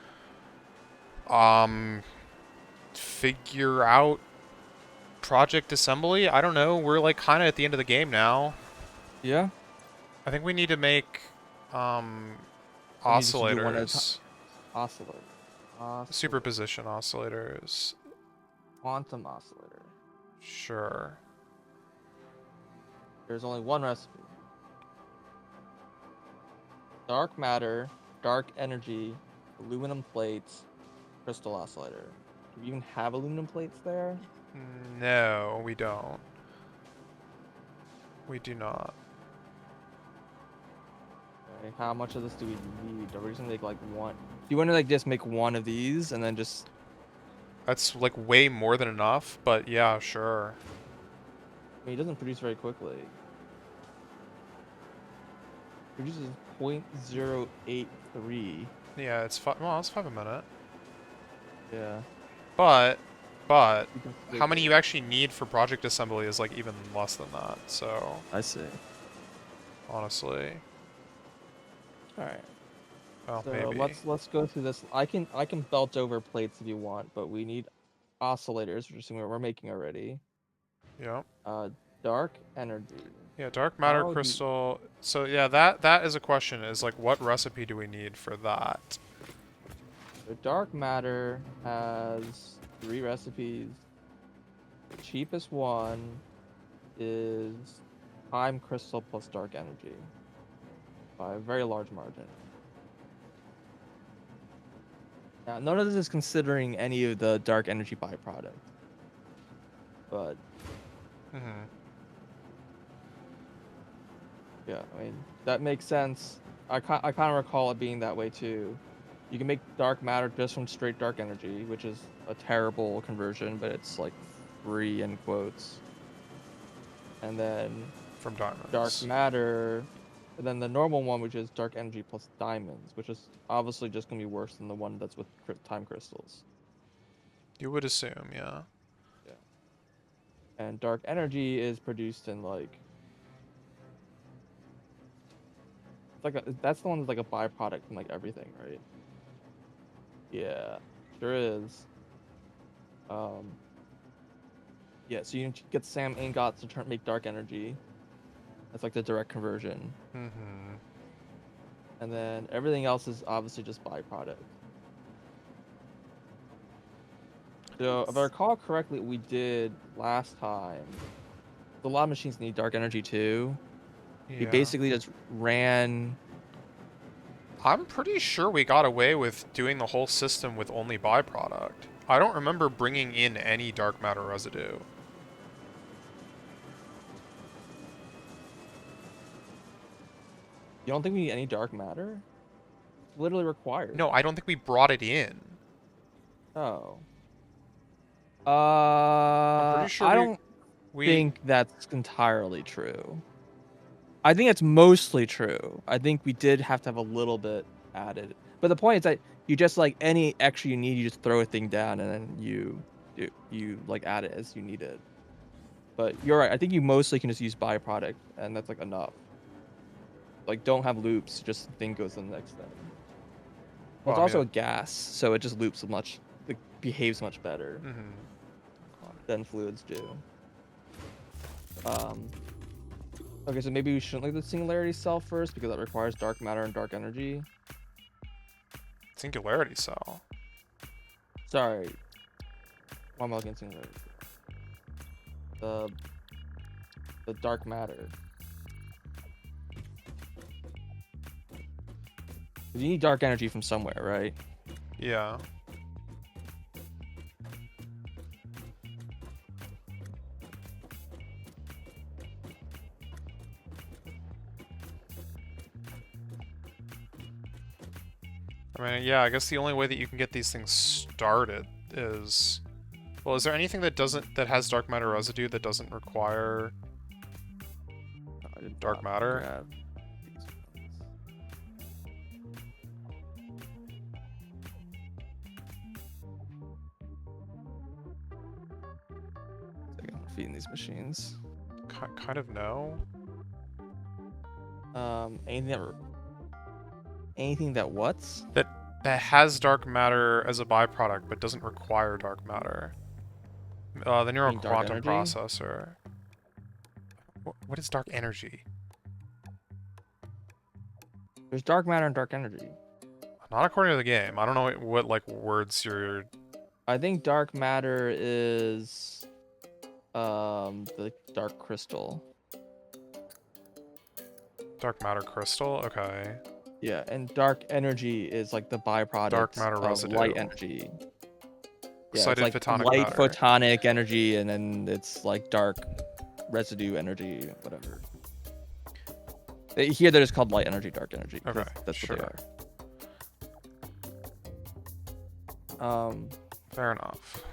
[SPEAKER 1] Figure out project assembly? I don't know. We're like kind of at the end of the game now.
[SPEAKER 2] Yeah.
[SPEAKER 1] I think we need to make
[SPEAKER 2] So we just do one at a
[SPEAKER 1] oscillators.
[SPEAKER 2] Oscillator.
[SPEAKER 1] Superposition oscillators.
[SPEAKER 2] Quantum oscillator.
[SPEAKER 1] Sure.
[SPEAKER 2] There's only one recipe. Dark matter, dark energy, aluminum plates, crystal oscillator. Do we even have aluminum plates there?
[SPEAKER 1] No, we don't. We do not.
[SPEAKER 2] Okay, how much of this do we need? Are we just gonna make like one? Do you want to like just make one of these and then just?
[SPEAKER 1] That's like way more than enough, but yeah, sure.
[SPEAKER 2] I mean, it doesn't produce very quickly. Produces 0.083.
[SPEAKER 1] Yeah, it's five. Well, it's 5 a minute.
[SPEAKER 2] Yeah.
[SPEAKER 1] But
[SPEAKER 2] You can
[SPEAKER 1] how many
[SPEAKER 2] figure-
[SPEAKER 1] you actually need for project assembly is like even less than that. So
[SPEAKER 2] I see.
[SPEAKER 1] honestly,
[SPEAKER 2] All right.
[SPEAKER 1] well,
[SPEAKER 2] So
[SPEAKER 1] maybe.
[SPEAKER 2] let's go through this. I can belt over plates if you want, but we need oscillators, which is something we're making already.
[SPEAKER 1] Yep.
[SPEAKER 2] Dark energy.
[SPEAKER 1] Yeah, dark matter
[SPEAKER 2] How do-
[SPEAKER 1] crystal. So yeah, that is a question. Is like, what recipe do we need for that?
[SPEAKER 2] The dark matter has 3 recipes. The cheapest one is time crystal plus dark energy by a very large margin. Now, none of this is considering any of the dark energy byproduct, but
[SPEAKER 1] Mm-hmm.
[SPEAKER 2] yeah, I mean that makes sense. I kind of recall it being that way too. You can make dark matter just from straight dark energy, which is a terrible conversion, but it's like free in quotes. And then
[SPEAKER 1] From diamonds.
[SPEAKER 2] dark matter, and then the normal one, which is dark energy plus diamonds, which is obviously just gonna be worse than the one that's with time crystals.
[SPEAKER 1] You would assume, yeah.
[SPEAKER 2] Yeah. And dark energy is produced in like it's like that's the one that's like a byproduct from like everything, right? Yeah, sure is. Yeah, so you get SAM ingots to make dark energy. That's like the direct conversion.
[SPEAKER 1] Mm-hmm.
[SPEAKER 2] And then everything else is obviously just byproduct. So if I recall correctly, what we did last time A lot of machines need dark energy too. We
[SPEAKER 1] Yeah.
[SPEAKER 2] basically just ran.
[SPEAKER 1] I'm pretty sure we got away with doing the whole system with only byproduct. I don't remember bringing in any dark matter residue.
[SPEAKER 2] You don't think we need any dark matter? It's literally required.
[SPEAKER 1] No, I don't think we brought it in.
[SPEAKER 2] Oh.
[SPEAKER 1] I'm pretty sure
[SPEAKER 2] I don't
[SPEAKER 1] we
[SPEAKER 2] think that's entirely true. I think it's mostly true. I think we did have to have a little bit added. But the point is that you just like any extra you need, you just throw a thing down and then you like add it as you need it. But you're right. I think you mostly can just use byproduct and that's like enough. Like don't have loops, just thing goes to the next thing. Well,
[SPEAKER 1] Well,
[SPEAKER 2] it's
[SPEAKER 1] I
[SPEAKER 2] also
[SPEAKER 1] mean,
[SPEAKER 2] a gas, so it just loops much, it behaves much better than fluids do. Okay, so maybe we shouldn't look at the singularity cell first because that requires dark matter and dark energy.
[SPEAKER 1] singularity cell.
[SPEAKER 2] Sorry. Why am I looking at singularity? The dark matter. You need dark energy from somewhere, right?
[SPEAKER 1] Yeah. I mean, yeah, I guess the only way that you can get these things started is... Well, is there anything that has dark matter residue that doesn't require
[SPEAKER 2] No, I did
[SPEAKER 1] dark
[SPEAKER 2] not
[SPEAKER 1] matter?
[SPEAKER 2] grab these ones. Second, feeding these machines.
[SPEAKER 1] Kind of no.
[SPEAKER 2] Anything that what's?
[SPEAKER 1] That has dark matter as a byproduct, but doesn't require dark matter. The neural
[SPEAKER 2] mean dark
[SPEAKER 1] quantum
[SPEAKER 2] energy?
[SPEAKER 1] processor. What is dark energy?
[SPEAKER 2] There's dark matter and dark energy.
[SPEAKER 1] Not according to the game. I don't know what like words you're.
[SPEAKER 2] I think dark matter is the dark crystal.
[SPEAKER 1] Dark matter crystal? Okay.
[SPEAKER 2] Yeah, and dark energy is like the byproduct
[SPEAKER 1] Dark matter
[SPEAKER 2] of
[SPEAKER 1] residue.
[SPEAKER 2] light energy. Yeah, it's
[SPEAKER 1] Excited
[SPEAKER 2] like
[SPEAKER 1] photonic
[SPEAKER 2] light
[SPEAKER 1] matter.
[SPEAKER 2] photonic energy, and then it's like dark residue energy, whatever. Here they're just called light energy, dark energy. 'cause
[SPEAKER 1] Okay,
[SPEAKER 2] that's
[SPEAKER 1] sure.
[SPEAKER 2] what they are.
[SPEAKER 1] Fair enough.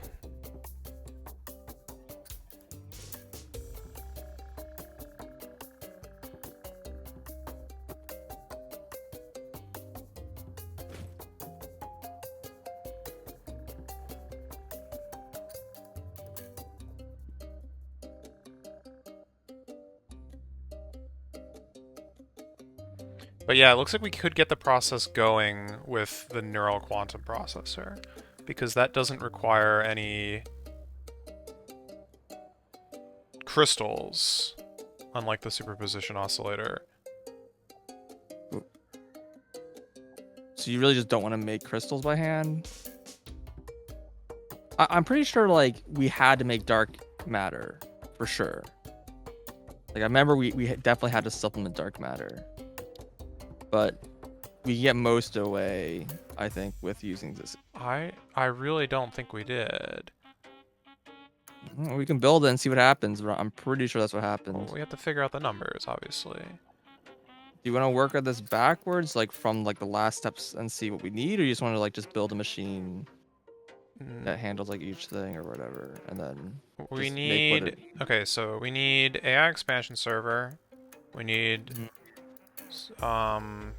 [SPEAKER 1] But yeah, it looks like we could get the process going with the neural quantum processor, because that doesn't require any crystals, unlike the superposition oscillator.
[SPEAKER 2] So you really just don't want to make crystals by hand? I'm pretty sure like we had to make dark matter for sure. Like I remember we definitely had to supplement dark matter, but we get most away, I think, with using this.
[SPEAKER 1] I really don't think we did.
[SPEAKER 2] We can build it and see what happens, but I'm pretty sure that's what happened.
[SPEAKER 1] Well, we have to figure out the numbers, obviously.
[SPEAKER 2] Do you want to work at this backwards, like from like the last steps, and see what we need, or you just want to like just build a machine that handles like each thing or whatever, and then
[SPEAKER 1] We
[SPEAKER 2] just make what
[SPEAKER 1] need... Okay, so we need AI expansion server. We need...
[SPEAKER 2] Mhm.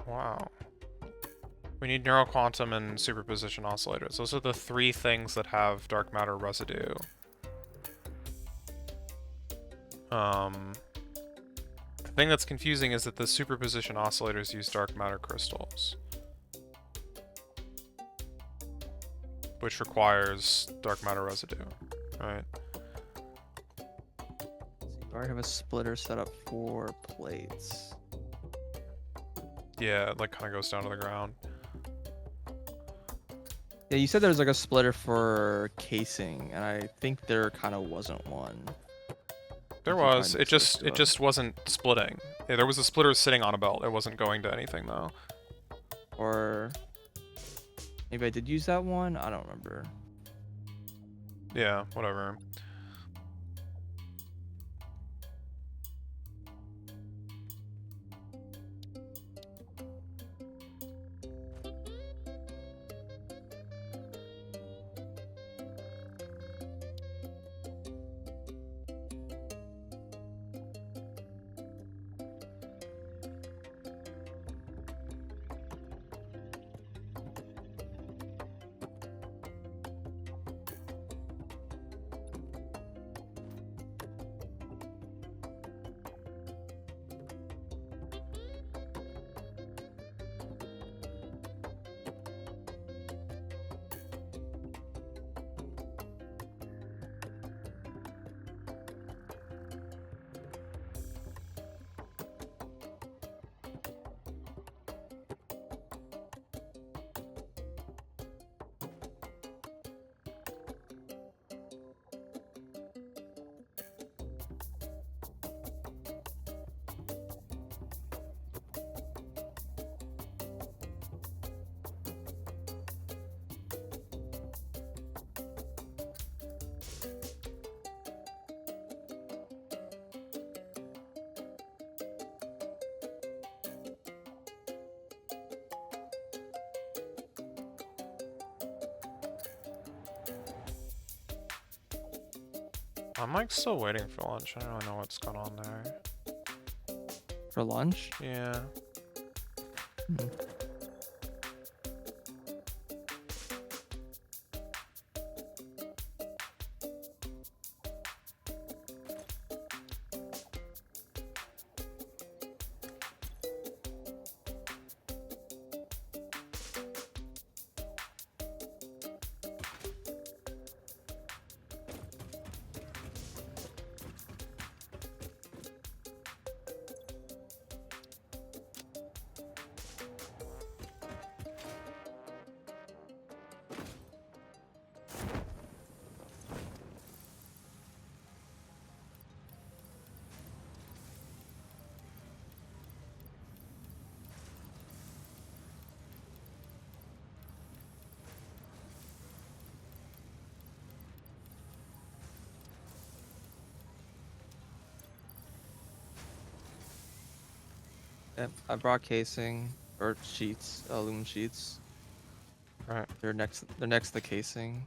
[SPEAKER 1] Wow. We need neural quantum and superposition oscillators. Those are the three things that have dark matter residue. The thing that's confusing is that the superposition oscillators use dark matter crystals, which requires dark matter residue, right?
[SPEAKER 2] I already have a splitter set up for plates.
[SPEAKER 1] Yeah, it like kind of goes down to the ground.
[SPEAKER 2] Yeah, you said there was like a splitter for casing, and I think there kind of wasn't one.
[SPEAKER 1] There
[SPEAKER 2] If you
[SPEAKER 1] was.
[SPEAKER 2] tried
[SPEAKER 1] It
[SPEAKER 2] to search
[SPEAKER 1] just
[SPEAKER 2] it
[SPEAKER 1] it
[SPEAKER 2] up.
[SPEAKER 1] just wasn't splitting. Yeah, there was a splitter sitting on a belt. It wasn't going to anything though.
[SPEAKER 2] Or maybe I did use that one. I don't remember.
[SPEAKER 1] Yeah, whatever. I'm like still waiting for lunch. I don't really know what's going on there.
[SPEAKER 2] For lunch?
[SPEAKER 1] Yeah.
[SPEAKER 2] Hmm. Yep, I brought casing or sheets, aluminum sheets.
[SPEAKER 1] Right.
[SPEAKER 2] They're next to the casing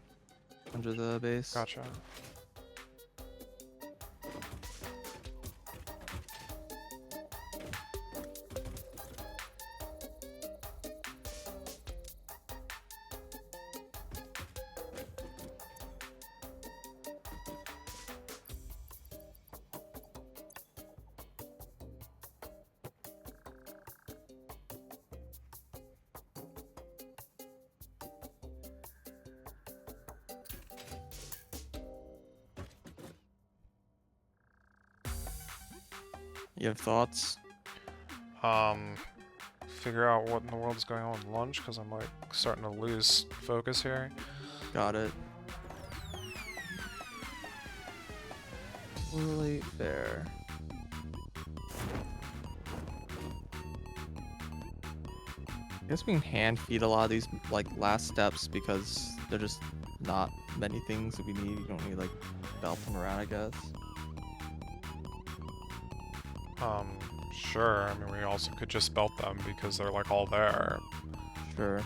[SPEAKER 2] under the base.
[SPEAKER 1] Gotcha.
[SPEAKER 2] You have thoughts?
[SPEAKER 1] Figure out what in the world is going on with lunch because I'm like starting to lose focus here.
[SPEAKER 2] Got it. Totally fair. I guess we can hand feed a lot of these like last steps because they're just not many things that we need. You don't need like belt them around, I guess.
[SPEAKER 1] Sure. I mean, we also could just belt them because they're like all there.
[SPEAKER 2] Sure.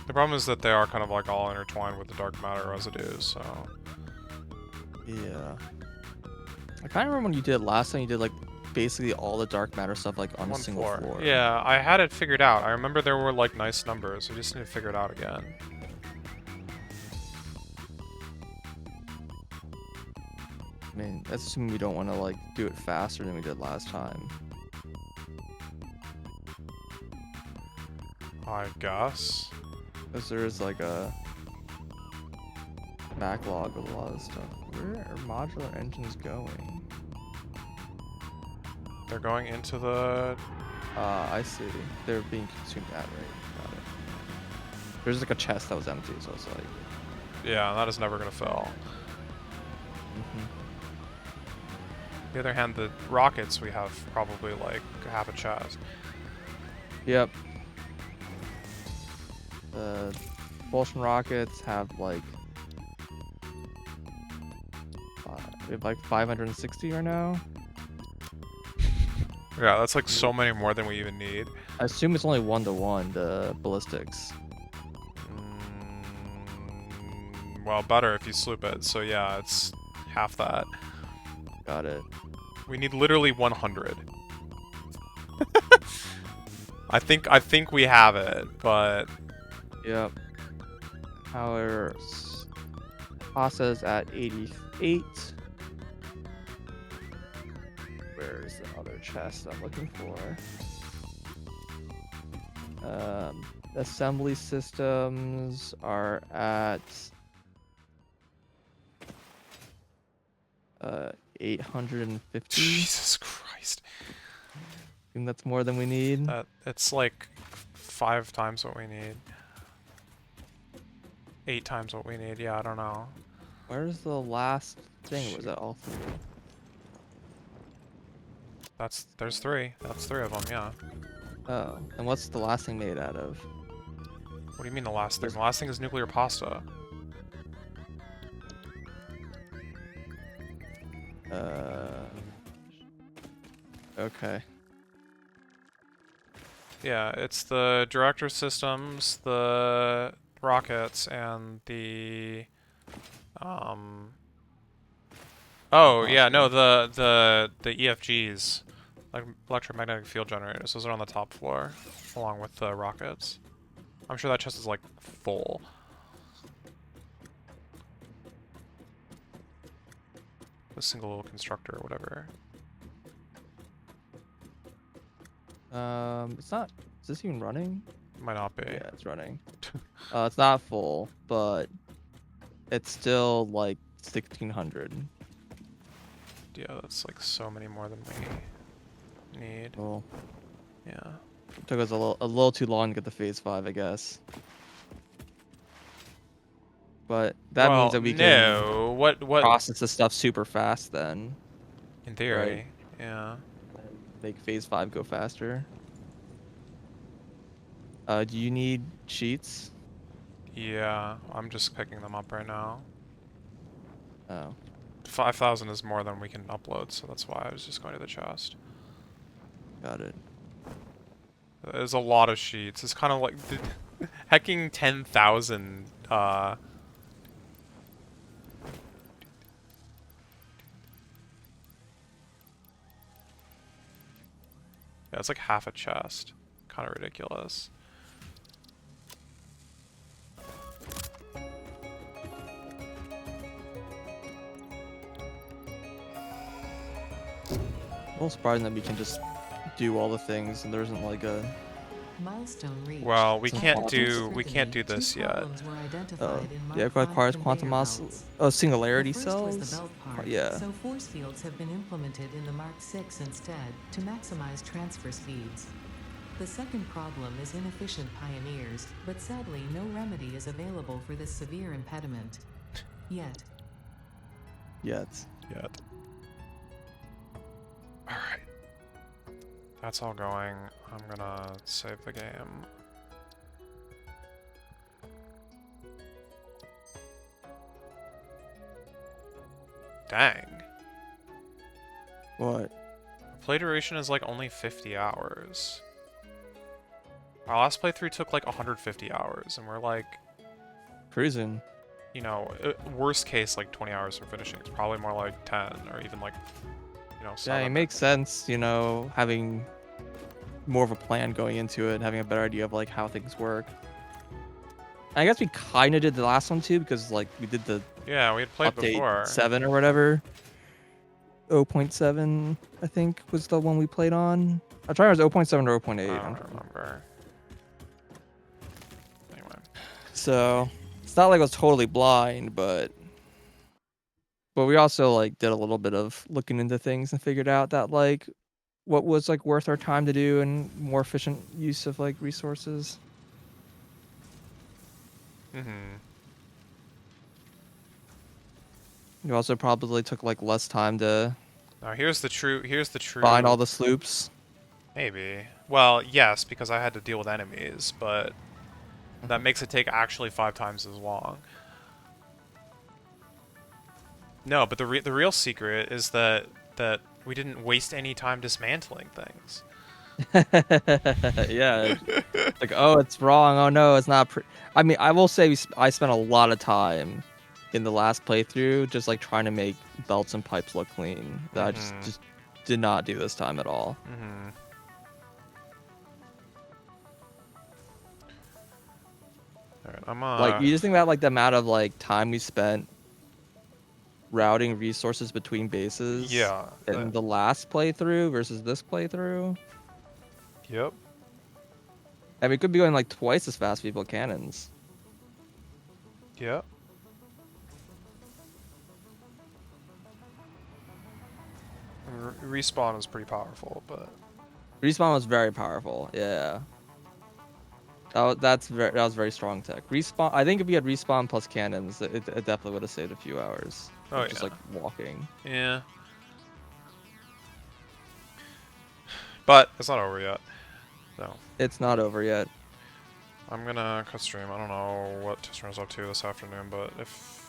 [SPEAKER 1] The problem is that they are kind of like all intertwined with the dark matter residues, so.
[SPEAKER 2] Yeah. I kind of remember when you did it last time. You did like basically all the dark matter stuff like on a
[SPEAKER 1] One
[SPEAKER 2] single floor.
[SPEAKER 1] Yeah, I had it figured out. I remember there were like nice numbers. I just need to figure it out again.
[SPEAKER 2] I mean, that's assuming we don't want to like do it faster than we did last time.
[SPEAKER 1] I guess.
[SPEAKER 2] Because there is like a backlog of a lot of stuff. Where are modular engines going?
[SPEAKER 1] They're going into the...
[SPEAKER 2] I see. They're being consumed at rate. Got it. There's like a chest that was empty, so it's like.
[SPEAKER 1] Yeah, that is never gonna fill.
[SPEAKER 2] Mhm.
[SPEAKER 1] On the other hand, the rockets we have probably like half a chest.
[SPEAKER 2] Yep. The propulsion rockets have like. We have like 560 right now.
[SPEAKER 1] Yeah, that's like so many more than we even need.
[SPEAKER 2] I assume it's only 1-to-1 the ballistics.
[SPEAKER 1] Well, better if you sloop it. So yeah, it's half that.
[SPEAKER 2] Got it.
[SPEAKER 1] We need literally 100. I think we have it, but
[SPEAKER 2] Yep. Our Pasa's at 88. Where is the other chest I'm looking for? Assembly systems are at 850.
[SPEAKER 1] Jesus Christ.
[SPEAKER 2] I think that's more than we need.
[SPEAKER 1] That it's like 5 times what we need. 8 times what we need. Yeah, I don't know.
[SPEAKER 2] Where's the last thing? Was that all 3?
[SPEAKER 1] There's 3. That's 3 of them. Yeah.
[SPEAKER 2] Oh, and what's the last thing made out of?
[SPEAKER 1] What do you mean the last thing? The last thing is nuclear pasta.
[SPEAKER 2] Okay.
[SPEAKER 1] Yeah, it's the director systems, the rockets, and the Oh yeah, no, the EFGs, like electromagnetic field generators. Those are on the top floor, along with the rockets. I'm sure that chest is like full. A single constructor or whatever.
[SPEAKER 2] It's not. Is this even running?
[SPEAKER 1] Might not be.
[SPEAKER 2] Yeah, it's running. It's not full, but it's still like 1600.
[SPEAKER 1] Yeah, that's like so many more than we need.
[SPEAKER 2] Well,
[SPEAKER 1] Yeah.
[SPEAKER 2] it took us a little too long to get the phase 5, I guess. But that means that we
[SPEAKER 1] no. What
[SPEAKER 2] process this stuff super fast then.
[SPEAKER 1] in theory, yeah.
[SPEAKER 2] And make phase 5 go faster. Do you need sheets?
[SPEAKER 1] Yeah, I'm just picking them up right now.
[SPEAKER 2] Oh.
[SPEAKER 1] 5,000 is more than we can upload, so that's why I was just going to the chest.
[SPEAKER 2] Got it.
[SPEAKER 1] There's a lot of sheets. It's kind of like hacking 10,000. Yeah, it's like half a chest. Kind of ridiculous.
[SPEAKER 2] A little surprising that we can just do all the things and there isn't like a.
[SPEAKER 5] Milestone reached.
[SPEAKER 1] Well, we
[SPEAKER 2] Some
[SPEAKER 1] can't
[SPEAKER 2] quantum
[SPEAKER 1] do
[SPEAKER 5] Two
[SPEAKER 1] this yet.
[SPEAKER 5] problems were identified in
[SPEAKER 2] Yeah, it
[SPEAKER 5] Mark
[SPEAKER 2] requires
[SPEAKER 5] V
[SPEAKER 2] quantum
[SPEAKER 5] conveyor
[SPEAKER 2] mass.
[SPEAKER 5] belts.
[SPEAKER 2] Singularity
[SPEAKER 5] The first was the
[SPEAKER 2] cells.
[SPEAKER 5] belt part,
[SPEAKER 2] Yeah.
[SPEAKER 5] so force fields have been implemented in the Mark VI instead to maximize transfer speeds. The second problem is inefficient pioneers, but sadly no remedy is available for this severe impediment. Yet.
[SPEAKER 2] Yet.
[SPEAKER 1] Alright. That's all going. I'm gonna save the game. Dang.
[SPEAKER 2] What?
[SPEAKER 1] Play duration is like only 50 hours. Our last playthrough took like 150 hours, and we're like,
[SPEAKER 2] Cruising.
[SPEAKER 1] you know, worst case like 20 hours from finishing. It's probably more like 10 or even like, you know, 7.
[SPEAKER 2] Yeah, it makes sense, you know, having more of a plan going into it, having a better idea of like how things work. I guess we kind of did the last one too because like we did the
[SPEAKER 1] Yeah, we had played
[SPEAKER 2] update
[SPEAKER 1] before.
[SPEAKER 2] 7 or whatever. 0.7 I think was the one we played on. I'm trying to remember 0.7 or 0.8.
[SPEAKER 1] I don't remember. Anyway.
[SPEAKER 2] So it's not like I was totally blind, but we also like did a little bit of looking into things and figured out that like what was like worth our time to do and more efficient use of like resources.
[SPEAKER 1] Mm-hmm.
[SPEAKER 2] You also probably took like less time to
[SPEAKER 1] Now here's the true.
[SPEAKER 2] find all the sloops.
[SPEAKER 1] Maybe. Well, yes, because I had to deal with enemies, but that makes it take actually 5 times as long. No, but the real secret is that we didn't waste any time dismantling things.
[SPEAKER 2] Yeah. Like, oh, it's wrong. Oh no, it's not. I mean, I will say I spent a lot of time in the last playthrough just like trying to make belts and pipes look clean. That I just did not do this time at all.
[SPEAKER 1] Mm-hmm. Alright, I'm
[SPEAKER 2] Like, you just think about like the amount of like time we spent routing resources between bases
[SPEAKER 1] yeah.
[SPEAKER 2] in the last playthrough versus this playthrough.
[SPEAKER 1] Yep.
[SPEAKER 2] And we could be going like twice as fast with people with cannons.
[SPEAKER 1] Yep. Respawn is pretty powerful, but
[SPEAKER 2] Respawn was very powerful. Yeah. That was very strong tech. Respawn. I think if we had respawn plus cannons, it definitely would have saved a few hours.
[SPEAKER 1] Oh,
[SPEAKER 2] Of just
[SPEAKER 1] yeah.
[SPEAKER 2] like walking.
[SPEAKER 1] yeah. But it's not over yet. So
[SPEAKER 2] It's not over yet.
[SPEAKER 1] I'm gonna cut stream. I don't know what Tistra's up to this afternoon, but if